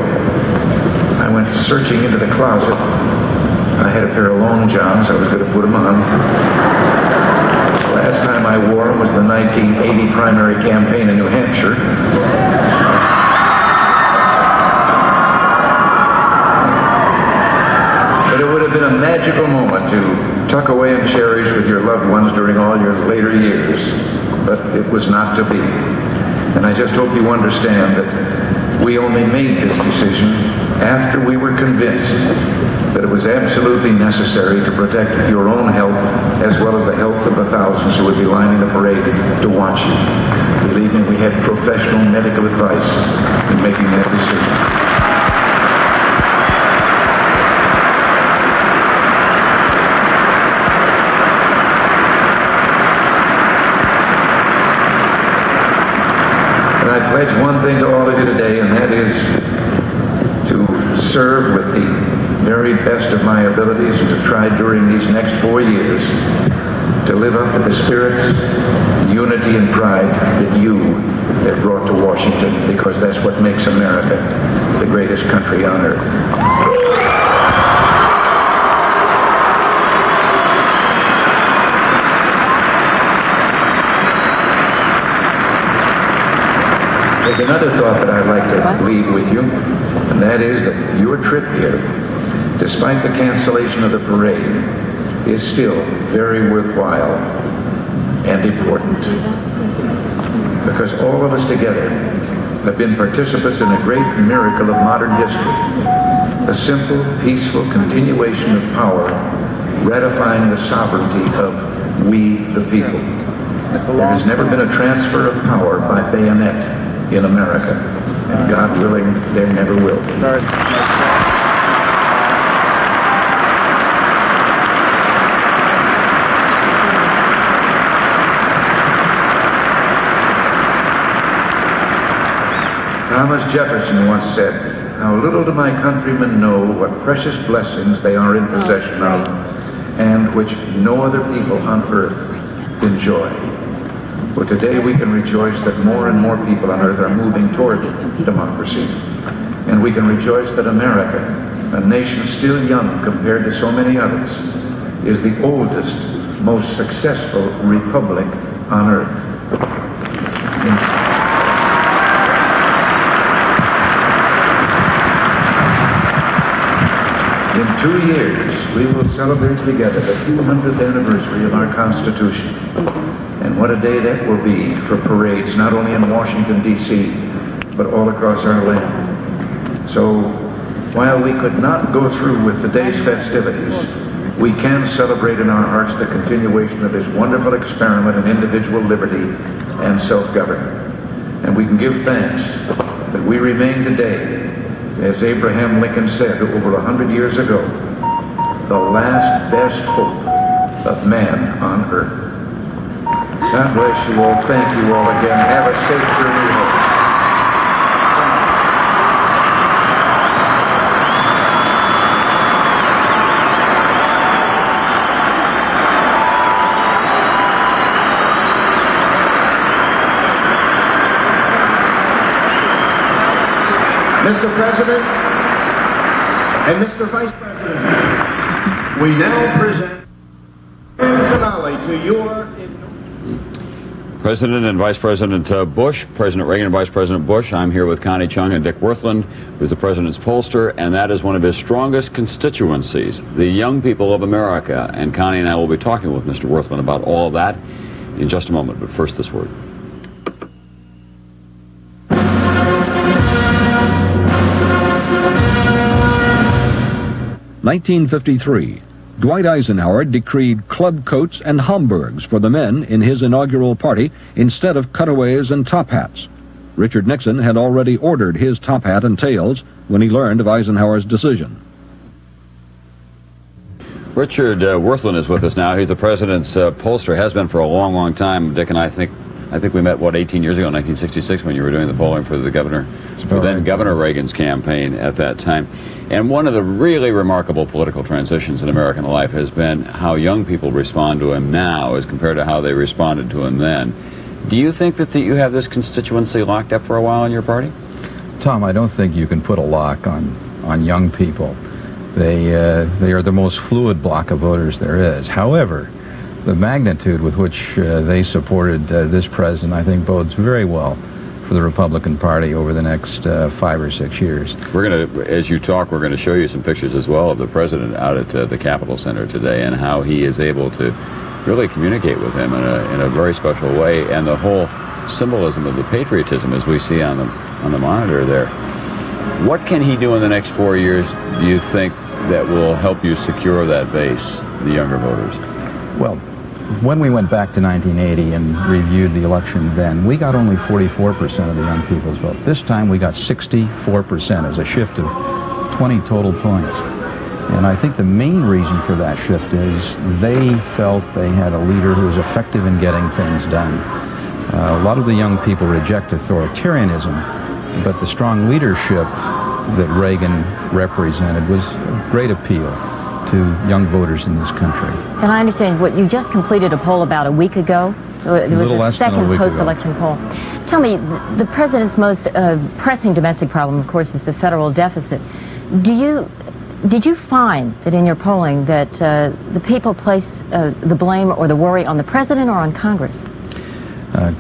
I went searching into the closet. I had a pair of long johns. I was going to put them on. Last time I wore them was the 1980 primary campaign in New Hampshire. But it would have been a magical moment to tuck away and cherish with your loved ones during all your later years. But it was not to be. And I just hope you understand that we only made this decision after we were convinced that it was absolutely necessary to protect your own health as well as the health of the thousands who would be lining the parade to watch you. Believe me, we had professional medical advice in making that decision. I pledge one thing to all of you today, and that is to serve with the very best of my abilities and to try during these next 4 years to live up to the spirits, unity, and pride that you have brought to Washington, because that's what makes America the greatest country on earth. There's another thought that I'd like to leave with you, and that is that your trip here, despite the cancellation of the parade, is still very worthwhile and important. Because all of us together have been participants in a great miracle of modern history, a simple, peaceful continuation of power, ratifying the sovereignty of we the people. There has never been a transfer of power by bayonet in America, and God willing, there never will be. Thomas Jefferson once said, "How little do my countrymen know what precious blessings they are in possession of, and which no other people on earth enjoy." But today we can rejoice that more and more people on earth are moving toward democracy. And we can rejoice that America, a nation still young compared to so many others, is the oldest, most successful republic on earth. In 2 years, we will celebrate together the 200th anniversary of our Constitution. And what a day that will be for parades, not only in Washington, D.C., but all across our land. So, while we could not go through with today's festivities, we can celebrate in our hearts the continuation of this wonderful experiment in individual liberty and self-government. And we can give thanks that we remain today, as Abraham Lincoln said over 100 years ago, the last best hope of man on earth. God bless you all. Thank you all again. Have a safe journey home. Mr. President and Mr. Vice President, we now present the finale to your... President and Vice President Bush, President Reagan and Vice President Bush. I'm here with Connie Chung and Dick Wirthlin, who's the president's pollster, and that is one of his strongest constituencies, the young people of America. And Connie and I will be talking with Mr. Wirthlin about all of that in just a moment. But first, this word. (1953). Dwight Eisenhower decreed club coats and Homburgs for the men in his inaugural party instead of cutaways and top hats. Richard Nixon had already ordered his top hat and tails when he learned of Eisenhower's decision. Richard Wirthlin is with us now. He's the president's pollster, has been for a long, long time. Dick and I think we met, 18 years ago, 1966, when you were doing the polling for the governor, for then Governor Reagan's campaign at that time. And one of the really remarkable political transitions in American life has been how young people respond to him now as compared to how they responded to him then. Do you think that you have this constituency locked up for a while in your party? Tom, I don't think you can put a lock on young people. They are the most fluid block of voters there is. However, the magnitude with which they supported this president, I think, bodes very well for the Republican Party over the next 5 or 6 years. We're going to, as you talk, we're going to show you some pictures as well of the president out at the Capitol Center today and how he is able to really communicate with him in a very special way, and the whole symbolism of the patriotism as we see on the monitor there. What can he do in the next 4 years, do you think, that will help you secure that base, the younger voters? Well, when we went back to 1980 and reviewed the election then, we got only 44% of the young people's vote. This time we got 64%, as a shift of 20 total points. And I think the main reason for that shift is they felt they had a leader who was effective in getting things done. A lot of the young people reject authoritarianism, but the strong leadership that Reagan represented was of great appeal. to young voters in this country. And I understand what you just completed a poll about a week ago. There was a second post-election poll. Tell me, the president's most pressing domestic problem, of course, is the federal deficit. Did you find that in your polling that the people place the blame or the worry on the president or on Congress?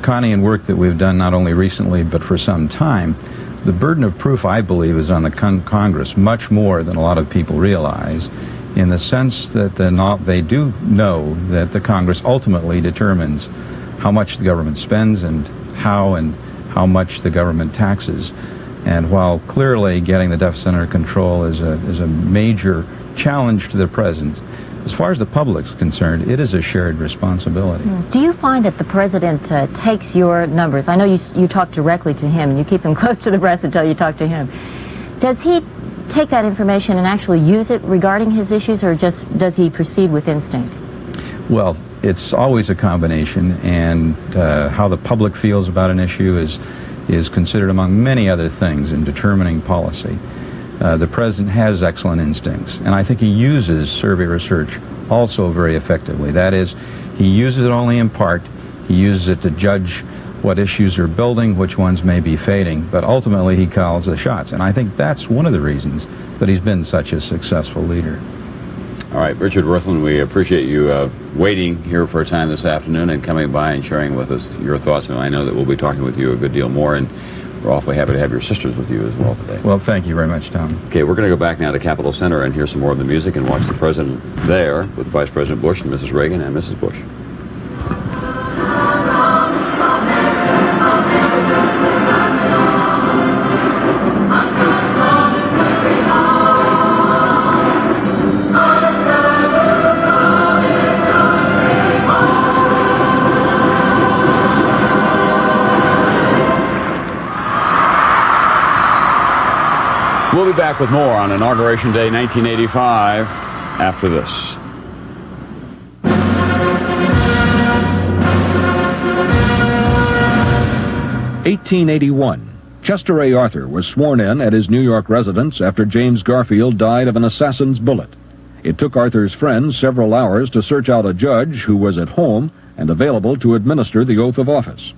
Connie, in work that we've done not only recently but for some time, the burden of proof, I believe, is on the Congress much more than a lot of people realize, in the sense that they do know that the Congress ultimately determines how much the government spends and how much the government taxes. And while clearly getting the deficit under control is a major challenge to the president, as far as the public's concerned, it is a shared responsibility. Do you find that the president takes your numbers? I know you talk directly to him and you keep them close to the breast until you talk to him. Does he take that information and actually use it regarding his issues, or just does he proceed with instinct? Well, it's always a combination, and how the public feels about an issue is considered among many other things in determining policy. The president has excellent instincts, and I think he uses survey research also very effectively. That is, he uses it only in part. He uses it to judge what issues are building, which ones may be fading, but ultimately he calls the shots. And I think that's one of the reasons that he's been such a successful leader. All right, Richard Worthman, we appreciate you waiting here for a time this afternoon and coming by and sharing with us your thoughts. And I know that we'll be talking with you a good deal more, and we're awfully happy to have your sisters with you as well today. Well, thank you very much, Tom. Okay, we're going to go back now to Capitol Center and hear some more of the music and watch the president there with Vice President Bush and Mrs. Reagan and Mrs. Bush. We'll be back with more on Inauguration Day 1985 after this. (1881). Chester A. Arthur was sworn in at his New York residence after James Garfield died of an assassin's bullet. It took Arthur's friends several hours to search out a judge who was at home and available to administer the oath of office.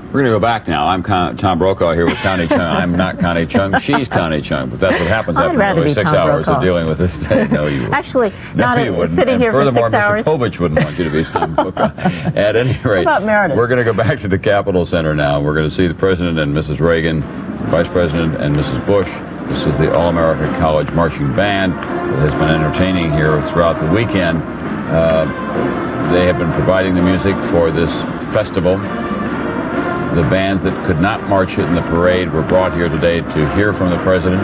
We're going to go back now. I'm Tom Brokaw here with Connie Chung. I'm not Connie Chung. She's Connie Chung. But that's what happens after nearly 6 hours of dealing with this day. No, you wouldn't. Actually, no, not sitting here for 6 hours. Furthermore, Mr. Povich wouldn't want you to be Tom Brokaw. At any rate, what about Meredith? We're going to go back to the Capitol Center now. We're going to see the President and Mrs. Reagan, Vice President and Mrs. Bush. This is the All-America College Marching Band that has been entertaining here throughout the weekend. They have been providing the music for this festival. The bands that could not march in the parade were brought here today to hear from the president.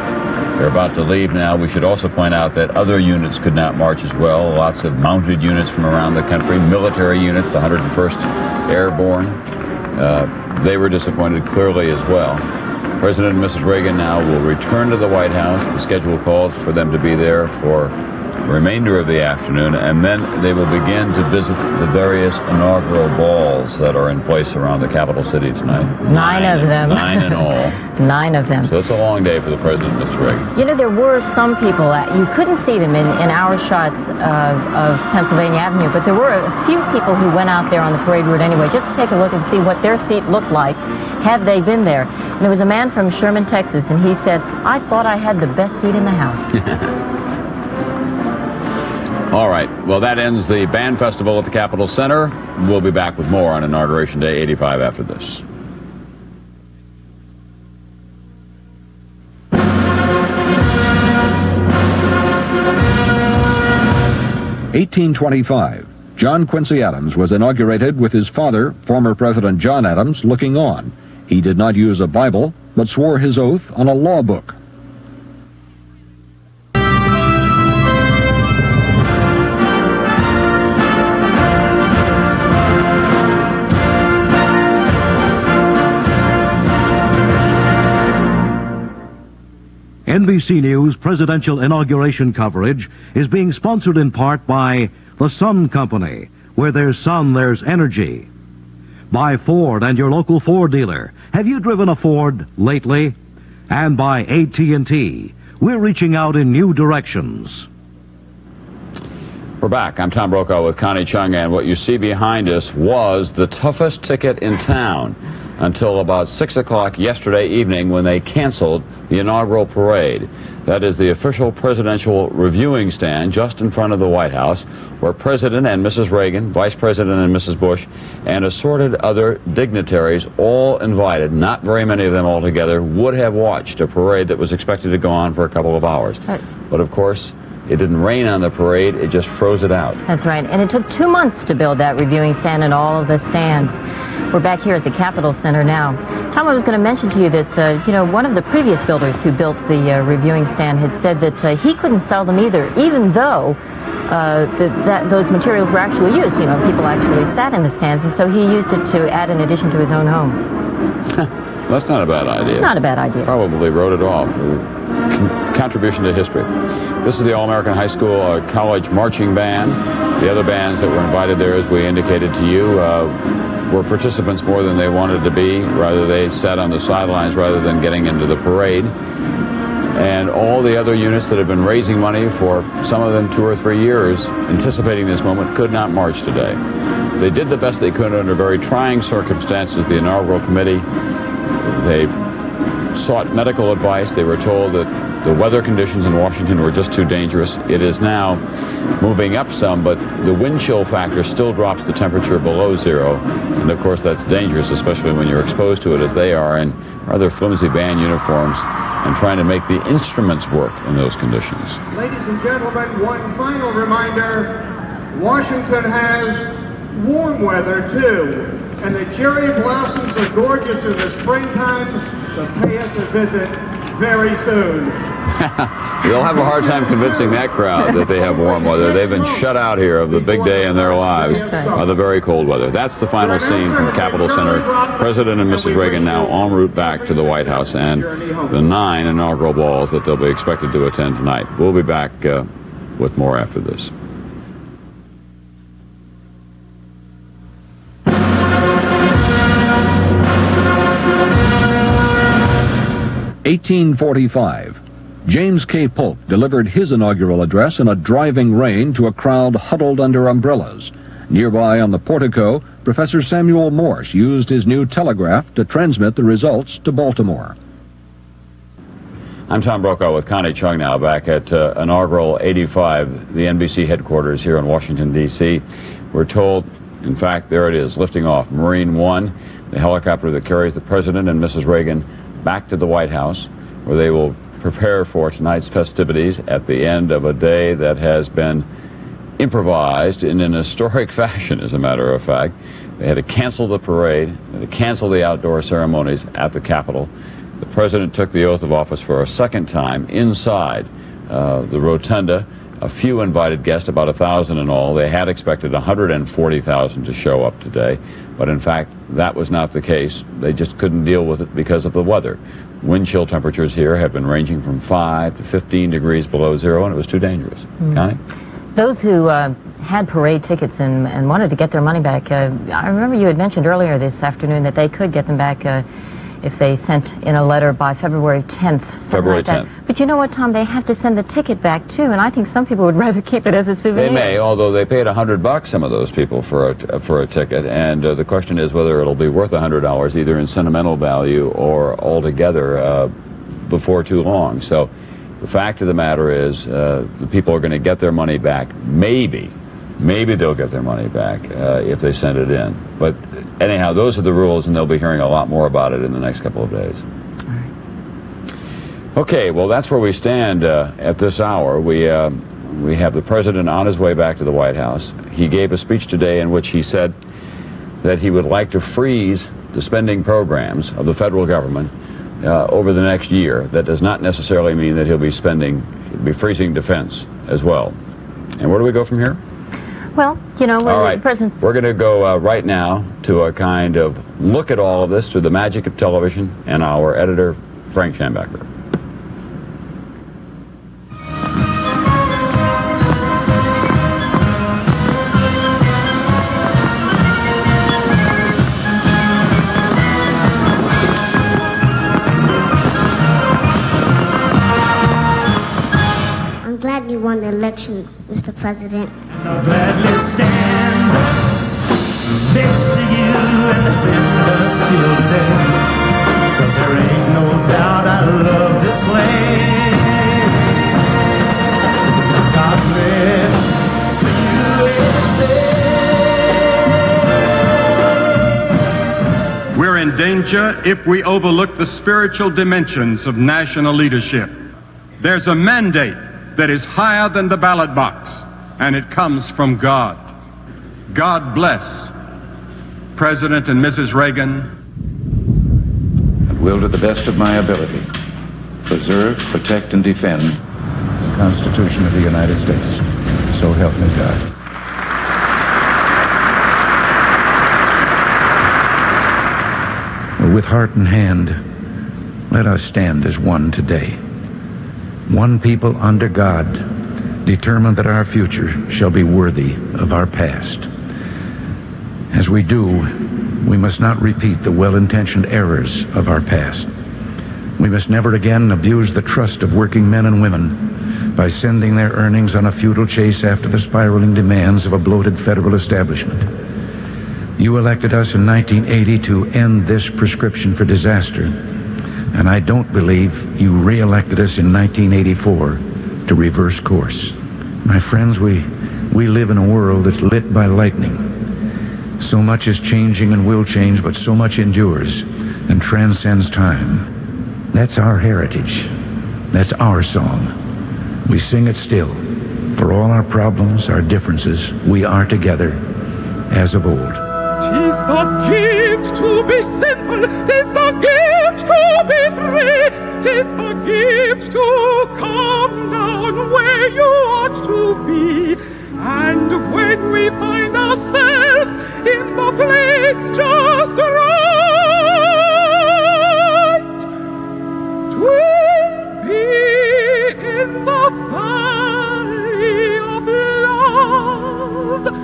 They're about to leave now. We should also point out that other units could not march as well. Lots of mounted units from around the country, military units, the 101st Airborne. They were disappointed clearly as well. President and Mrs. Reagan now will return to the White House. The schedule calls for them to be there for the remainder of the afternoon, and then they will begin to visit the various inaugural balls that are in place around the capital city tonight. 9 of them. 9 in all. 9 of them. So it's a long day for the president, Mr. Reagan. You know, there were some people, you couldn't see them in our shots of Pennsylvania Avenue, but there were a few people who went out there on the parade route anyway, just to take a look and see what their seat looked like had they been there. And there was a man from Sherman, Texas, and he said, "I thought I had the best seat in the house." All right. Well, that ends the band festival at the Capitol Center. We'll be back with more on Inauguration Day 85 after this. (1825). John Quincy Adams was inaugurated with his father, former President John Adams, looking on. He did not use a Bible, but swore his oath on a law book. NBC News presidential inauguration coverage is being sponsored in part by the Sun Company. Where there's sun, there's energy. By Ford and your local Ford dealer. Have you driven a Ford lately? and by AT&T. We're reaching out in new directions. We're back. I'm Tom Brokaw with Connie Chung, and what you see behind us was the toughest ticket in town until about 6 o'clock yesterday evening when they canceled the inaugural parade. That is the official presidential reviewing stand just in front of the White House, where President and Mrs. Reagan, Vice President and Mrs. Bush, and assorted other dignitaries, all invited, not very many of them all together, would have watched a parade that was expected to go on for a couple of hours. But of course, it didn't rain on the parade, it just froze it out. That's right, and it took 2 months to build that reviewing stand and all of the stands. We're back here at the Capitol Center now. Tom, I was going to mention to you that, one of the previous builders who built the reviewing stand had said that he couldn't sell them either, even though those materials were actually used. People actually sat in the stands, and so he used it to add an addition to his own home. That's not a bad idea. Not a bad idea. Probably wrote it off. Contribution to history. This is the All-American High School College Marching Band. The other bands that were invited there, as we indicated to you, were participants more than they wanted to be. Rather, they sat on the sidelines rather than getting into the parade. And all the other units that have been raising money for some of them 2 or 3 years, anticipating this moment, could not march today. They did the best they could under very trying circumstances. The inaugural committee, they sought medical advice. They were told that the weather conditions in Washington were just too dangerous. It is now moving up some, but the wind chill factor still drops the temperature below zero. And of course, that's dangerous, especially when you're exposed to it as they are in rather flimsy band uniforms and trying to make the instruments work in those conditions. Ladies and gentlemen, one final reminder. Washington has warm weather, too. And the cherry blossoms are gorgeous in the springtime, so pay us a visit very soon. They'll have a hard time convincing that crowd that they have warm weather. They've been shut out here of the big day in their lives by the very cold weather. That's the final scene from Capitol Center. President and Mrs. Reagan now en route back to the White House and the 9 inaugural balls that they'll be expected to attend tonight. We'll be back with more after this. 1845. James K. Polk delivered his inaugural address in a driving rain to a crowd huddled under umbrellas. Nearby on the portico, Professor Samuel Morse used his new telegraph to transmit the results to Baltimore. I'm Tom Brokaw with Connie Chung now back at inaugural 85, the NBC headquarters here in Washington, D.C. We're told, in fact, there it is, lifting off, Marine One, the helicopter that carries the President and Mrs. Reagan back to the White House, where they will prepare for tonight's festivities at the end of a day that has been improvised in an historic fashion, as a matter of fact. They had to cancel the parade, they had to cancel the outdoor ceremonies at the Capitol. The President took the oath of office for a second time inside the rotunda. A few invited guests, about 1,000 in all. They had expected 140,000 to show up today, but in fact, that was not the case. They just couldn't deal with it because of the weather. Wind chill temperatures here have been ranging from 5 to 15 degrees below zero, and it was too dangerous. Connie? Those who had parade tickets and wanted to get their money back, I remember you had mentioned earlier this afternoon that they could get them back if they sent in a letter by February 10th. February 10th. But you know what, Tom? They have to send the ticket back, too, and I think some people would rather keep it as a souvenir. They may, although they paid $100, some of those people, for a ticket, and the question is whether it'll be worth $100 either in sentimental value or altogether before too long. So the fact of the matter is the people are going to get their money back. Maybe they'll get their money back if they send it in. But anyhow, those are the rules, and they'll be hearing a lot more about it in the next couple of days. Okay, well, that's where we stand at this hour. We have the President on his way back to the White House. He gave a speech today in which he said that he would like to freeze the spending programs of the federal government over the next year. That does not necessarily mean that he'll be freezing defense as well. And where do we go from here? Well, you know, all right. The President's... We're going to go right now to a kind of look at all of this through the magic of television and our editor, Frank Schambacher. you won the election, Mr. President. I'll gladly stand next to you and defend us still today. 'Cause there ain't no doubt I love this land. God bless the USA. We're in danger if we overlook the spiritual dimensions of national leadership. There's a mandate that is higher than the ballot box, and it comes from God. God bless President and Mrs. Reagan. And will, to the best of my ability, preserve, protect, and defend the Constitution of the United States. So help me God. With heart and hand, let us stand as one today. One people under God, determined that our future shall be worthy of our past. As we do, we must not repeat the well-intentioned errors of our past. We must never again abuse the trust of working men and women by sending their earnings on a futile chase after the spiraling demands of a bloated federal establishment. You elected us in 1980 to end this prescription for disaster, and I don't believe you re-elected us in 1984 to reverse course. My friends, we live in a world that's lit by lightning. So much is changing and will change, but so much endures and transcends time. That's our heritage. That's our song. We sing it still. For all our problems, our differences, we are together as of old. 'Tis the gift to be simple, 'tis the gift to be free, 'tis the gift to come down where you ought to be. And when we find ourselves in the place just right, 'twill be in the valley of love and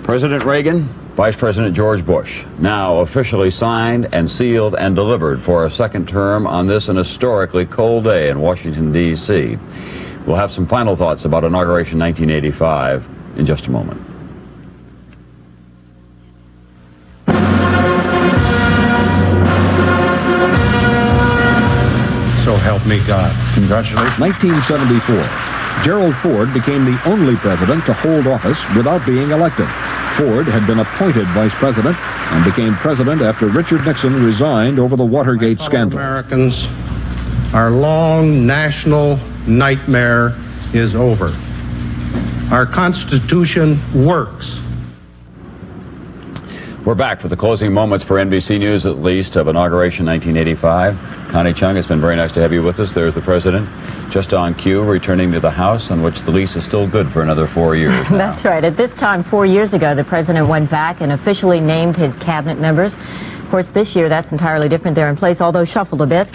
President Reagan, Vice President George Bush, now officially signed and sealed and delivered for a second term on this an historically cold day in Washington, D.C. We'll have some final thoughts about Inauguration 1985 in just a moment. So help me God. Congratulations. 1974. Gerald Ford became the only president to hold office without being elected. Ford had been appointed vice president and became president after Richard Nixon resigned over the Watergate scandal. Americans, our long national nightmare is over. Our Constitution works. We're back for the closing moments for NBC News, at least, of Inauguration 1985. Connie Chung, it's been very nice to have you with us. There's the president, just on cue, returning to the House, on which the lease is still good for another 4 years now. That's right. At this time, 4 years ago, the president went back and officially named his cabinet members. Of course, this year, that's entirely different. They're in place, although shuffled a bit.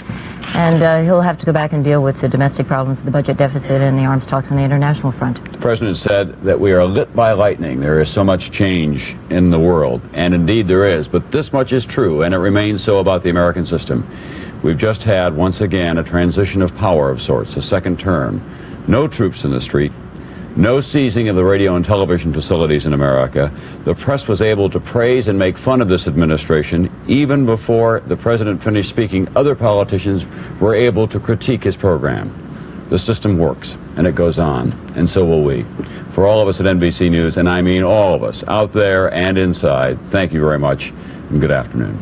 And he'll have to go back and deal with the domestic problems, the budget deficit, and the arms talks on the international front. The president said that we are lit by lightning. There is so much change in the world, and indeed there is. But this much is true, and it remains so about the American system. We've just had, once again, a transition of power of sorts, a second term. No troops in the street. No seizing of the radio and television facilities in America. The press was able to praise and make fun of this administration. Even before the president finished speaking, other politicians were able to critique his program. The system works, and it goes on, and so will we. For all of us at NBC News, and I mean all of us, out there and inside, thank you very much, and good afternoon.